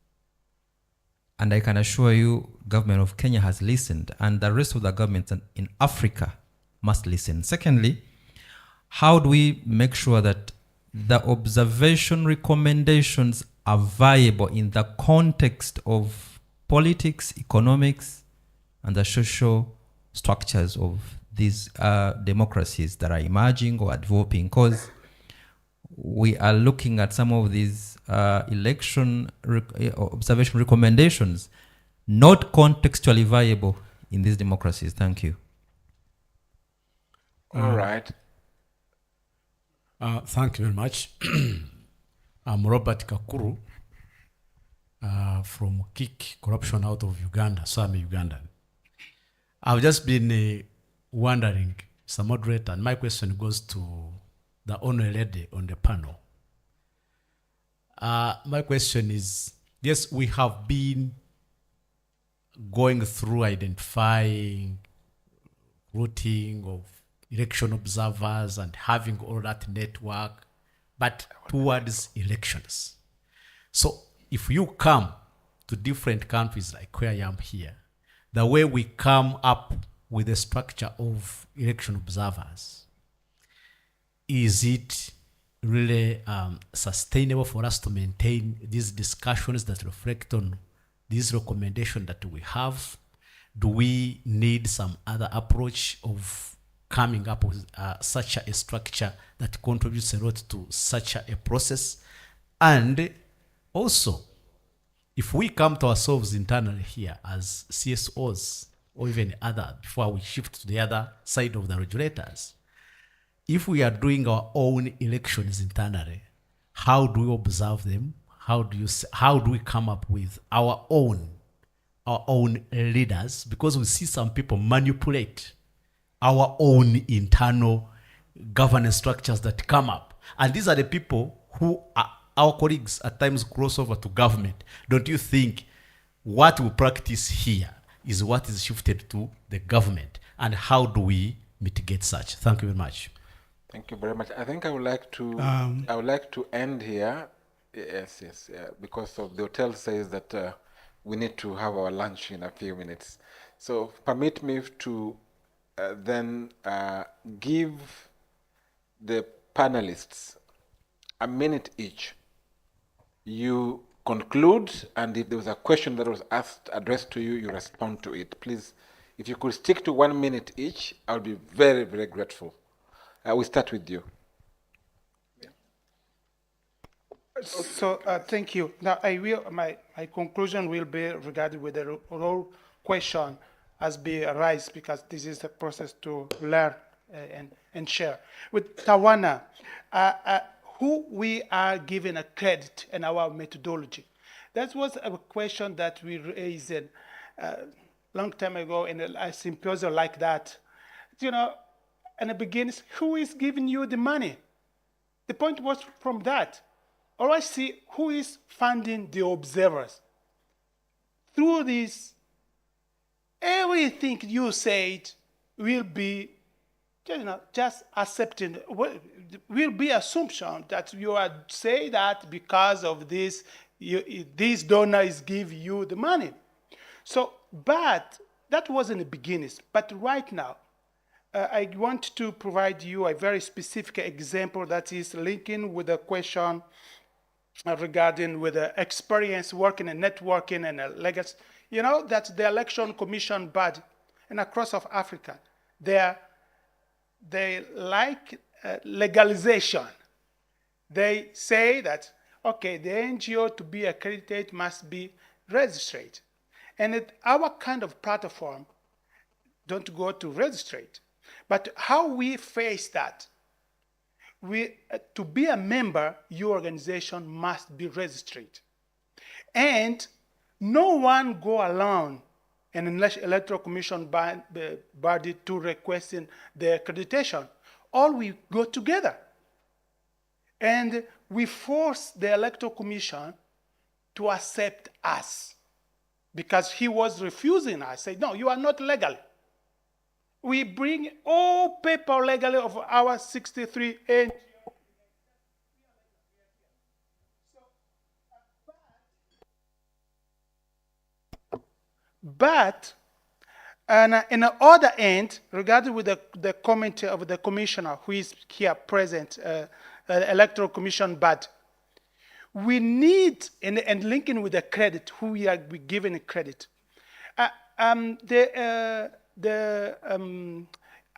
And I can assure you, government of Kenya has listened, and the rest of the governments in Africa must listen. Secondly, how do we make sure that the observation recommendations are viable in the context of politics, economics, and the social structures of these democracies that are emerging or developing? Because we are looking at some of these observation recommendations not contextually viable in these democracies. Thank you. All right. Thank you very much. I'm Robert Kakuru from KIK Corruption out of Uganda, so I'm a Ugandan. I've just been wondering, Mr. Moderator, and my question goes to the honorable lady on the panel. My question is, yes, we have been going through identifying, routing of election observers and having all that network, but towards elections. So if you come to different countries like where I am here, the way we come up with the structure of election observers, is it really sustainable for us to maintain these discussions that reflect on these recommendations that we have? Do we need some other approach of coming up with such a structure that contributes a lot to such a process? And also, if we come to ourselves internally here as CSOs or even other, before we shift to the other side of the regulators, if we are doing our own elections internally, how do we observe them? How do we come up with our own leaders? Because we see some people manipulate our own internal governance structures that come up. And these are the people who are, our colleagues at times cross over to government. Don't you think what we practice here is what is shifted to the government? And how do we mitigate such? Thank you very much. Thank you very much. I think I would like to end here. Yes, because of the hotel says that we need to have our lunch in a few minutes. So permit me to then give the panelists a minute each. You conclude, and if there was a question that was addressed to you, you respond to it. Please, if you could stick to 1 minute each, I would be very, very grateful. We start with you. So thank you. Now my conclusion will be regarding with the role question as be arise, because this is the process to learn and share. With Tawana, who we are given a credit in our methodology. That was a question that we raised a long time ago in a symposium like that. You know, in the beginning, who is giving you the money? The point was from that. Always see who is funding the observers. Through this, everything you said will be, you know, just accepting, will be assumption that you are say that because of this, these donors give you the money. So, but that was in the beginning. But right now, I want to provide you a very specific example that is linking with the question regarding with the experience working and networking and legacy. You know that the election commission body and across of Africa, they like legalization. They say that, okay, the NGO to be accredited must be registered. And our kind of platform don't go to registrate. But how we face that? To be a member, your organization must be registered. And no one go alone in an electoral commission body to requesting the accreditation. All we go together. And we force the electoral commission to accept us because he was refusing us. Say, no, you are not legal. We bring all paper legally of our 63 NGO. But and in the other end, regarding with the comment of the commissioner who is here present, electoral commission, but we need, and linking with the credit, who we are giving credit. The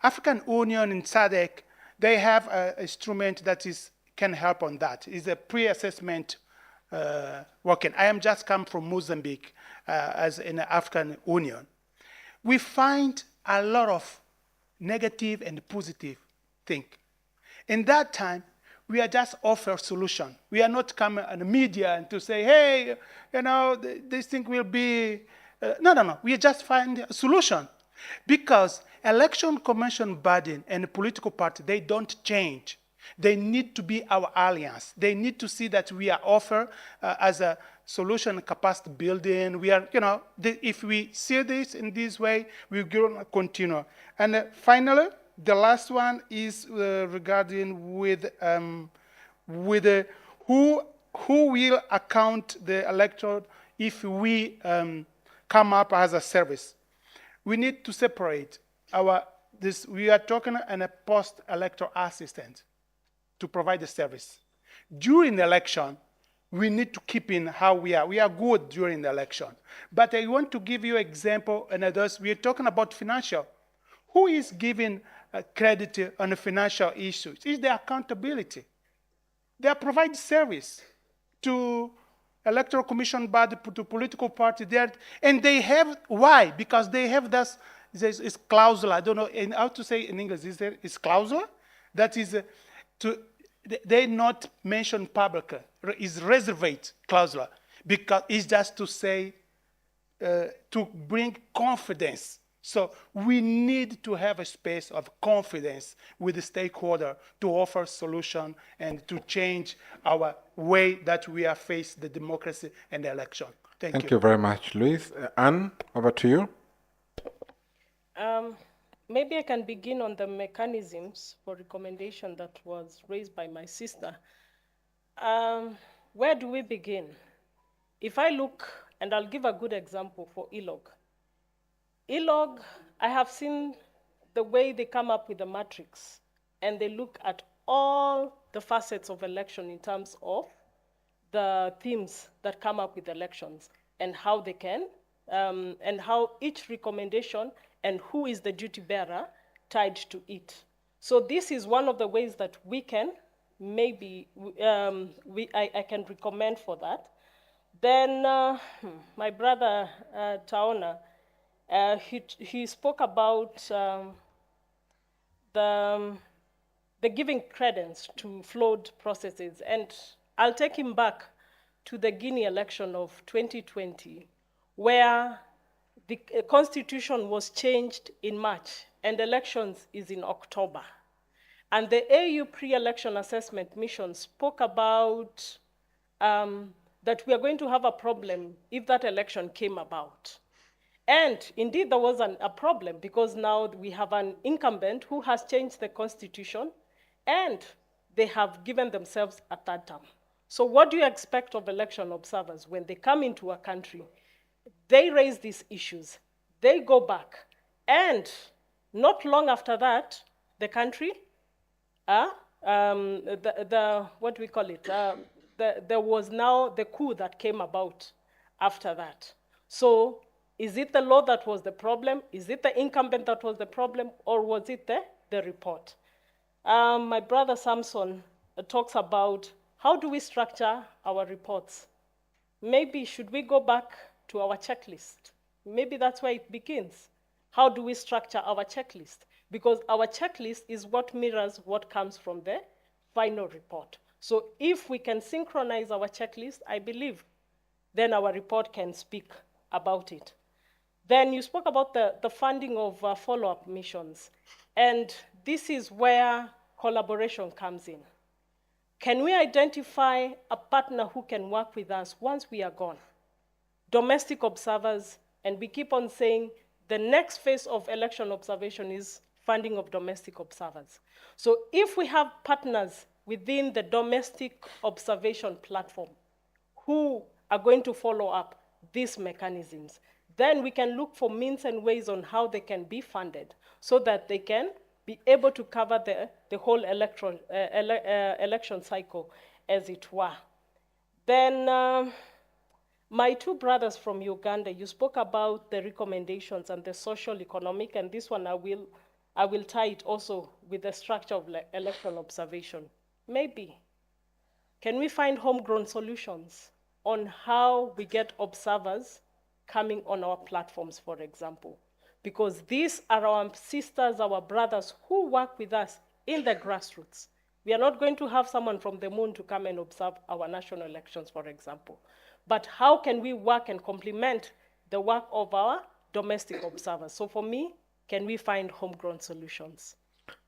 African Union and SADC, they have an instrument that can help on that. It's a pre-assessment working. I am just come from Mozambique as in the African Union. We find a lot of negative and positive thing. In that time, we are just offer solution. We are not coming on the media and to say, hey, you know, this thing will be, no. We just find a solution. Because election commission body and the political party, they don't change. They need to be our alliance. They need to see that we are offer as a solution capacity building. We are, you know, if we see this in this way, we're going to continue. And finally, the last one is regarding with who will account the electorate if we come up as a service. We need to separate we are talking on a post-electoral assistant to provide the service. During the election, we need to keep in how we are. We are good during the election. But I want to give you an example, and others. We are talking about financial. Who is giving credit on the financial issues? Is the accountability. They provide service to electoral commission body, to political party there, and they have, why? Because they have this clausula, I don't know how to say in English, is clausula? That is, they not mention public, is reservate clausula, because it's just to say, to bring confidence. So we need to have a space of confidence with the stakeholder to offer solution and to change our way that we are face the democracy and the election. Thank you very much, Luis. Anne, over to you. Maybe I can begin on the mechanisms for recommendation that was raised by my sister. Where do we begin? If I look, and I'll give a good example for ELOG. ELOG, I have seen the way they come up with the matrix, and they look at all the facets of election in terms of the themes that come up with elections and how they can, and how each recommendation and who is the duty bearer tied to it. So this is one of the ways that we can, maybe, I can recommend for that. Then my brother Taona, he spoke about the giving credence to flawed processes, and I'll take him back to the Guinea election of 2020, where the constitution was changed in March and elections is in October. And the AU pre-election assessment mission spoke about that we are going to have a problem if that election came about. And indeed, there was a problem, because now we have an incumbent who has changed the constitution, and they have given themselves a third term. So what do you expect of election observers when they come into a country? They raise these issues, they go back, and not long after that, the country, what do we call it? There was now the coup that came about after that. So is it the law that was the problem? Is it the incumbent that was the problem? Or was it the report? My brother Samson talks about how do we structure our reports? Maybe should we go back to our checklist? Maybe that's where it begins. How do we structure our checklist? Because our checklist is what mirrors what comes from the final report. So if we can synchronize our checklist, I believe, then our report can speak about it. Then you spoke about the funding of follow-up missions. And this is where collaboration comes in. Can we identify a partner who can work with us once we are gone? Domestic observers, and we keep on saying the next phase of election observation is funding of domestic observers. So if we have partners within the domestic observation platform who are going to follow up these mechanisms, then we can look for means and ways on how they can be funded so that they can be able to cover the whole election cycle, as it were. Then my two brothers from Uganda, you spoke about the recommendations and the social economic, and this one I will tie it also with the structure of election observation. Maybe, can we find homegrown solutions on how we get observers coming on our platforms, for example? Because these are our sisters, our brothers who work with us in the grassroots. We are not going to have someone from the moon to come and observe our national elections, for example. But how can we work and complement the work of our domestic observers? So for me, can we find homegrown solutions?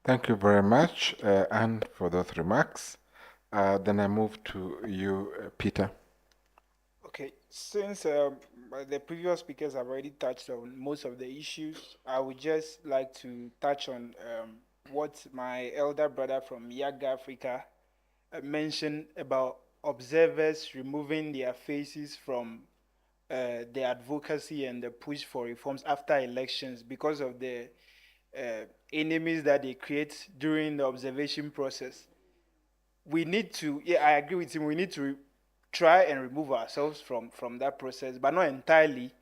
Thank you very much, Anne, for those remarks. Then I move to you, Peter. Okay, since the previous speakers have already touched on most of the issues, I would just like to touch on what my elder brother from YAG Africa mentioned about observers removing their faces from the advocacy and the push for reforms after elections because of the enemies that they create during the observation process. We need to, yeah, I agree with him, we need to try and remove ourselves from that process, but not entirely.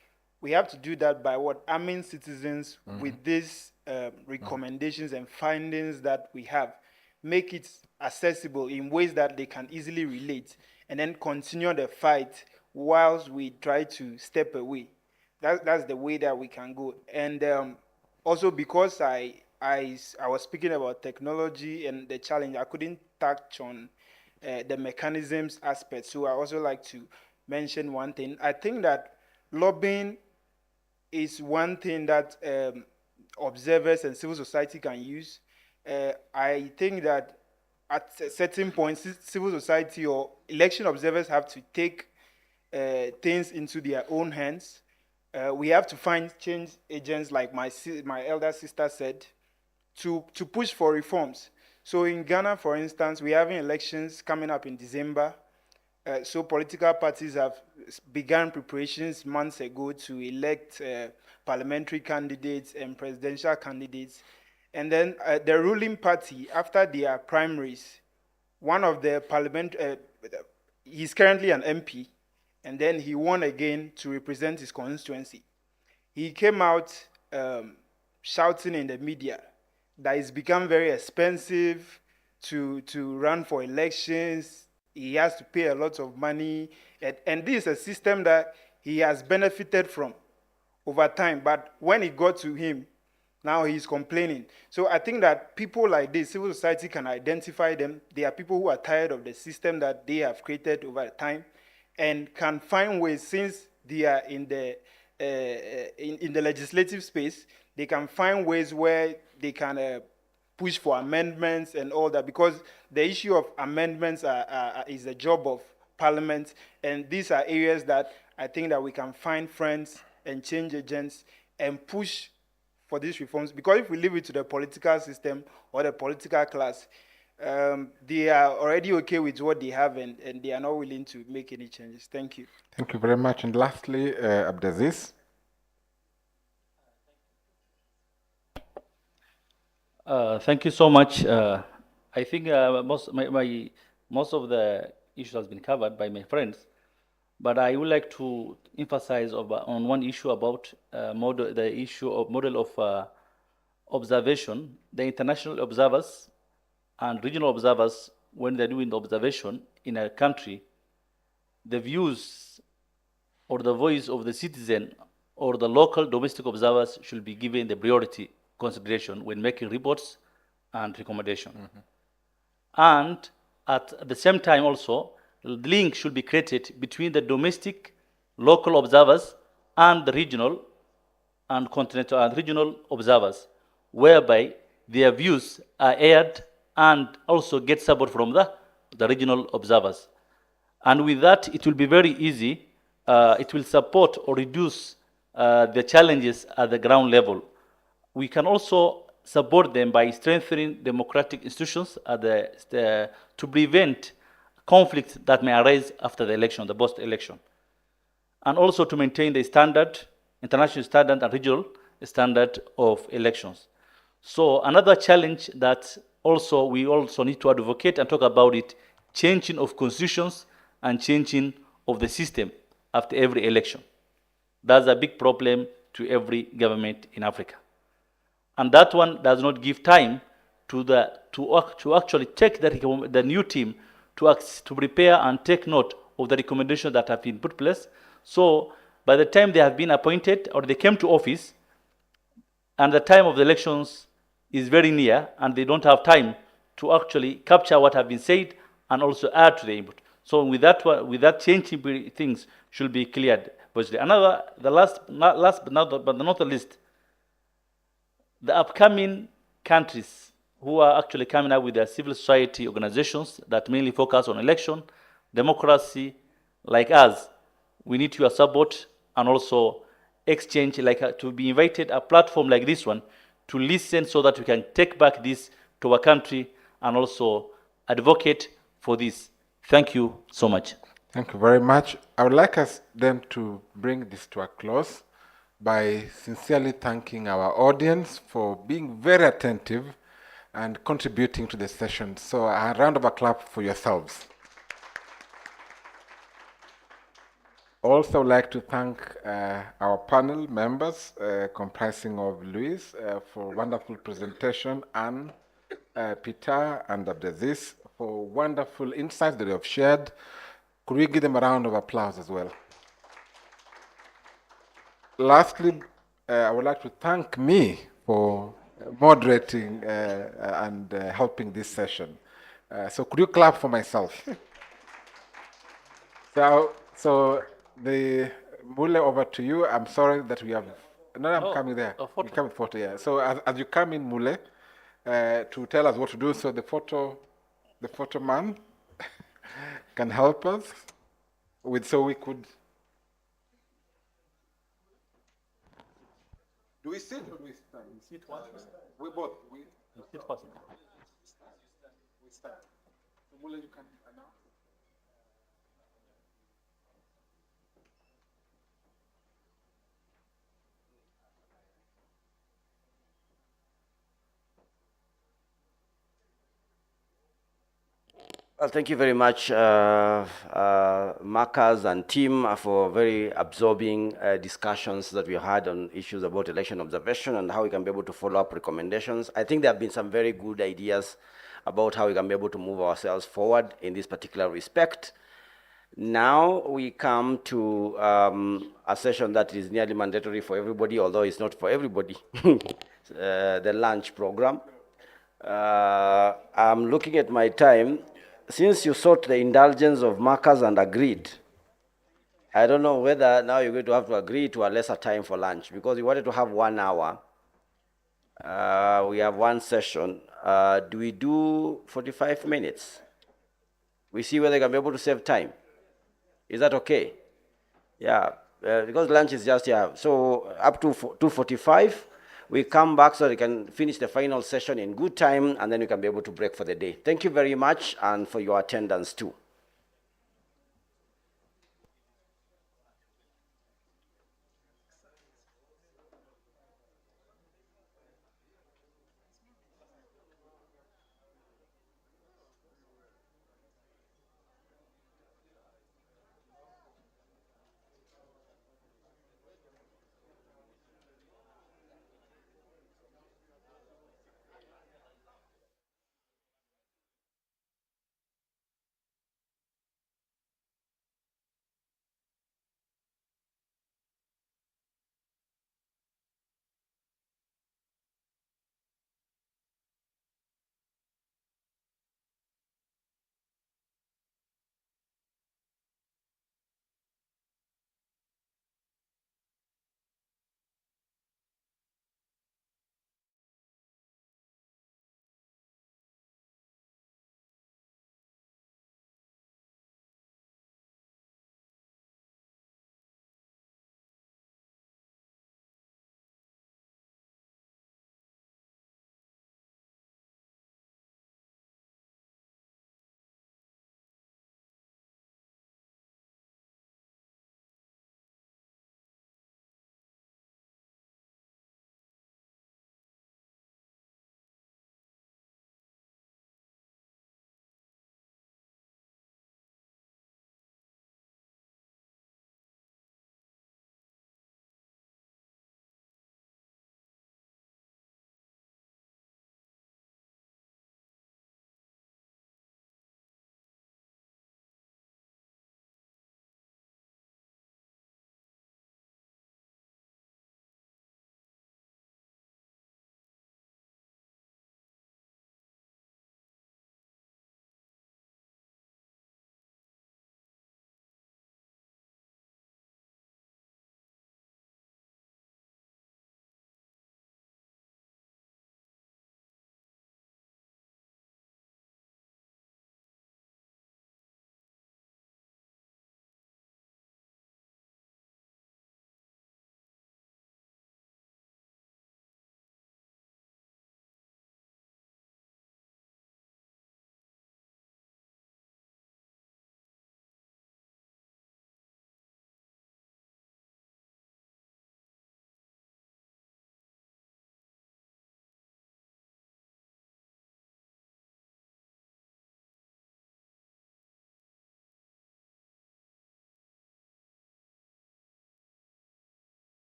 We have to do that by what? Arming citizens with these recommendations and findings that we have. Make it accessible in ways that they can easily relate, and then continue the fight whilst we try to step away. That's the way that we can go. And also because I was speaking about technology and the challenge, I couldn't touch on the mechanisms aspect. So I also like to mention one thing. I think that lobbying is one thing that observers and civil society can use. I think that at a certain point, civil society or election observers have to take things into their own hands. We have to find change agents, like my elder sister said, to push for reforms. So in Ghana, for instance, we're having elections coming up in December. So political parties have begun preparations months ago to elect parliamentary candidates and presidential candidates. And then the ruling party, after their primaries, one of the he's currently an MP, and then he won again to represent his constituency. He came out shouting in the media that it's become very expensive to run for elections. He has to pay a lot of money. And this is a system that he has benefited from over time. But when it got to him, now he's complaining. So I think that people like this, civil society can identify them. They are people who are tired of the system that they have created over time and can find ways, since they are in the legislative space, they can find ways where they can push for amendments and all that, because the issue of amendments is the job of Parliament, and these are areas that I think that we can find friends and change agents and push for these reforms. Because if we leave it to the political system or the political class, they are already okay with what they have, and they are not willing to make any changes. Thank you. Thank you very much. And lastly, Abdelaziz. Thank you so much. I think most of the issues has been covered by my friends, but I would like to emphasize on one issue about the issue of model of observation. The international observers and regional observers, when they're doing the observation in a country, the views or the voice of the citizen or the local domestic observers should be given the priority consideration when making reports and recommendation. And at the same time also, the link should be created between the domestic local observers and the regional and continental and regional observers, whereby their views are aired and also get support from the regional observers. And with that, it will be very easy. It will support or reduce the challenges at the ground level. We can also support them by strengthening democratic institutions to prevent conflicts that may arise after the election, the post-election, and also to maintain the standard, international standard and regional standard of elections. So another challenge that we also need to advocate and talk about it, changing of constitutions and changing of the system after every election. That's a big problem to every government in Africa. And that one does not give time to actually take the new team to prepare and take note of the recommendations that have been put in place. So by the time they have been appointed or they came to office, and the time of the elections is very near, and they don't have time to actually capture what have been said and also add to the input. So with that changing things should be cleared. The last but not the least, the upcoming countries who are actually coming up with their civil society organizations that mainly focus on election, democracy, like us, we need your support and also exchange, to be invited a platform like this one to listen so that we can take back this to our country and also advocate for this. Thank you so much. Thank you very much. I would like us then to bring this to a close by sincerely thanking our audience for being very attentive and contributing to the session. So a round of applause for yourselves. Also like to thank our panel members comprising of Luis for wonderful presentation, and Peter and Abdelaziz for wonderful insights that they have shared Could we give them a round of applause as well? Lastly, I would like to thank me for moderating and helping this session. So could you clap for myself? So the Mule, over to you. I'm sorry that we have. No, I'm coming there. You come with photo, yeah. So as you come in, Mule, to tell us what to do, so the photo man can help us with, so we could. Do we sit or do we stand? We sit once. We both. We sit first. We stand. So Mule, you can announce. Well, thank you very much, Markers and team, for very absorbing discussions that we had on issues about election observation and how we can be able to follow up recommendations. I think there have been some very good ideas about how we can be able to move ourselves forward in this particular respect. Now we come to a session that is nearly mandatory for everybody, although it's not for everybody, the lunch program. I'm looking at my time. Since you sought the indulgence of Markers and agreed, I don't know whether now you're going to have to agree to a lesser time for lunch, because we wanted to have 1 hour. We have one session. Do we do 45 minutes? We see whether you can be able to save time. Is that okay? Yeah, because lunch is just here. So up to 2:45, we come back so we can finish the final session in good time, and then we can be able to break for the day. Thank you very much, and for your attendance too.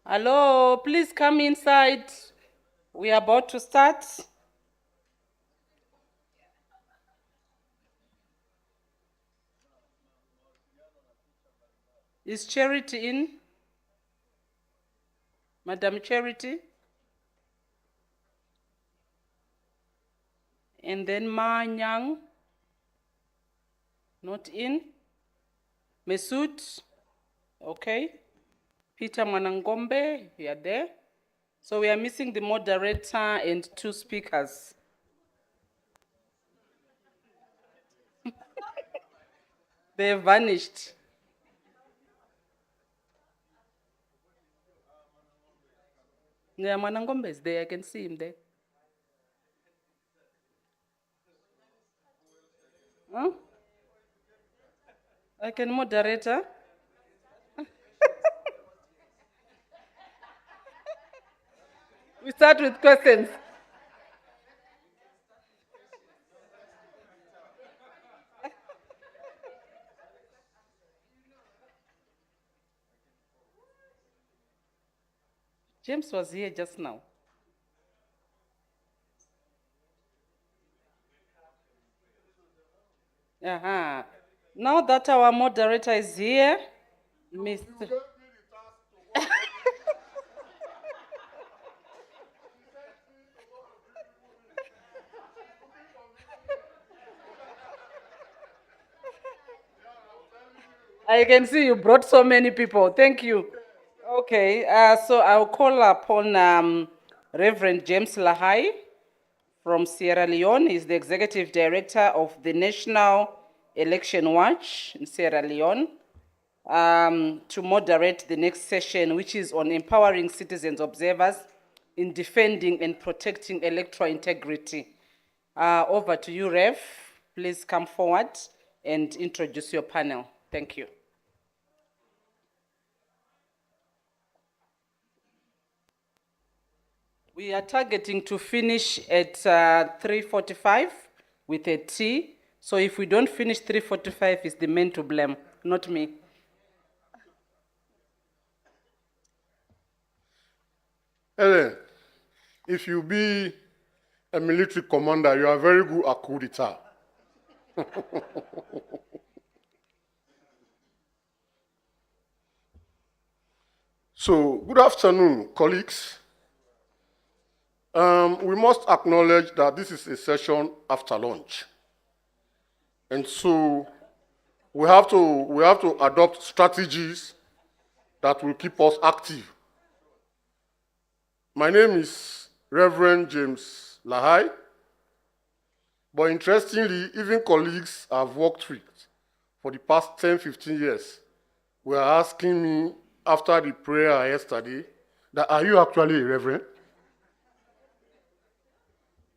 Hello, please come inside. We are about to start. Is Charity in? Madam Charity? And then Ma Nyang? Not in? Mesut? Okay. Peter Manangombe, you are there. So we are missing the moderator and 2 speakers. They have vanished. Yeah, Manangombe is there. I can see him there. Huh? I can moderator. We start with questions. James was here just now. Uh-huh. Now that our moderator is here, Mr. I can see you brought so many people. Thank you. Okay, so I'll call upon Reverend James Lahai from Sierra Leone. He's the Executive Director of the National Election Watch in Sierra Leone, to moderate the next session, which is on empowering citizens observers in defending and protecting electoral integrity. Over to you, Rev. Please come forward and introduce your panel. Thank you. We are targeting to finish at 3:45 with a tea. So if we don't finish 3:45, it's the men to blame, not me. Ellen, if you be a military commander, you are very good at coup d'etat. So, good afternoon, colleagues. We must acknowledge that this is a session after lunch. And so we have to adopt strategies that will keep us active. My name is Reverend James Lahai, but interestingly, even colleagues I've worked with for the past 10, 15 years were asking me after the prayer yesterday that, are you actually a reverend?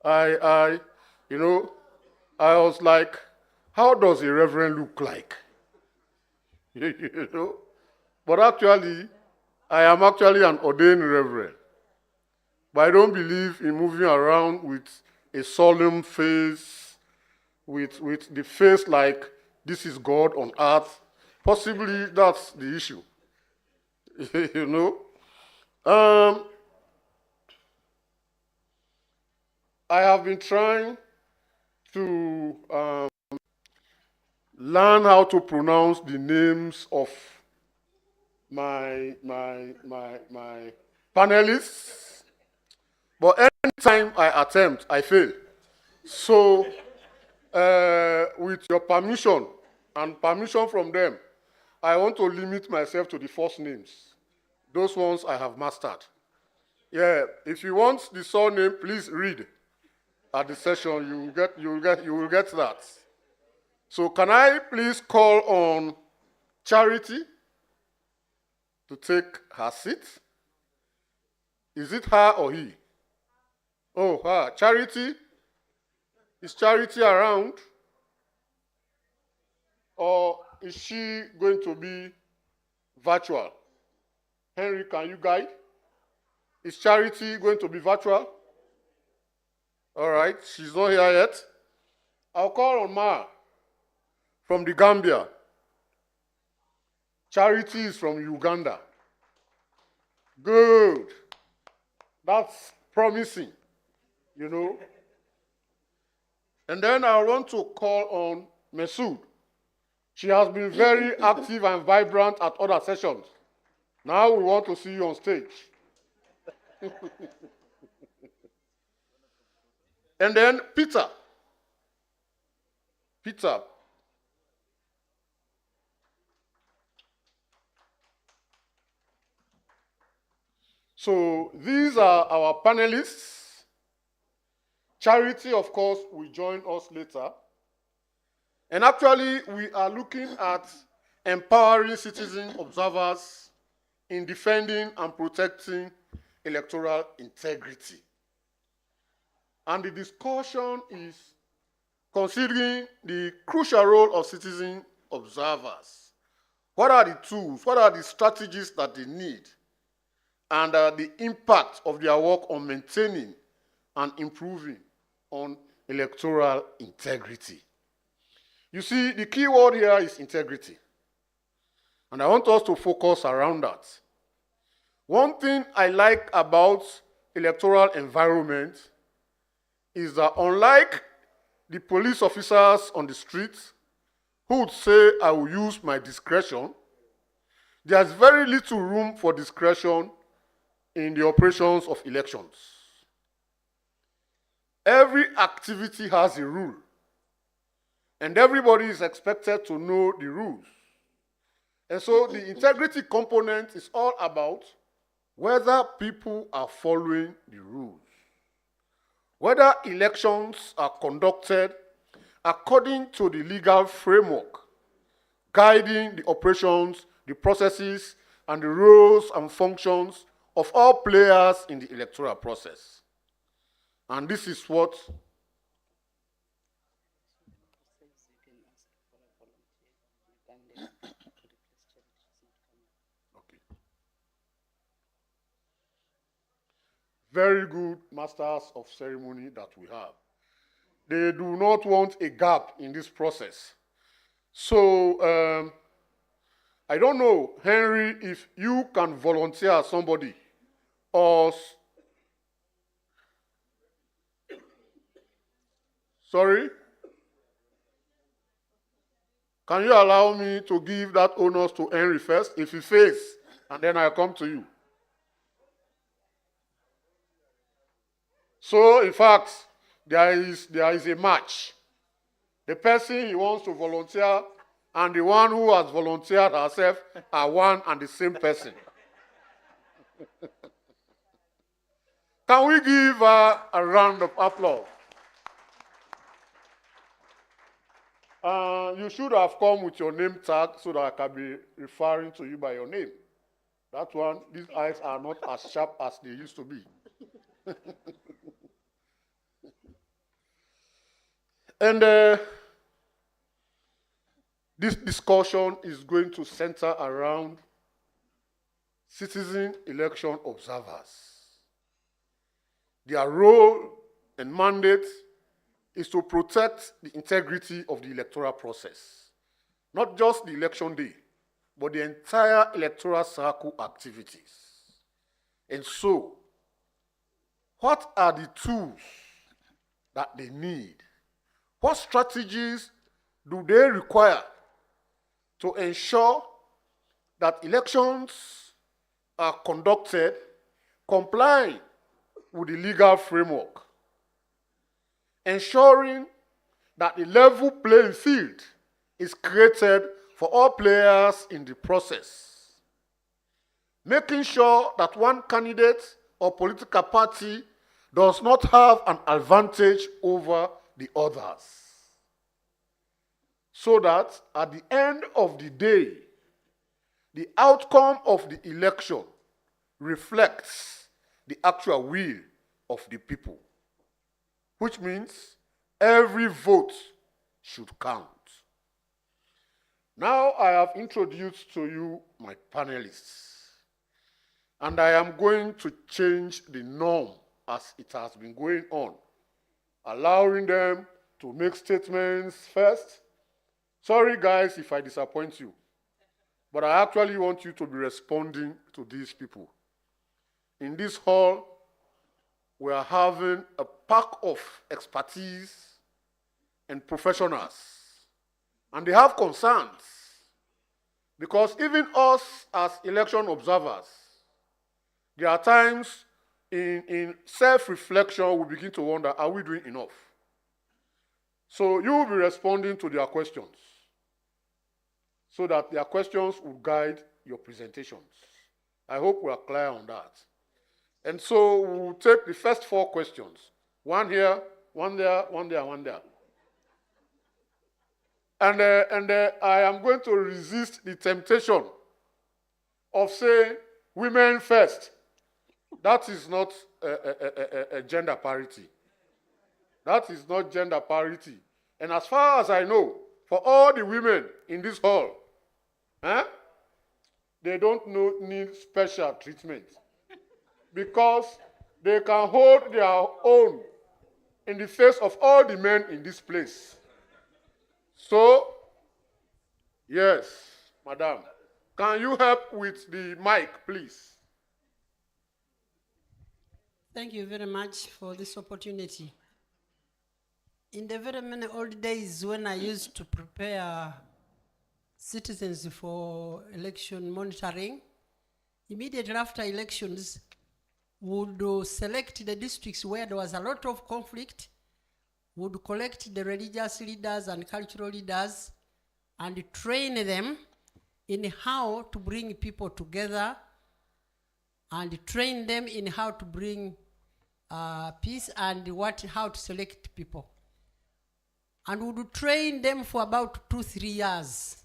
I was like, how does a reverend look like? You know? But actually, I am actually an ordained reverend. But I don't believe in moving around with a solemn face, with the face like this is God on earth. Possibly that's the issue. You know? I have been trying to learn how to pronounce the names of my panelists, but anytime I attempt, I fail. So, with your permission and permission from them, I want to limit myself to the first names. Those ones I have mastered. Yeah, if you want the surname, please read at the session. You will get that. So can I please call on Charity to take her seat? Is it her or he? Oh, her. Charity? Is Charity around? Or is she going to be virtual? Henry, can you guide? Is Charity going to be virtual? All right, she's not here yet. I'll call on Ma from the Gambia. Charity is from Uganda. Good. That's promising, you know. And then I want to call on Masood. She has been very active and vibrant at other sessions. Now we want to see you on stage. And then Peter. Peter. So these are our panelists. Charity, of course, will join us later. And actually, we are looking at empowering citizen observers in defending and protecting electoral integrity. And the discussion is considering the crucial role of citizen observers. What are the tools? What are the strategies that they need? And the impact of their work on maintaining and improving on electoral integrity. You see, the key word here is integrity. And I want us to focus around that. One thing I like about electoral environment is that unlike the police officers on the streets who would say, I will use my discretion, there's very little room for discretion in the operations of elections. Every activity has a rule, and everybody is expected to know the rules. And so the integrity component is all about whether people are following the rules, whether elections are conducted according to the legal framework guiding the operations, the processes, and the roles and functions of all players in the electoral process. And this is what very good masters of ceremony that we have. They do not want a gap in this process. So I don't know, Henry, if you can volunteer somebody or sorry? Can you allow me to give that honors to Henry first, if he fails, and then I'll come to you? So, in fact, there is a match. The person he wants to volunteer and the one who has volunteered herself are one and the same person. Can we give her a round of applause? You should have come with your name tag so that I can be referring to you by your name. That one, these eyes are not as sharp as they used to be. And this discussion is going to center around citizen election observers. Their role and mandate is to protect the integrity of the electoral process. Not just the election day, but the entire electoral cycle activities. And so, what are the tools that they need? What strategies do they require to ensure that elections are conducted complying with the legal framework, ensuring that the level playing field is created for all players in the process, making sure that one candidate or political party does not have an advantage over the others, so that at the end of the day, the outcome of the election reflects the actual will of the people, which means every vote should count. Now I have introduced to you my panelists, and I am going to change the norm as it has been going on, allowing them to make statements first. Sorry guys if I disappoint you, but I actually want you to be responding to these people. in this hall, we are having a pack of expertise and professionals, and they have concerns, because even us as election observers, there are times in self-reflection we begin to wonder, are we doing enough? So you will be responding to their questions, so that their questions will guide your presentations. I hope we are clear on that. And so we'll take the first 4 questions. One here, one there, one there, one there. And I am going to resist the temptation of saying women first. That is not a gender parity. That is not gender parity. And as far as I know, for all the women in this hall, they don't need special treatment, because they can hold their own in the face of all the men in this place. So, yes, madam, can you help with the mic, please? Thank you very much for this opportunity. In the very many old days when I used to prepare citizens for election monitoring, immediately after elections, would select the districts where there was a lot of conflict, would collect the religious leaders and cultural leaders and train them in how to bring people together, and train them in how to bring peace and how to select people. And would train them for about 2-3 years.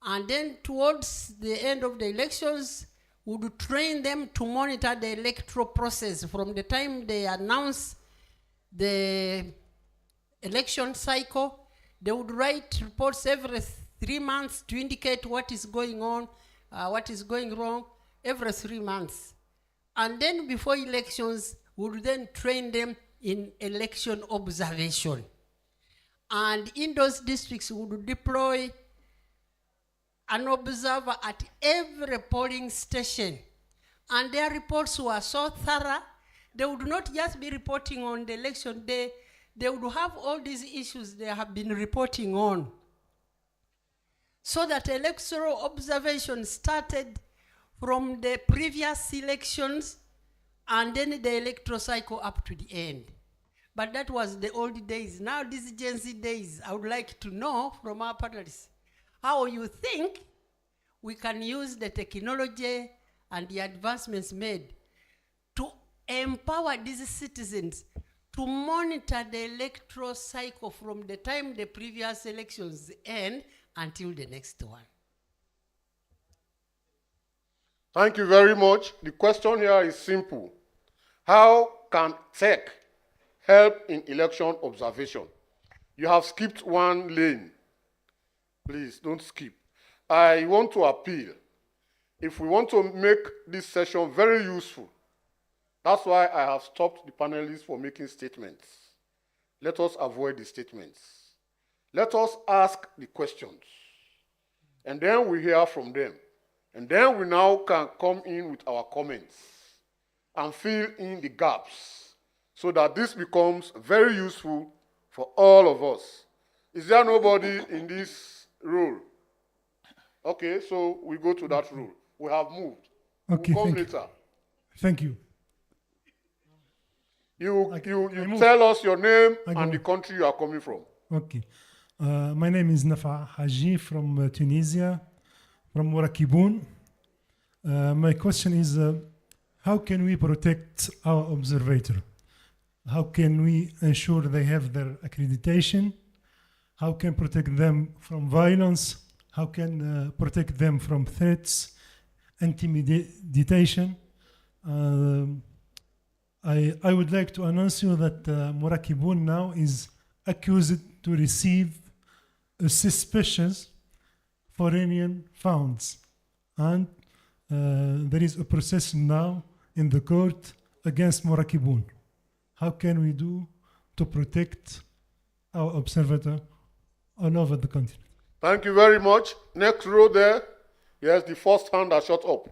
And then towards the end of the elections, would train them to monitor the electoral process from the time they announce the election cycle. They would write reports every 3 months to indicate what is going on, what is going wrong, every 3 months. And then before elections, would then train them in election observation. And in those districts, would deploy an observer at every polling station. And their reports were so thorough, they would not just be reporting on the election day, they would have all these issues they have been reporting on. So that electoral observation started from the previous elections and then the electoral cycle up to the end. But that was the old days. Now these Gen Z days, I would like to know from our panelists, how you think we can use the technology and the advancements made to empower these citizens to monitor the electoral cycle from the time the previous elections end until the next one. Thank you very much. The question here is simple. How can tech help in election observation? You have skipped one lane. Please don't skip. I want to appeal. If we want to make this session very useful, that's why I have stopped the panelists from making statements. Let us avoid the statements. Let us ask the questions. And then we hear from them. And then we now can come in with our comments and fill in the gaps so that this becomes very useful for all of us. Is there nobody in this role? Okay, so we go to that role. We have moved. Okay, we'll come thank later. Thank you. You tell us your name and the country you are coming from. Okay. My name is Nafa Haji from Tunisia, from Mourakiboun. My question is, how can we protect our observator? How can we ensure they have their accreditation? How can protect them from violence? How can protect them from threats, intimidation? I would like to announce you that Mourakiboun now is accused to receive suspicious foreign funds. And there is a process now in the court against Mourakiboun. How can we do to protect our observator all over the country? Thank you very much. Next row there. Yes, the first hand that shot up.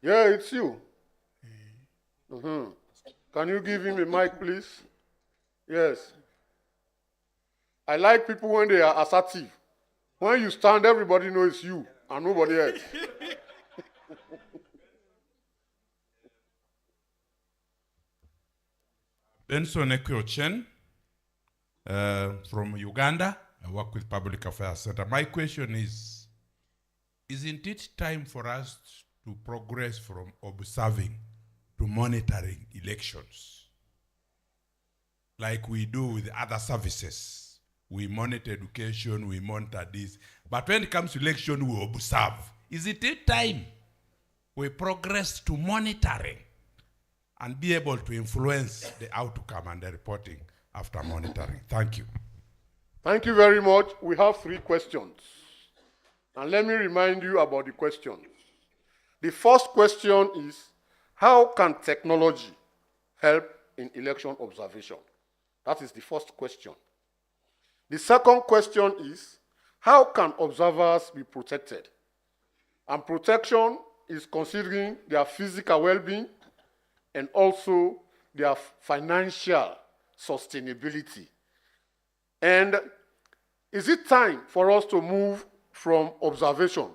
Yeah, it's you. Can you give him a mic, please? Yes. I like people when they are assertive. When you stand, everybody knows it's you and nobody else. Benson Ekiochen from Uganda. I work with Public Affairs Center. My question is, isn't it time for us to progress from observing to monitoring elections? Like we do with other services. We monitor education, we monitor this. But when it comes to election, we observe. Is it time we progress to monitoring and be able to influence the outcome and the reporting after monitoring? Thank you. Thank you very much. We have 3 questions. And let me remind you about the questions. The first question is, how can technology help in election observation? That is the first question. The second question is, how can observers be protected? And protection is considering their physical well-being and also their financial sustainability. And is it time for us to move from observation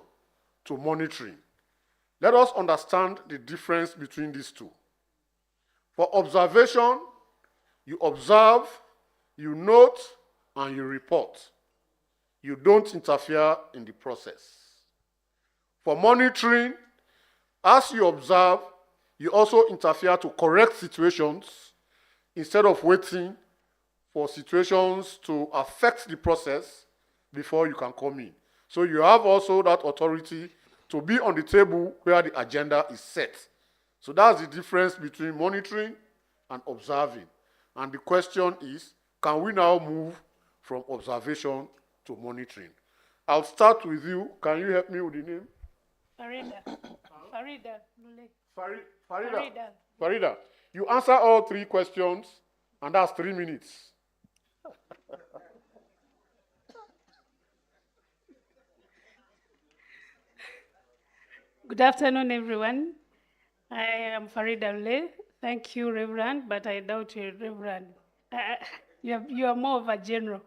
to monitoring? Let us understand the difference between these two. For observation, you observe, you note, and you report. You don't interfere in the process. For monitoring, as you observe, you also interfere to correct situations instead of waiting for situations to affect the process before you can come in. So you have also that authority to be on the table where the agenda is set. So that's the difference between monitoring and observing. And the question is, can we now move from observation to monitoring? I'll start with you. Can you help me with the name? Farida, you answer all 3 questions, and that's 3 minutes. Good afternoon, everyone. I am Farida Ule. Thank you, Reverend, but I doubt you, Reverend. You are more of a general.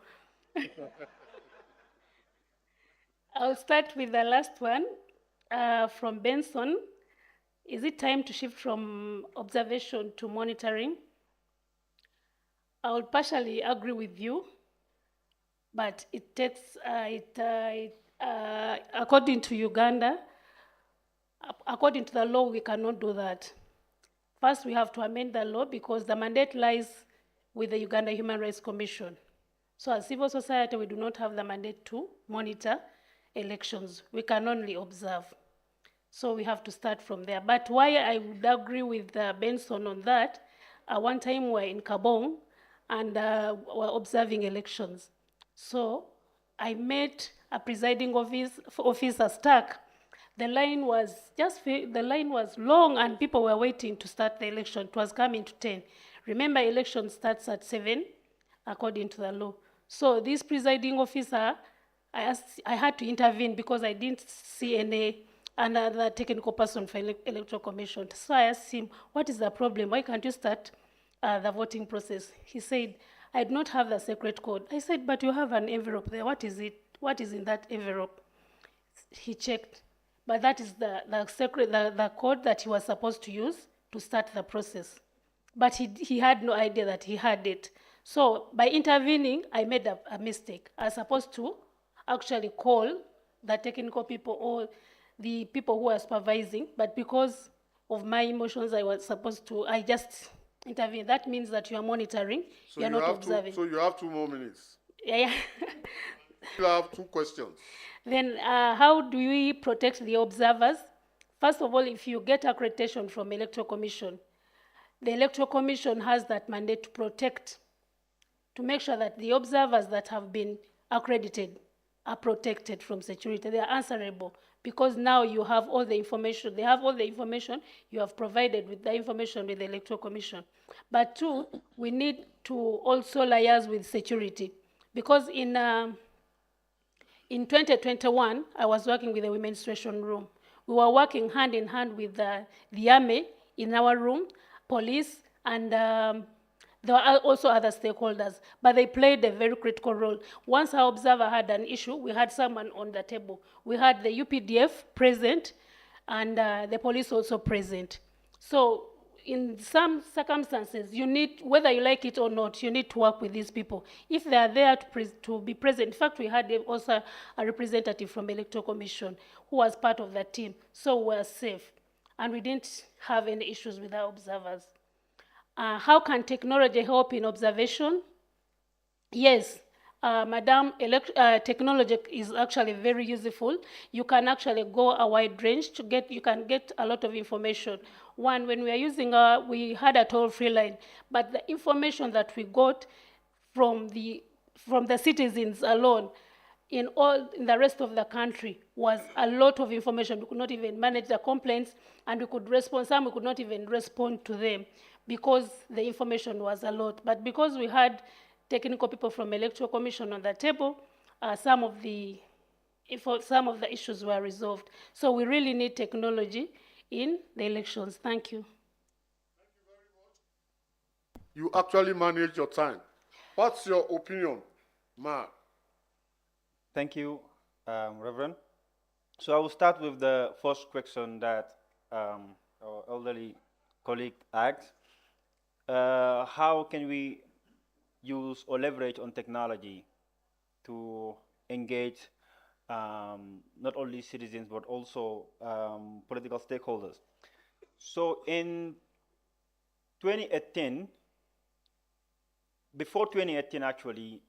I'll start with the last one from Benson. Is it time to shift from observation to monitoring? I will partially agree with you, but it takes, according to Uganda, according to the law, we cannot do that. First, we have to amend the law because the mandate lies with the Uganda Human Rights Commission. So as civil society, we do not have the mandate to monitor elections. We can only observe. So we have to start from there. But why I would agree with Benson on that, one time we were in Kabong and were observing elections. So I met a presiding officer stuck. The line was long and people were waiting to start the election. It was coming to 10. Remember, election starts at 7, according to the law. So this presiding officer, I had to intervene because I didn't see another technical person for Electoral Commission. So I asked him, what is the problem? Why can't you start the voting process? He said, I do not have the secret code. I said, but you have an envelope there. What is it? What is in that envelope? He checked. But that is the code that he was supposed to use to start the process. But he had no idea that he had it. So by intervening, I made a mistake. I was supposed to actually call the technical people or the people who are supervising, but because of my emotions, I just intervened. That means that you are monitoring, So you are not observing. So you have 2 more minutes. Yeah. You have 2 questions. Then how do we protect the observers? First of all, if you get accreditation from Electoral Commission, the Electoral Commission has that mandate to protect, to make sure that the observers that have been accredited are protected from security. They are answerable because now you have all the information. They have all the information. You have provided with the information with the Electoral Commission. But 2, we need to also liaise with security because in 2021, I was working with the Women's Situation Room. We were working hand in hand with the army in our room, police, and there are also other stakeholders, but they played a very critical role. Once our observer had an issue, we had someone on the table. We had the UPDF present, and the police also present. So in some circumstances, you need, whether you like it or not, you need to work with these people. If they are there to be present, in fact, we had also a representative from Electoral Commission who was part of that team, so we were safe. And we didn't have any issues with our observers. How can technology help in observation? Yes, Madam, technology is actually very useful. You can actually go a wide range to get, you can get a lot of information. One, when we are using, we had a toll-free line, but the information that we got from the citizens alone in the rest of the country was a lot of information. We could not even manage the complaints, and we could respond, some we could not even respond to them because the information was a lot. But because we had technical people from Electoral Commission on the table, some of the issues were resolved. So we really need technology in the elections. Thank you. You actually manage your time. What's your opinion, Ma? Thank you, Reverend. So I will start with the first question that our elderly colleague asked. How can we use or leverage on technology to engage not only citizens but also political stakeholders? So in 2018, before 2018 actually,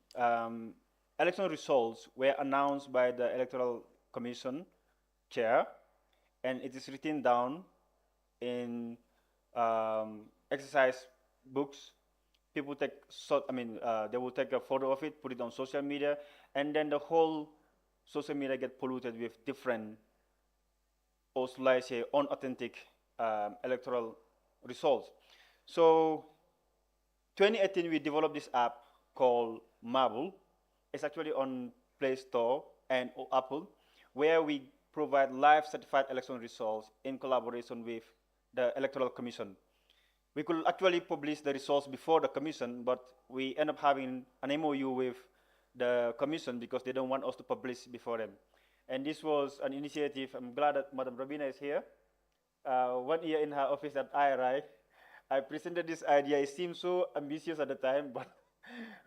election results were announced by the Electoral Commission chair, and it is written down in exercise books. People take, they will take a photo of it, put it on social media, and then the whole social media get polluted with different, or should I say, unauthentic electoral results. So 2018, we developed this app called Marble. It's actually on Play Store and Apple, where we provide live certified election results in collaboration with the Electoral Commission. We could actually publish the results before the Commission, but we end up having an MOU with the Commission because they don't want us to publish before them. And this was an initiative. I'm glad that Madam Robina is here. 1 year in her office that I arrived, I presented this idea. It seemed so ambitious at the time, but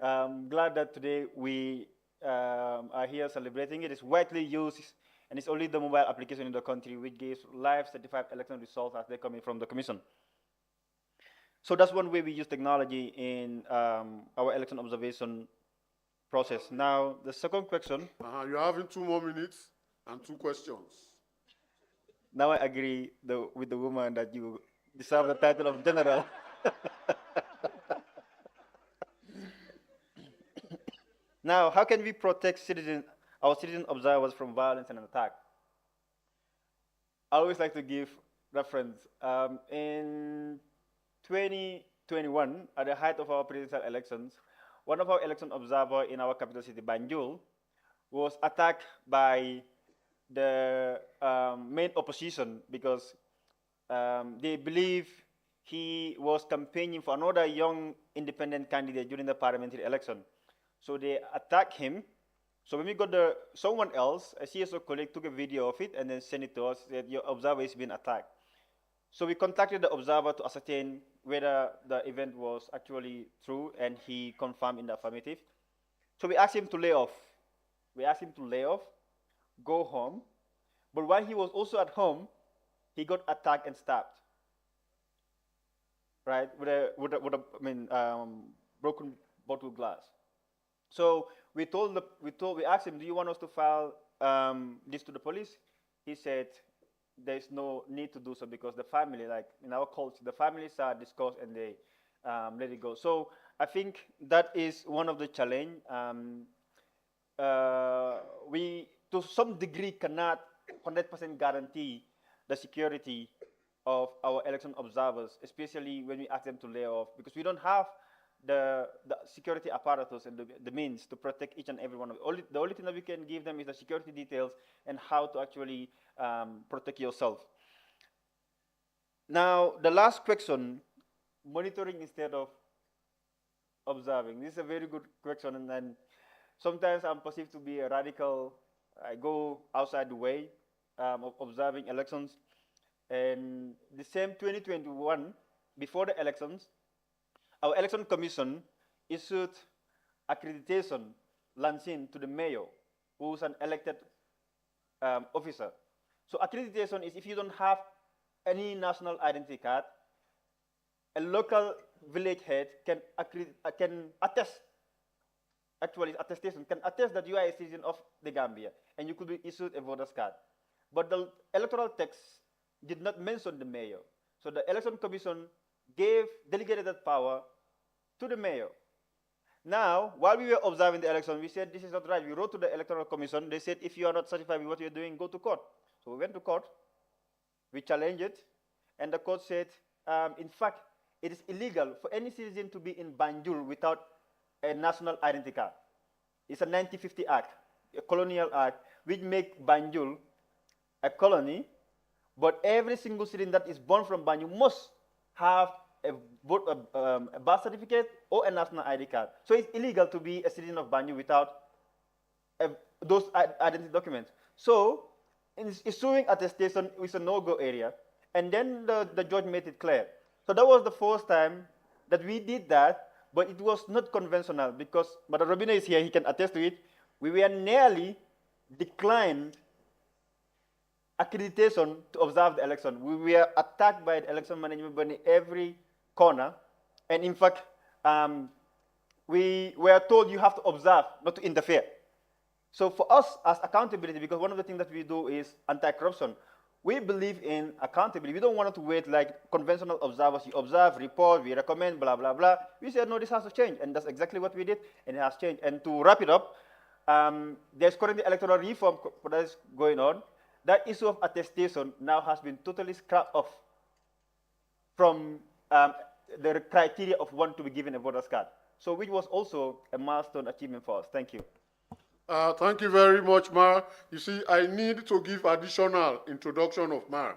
I'm glad that today we are here celebrating it. It's widely used, and it's only the mobile application in the country which gives live certified election results as they're coming from the Commission. So that's one way we use technology in our election observation process. Now, the second question. You're having 2 more minutes and 2 questions. Now I agree with the woman that you deserve the title of general. Now, how can we protect our citizen observers from violence and attack? I always like to give reference. In 2021, at the height of our presidential elections, one of our election observers in our capital city, Banjul, was attacked by the main opposition because they believe he was campaigning for another young independent candidate during the parliamentary election. So they attacked him. So when we got someone else, a CSO colleague took a video of it and then sent it to us, said your observer is being attacked. So we contacted the observer to ascertain whether the event was actually true, and he confirmed in the affirmative. So we asked him to lay off. Go home. But while he was also at home, he got attacked and stabbed. Right, with a broken bottle glass. So we asked him, do you want us to file this to the police? He said, there's no need to do so because the family, like in our culture, the families are discussed and they let it go. So I think that is one of the challenge. We, to some degree, cannot 100% guarantee the security of our election observers, especially when we ask them to lay off, because we don't have the security apparatus and the means to protect each and every one of them. The only thing that we can give them is the security details and how to actually protect yourself. Now, the last question monitoring instead of observing? This is a very good question, and then sometimes I'm perceived to be a radical. I go outside the way of observing elections. And the same 2021, before the elections, our election commission issued accreditation lancing to the mayor, who's an elected officer. So accreditation is if you don't have any national identity card, a local village head can attest, actually attestation, can attest that you are a citizen of the Gambia and you could be issued a voter's card. But the electoral text did not mention the mayor. So the election commission delegated that power to the mayor. Now, while we were observing the election, we said, this is not right. We wrote to the electoral commission. They said, if you are not satisfied with what you're doing, go to court. So we went to court. We challenged it. And the court said, in fact, it is illegal for any citizen to be in Banjul without a national identity card. It's a 1950 act, a colonial act, which make Banjul a colony, but every single citizen that is born from Banjul must have a birth certificate or a national ID card. So it's illegal to be a citizen of Banjul without those identity documents. So issuing attestation is a no-go area, and then the judge made it clear. So that was the first time that we did that, but it was not conventional because, but Robina is here, he can attest to it. We were nearly declined accreditation to observe the election. We were attacked by the election management in every corner, and in fact, we were told you have to observe, not to interfere. So for us as accountability, because one of the things that we do is anti-corruption, we believe in accountability. We don't want to wait like conventional observers. You observe, report, we recommend, blah, blah, blah. We said, no, this has to change. And that's exactly what we did, and it has changed. And to wrap it up, there's currently electoral reform that is going on. That issue of attestation now has been totally scrapped off from the criteria of one to be given a voter's card. So which was also a milestone achievement for us. Thank you. Thank you very much, Mar. You see, I need to give additional introduction of Mar.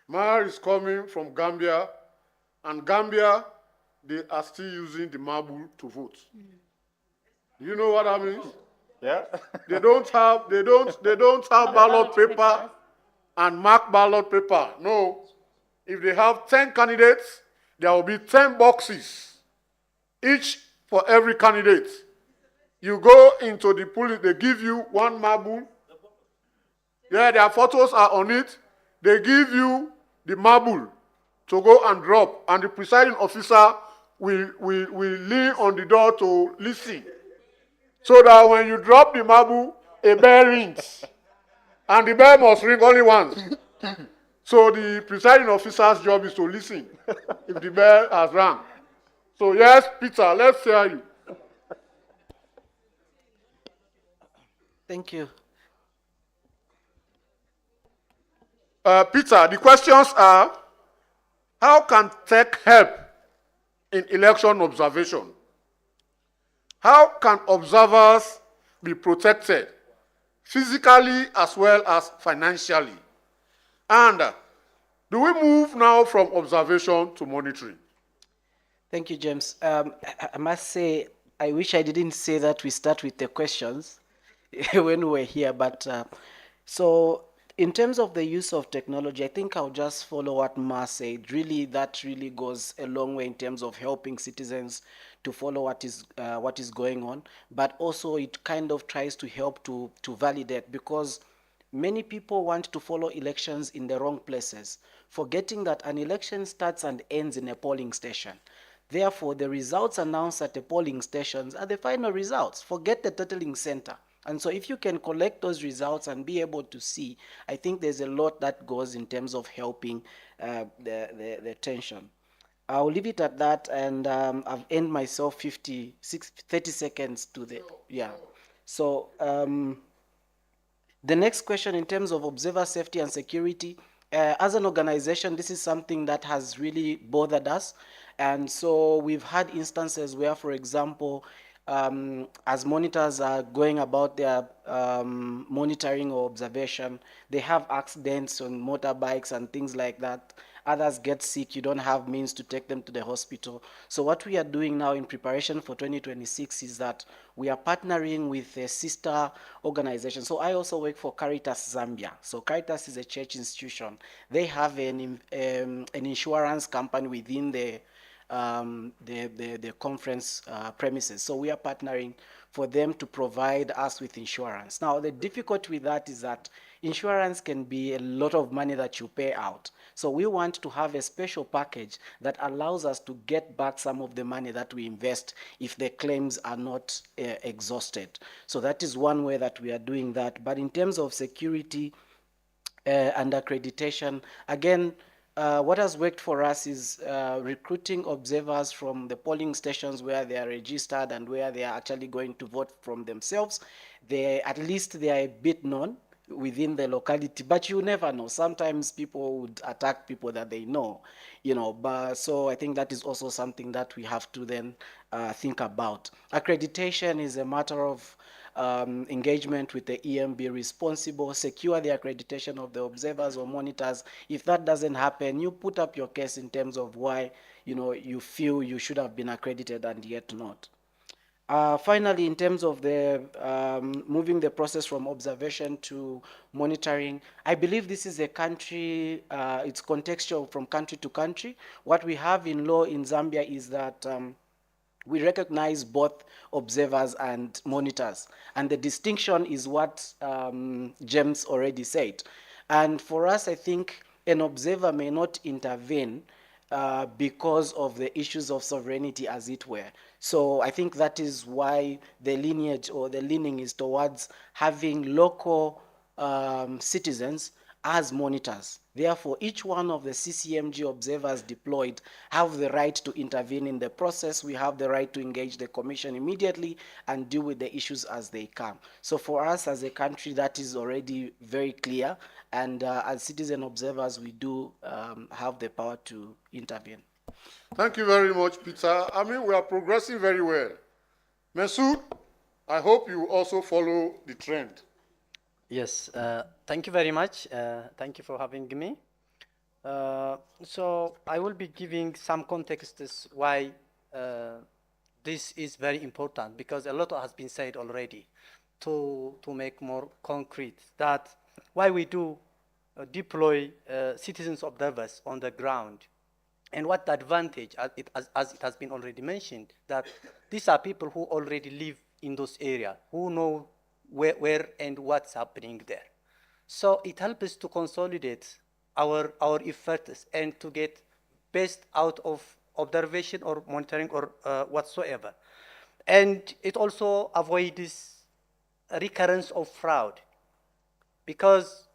Mar is coming from Gambia, and Gambia, they are still using the marble to vote. Do you know what that means? Yeah. They don't have ballot paper and marked ballot paper. No. If they have 10 candidates, there will be 10 boxes, each for every candidate. You go into the police, they give you one marble. Yeah, their photos are on it. They give you the marble to go and drop, and the presiding officer will lean on the door to listen. So that when you drop the marble, a bell rings. And the bell must ring only once. So the presiding officer's job is to listen if the bell has rung. So yes, Peter, let's hear you. Thank you. Peter, the questions are, how can tech help in election observation? How can observers be protected physically as well as financially? And do we move now from observation to monitoring? Thank you, James. I must say, I wish I didn't say that we start with the questions when we were here, but so in terms of the use of technology, I think I'll just follow what Ma said. Really, that really goes a long way in terms of helping citizens to follow what is going on, but also it kind of tries to help to validate, because many people want to follow elections in the wrong places, forgetting that an election starts and ends in a polling station. Therefore, the results announced at the polling stations are the final results. Forget the totaling center. And so if you can collect those results and be able to see, I think there's a lot that goes in terms of helping the tension. I'll leave it at that, and I've ended myself 30 seconds to the, yeah. So the next question in terms of observer safety and security, as an organization, this is something that has really bothered us. And so we've had instances where, for example, as monitors are going about their monitoring or observation, they have accidents on motorbikes and things like that. Others get sick, you don't have means to take them to the hospital. So what we are doing now in preparation for 2026 is that we are partnering with a sister organization. So I also work for Caritas Zambia. So Caritas is a church institution. They have an insurance company within the conference premises. So we are partnering for them to provide us with insurance. Now, the difficulty with that is that insurance can be a lot of money that you pay out. So we want to have a special package that allows us to get back some of the money that we invest if the claims are not exhausted. So that is one way that we are doing that. But in terms of security and accreditation, again, what has worked for us is recruiting observers from the polling stations where they are registered and where they are actually going to vote from themselves. At least they are a bit known within the locality, but you never know. Sometimes people would attack people that they know, but so I think that is also something that we have to then think about. Accreditation is a matter of engagement with the EMB responsible, secure the accreditation of the observers or monitors. If that doesn't happen, you put up your case in terms of why you feel you should have been accredited and yet not. Finally, in terms of the moving the process from observation to monitoring, I believe this is a country, it's contextual from country to country. What we have in law in Zambia is that we recognize both observers and monitors. And the distinction is what James already said. And for us, I think an observer may not intervene because of the issues of sovereignty, as it were. So I think that is why the lineage or the leaning is towards having local citizens as monitors. Therefore, each one of the CCMG observers deployed have the right to intervene in the process. We have the right to engage the commission immediately and deal with the issues as they come. So for us as a country, that is already very clear. And as citizen observers, we do have the power to intervene. Thank you very much, Peter. I mean, we are progressing very well. Mesu, I hope you also follow the trend. Yes, thank you very much. Thank you for having me. So I will be giving some context as why this is very important, because a lot has been said already to make more concrete that why we do deploy citizens observers on the ground, and what the advantage, as it has been already mentioned, that these are people who already live in those areas, who know where and what's happening there. So it helps us to consolidate our efforts and to get best out of observation or monitoring or whatsoever. And it also avoids recurrence of fraud, because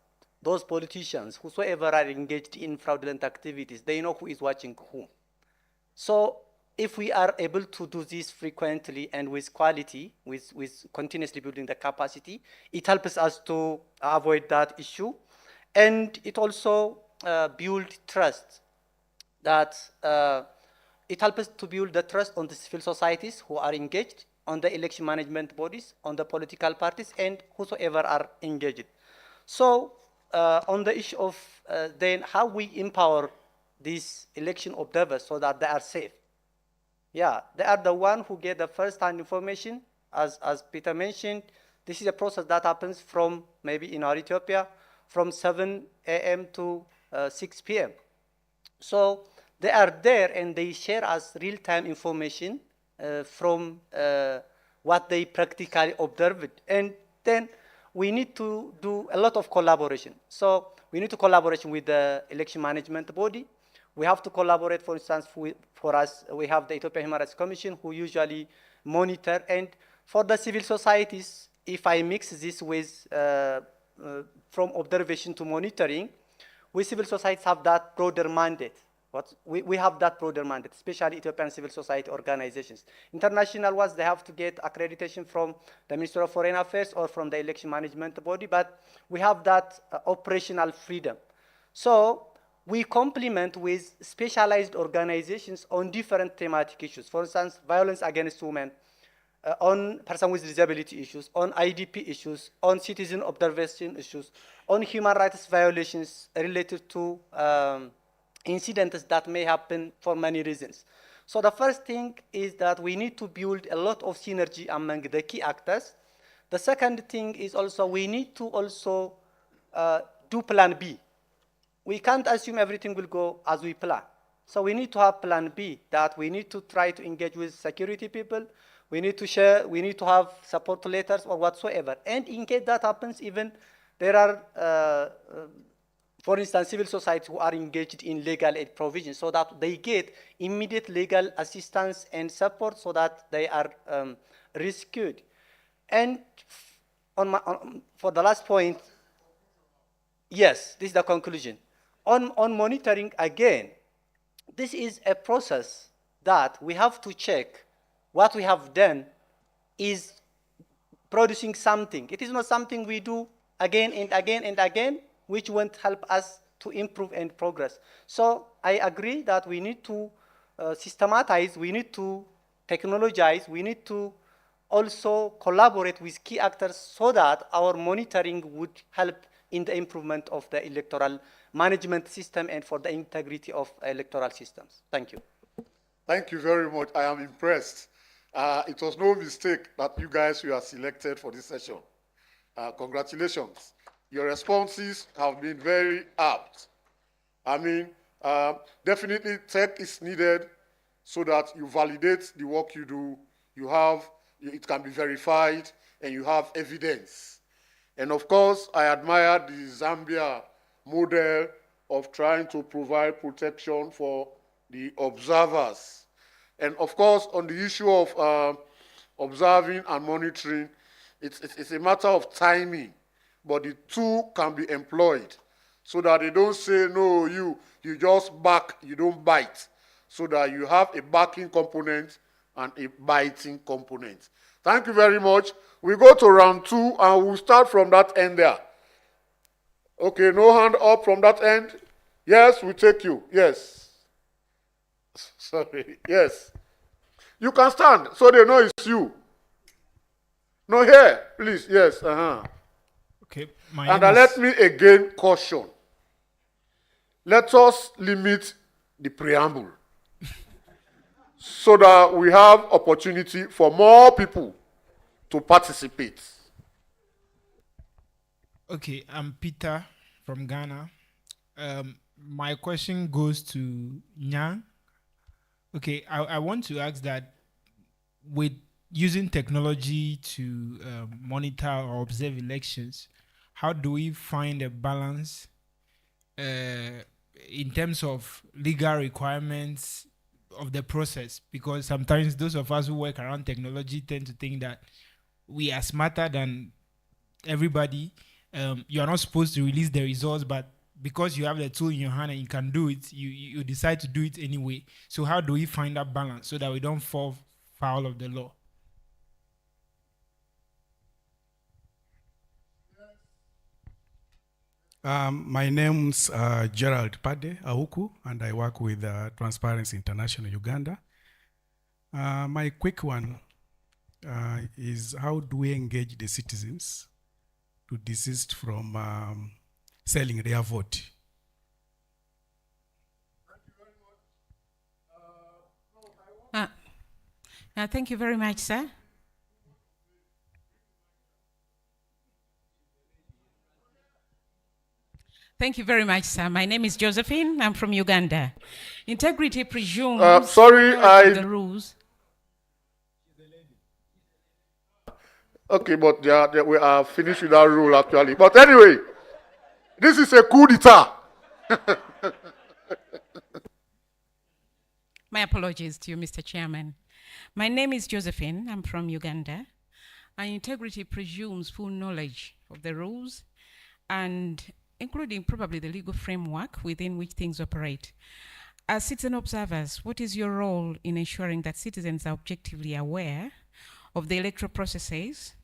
those politicians, whosoever are engaged in fraudulent activities, they know who is watching whom. So if we are able to do this frequently and with quality, with continuously building the capacity, it helps us to avoid that issue. And it also builds trust. That it helps us to build the trust on the civil societies who are engaged, on the election management bodies, on the political parties, and whosoever are engaged. So on the issue of then how we empower these election observers so that they are safe. Yeah, they are the one who get the first-hand information. As Peter mentioned, this is a process that happens from maybe in our Ethiopia from 7 a.m. to 6 p.m. So they are there and they share us real-time information from what they practically observed. And then we need to do a lot of collaboration. So we need to collaborate with the election management body. We have to collaborate, for instance, for us, we have the Ethiopian Human Rights Commission who usually monitor. And for the civil societies, if I mix this with from observation to monitoring, we civil societies have that broader mandate. We have that broader mandate, especially Ethiopian civil society organizations. International ones, they have to get accreditation from the Ministry of Foreign Affairs or from the election management body, but we have that operational freedom. So we complement with specialized organizations on different thematic issues. For instance, violence against women. on person with disability issues, on IDP issues, on citizen observation issues, on human rights violations related to incidents that may happen for many reasons. So the first thing is that we need to build a lot of synergy among the key actors. The second thing is also we need to also do plan B. We can't assume everything will go as we plan. So we need to have plan B, that we need to try to engage with security people, we need to share, we need to have support letters or whatsoever. And in case that happens, even there are, for instance, civil society who are engaged in legal aid provision so that they get immediate legal assistance and support so that they are rescued. And for the last point, yes, this is the conclusion. On monitoring, again, this is a process that we have to check what we have done is producing something. It is not something we do again and again and again, which won't help us to improve and progress. So I agree that we need to systematize, we need to technologize, we need to also collaborate with key actors so that our monitoring would help in the improvement of the electoral management system and for the integrity of electoral systems. Thank you. Thank you very much. I am impressed. It was no mistake that you guys were selected for this session. Congratulations. Your responses have been very apt. I mean, definitely tech is needed so that you validate the work you do. You have, it can be verified, and you have evidence. And of course, I admire the Zambia model of trying to provide protection for the observers. And of course, on the issue of observing and monitoring, it's a matter of timing, but the two can be employed so that they don't say, no, you just back, you don't bite, so that you have a backing component and a biting component. Thank you very much. We go to round 2, and we'll start from that end there. Okay, no hand up from that end. Yes, we take you. Yes. Sorry. Yes. You can stand so they know it's you. No, here, please. Yes. Okay. And let me again caution. Let us limit the preamble so that we have opportunity for more people to participate. Okay, I'm Peter from Ghana. My question goes to Nyang. Okay, I want to ask that with using technology to monitor or observe elections, how do we find a balance in terms of legal requirements of the process? Because sometimes those of us who work around technology tend to think that we are smarter than everybody. You are not supposed to release the results, but because you have the tool in your hand and you can do it, you decide to do it anyway. So how do we find that balance so that we don't fall foul of the law? My name's Gerald Pade Ahuku, and I work with Transparency International Uganda. My quick one is, how do we engage the citizens to desist from selling their vote? Thank you very much, sir. Thank you very much, sir. My name is Josephine. I'm from Uganda. Integrity presumes the rules. Okay, but we are finished with that rule actually. But anyway, this is a coup d'etat. My apologies to you, Mr. Chairman. My name is Josephine. I'm from Uganda. And integrity presumes full knowledge of the rules, and including probably the legal framework within which things operate. As citizen observers, what is your role in ensuring that citizens are objectively aware of the electoral processes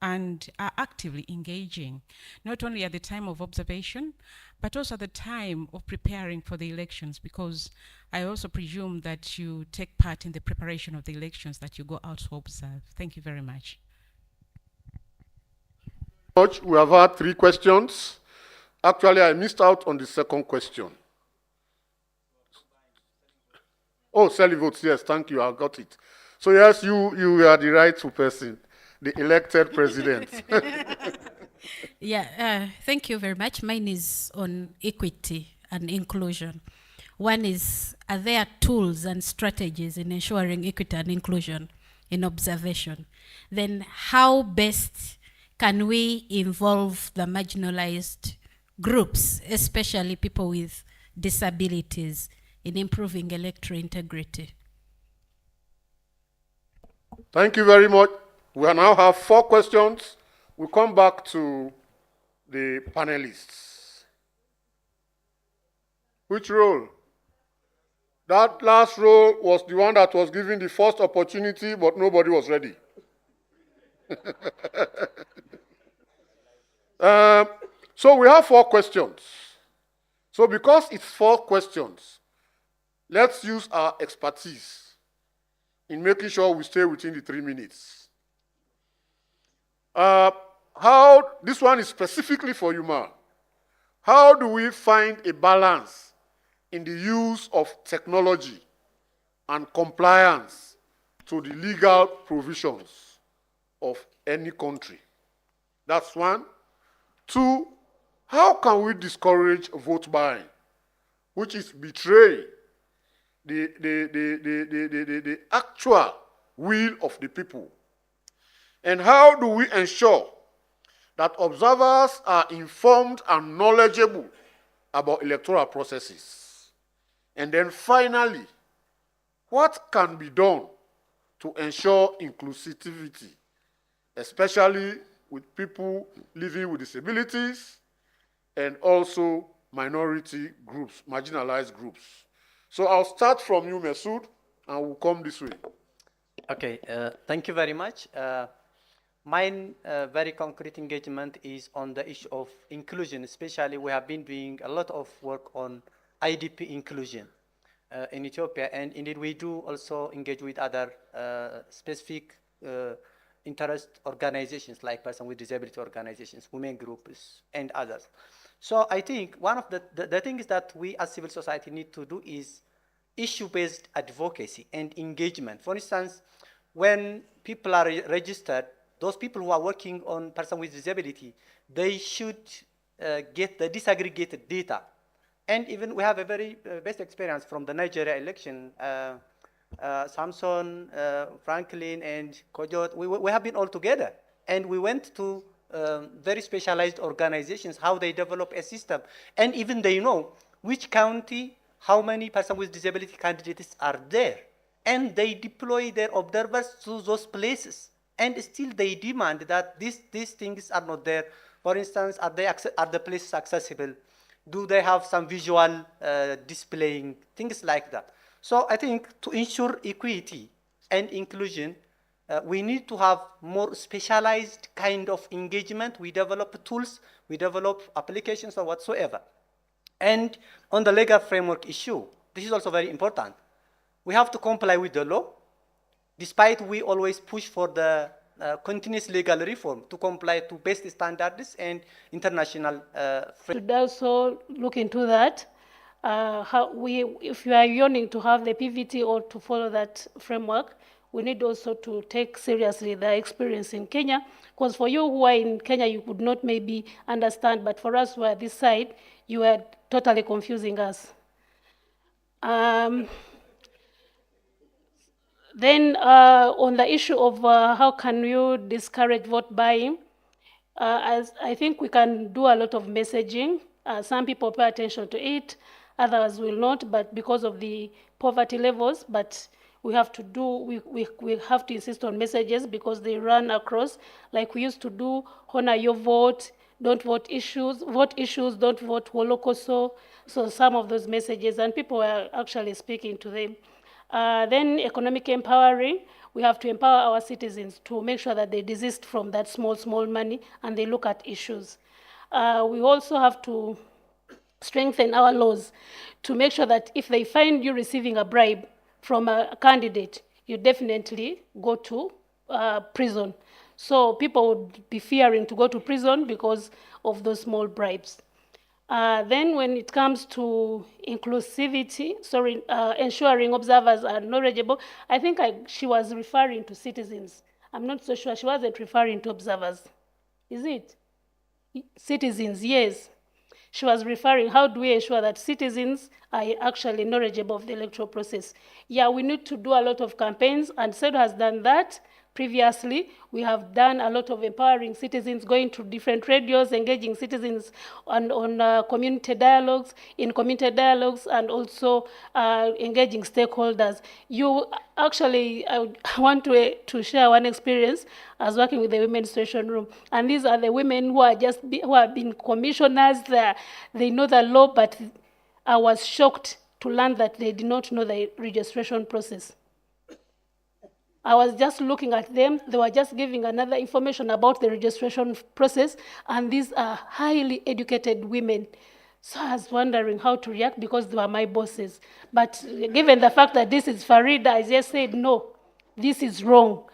and are actively engaging, not only at the time of observation, but also at the time of preparing for the elections, because I also presume that you take part in the preparation of the elections that you go out to observe. Thank you very much. We have had 3 questions. Actually, I missed out on the second question. Oh, selling votes. Yes, thank you. I got it. So yes, you are the rightful person, the elected president. Yeah, thank you very much. Mine is on equity and inclusion. One is, are there tools and strategies in ensuring equity and inclusion in observation? Then how best can we involve the marginalized groups, especially people with disabilities, in improving electoral integrity? Thank you very much. We now have 4 questions. We'll come back to the panelists. Which role? That last role was the one that was given the first opportunity, but nobody was ready. So we have 4 questions. So because it's 4 questions, let's use our expertise in making sure we stay within the 3 minutes. This one is specifically for you, Ma. How do we find a balance in the use of technology and compliance to the legal provisions of any country? That's 1. 2, how can we discourage vote buying, which is betraying the actual will of the people? And how do we ensure that observers are informed and knowledgeable about electoral processes? And then finally, what can be done to ensure inclusivity, especially with people living with disabilities and also minority groups, marginalized groups? So I'll start from you, Masood, and we'll come this way. Okay, thank you very much. Mine very concrete engagement is on the issue of inclusion. Especially, we have been doing a lot of work on IDP inclusion in Ethiopia, and indeed we do also engage with other specific interest organizations like person with disability organizations, women groups, and others. So I think one of the things that we as civil society need to do is issue-based advocacy and engagement. For instance, when people are registered, those people who are working on person with disability, they should get the disaggregated data. And even we have a very best experience from the Nigeria election. Samson, Franklin, and Kojot, we have been all together. And we went to very specialized organizations, how they develop a system. And even they know which county, how many persons with disability candidates are there. And they deploy their observers to those places. And still they demand that these things are not there. For instance, are the places accessible? Do they have some visual displaying, things like that? So I think to ensure equity and inclusion, we need to have more specialized kind of engagement. We develop tools, we develop applications or whatsoever. And on the legal framework issue, this is also very important. We have to comply with the law, despite we always push for the continuous legal reform to comply to best standards and international should also look into that. If you are yearning to have the PVT or to follow that framework, we need also to take seriously the experience in Kenya, because for you who are in Kenya, you could not maybe understand, but for us who are this side, you are totally confusing us. Then on the issue of how can you discourage vote buying, as I think we can do a lot of messaging. Some people pay attention to it, others will not, but because of the poverty levels, but we have to do, we have to insist on messages because they run across, like we used to do, honor your vote, don't vote issues, don't vote holocaust. So some of those messages, and people are actually speaking to them. Then economic empowering, We have to empower our citizens to make sure that they desist from that small money and they look at issues. We also have to strengthen our laws to make sure that if they find you receiving a bribe from a candidate, you definitely go to prison. So people would be fearing to go to prison because of those small bribes. Then when it comes to inclusivity, ensuring observers are knowledgeable, I think she was referring to citizens. I'm not so sure. She wasn't referring to observers. Is it? Citizens, yes. She was referring, how do we ensure that citizens are actually knowledgeable of the electoral process? Yeah, we need to do a lot of campaigns, and SEDO has done that. Previously, we have done a lot of empowering citizens, going to different radios, engaging citizens on community dialogues, and also engaging stakeholders. I want to share one experience. I was working with the Women's Station Room, and these are the women who have been commissioners. They know the law, but I was shocked to learn that they did not know the registration process. I was just looking at them. They were just giving another information about the registration process, and these are highly educated women. So I was wondering how to react because they were my bosses. But given the fact that this is Farida, I just said, no, this is wrong.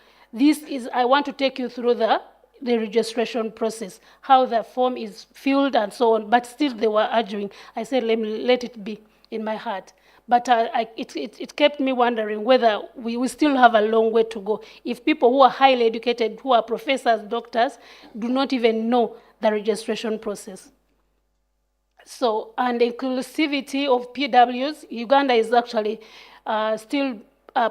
I want to take you through the registration process, how the form is filled and so on. But still they were arguing. I said, let it be in my heart. But it kept me wondering whether we still have a long way to go. If people who are highly educated, who are professors, doctors, do not even know the registration process. So, and inclusivity of PWs, Uganda is actually still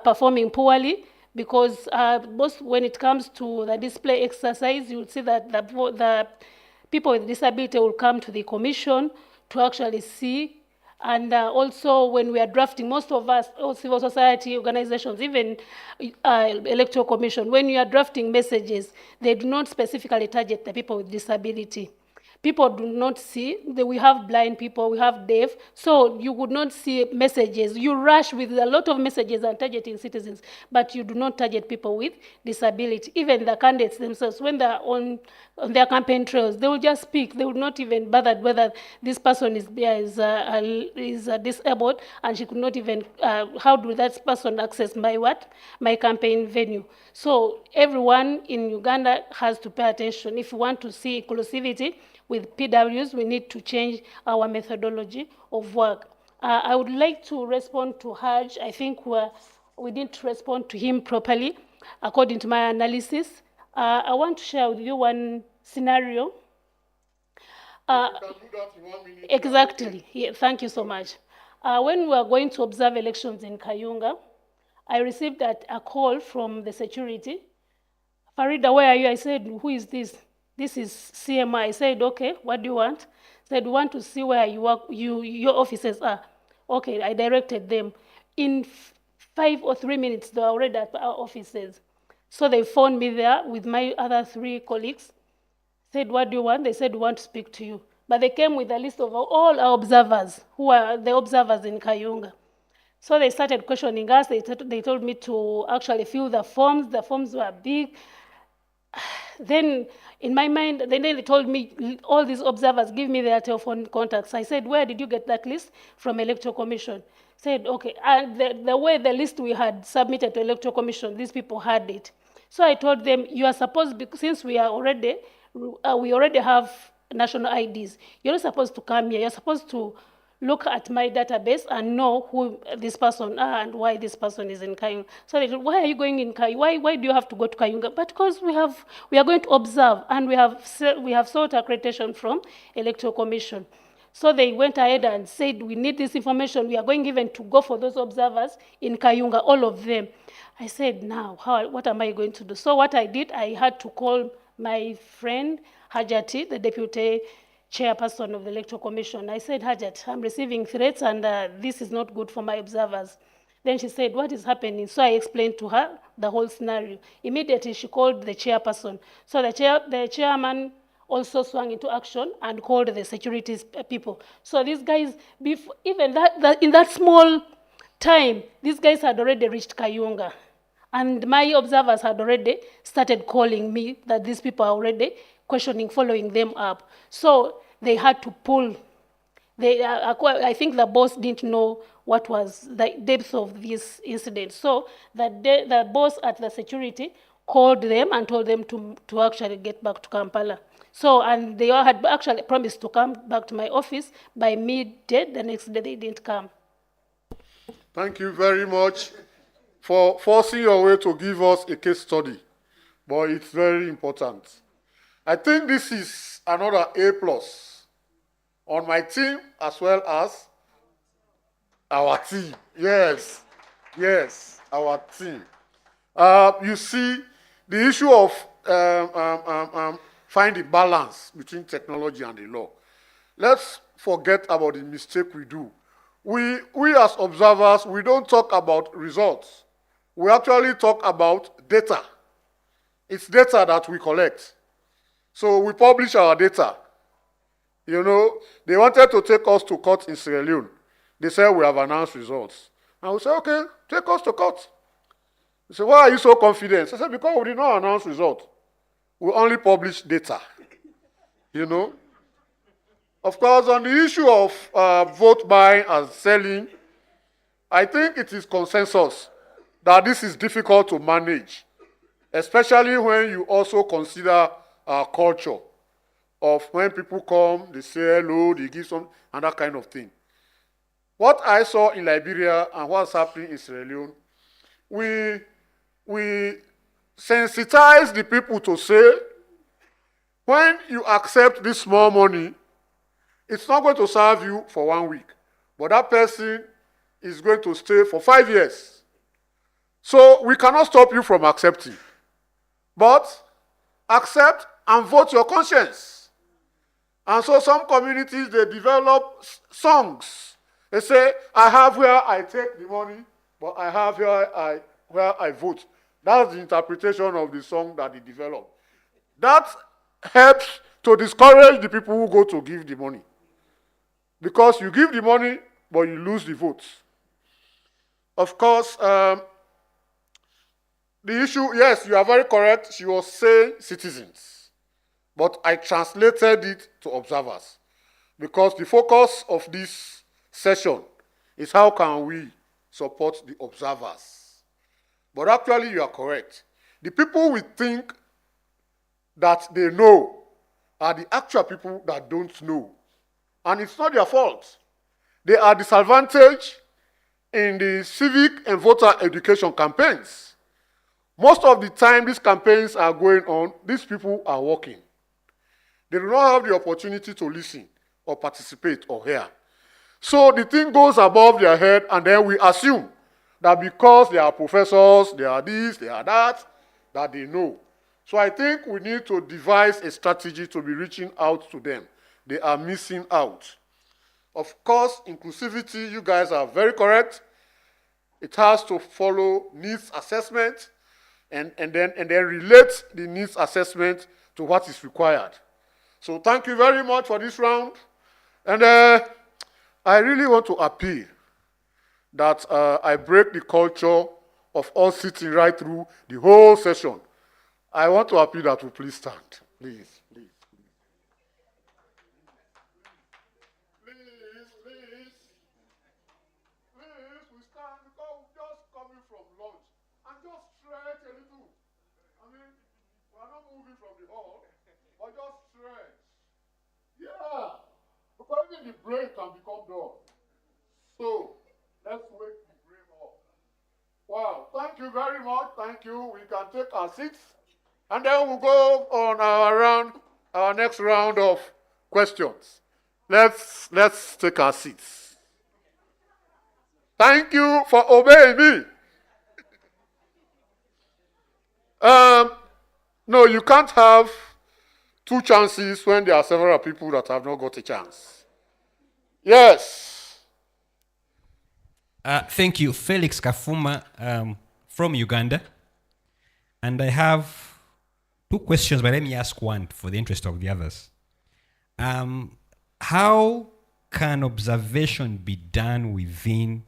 performing poorly because both when it comes to the display exercise, you'll see that the people with disability will come to the commission to actually see. And also when we are drafting, most of us, all civil society organizations, even Electoral Commission, when you are drafting messages, they do not specifically target the people with disability. People do not see that we have blind people, we have deaf, so you would not see messages. You rush with a lot of messages and targeting citizens, but you do not target people with disability. Even the candidates themselves, when they're on their campaign trails, they will just speak. They will not even bother whether this person is disabled, and she could not even, how do that person access my campaign venue? So everyone in Uganda has to pay attention. If we want to see inclusivity with PWs, we need to change our methodology of work. I would like to respond to Haj. I think we didn't respond to him properly, according to my analysis. I want to share with you one scenario. Exactly. Yeah, thank you so much. When we were going to observe elections in Kayunga, I received a call from the security. Farida, where are you? I said, who is this? This is CMI. I said, okay, what do you want? I said, we want to see where you work, your offices are. Okay, I directed them. In 5 or 3 minutes, they were already at our offices. So they phoned me there with my other 3 colleagues. Said, what do you want? They said, we want to speak to you. But they came with a list of all our observers, who are the observers in Kayunga. So they started questioning us. They told me to actually fill the forms. The forms were big. Then in my mind, then they told me, all these observers, give me their telephone contacts. I said, where did you get that list? From Electoral Commission. Said, okay. And the way the list we had submitted to Electoral Commission, these people had it. So I told them, you are supposed, since we already have national IDs, you're not supposed to come here. You're supposed to look at my database and know who this person are and why this person is in Kayunga. So they said, why are you going in Kayunga? Why do you have to go to Kayunga? But because we are going to observe, and we have sought accreditation from Electoral Commission. So they went ahead and said, we need this information. We are going even to go for those observers in Kayunga, all of them. I said, now, what am I going to do? So what I did, I had to call my friend, Hajati, the deputy chairperson of the Electoral Commission. I said, Hajat, I'm receiving threats, and this is not good for my observers. Then she said, what is happening? So I explained to her the whole scenario. Immediately, she called the chairperson. So the chairman also swung into action and called the security people. So these guys, even in that small time, these guys had already reached Kayunga. And my observers had already started calling me that these people are already questioning, following them up. So they had to pull. I think the boss didn't know what was the depth of this incident. So the boss at the security called them and told them to actually get back to Kampala. So, and they all had actually promised to come back to my office by midday. The next day, they didn't come. Thank you very much for forcing your way to give us a case study, but it's very important. I think this is another A+ on my team as well as our team. Yes, yes, our team. You see, the issue of finding balance between technology and the law. Let's forget about the mistake we do. We as observers, we don't talk about results. We actually talk about data. It's data that we collect. So we publish our data. You know, they wanted to take us to court in Sierra Leone. They said we have announced results. And we said, okay, take us to court. They said, why are you so confident? I said, because we did not announce results. We only publish data. You know? Of course, on the issue of vote buying and selling, I think it is consensus that this is difficult to manage, especially when you also consider our culture of when people come, they say hello, they give some, and that kind of thing. What I saw in Liberia and what's happening in Sierra Leone, we sensitize the people to say, when you accept this small money, it's not going to serve you for 1 week, but that person is going to stay for 5 years. So we cannot stop you from accepting. But accept and vote your conscience. And so some communities, they develop songs. They say, I have where I take the money, but I have where I vote. That's the interpretation of the song that they develop. That helps to discourage the people who go to give the money. Because you give the money, but you lose the votes. Of course, the issue, yes, you are very correct. She was saying citizens. But I translated it to observers. Because the focus of this session is how can we support the observers. But actually, you are correct. The people we think that they know are the actual people that don't know. And it's not their fault. They are disadvantaged in the civic and voter education campaigns. Most of the time these campaigns are going on, these people are working. They do not have the opportunity to listen or participate or hear. So the thing goes above their head, and then we assume that because they are professors, they are this, they are that they know. So I think we need to devise a strategy to be reaching out to them. They are missing out. Of course, inclusivity, you guys are very correct. It has to follow needs assessment and then relate the needs assessment to what is required. So thank you very much for this round. And I really want to appeal that I break the culture of us sitting right through the whole session. I want to appeal that we please stand. Please. We stand because we're just coming from lunch and just stretch a little. I mean, we are not moving from the hall, but just stretch. Yeah, because even the brain can become dull. So, let's wake the brain up. Wow, thank you very much. Thank you. We can take our seats. And then we'll go on our next round of questions. Let's take our seats. Thank you for obeying me. No, you can't have two chances when there are several people that have not got a chance. Yes. Thank you, Felix Kafuma from Uganda. And I have two questions, but let me ask one for the interest of the others. How can observation be done within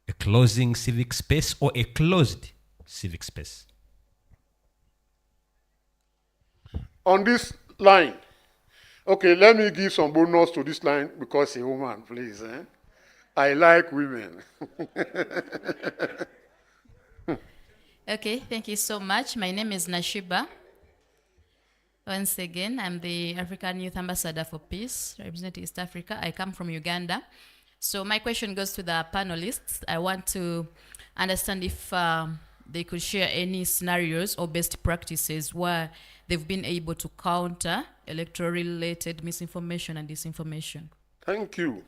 a closing civic space or a closed civic space. On this line, okay, let me give some bonus to this line because a woman, please. I like women. Okay, thank you so much. My name is Nashiba. Once again, I'm the African Youth Ambassador for Peace, representing East Africa. I come from Uganda. So my question goes to the panelists. I want to understand if they could share any scenarios or best practices where they've been able to counter electoral-related misinformation and disinformation. Thank you.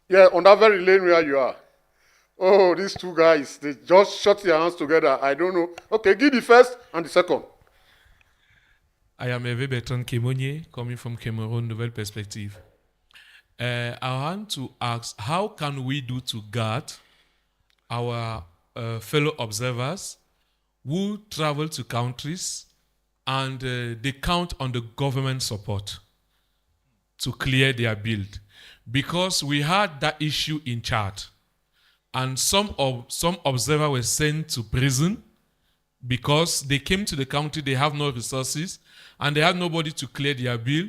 Yeah, on that very lane where you are. Oh, these two guys, they just shut their hands together. I don't know. Okay, give the first and the second. I am Hervé Bertrand Kemonye, coming from Cameroon, Nouvelle Perspective. I want to ask, how can we do to guard our fellow observers who travel to countries and they count on the government support to clear their build? Because we had that issue in Chad, and some observers were sent to prison because they came to the country, they have no resources, and they have nobody to clear their bill.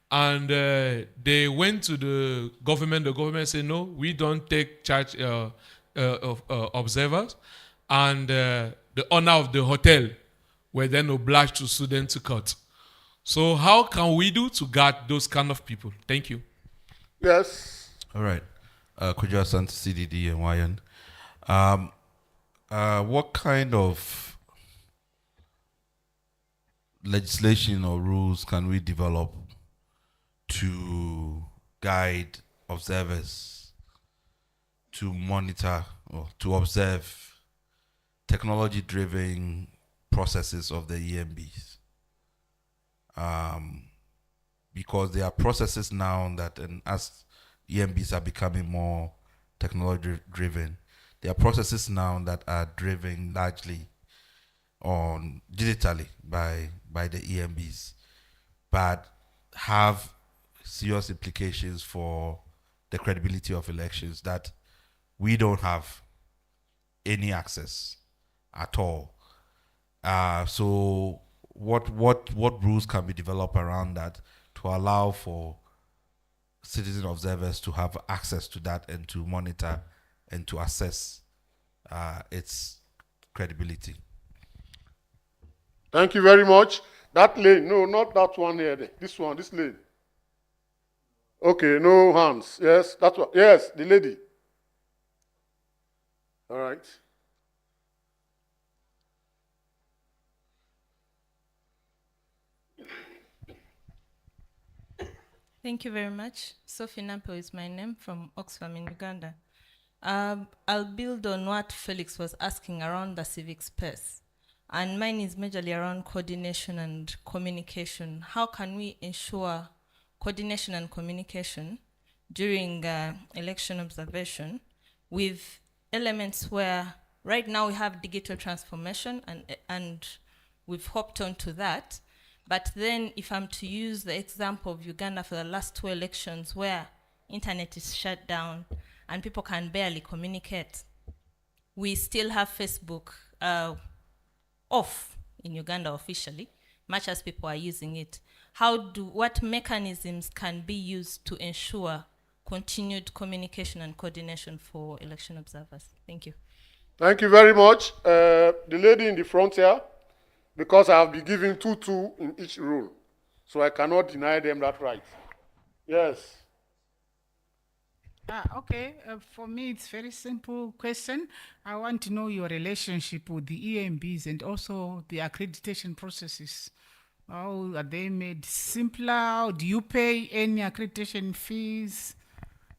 And they went to the government said, no, we don't take charge of observers. And the owner of the hotel were then obliged to sue them to court. So how can we do to guard those kind of people? Thank you. Yes. All right. Kujo Asante, CDD and YN. What kind of legislation or rules can we develop to guide observers to monitor or to observe technology-driven processes of the EMBs? Because there are processes now that, and as EMBs are becoming more technology-driven, there are processes now that are driven largely on digitally by the EMBs, but have serious implications for the credibility of elections that we don't have any access at all. So what rules can be developed around that to allow for citizen observers to have access to that and to monitor and to assess its credibility? Thank you very much. That lane, no, not that one here. This one, this lane. Okay, no hands. Yes, that one. Yes, the lady. All right. Thank you very much. Sophie Nampo is my name, from Oxfam in Uganda. I'll build on what Felix was asking around the civic space. And mine is majorly around coordination and communication. How can we ensure coordination and communication during election observation with elements where right now we have digital transformation and we've hopped on to that. But then if I'm to use the example of Uganda for the last 2 elections where internet is shut down and people can barely communicate, we still have Facebook off in Uganda officially, much as people are using it. What mechanisms can be used to ensure continued communication and coordination for election observers? Thank you. Thank you very much. The lady in the front here, because I have been given 2-2 in each role, so I cannot deny them that right. Yes. Okay, for me it's very simple question. I want to know your relationship with the EMBs and also the accreditation processes. How are they made simpler? Do you pay any accreditation fees?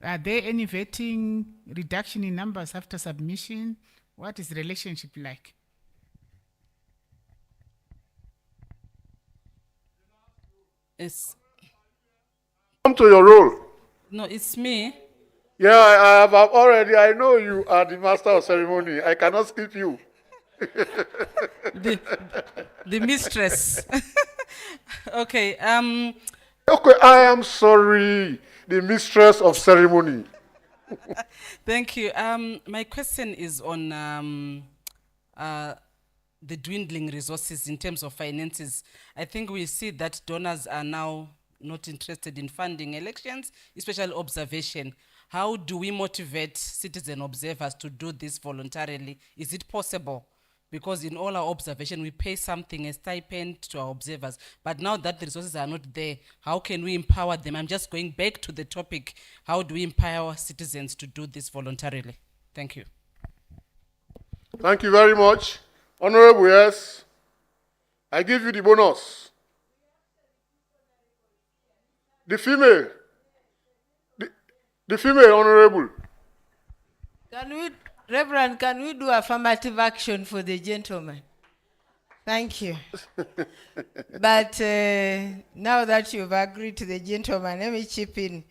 Are there any vetting, reduction in numbers after submission? What is the relationship like? Come to your role. No, it's me. Yeah, I have already. I know you are the master of ceremony. I cannot skip you. the mistress. Okay. Okay, I am sorry. The mistress of ceremony. Thank you. My question is on the dwindling resources in terms of finances. I think we see that donors are now not interested in funding elections, especially observation. How do we motivate citizen observers to do this voluntarily? Is it possible? Because in all our observation, we pay something, a stipend to our observers. But now that the resources are not there, how can we empower them? I'm just going back to the topic. How do we empower citizens to do this voluntarily? Thank you. Thank you very much. Honorable, yes. I give you the bonus. The female. The female, Honorable. Reverend, can we do affirmative action for the gentleman? Thank you. But now that you've agreed to the gentleman, let me chip in.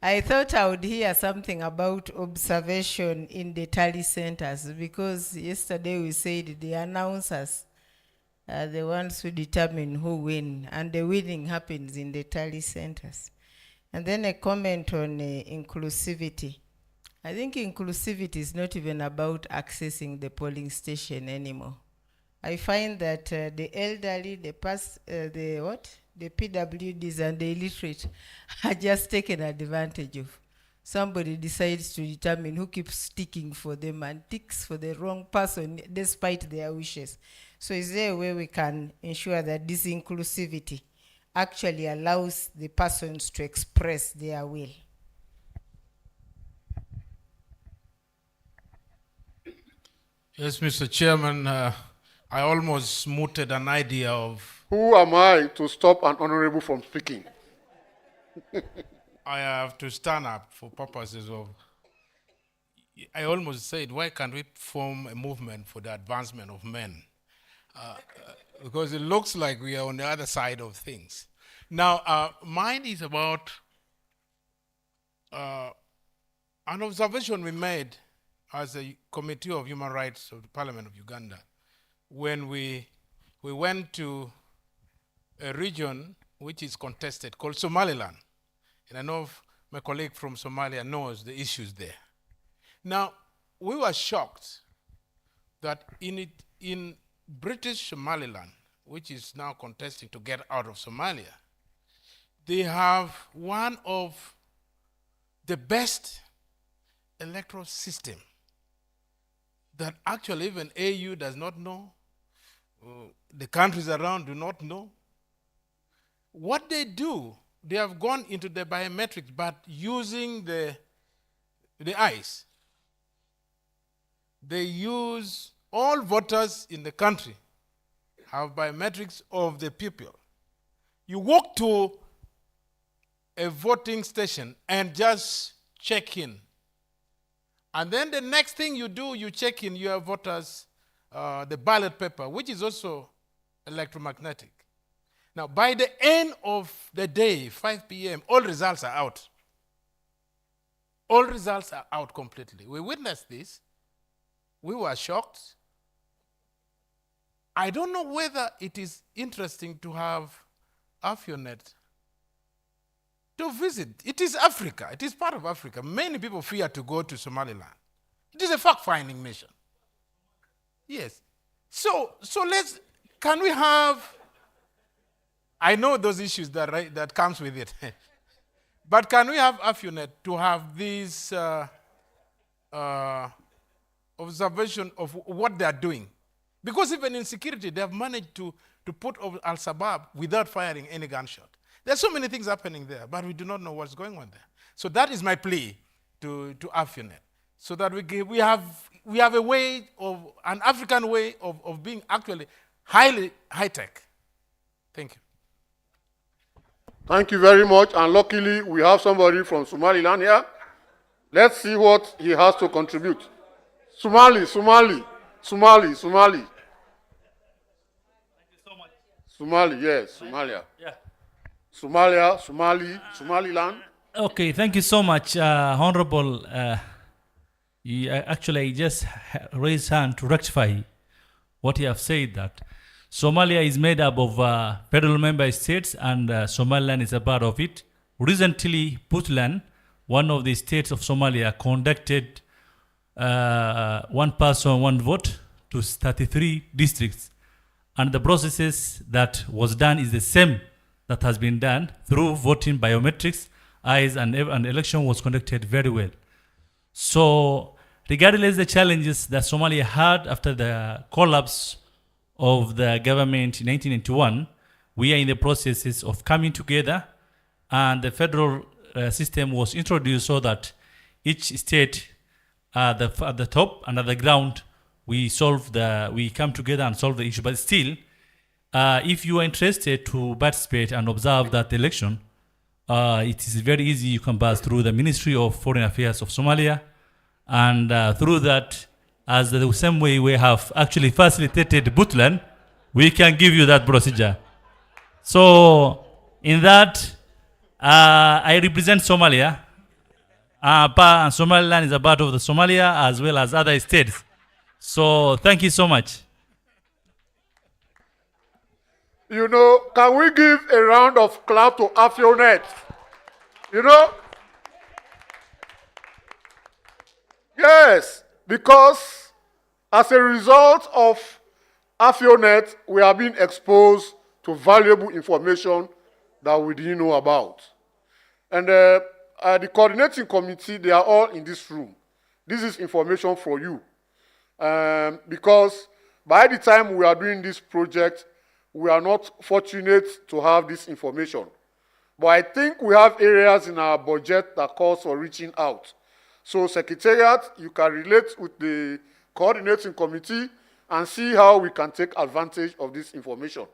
I thought I would hear something about observation in the tally centers, because yesterday we said the announcers are the ones who determine who win, and the winning happens in the tally centers. And then a comment on inclusivity. I think inclusivity is not even about accessing the polling station anymore. I find that the elderly, the PWDs and the illiterate are just taken advantage of. Somebody decides to determine who keeps sticking for them and ticks for the wrong person despite their wishes. So is there a way we can ensure that this inclusivity actually allows the persons to express their will? Yes, Mr. Chairman, I almost mooted an idea of... Who am I to stop an honorable from speaking? I have to stand up for purposes of... I almost said, why can't we form a movement for the advancement of men? Because it looks like we are on the other side of things. Now, mine is about an observation we made as a Committee of Human Rights of the Parliament of Uganda when we went to a region which is contested called Somaliland. And I know my colleague from Somalia knows the issues there. Now, we were shocked that in British Somaliland, which is now contesting to get out of Somalia, they have one of the best electoral system that actually even AU does not know, the countries around do not know. What they do, they have gone into the biometrics, but using the eyes. They use all voters in the country have biometrics of the people. You walk to a voting station and just check in. And then the next thing you do, you check in your voters, the ballot paper, which is also electromagnetic. Now, by the end of the day, 5 p.m., all results are out. All results are out completely. We witnessed this. We were shocked. I don't know whether it is interesting to have AfioNet to visit. It is Africa. It is part of Africa. Many people fear to go to Somaliland. It is a fact-finding mission. Yes. So can we have, I know those issues that comes with it, but can we have AfioNet to have this observation of what they are doing? Because even in security, they have managed to put Al-Shabaab without firing any gunshot. There's so many things happening there, but we do not know what's going on there. So that is my plea to AfioNet, so that we have a way of, an African way of being actually highly high-tech. Thank you. Thank you very much, and luckily we have somebody from Somaliland here. Let's see what he has to contribute. Somali. Somali, yes, Somalia. Yeah. Somaliland. Okay, thank you so much, Honorable. Actually, I just raised hand to rectify what you have said, that Somalia is made up of federal member states and Somaliland is a part of it. Recently, Puntland one of the states of Somalia conducted one person, one vote to 33 districts. And the processes that was done is the same that has been done through voting biometrics, eyes, and election was conducted very well. So regardless the challenges that Somalia had after the collapse of the government in 1991, we are in the processes of coming together, and the federal system was introduced so that each state at the top and at the ground we come together and solve the issue. But still, if you are interested to participate and observe that election, it is very easy. You can pass through the Ministry of Foreign Affairs of Somalia, and through that, as the same way we have actually facilitated Puntland, we can give you that procedure. So in that, I represent Somalia, and Somaliland is a part of the Somalia as well as other states. So thank you so much. You know, can we give a round of clap to Afionet? You know? Yes, because as a result of Afionet, we are being exposed to valuable information that we didn't know about. And the coordinating committee, they are all in this room. This is information for you. Because by the time we are doing this project, we are not fortunate to have this information. But I think we have areas in our budget that calls for reaching out. So Secretariat, you can relate with the coordinating committee and see how we can take advantage of this information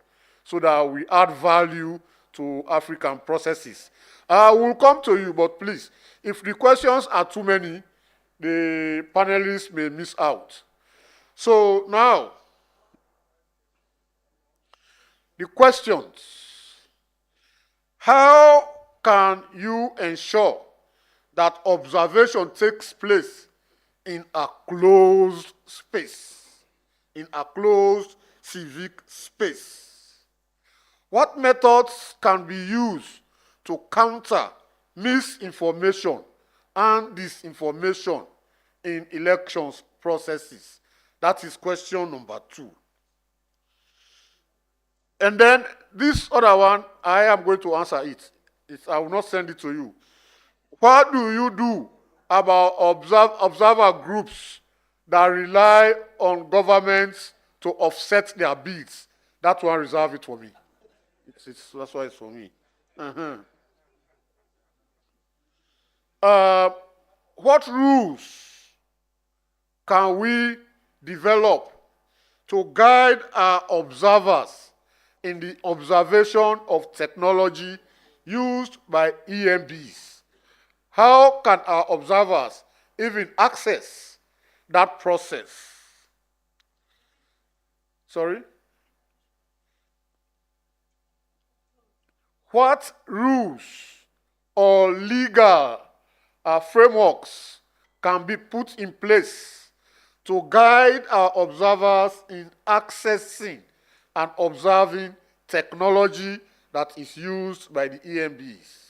so that we add value to African processes. We'll come to you, but please, if the questions are too many, the panelists may miss out. So now, the questions. How can you ensure that observation takes place in a closed space, in a closed civic space? What methods can be used to counter misinformation and disinformation in elections processes? That is question number 2. And then this other one, I am going to answer it. I will not send it to you. What do you do about observer groups that rely on governments to offset their bids? That one, reserve it for me. That's why it's for me. What rules can we develop to guide our observers in the observation of technology used by EMBs? How can our observers even access that process? Sorry? What rules or legal frameworks can be put in place to guide our observers in accessing and observing technology that is used by the EMBs?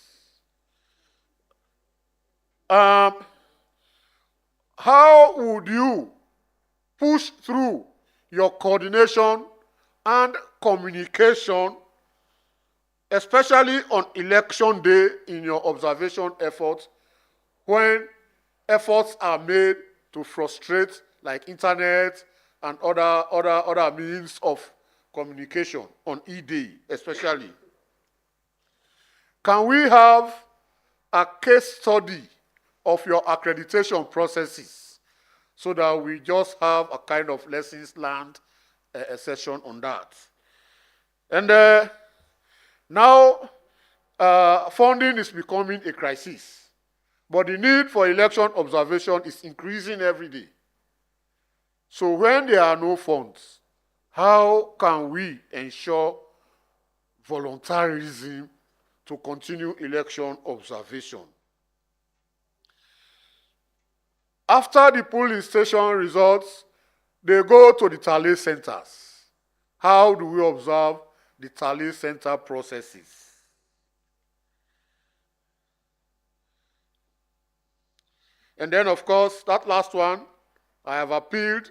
How would you push through your coordination and communication, especially on election day in your observation efforts, when efforts are made to frustrate, like internet and other means of communication on E-Day especially? Can we have a case study of your accreditation processes so that we just have a kind of lessons learned session on that? And now funding is becoming a crisis, but the need for election observation is increasing every day. So when there are no funds, how can we ensure voluntarism to continue election observation? After the polling station results, they go to the tally centers. How do we observe the tally center processes? And then, of course, that last one, I have appealed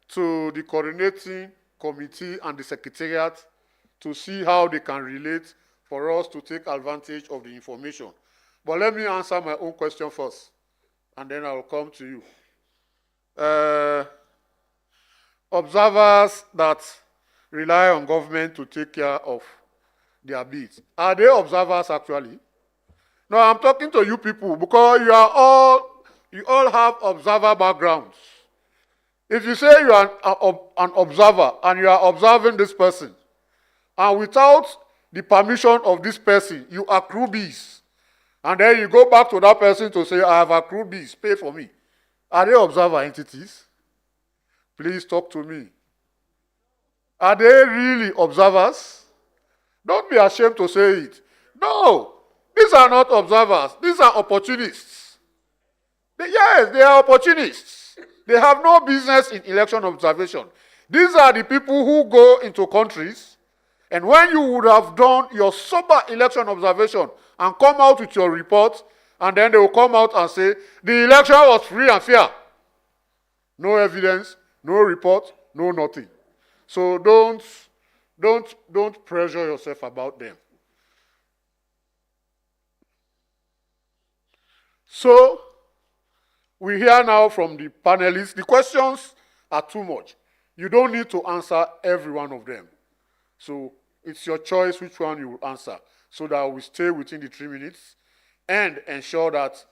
to the coordinating committee and the secretariat to see how they can relate for us to take advantage of the information. But let me answer my own question first, and then I will come to you. Observers that rely on government to take care of their bids, are they observers actually? No, I'm talking to you people because you all have observer backgrounds. If you say you are an observer and you are observing this person, and without the permission of this person, you accrue bees, and then you go back to that person to say, I have accrued bees, pay for me. Are they observer entities? Please talk to me. Are they really observers? Don't be ashamed to say it. No, these are not observers. These are opportunists. Yes, they are opportunists. They have no business in election observation. These are the people who go into countries, and when you would have done your sober election observation and come out with your report, and then they will come out and say, the election was free and fair. No evidence, no report, no nothing. So don't pressure yourself about them. So, we hear now from the panelists, the questions are too much. You don't need to answer every one of them. So, it's your choice which one you will answer, so that we stay within the 3 minutes and ensure that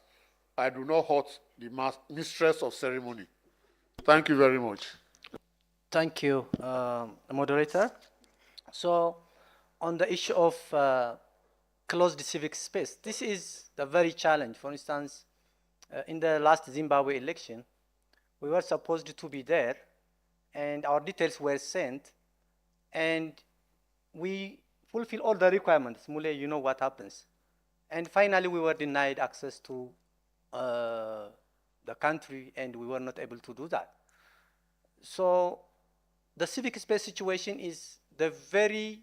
I do not hurt the mistress of ceremony. Thank you very much. Thank you, moderator. So, on the issue of closed civic space, this is the very challenge. For instance, in the last Zimbabwe election, we were supposed to be there, and our details were sent, and we fulfill all the requirements. Mule, you know what happens. And finally, we were denied access to the country, and we were not able to do that. So the civic space situation is the very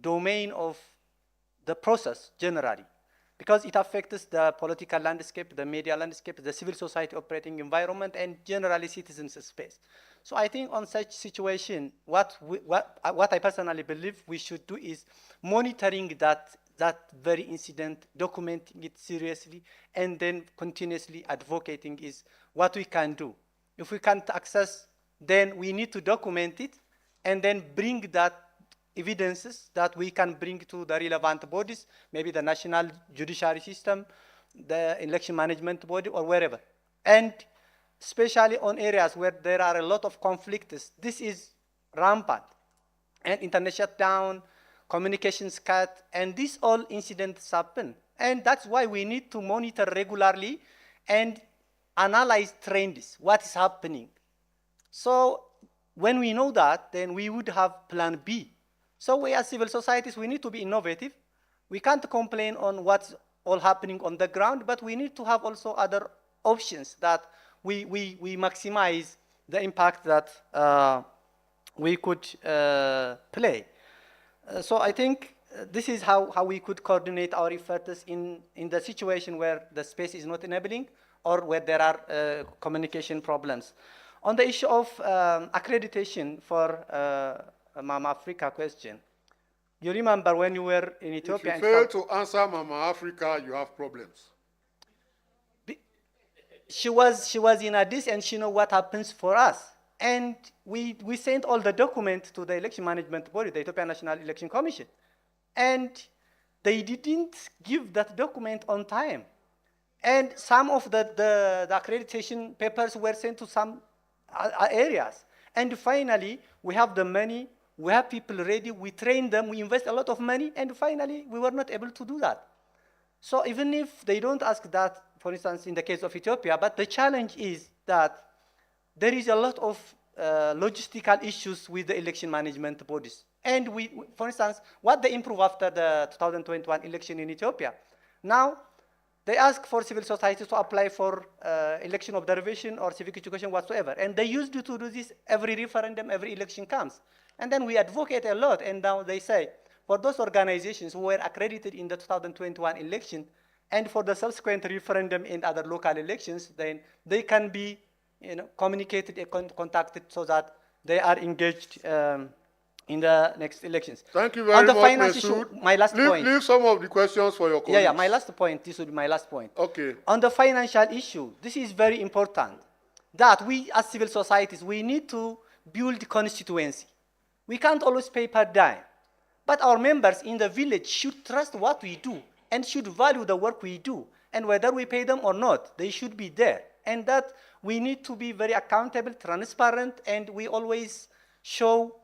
domain of the process generally, because it affects the political landscape, the media landscape, the civil society operating environment, and generally citizens' space. So I think on such situation, what I personally believe we should do is monitoring that very incident, documenting it seriously, and then continuously advocating is what we can do. If we can't access, then we need to document it and then bring that evidences that we can bring to the relevant bodies, maybe the national judiciary system, the election management body, or wherever. And especially on areas where there are a lot of conflicts, this is rampant. And internet shutdown, communications cut, and these all incidents happen. And that's why we need to monitor regularly and analyze trends, what is happening. So when we know that, then we would have plan B. So we as civil societies, we need to be innovative. We can't complain on what's all happening on the ground, but we need to have also other options that we maximize the impact that we could play. So I think this is how we could coordinate our efforts in the situation where the space is not enabling or where there are communication problems. On the issue of accreditation for Mama Africa question, you remember when you were in Ethiopia? If you fail to answer Mama Africa, you have problems. She was in Addis, and she know what happens for us. And we sent all the documents to the election management body, the Ethiopian National Election Commission. And they didn't give that document on time. And some of the accreditation papers were sent to some areas. And finally, we have the money, we have people ready, we train them, we invest a lot of money, and finally, we were not able to do that. So even if they don't ask that, for instance, in the case of Ethiopia, but the challenge is that there is a lot of logistical issues with the election management bodies. And for instance, what they improve after the 2021 election in Ethiopia, now they ask for civil society to apply for election observation or civic education whatsoever. And they used to do this every referendum, every election comes. And then we advocate a lot, and now they say, for those organizations who were accredited in the 2021 election, And for the subsequent referendum in other local elections, then they can be, communicated and contacted so that they are engaged in the next elections. Thank you On very the much, finance issue, Masood. my last point. Leave some of the questions for your colleagues. Yeah, my last point. This will be my last point. Okay. On the financial issue, this is very important. That we as civil societies, we need to build constituency. We can't always pay per dime. But our members in the village should trust what we do and should value the work we do. And whether we pay them or not, they should be there. And that we need to be very accountable, transparent, and we always show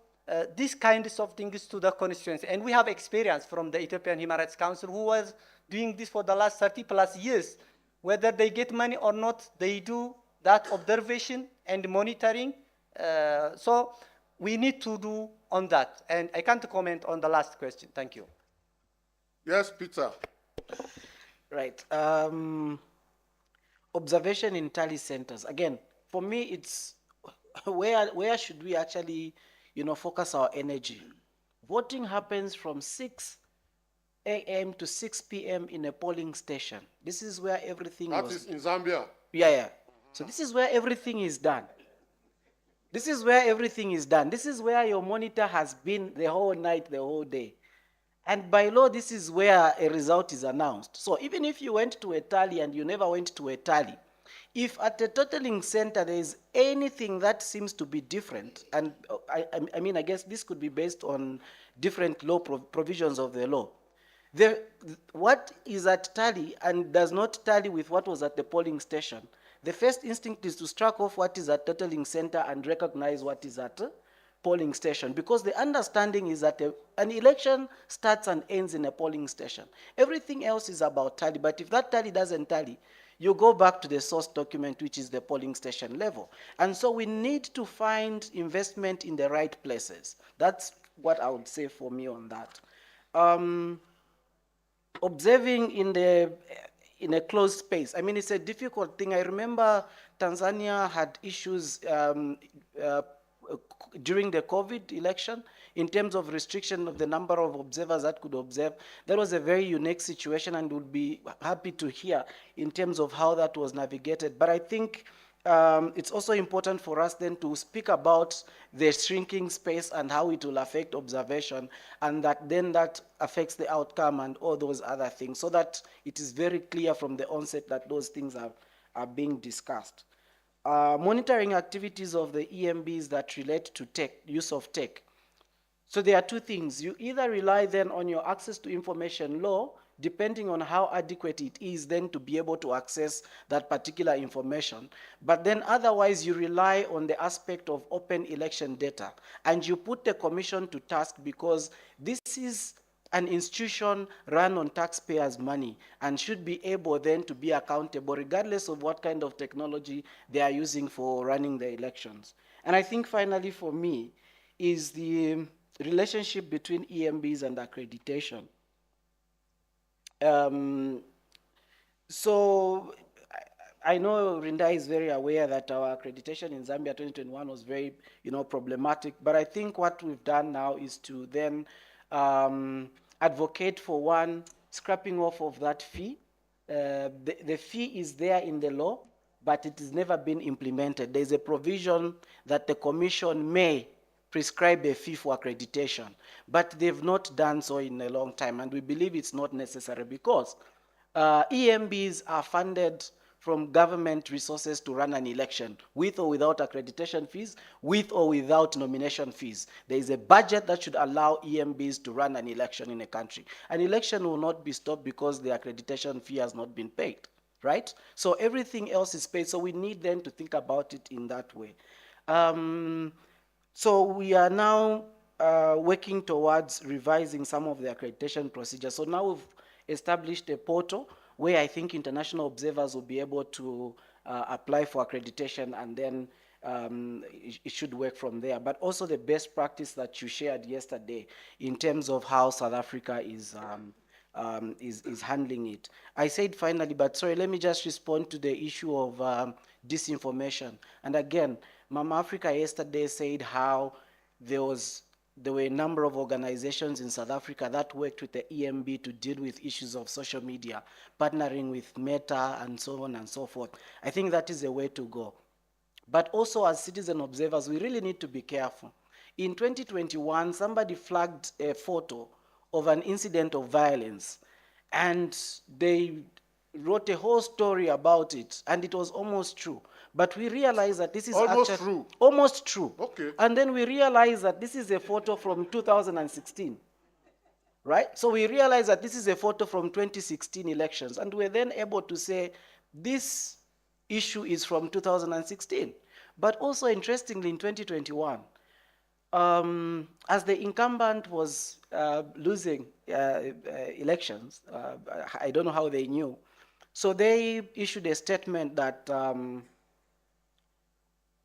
these kinds of things to the constituency. And we have experience from the Ethiopian Human Rights Council, who was doing this for the last 30 plus years. Whether they get money or not, they do that observation and monitoring. So we need to do on that. And I can't comment on the last question. Thank you. Yes, Peter. Right. Observation in tally centers. Again, for me, it's where should we actually, focus our energy? Voting happens from 6 a.m. to 6 p.m. in a polling station. This is where everything That is in Zambia. Yeah. So this is where everything is done. This is where everything is done. This is where your monitor has been the whole night, the whole day. And by law, this is where a result is announced. So even if you went to a tally and you never went to a tally, if at a totaling center there is anything that seems to be different, and I guess this could be based on different law provisions of the law, what is at tally and does not tally with what was at the polling station, the first instinct is to strike off what is at totaling center and recognize what is at polling station, because the understanding is that an election starts and ends in a polling station. Everything else is about tally, but if that tally doesn't tally, you go back to the source document, which is the polling station level. And so we need to find investment in the right places. That's what I would say for me on that. Observing in a closed space. I mean, it's a difficult thing. I remember Tanzania had issues during the COVID election in terms of restriction of the number of observers that could observe. That was a very unique situation, and would be happy to hear in terms of how that was navigated. But I think it's also important for us then to speak about the shrinking space and how it will affect observation, and that affects the outcome and all those other things, so that it is very clear from the onset that those things are being discussed. Monitoring activities of the EMBs that relate to use of tech. So there are two things. You either rely then on your access to information law, depending on how adequate it is then to be able to access that particular information. But then otherwise you rely on the aspect of open election data. And you put the commission to task, because this is an institution run on taxpayers' money and should be able then to be accountable regardless of what kind of technology they are using for running the elections. And I think finally for me is the relationship between EMBs and accreditation. So I know Rinda is very aware that our accreditation in Zambia 2021 was very, problematic, but I think what we've done now is to then advocate for one scrapping off of that fee. The fee is there in the law, but it has never been implemented. There's a provision that the commission may prescribe a fee for accreditation, but they've not done so in a long time, and we believe it's not necessary, because EMBs are funded from government resources to run an election, with or without accreditation fees, with or without nomination fees. There is a budget that should allow EMBs to run an election in a country. An election will not be stopped because the accreditation fee has not been paid, right? So everything else is paid, so we need then to think about it in that way. So we are now working towards revising some of the accreditation procedures. So now we've established a portal where I think international observers will be able to apply for accreditation, and then it should work from there. But also the best practice that you shared yesterday in terms of how South Africa is handling it. I said finally, but sorry, let me just respond to the issue of disinformation. And again, Mama Africa yesterday said how there was there were a number of organizations in South Africa that worked with the EMB to deal with issues of social media, partnering with Meta and so on and so forth. I think that is a way to go. But also as citizen observers, we really need to be careful. In 2021, somebody flagged a photo of an incident of violence, and they wrote a whole story about it, and it was almost true. But we realized that this is Almost actually true. almost true. Okay. And then we realized that this is a photo from 2016. Right? So we realized that this is a photo from 2016 elections, and we're then able to say this issue is from 2016. But also interestingly, in 2021, as the incumbent was losing elections, I don't know how they knew, so they issued a statement that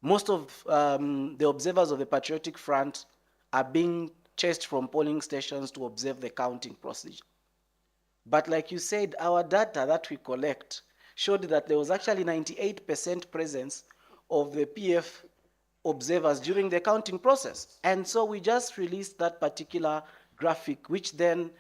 most of the observers of the Patriotic Front are being chased from polling stations to observe the counting procedure. But like you said, our data that we collect showed that there was actually 98% presence of the PF observers during the counting process. And so we just released that particular graphic, which then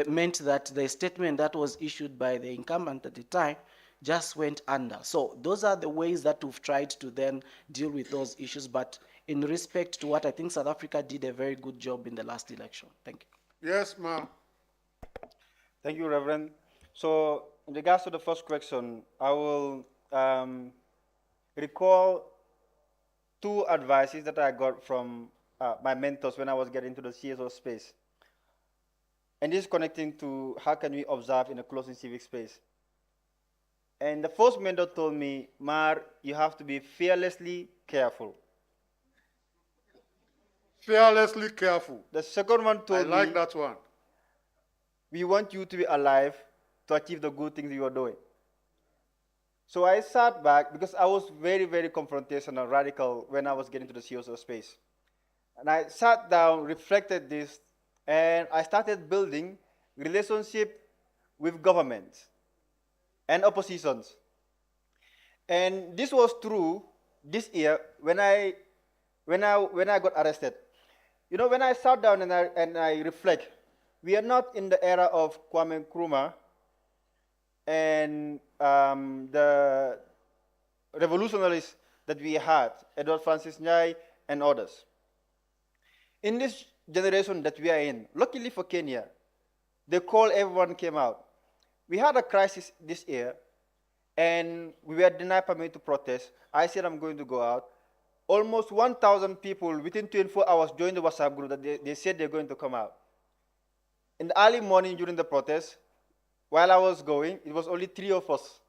meant that the statement that was issued by the incumbent at the time just went under. So those are the ways that we've tried to then deal with those issues. But in respect to what I think South Africa did a very good job in the last election. Thank you. Yes, ma'am. Thank you, Reverend. So in regards to the first question, I will recall two advices that I got from my mentors when I was getting into the CSO space. And this is connecting to how can we observe in a closed civic space. And the first mentor told me, Mar, you have to be fearlessly careful. Fearlessly careful. The second one told me, I like that one. We want you to be alive to achieve the good things you are doing. So I sat back because I was very, very confrontational, radical when I was getting to the CSO space. And I sat down, reflected this, and I started building relationship with government and oppositions. And this was true this year when I got arrested. You know, when I sat down and I reflect, we are not in the era of Kwame Nkrumah and the revolutionaries that we had, Edward Francis Nyai and others. In this generation that we are in, luckily for Kenya, the call everyone came out. We had a crisis this year, and we were denied permission to protest. I said I'm going to go out. Almost 1,000 people within 24 hours joined the WhatsApp group that they said they're going to come out. In the early morning during the protest, while I was going, it was only 3 of us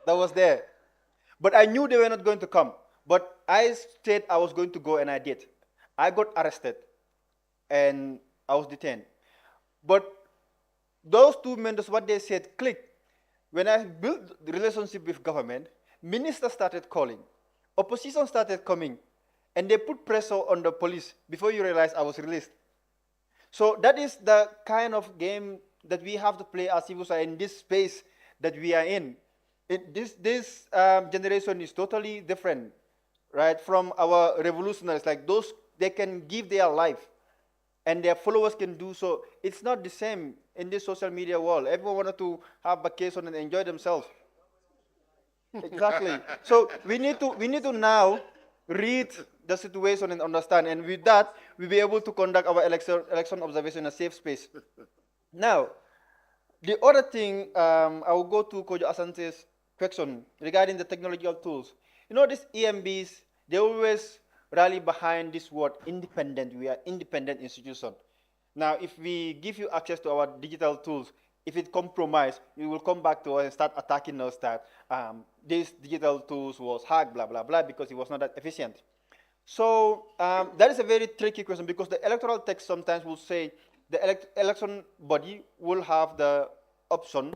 that was there. But I knew they were not going to come. But I said I was going to go, and I did. I got arrested, and I was detained. But those two mentors, what they said, clicked. When I built the relationship with government, ministers started calling. Opposition started coming. And they put pressure on the police before you realize I was released. So that is the kind of game that we have to play as civil society in this space that we are in. This generation is totally different, right, from our revolutionaries. Like those, they can give their life, and their followers can do so. It's not the same in this social media world. Everyone wanted to have vacation and enjoy themselves. Exactly. So we need to now read the situation and understand. And with that, we'll be able to conduct our election observation in a safe space. Now, the other thing, I will go to Kojo Asante's question regarding the technological tools. You know, these EMBs, they always rally behind this word independent. We are independent institution. Now, if we give you access to our digital tools, if it compromised, you will come back to us and start attacking us that these digital tools was hacked, blah, blah, blah, because it was not that efficient. So that is a very tricky question, because the electoral text sometimes will say the election body will have the option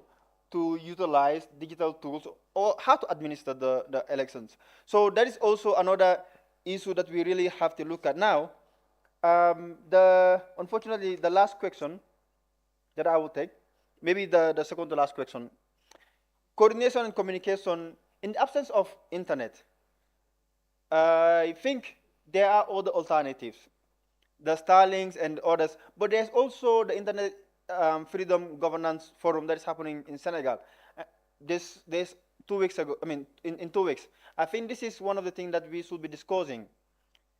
to utilize digital tools or how to administer the elections. So that is also another issue that we really have to look at. Now, unfortunately, the last question that I will take, maybe the second to last question, coordination and communication in the absence of internet. I think there are other alternatives. the Starlinks and others. But there's also the Internet Freedom Governance Forum that is happening in Senegal. This 2 weeks ago, I mean, in 2 weeks. I think this is one of the things that we should be discussing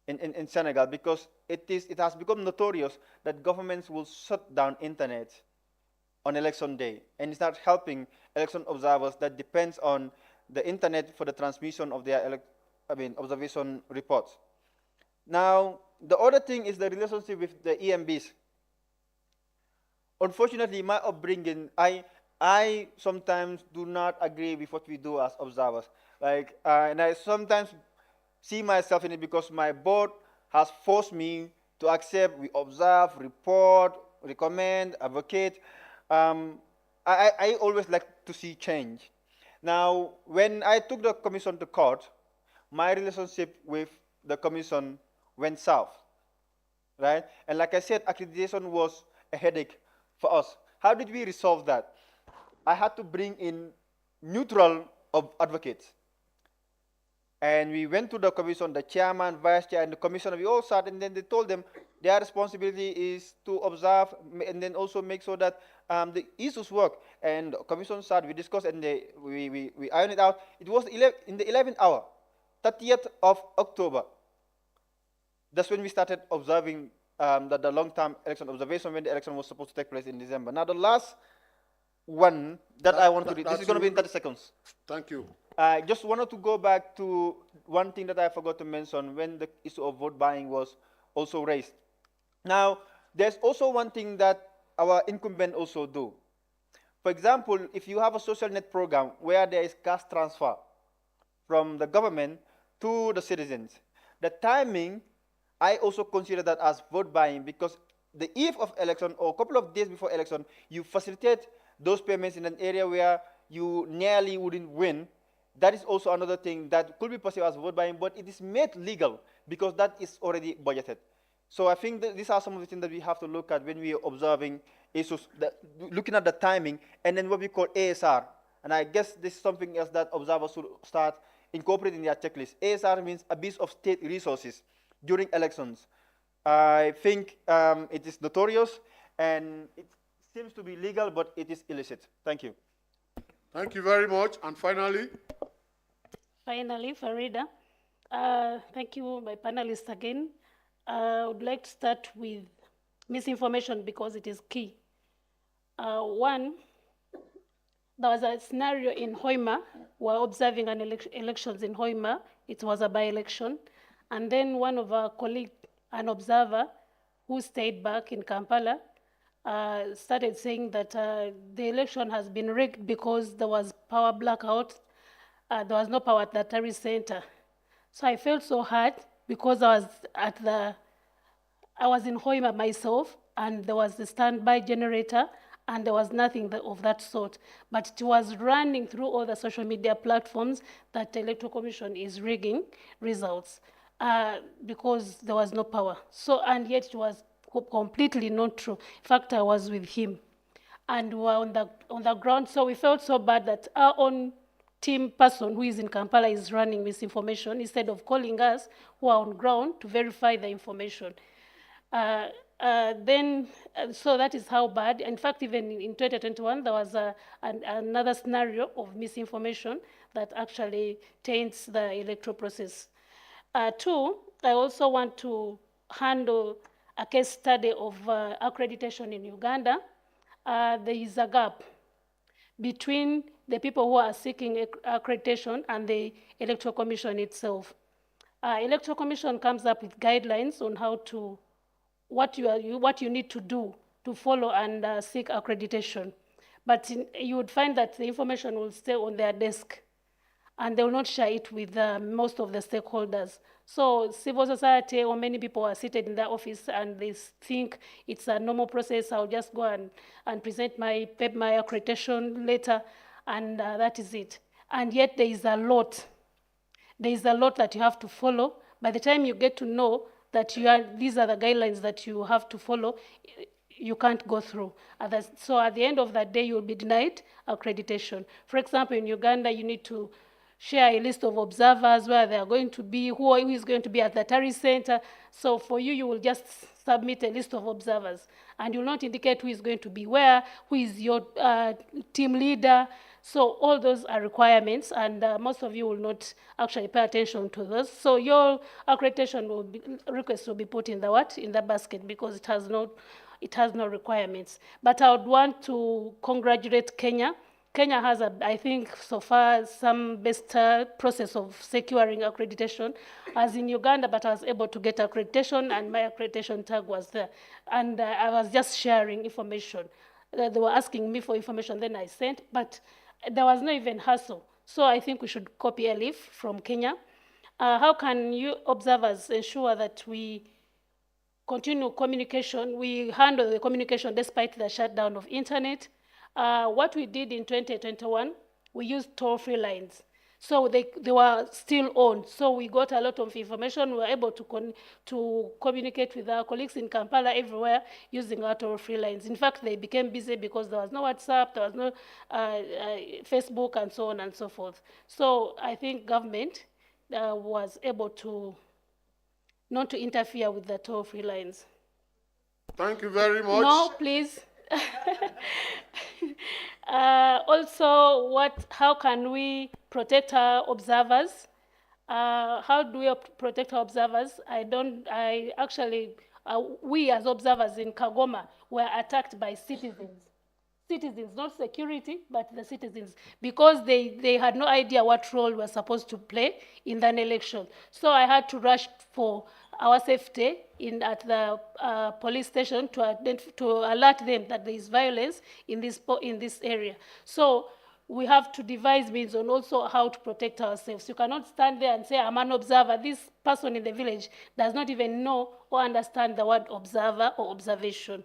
in Senegal, because it has become notorious that governments will shut down internet on election day, and it's not helping election observers that depends on the internet for the transmission of their observation reports. Now, the other thing is the relationship with the EMBs. Unfortunately, my upbringing, I sometimes do not agree with what we do as observers. And I sometimes see myself in it because my board has forced me to accept, we observe, report, recommend, advocate. I always like to see change. Now, when I took the commission to court, my relationship with the commission went south, right? And like I said, accreditation was a headache for us. How did we resolve that? I had to bring in neutral advocates. And we went to the commission, the chairman, vice chair, and the commissioner, we all sat, and then they told them their responsibility is to observe and then also make sure that the issues work. And the commission sat, we discussed, and we ironed it out. It was in the 11th hour, 30th of October. That's when we started observing the long-term election observation, when the election was supposed to take place in December. Now, the last one that I want to read, this is going to be in 30 seconds. Thank you. I just wanted to go back to one thing that I forgot to mention when the issue of vote buying was also raised. Now, there's also one thing that our incumbent also do. For example, if you have a social net program where there is cash transfer from the government to the citizens, the timing, I also consider that as vote buying, because the eve of election or a couple of days before election, you facilitate those payments in an area where you nearly wouldn't win. That is also another thing that could be perceived as vote buying, but it is made legal because that is already budgeted. So I think that these are some of the things that we have to look at when we are observing issues, looking at the timing, and then what we call ASR. And I guess this is something else that observers should start incorporating in their checklist. ASR means abuse of state resources during elections. I think it is notorious, and it seems to be legal, but it is illicit. Thank you. Thank you very much. And finally? Finally, Farida. Thank you, my panelists again. I would like to start with misinformation because it is key. One, there was a scenario in Hoima. We were observing an elections in Hoima. It was a by-election. And then one of our colleagues, an observer, who stayed back in Kampala, started saying that the election has been rigged because there was power blackout. There was no power at the Tari Center. So I felt so hard because I was in Hoima myself, and there was the standby generator, and there was nothing of that sort. But it was running through all the social media platforms that the Electoral Commission is rigging results because there was no power. So, and yet it was completely not true. In fact, I was with him, and we were on the ground. So we felt so bad that our own team person who is in Kampala is running misinformation instead of calling us who are on ground to verify the information. So that is how bad. In fact, even in 2021, there was another scenario of misinformation that actually taints the electoral process. Two, I also want to handle a case study of accreditation in Uganda. There is a gap between the people who are seeking accreditation and the Electoral Commission itself. Electoral Commission comes up with guidelines on how to, what you need to do to follow and seek accreditation. But you would find that the information will stay on their desk, and they will not share it with most of the stakeholders. So civil society or many people are seated in their office and they think it's a normal process. I'll just go and present my accreditation later, and that is it. And yet there is a lot. There is a lot that you have to follow. By the time you get to know that these are the guidelines that you have to follow, you can't go through. So at the end of that day, you'll be denied accreditation. For example, in Uganda, you need to share a list of observers, where they are going to be, who is going to be at the Tari Center. So for you, you will just submit a list of observers, and you will not indicate who is going to be where, who is your team leader. So all those are requirements, and most of you will not actually pay attention to those. So your accreditation request will be put in the basket, because it has no requirements. But I would want to congratulate Kenya. Kenya has, I think, so far, some best process of securing accreditation, as in Uganda, but I was able to get accreditation, and my accreditation tag was there. And I was just sharing information. They were asking me for information, then I sent, but there was no even hassle. So I think we should copy a leaf from Kenya. How can you observers ensure that we continue communication, we handle the communication despite the shutdown of internet? What we did in 2021, we used toll-free lines. So they were still on. So we got a lot of information. We were able to communicate with our colleagues in Kampala everywhere using our toll-free lines. In fact, they became busy because there was no WhatsApp, there was no Facebook, and so on and so forth. So I think government was able to not to interfere with the toll-free lines. Thank you very much. No, please. Also, how can we protect our observers? How do we protect our observers? We as observers in Kagoma were attacked by citizens. Citizens, not security, but the citizens, because they had no idea what role we were supposed to play in an election. So I had to rush for our safety at the police station to alert them that there is violence in this area. So we have to devise means on also how to protect ourselves. You cannot stand there and say, I'm an observer. This person in the village does not even know or understand the word observer or observation.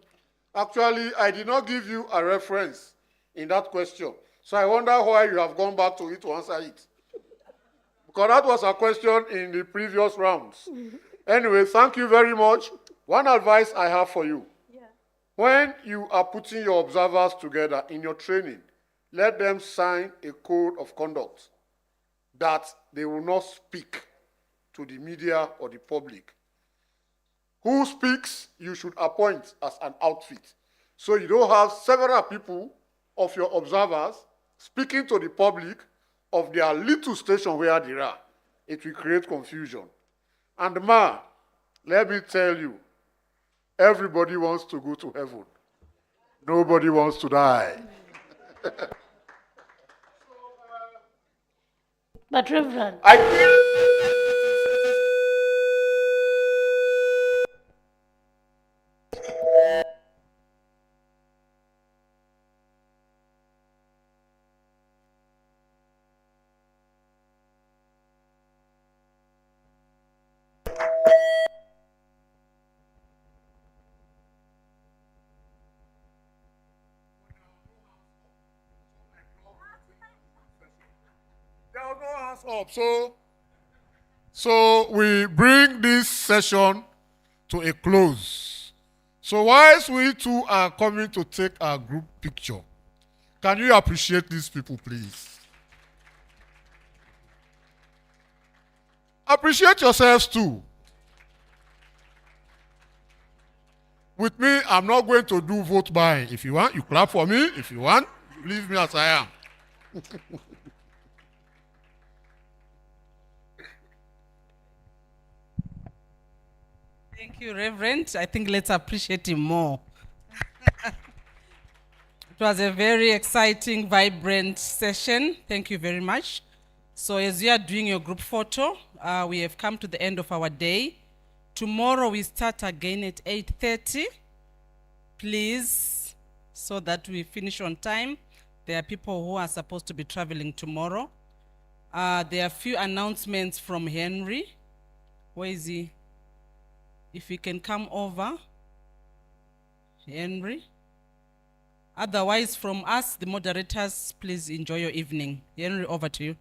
Actually, I did not give you a reference in that question. So I wonder why you have gone back to it to answer it. Because that was a question in the previous rounds. Anyway, thank you very much. One advice I have for you. When you are putting your observers together in your training, let them sign a code of conduct that they will not speak to the media or the public. Who speaks, you should appoint as an outfit. So you don't have several people of your observers speaking to the public of their little station where they are. It will create confusion. And let me tell you, everybody wants to go to heaven. Nobody wants to die. But Reverend, up. So we bring this session to a close. So whilst we two are coming to take our group picture, can you appreciate these people, please? Appreciate yourselves too. With me, I'm not going to do vote buying. If you want, you clap for me. If you want, leave me as I am. Thank you, Reverend. I think let's appreciate him more. It was a very exciting, vibrant session. Thank you very much. So as you are doing your group photo, we have come to the end of our day. Tomorrow we start again at 8:30. Please, so that we finish on time. There are people who are supposed to be traveling tomorrow. There are a few announcements from Henry. Where is he? If he can come over, Henry. Otherwise, from us, the moderators, please enjoy your evening. Henry, over to you.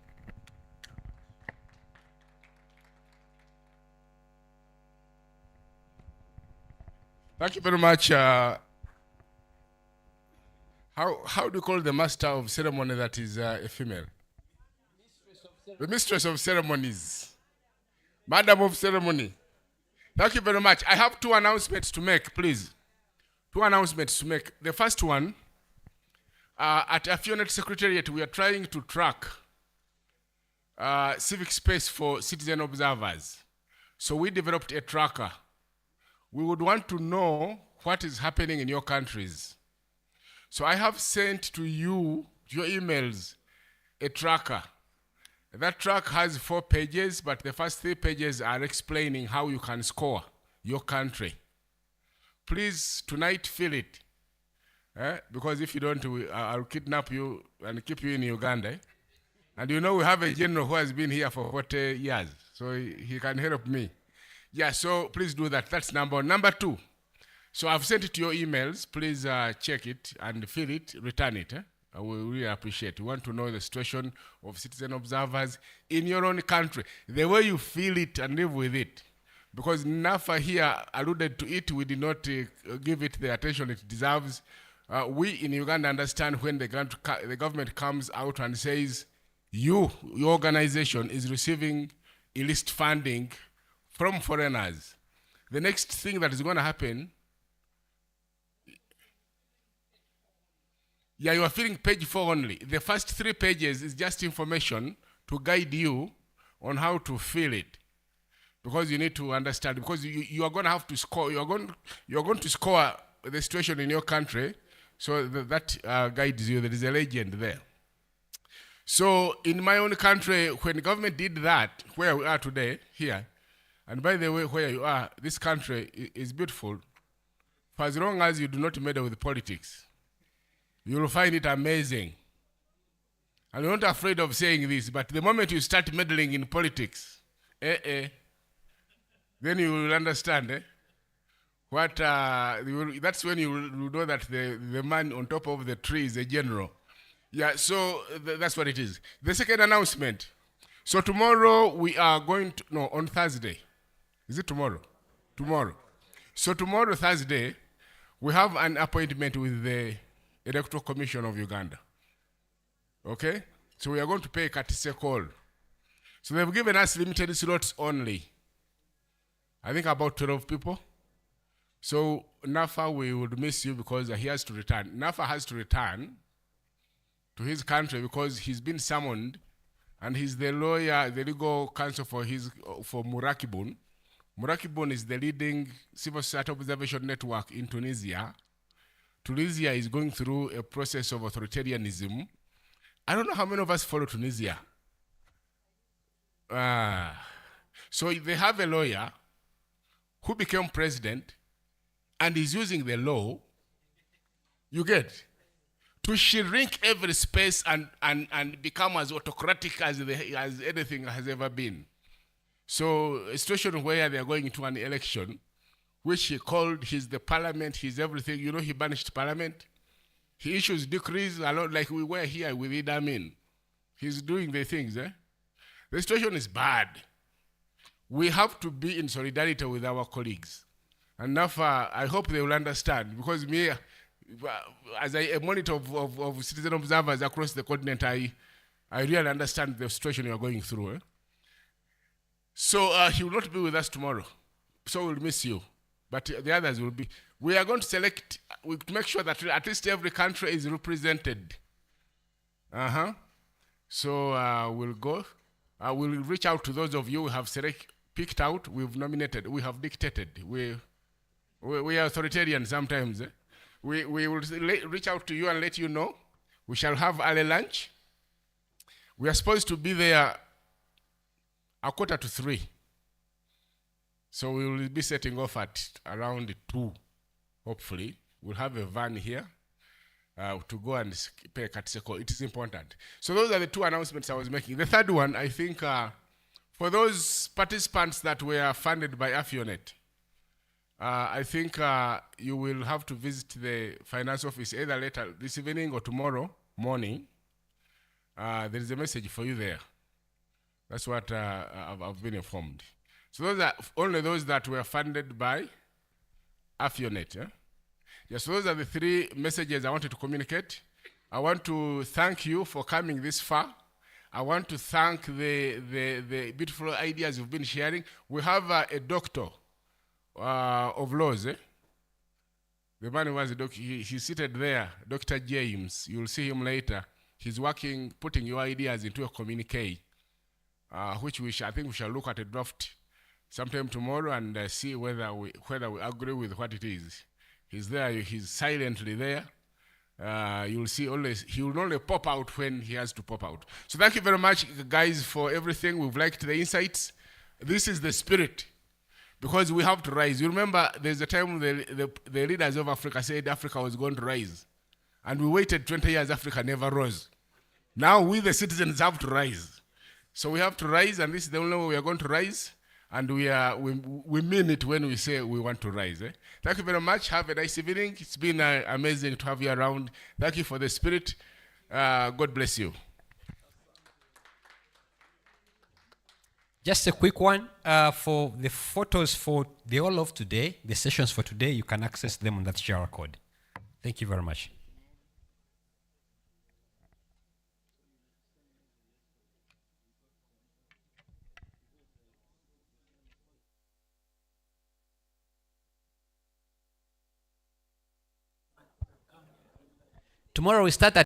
Thank you very much. How do you call the master of ceremony that is a female? the mistress of ceremonies, madam of ceremony. Thank you very much. I have two announcements to make, please. Two announcements to make. The first one, at Afionet Secretariat, we are trying to track civic space for citizen observers. So we developed a tracker. We would want to know what is happening in your countries. So I have sent to you, your emails, a tracker. That track has 4 pages, but the first 3 pages are explaining how you can score your country. Please, tonight, fill it. Because if you don't, I'll kidnap you and keep you in Uganda. And you know we have a general who has been here for 40 years, so he can help me. Yeah, so please do that. That's number one. Number 2, so I've sent it to your emails. Please check it and fill it, return it. I will really appreciate. We want to know the situation of citizen observers in your own country, the way you feel it and live with it. Because NAFA here alluded to it, we did not give it the attention it deserves. We in Uganda understand when the government comes out and says, your organization is receiving illicit funding from foreigners. The next thing that is going to happen, yeah, you are filling page 4 only. The first 3 pages is just information to guide you on how to fill it. Because you need to understand, because you are going to have to score, you are going to score the situation in your country, so that guides you. There is a legend there. So in my own country, when the government did that, where we are today, here, and by the way, where you are, this country is beautiful. For as long as you do not meddle with politics, you will find it amazing. And you're not afraid of saying this, but the moment you start meddling in politics, then you will understand what, that's when you will know that the man on top of the tree is a general. Yeah, so that's what it is. The second announcement. So tomorrow we are going to, no, on Thursday. Is it tomorrow? Tomorrow. So tomorrow, Thursday, we have an appointment with the Electoral Commission of Uganda. Okay? So we are going to pay a courtesy call. So they've given us limited slots only. I think about 12 people. So NAFA, we would miss you because he has to return. NAFA has to return to his country because he's been summoned and he's the lawyer, the legal counsel for Murakibun. Murakibun is the leading civil society observation network in Tunisia. Tunisia is going through a process of authoritarianism. I don't know how many of us follow Tunisia. So they have a lawyer who became president and is using the law, you get, to shrink every space and become as autocratic as anything has ever been. So a situation where they are going into an election, which he called, he's the parliament, he's everything. You know, he banished parliament. He issues decrees a lot like we were here with Idi Amin. He's doing the things. The situation is bad. We have to be in solidarity with our colleagues. And NAFA, I hope they will understand, because me, as a monitor of citizen observers across the continent, I really understand the situation you are going through. So he will not be with us tomorrow. So we'll miss you. But the others will be. We are going to select, we make sure that at least every country is represented. So we'll go. We'll reach out to those of you who have picked out, we've nominated, we have dictated. We are authoritarian sometimes. We will reach out to you and let you know. We shall have early lunch. We are supposed to be there 2:45. So we will be setting off at around 2, hopefully. We'll have a van here to go and pay a courtesy call. It is important. So those are the 2 announcements I was making. The third one, I think, for those participants that were funded by Afionet, I think you will have to visit the finance office either later this evening or tomorrow morning. There is a message for you there. That's what I've been informed. So those are only those that were funded by Afionet. Yes, so those are the 3 messages I wanted to communicate. I want to thank you for coming this far. I want to thank the beautiful ideas you've been sharing. We have a doctor of laws. The man who was a doctor, he's seated there, Dr. James. You'll see him later. He's working, putting your ideas into a communique, which I think we shall look at a draft sometime tomorrow and see whether we agree with what it is. He's there, he's silently there. You'll see always, he will only pop out when he has to pop out. So thank you very much, guys, for everything. We've liked the insights. This is the spirit, because we have to rise. You remember there's a time the leaders of Africa said Africa was going to rise. And we waited 20 years, Africa never rose. Now we, the citizens, have to rise. So we have to rise, and this is the only way we are going to rise. And we mean it when we say we want to rise. Thank you very much. Have a nice evening. It's been amazing to have you around. Thank you for the spirit. God bless you. Just a quick one. For the photos for the all of today, the sessions for today, you can access them on that QR code. Thank you very much. Tomorrow we start at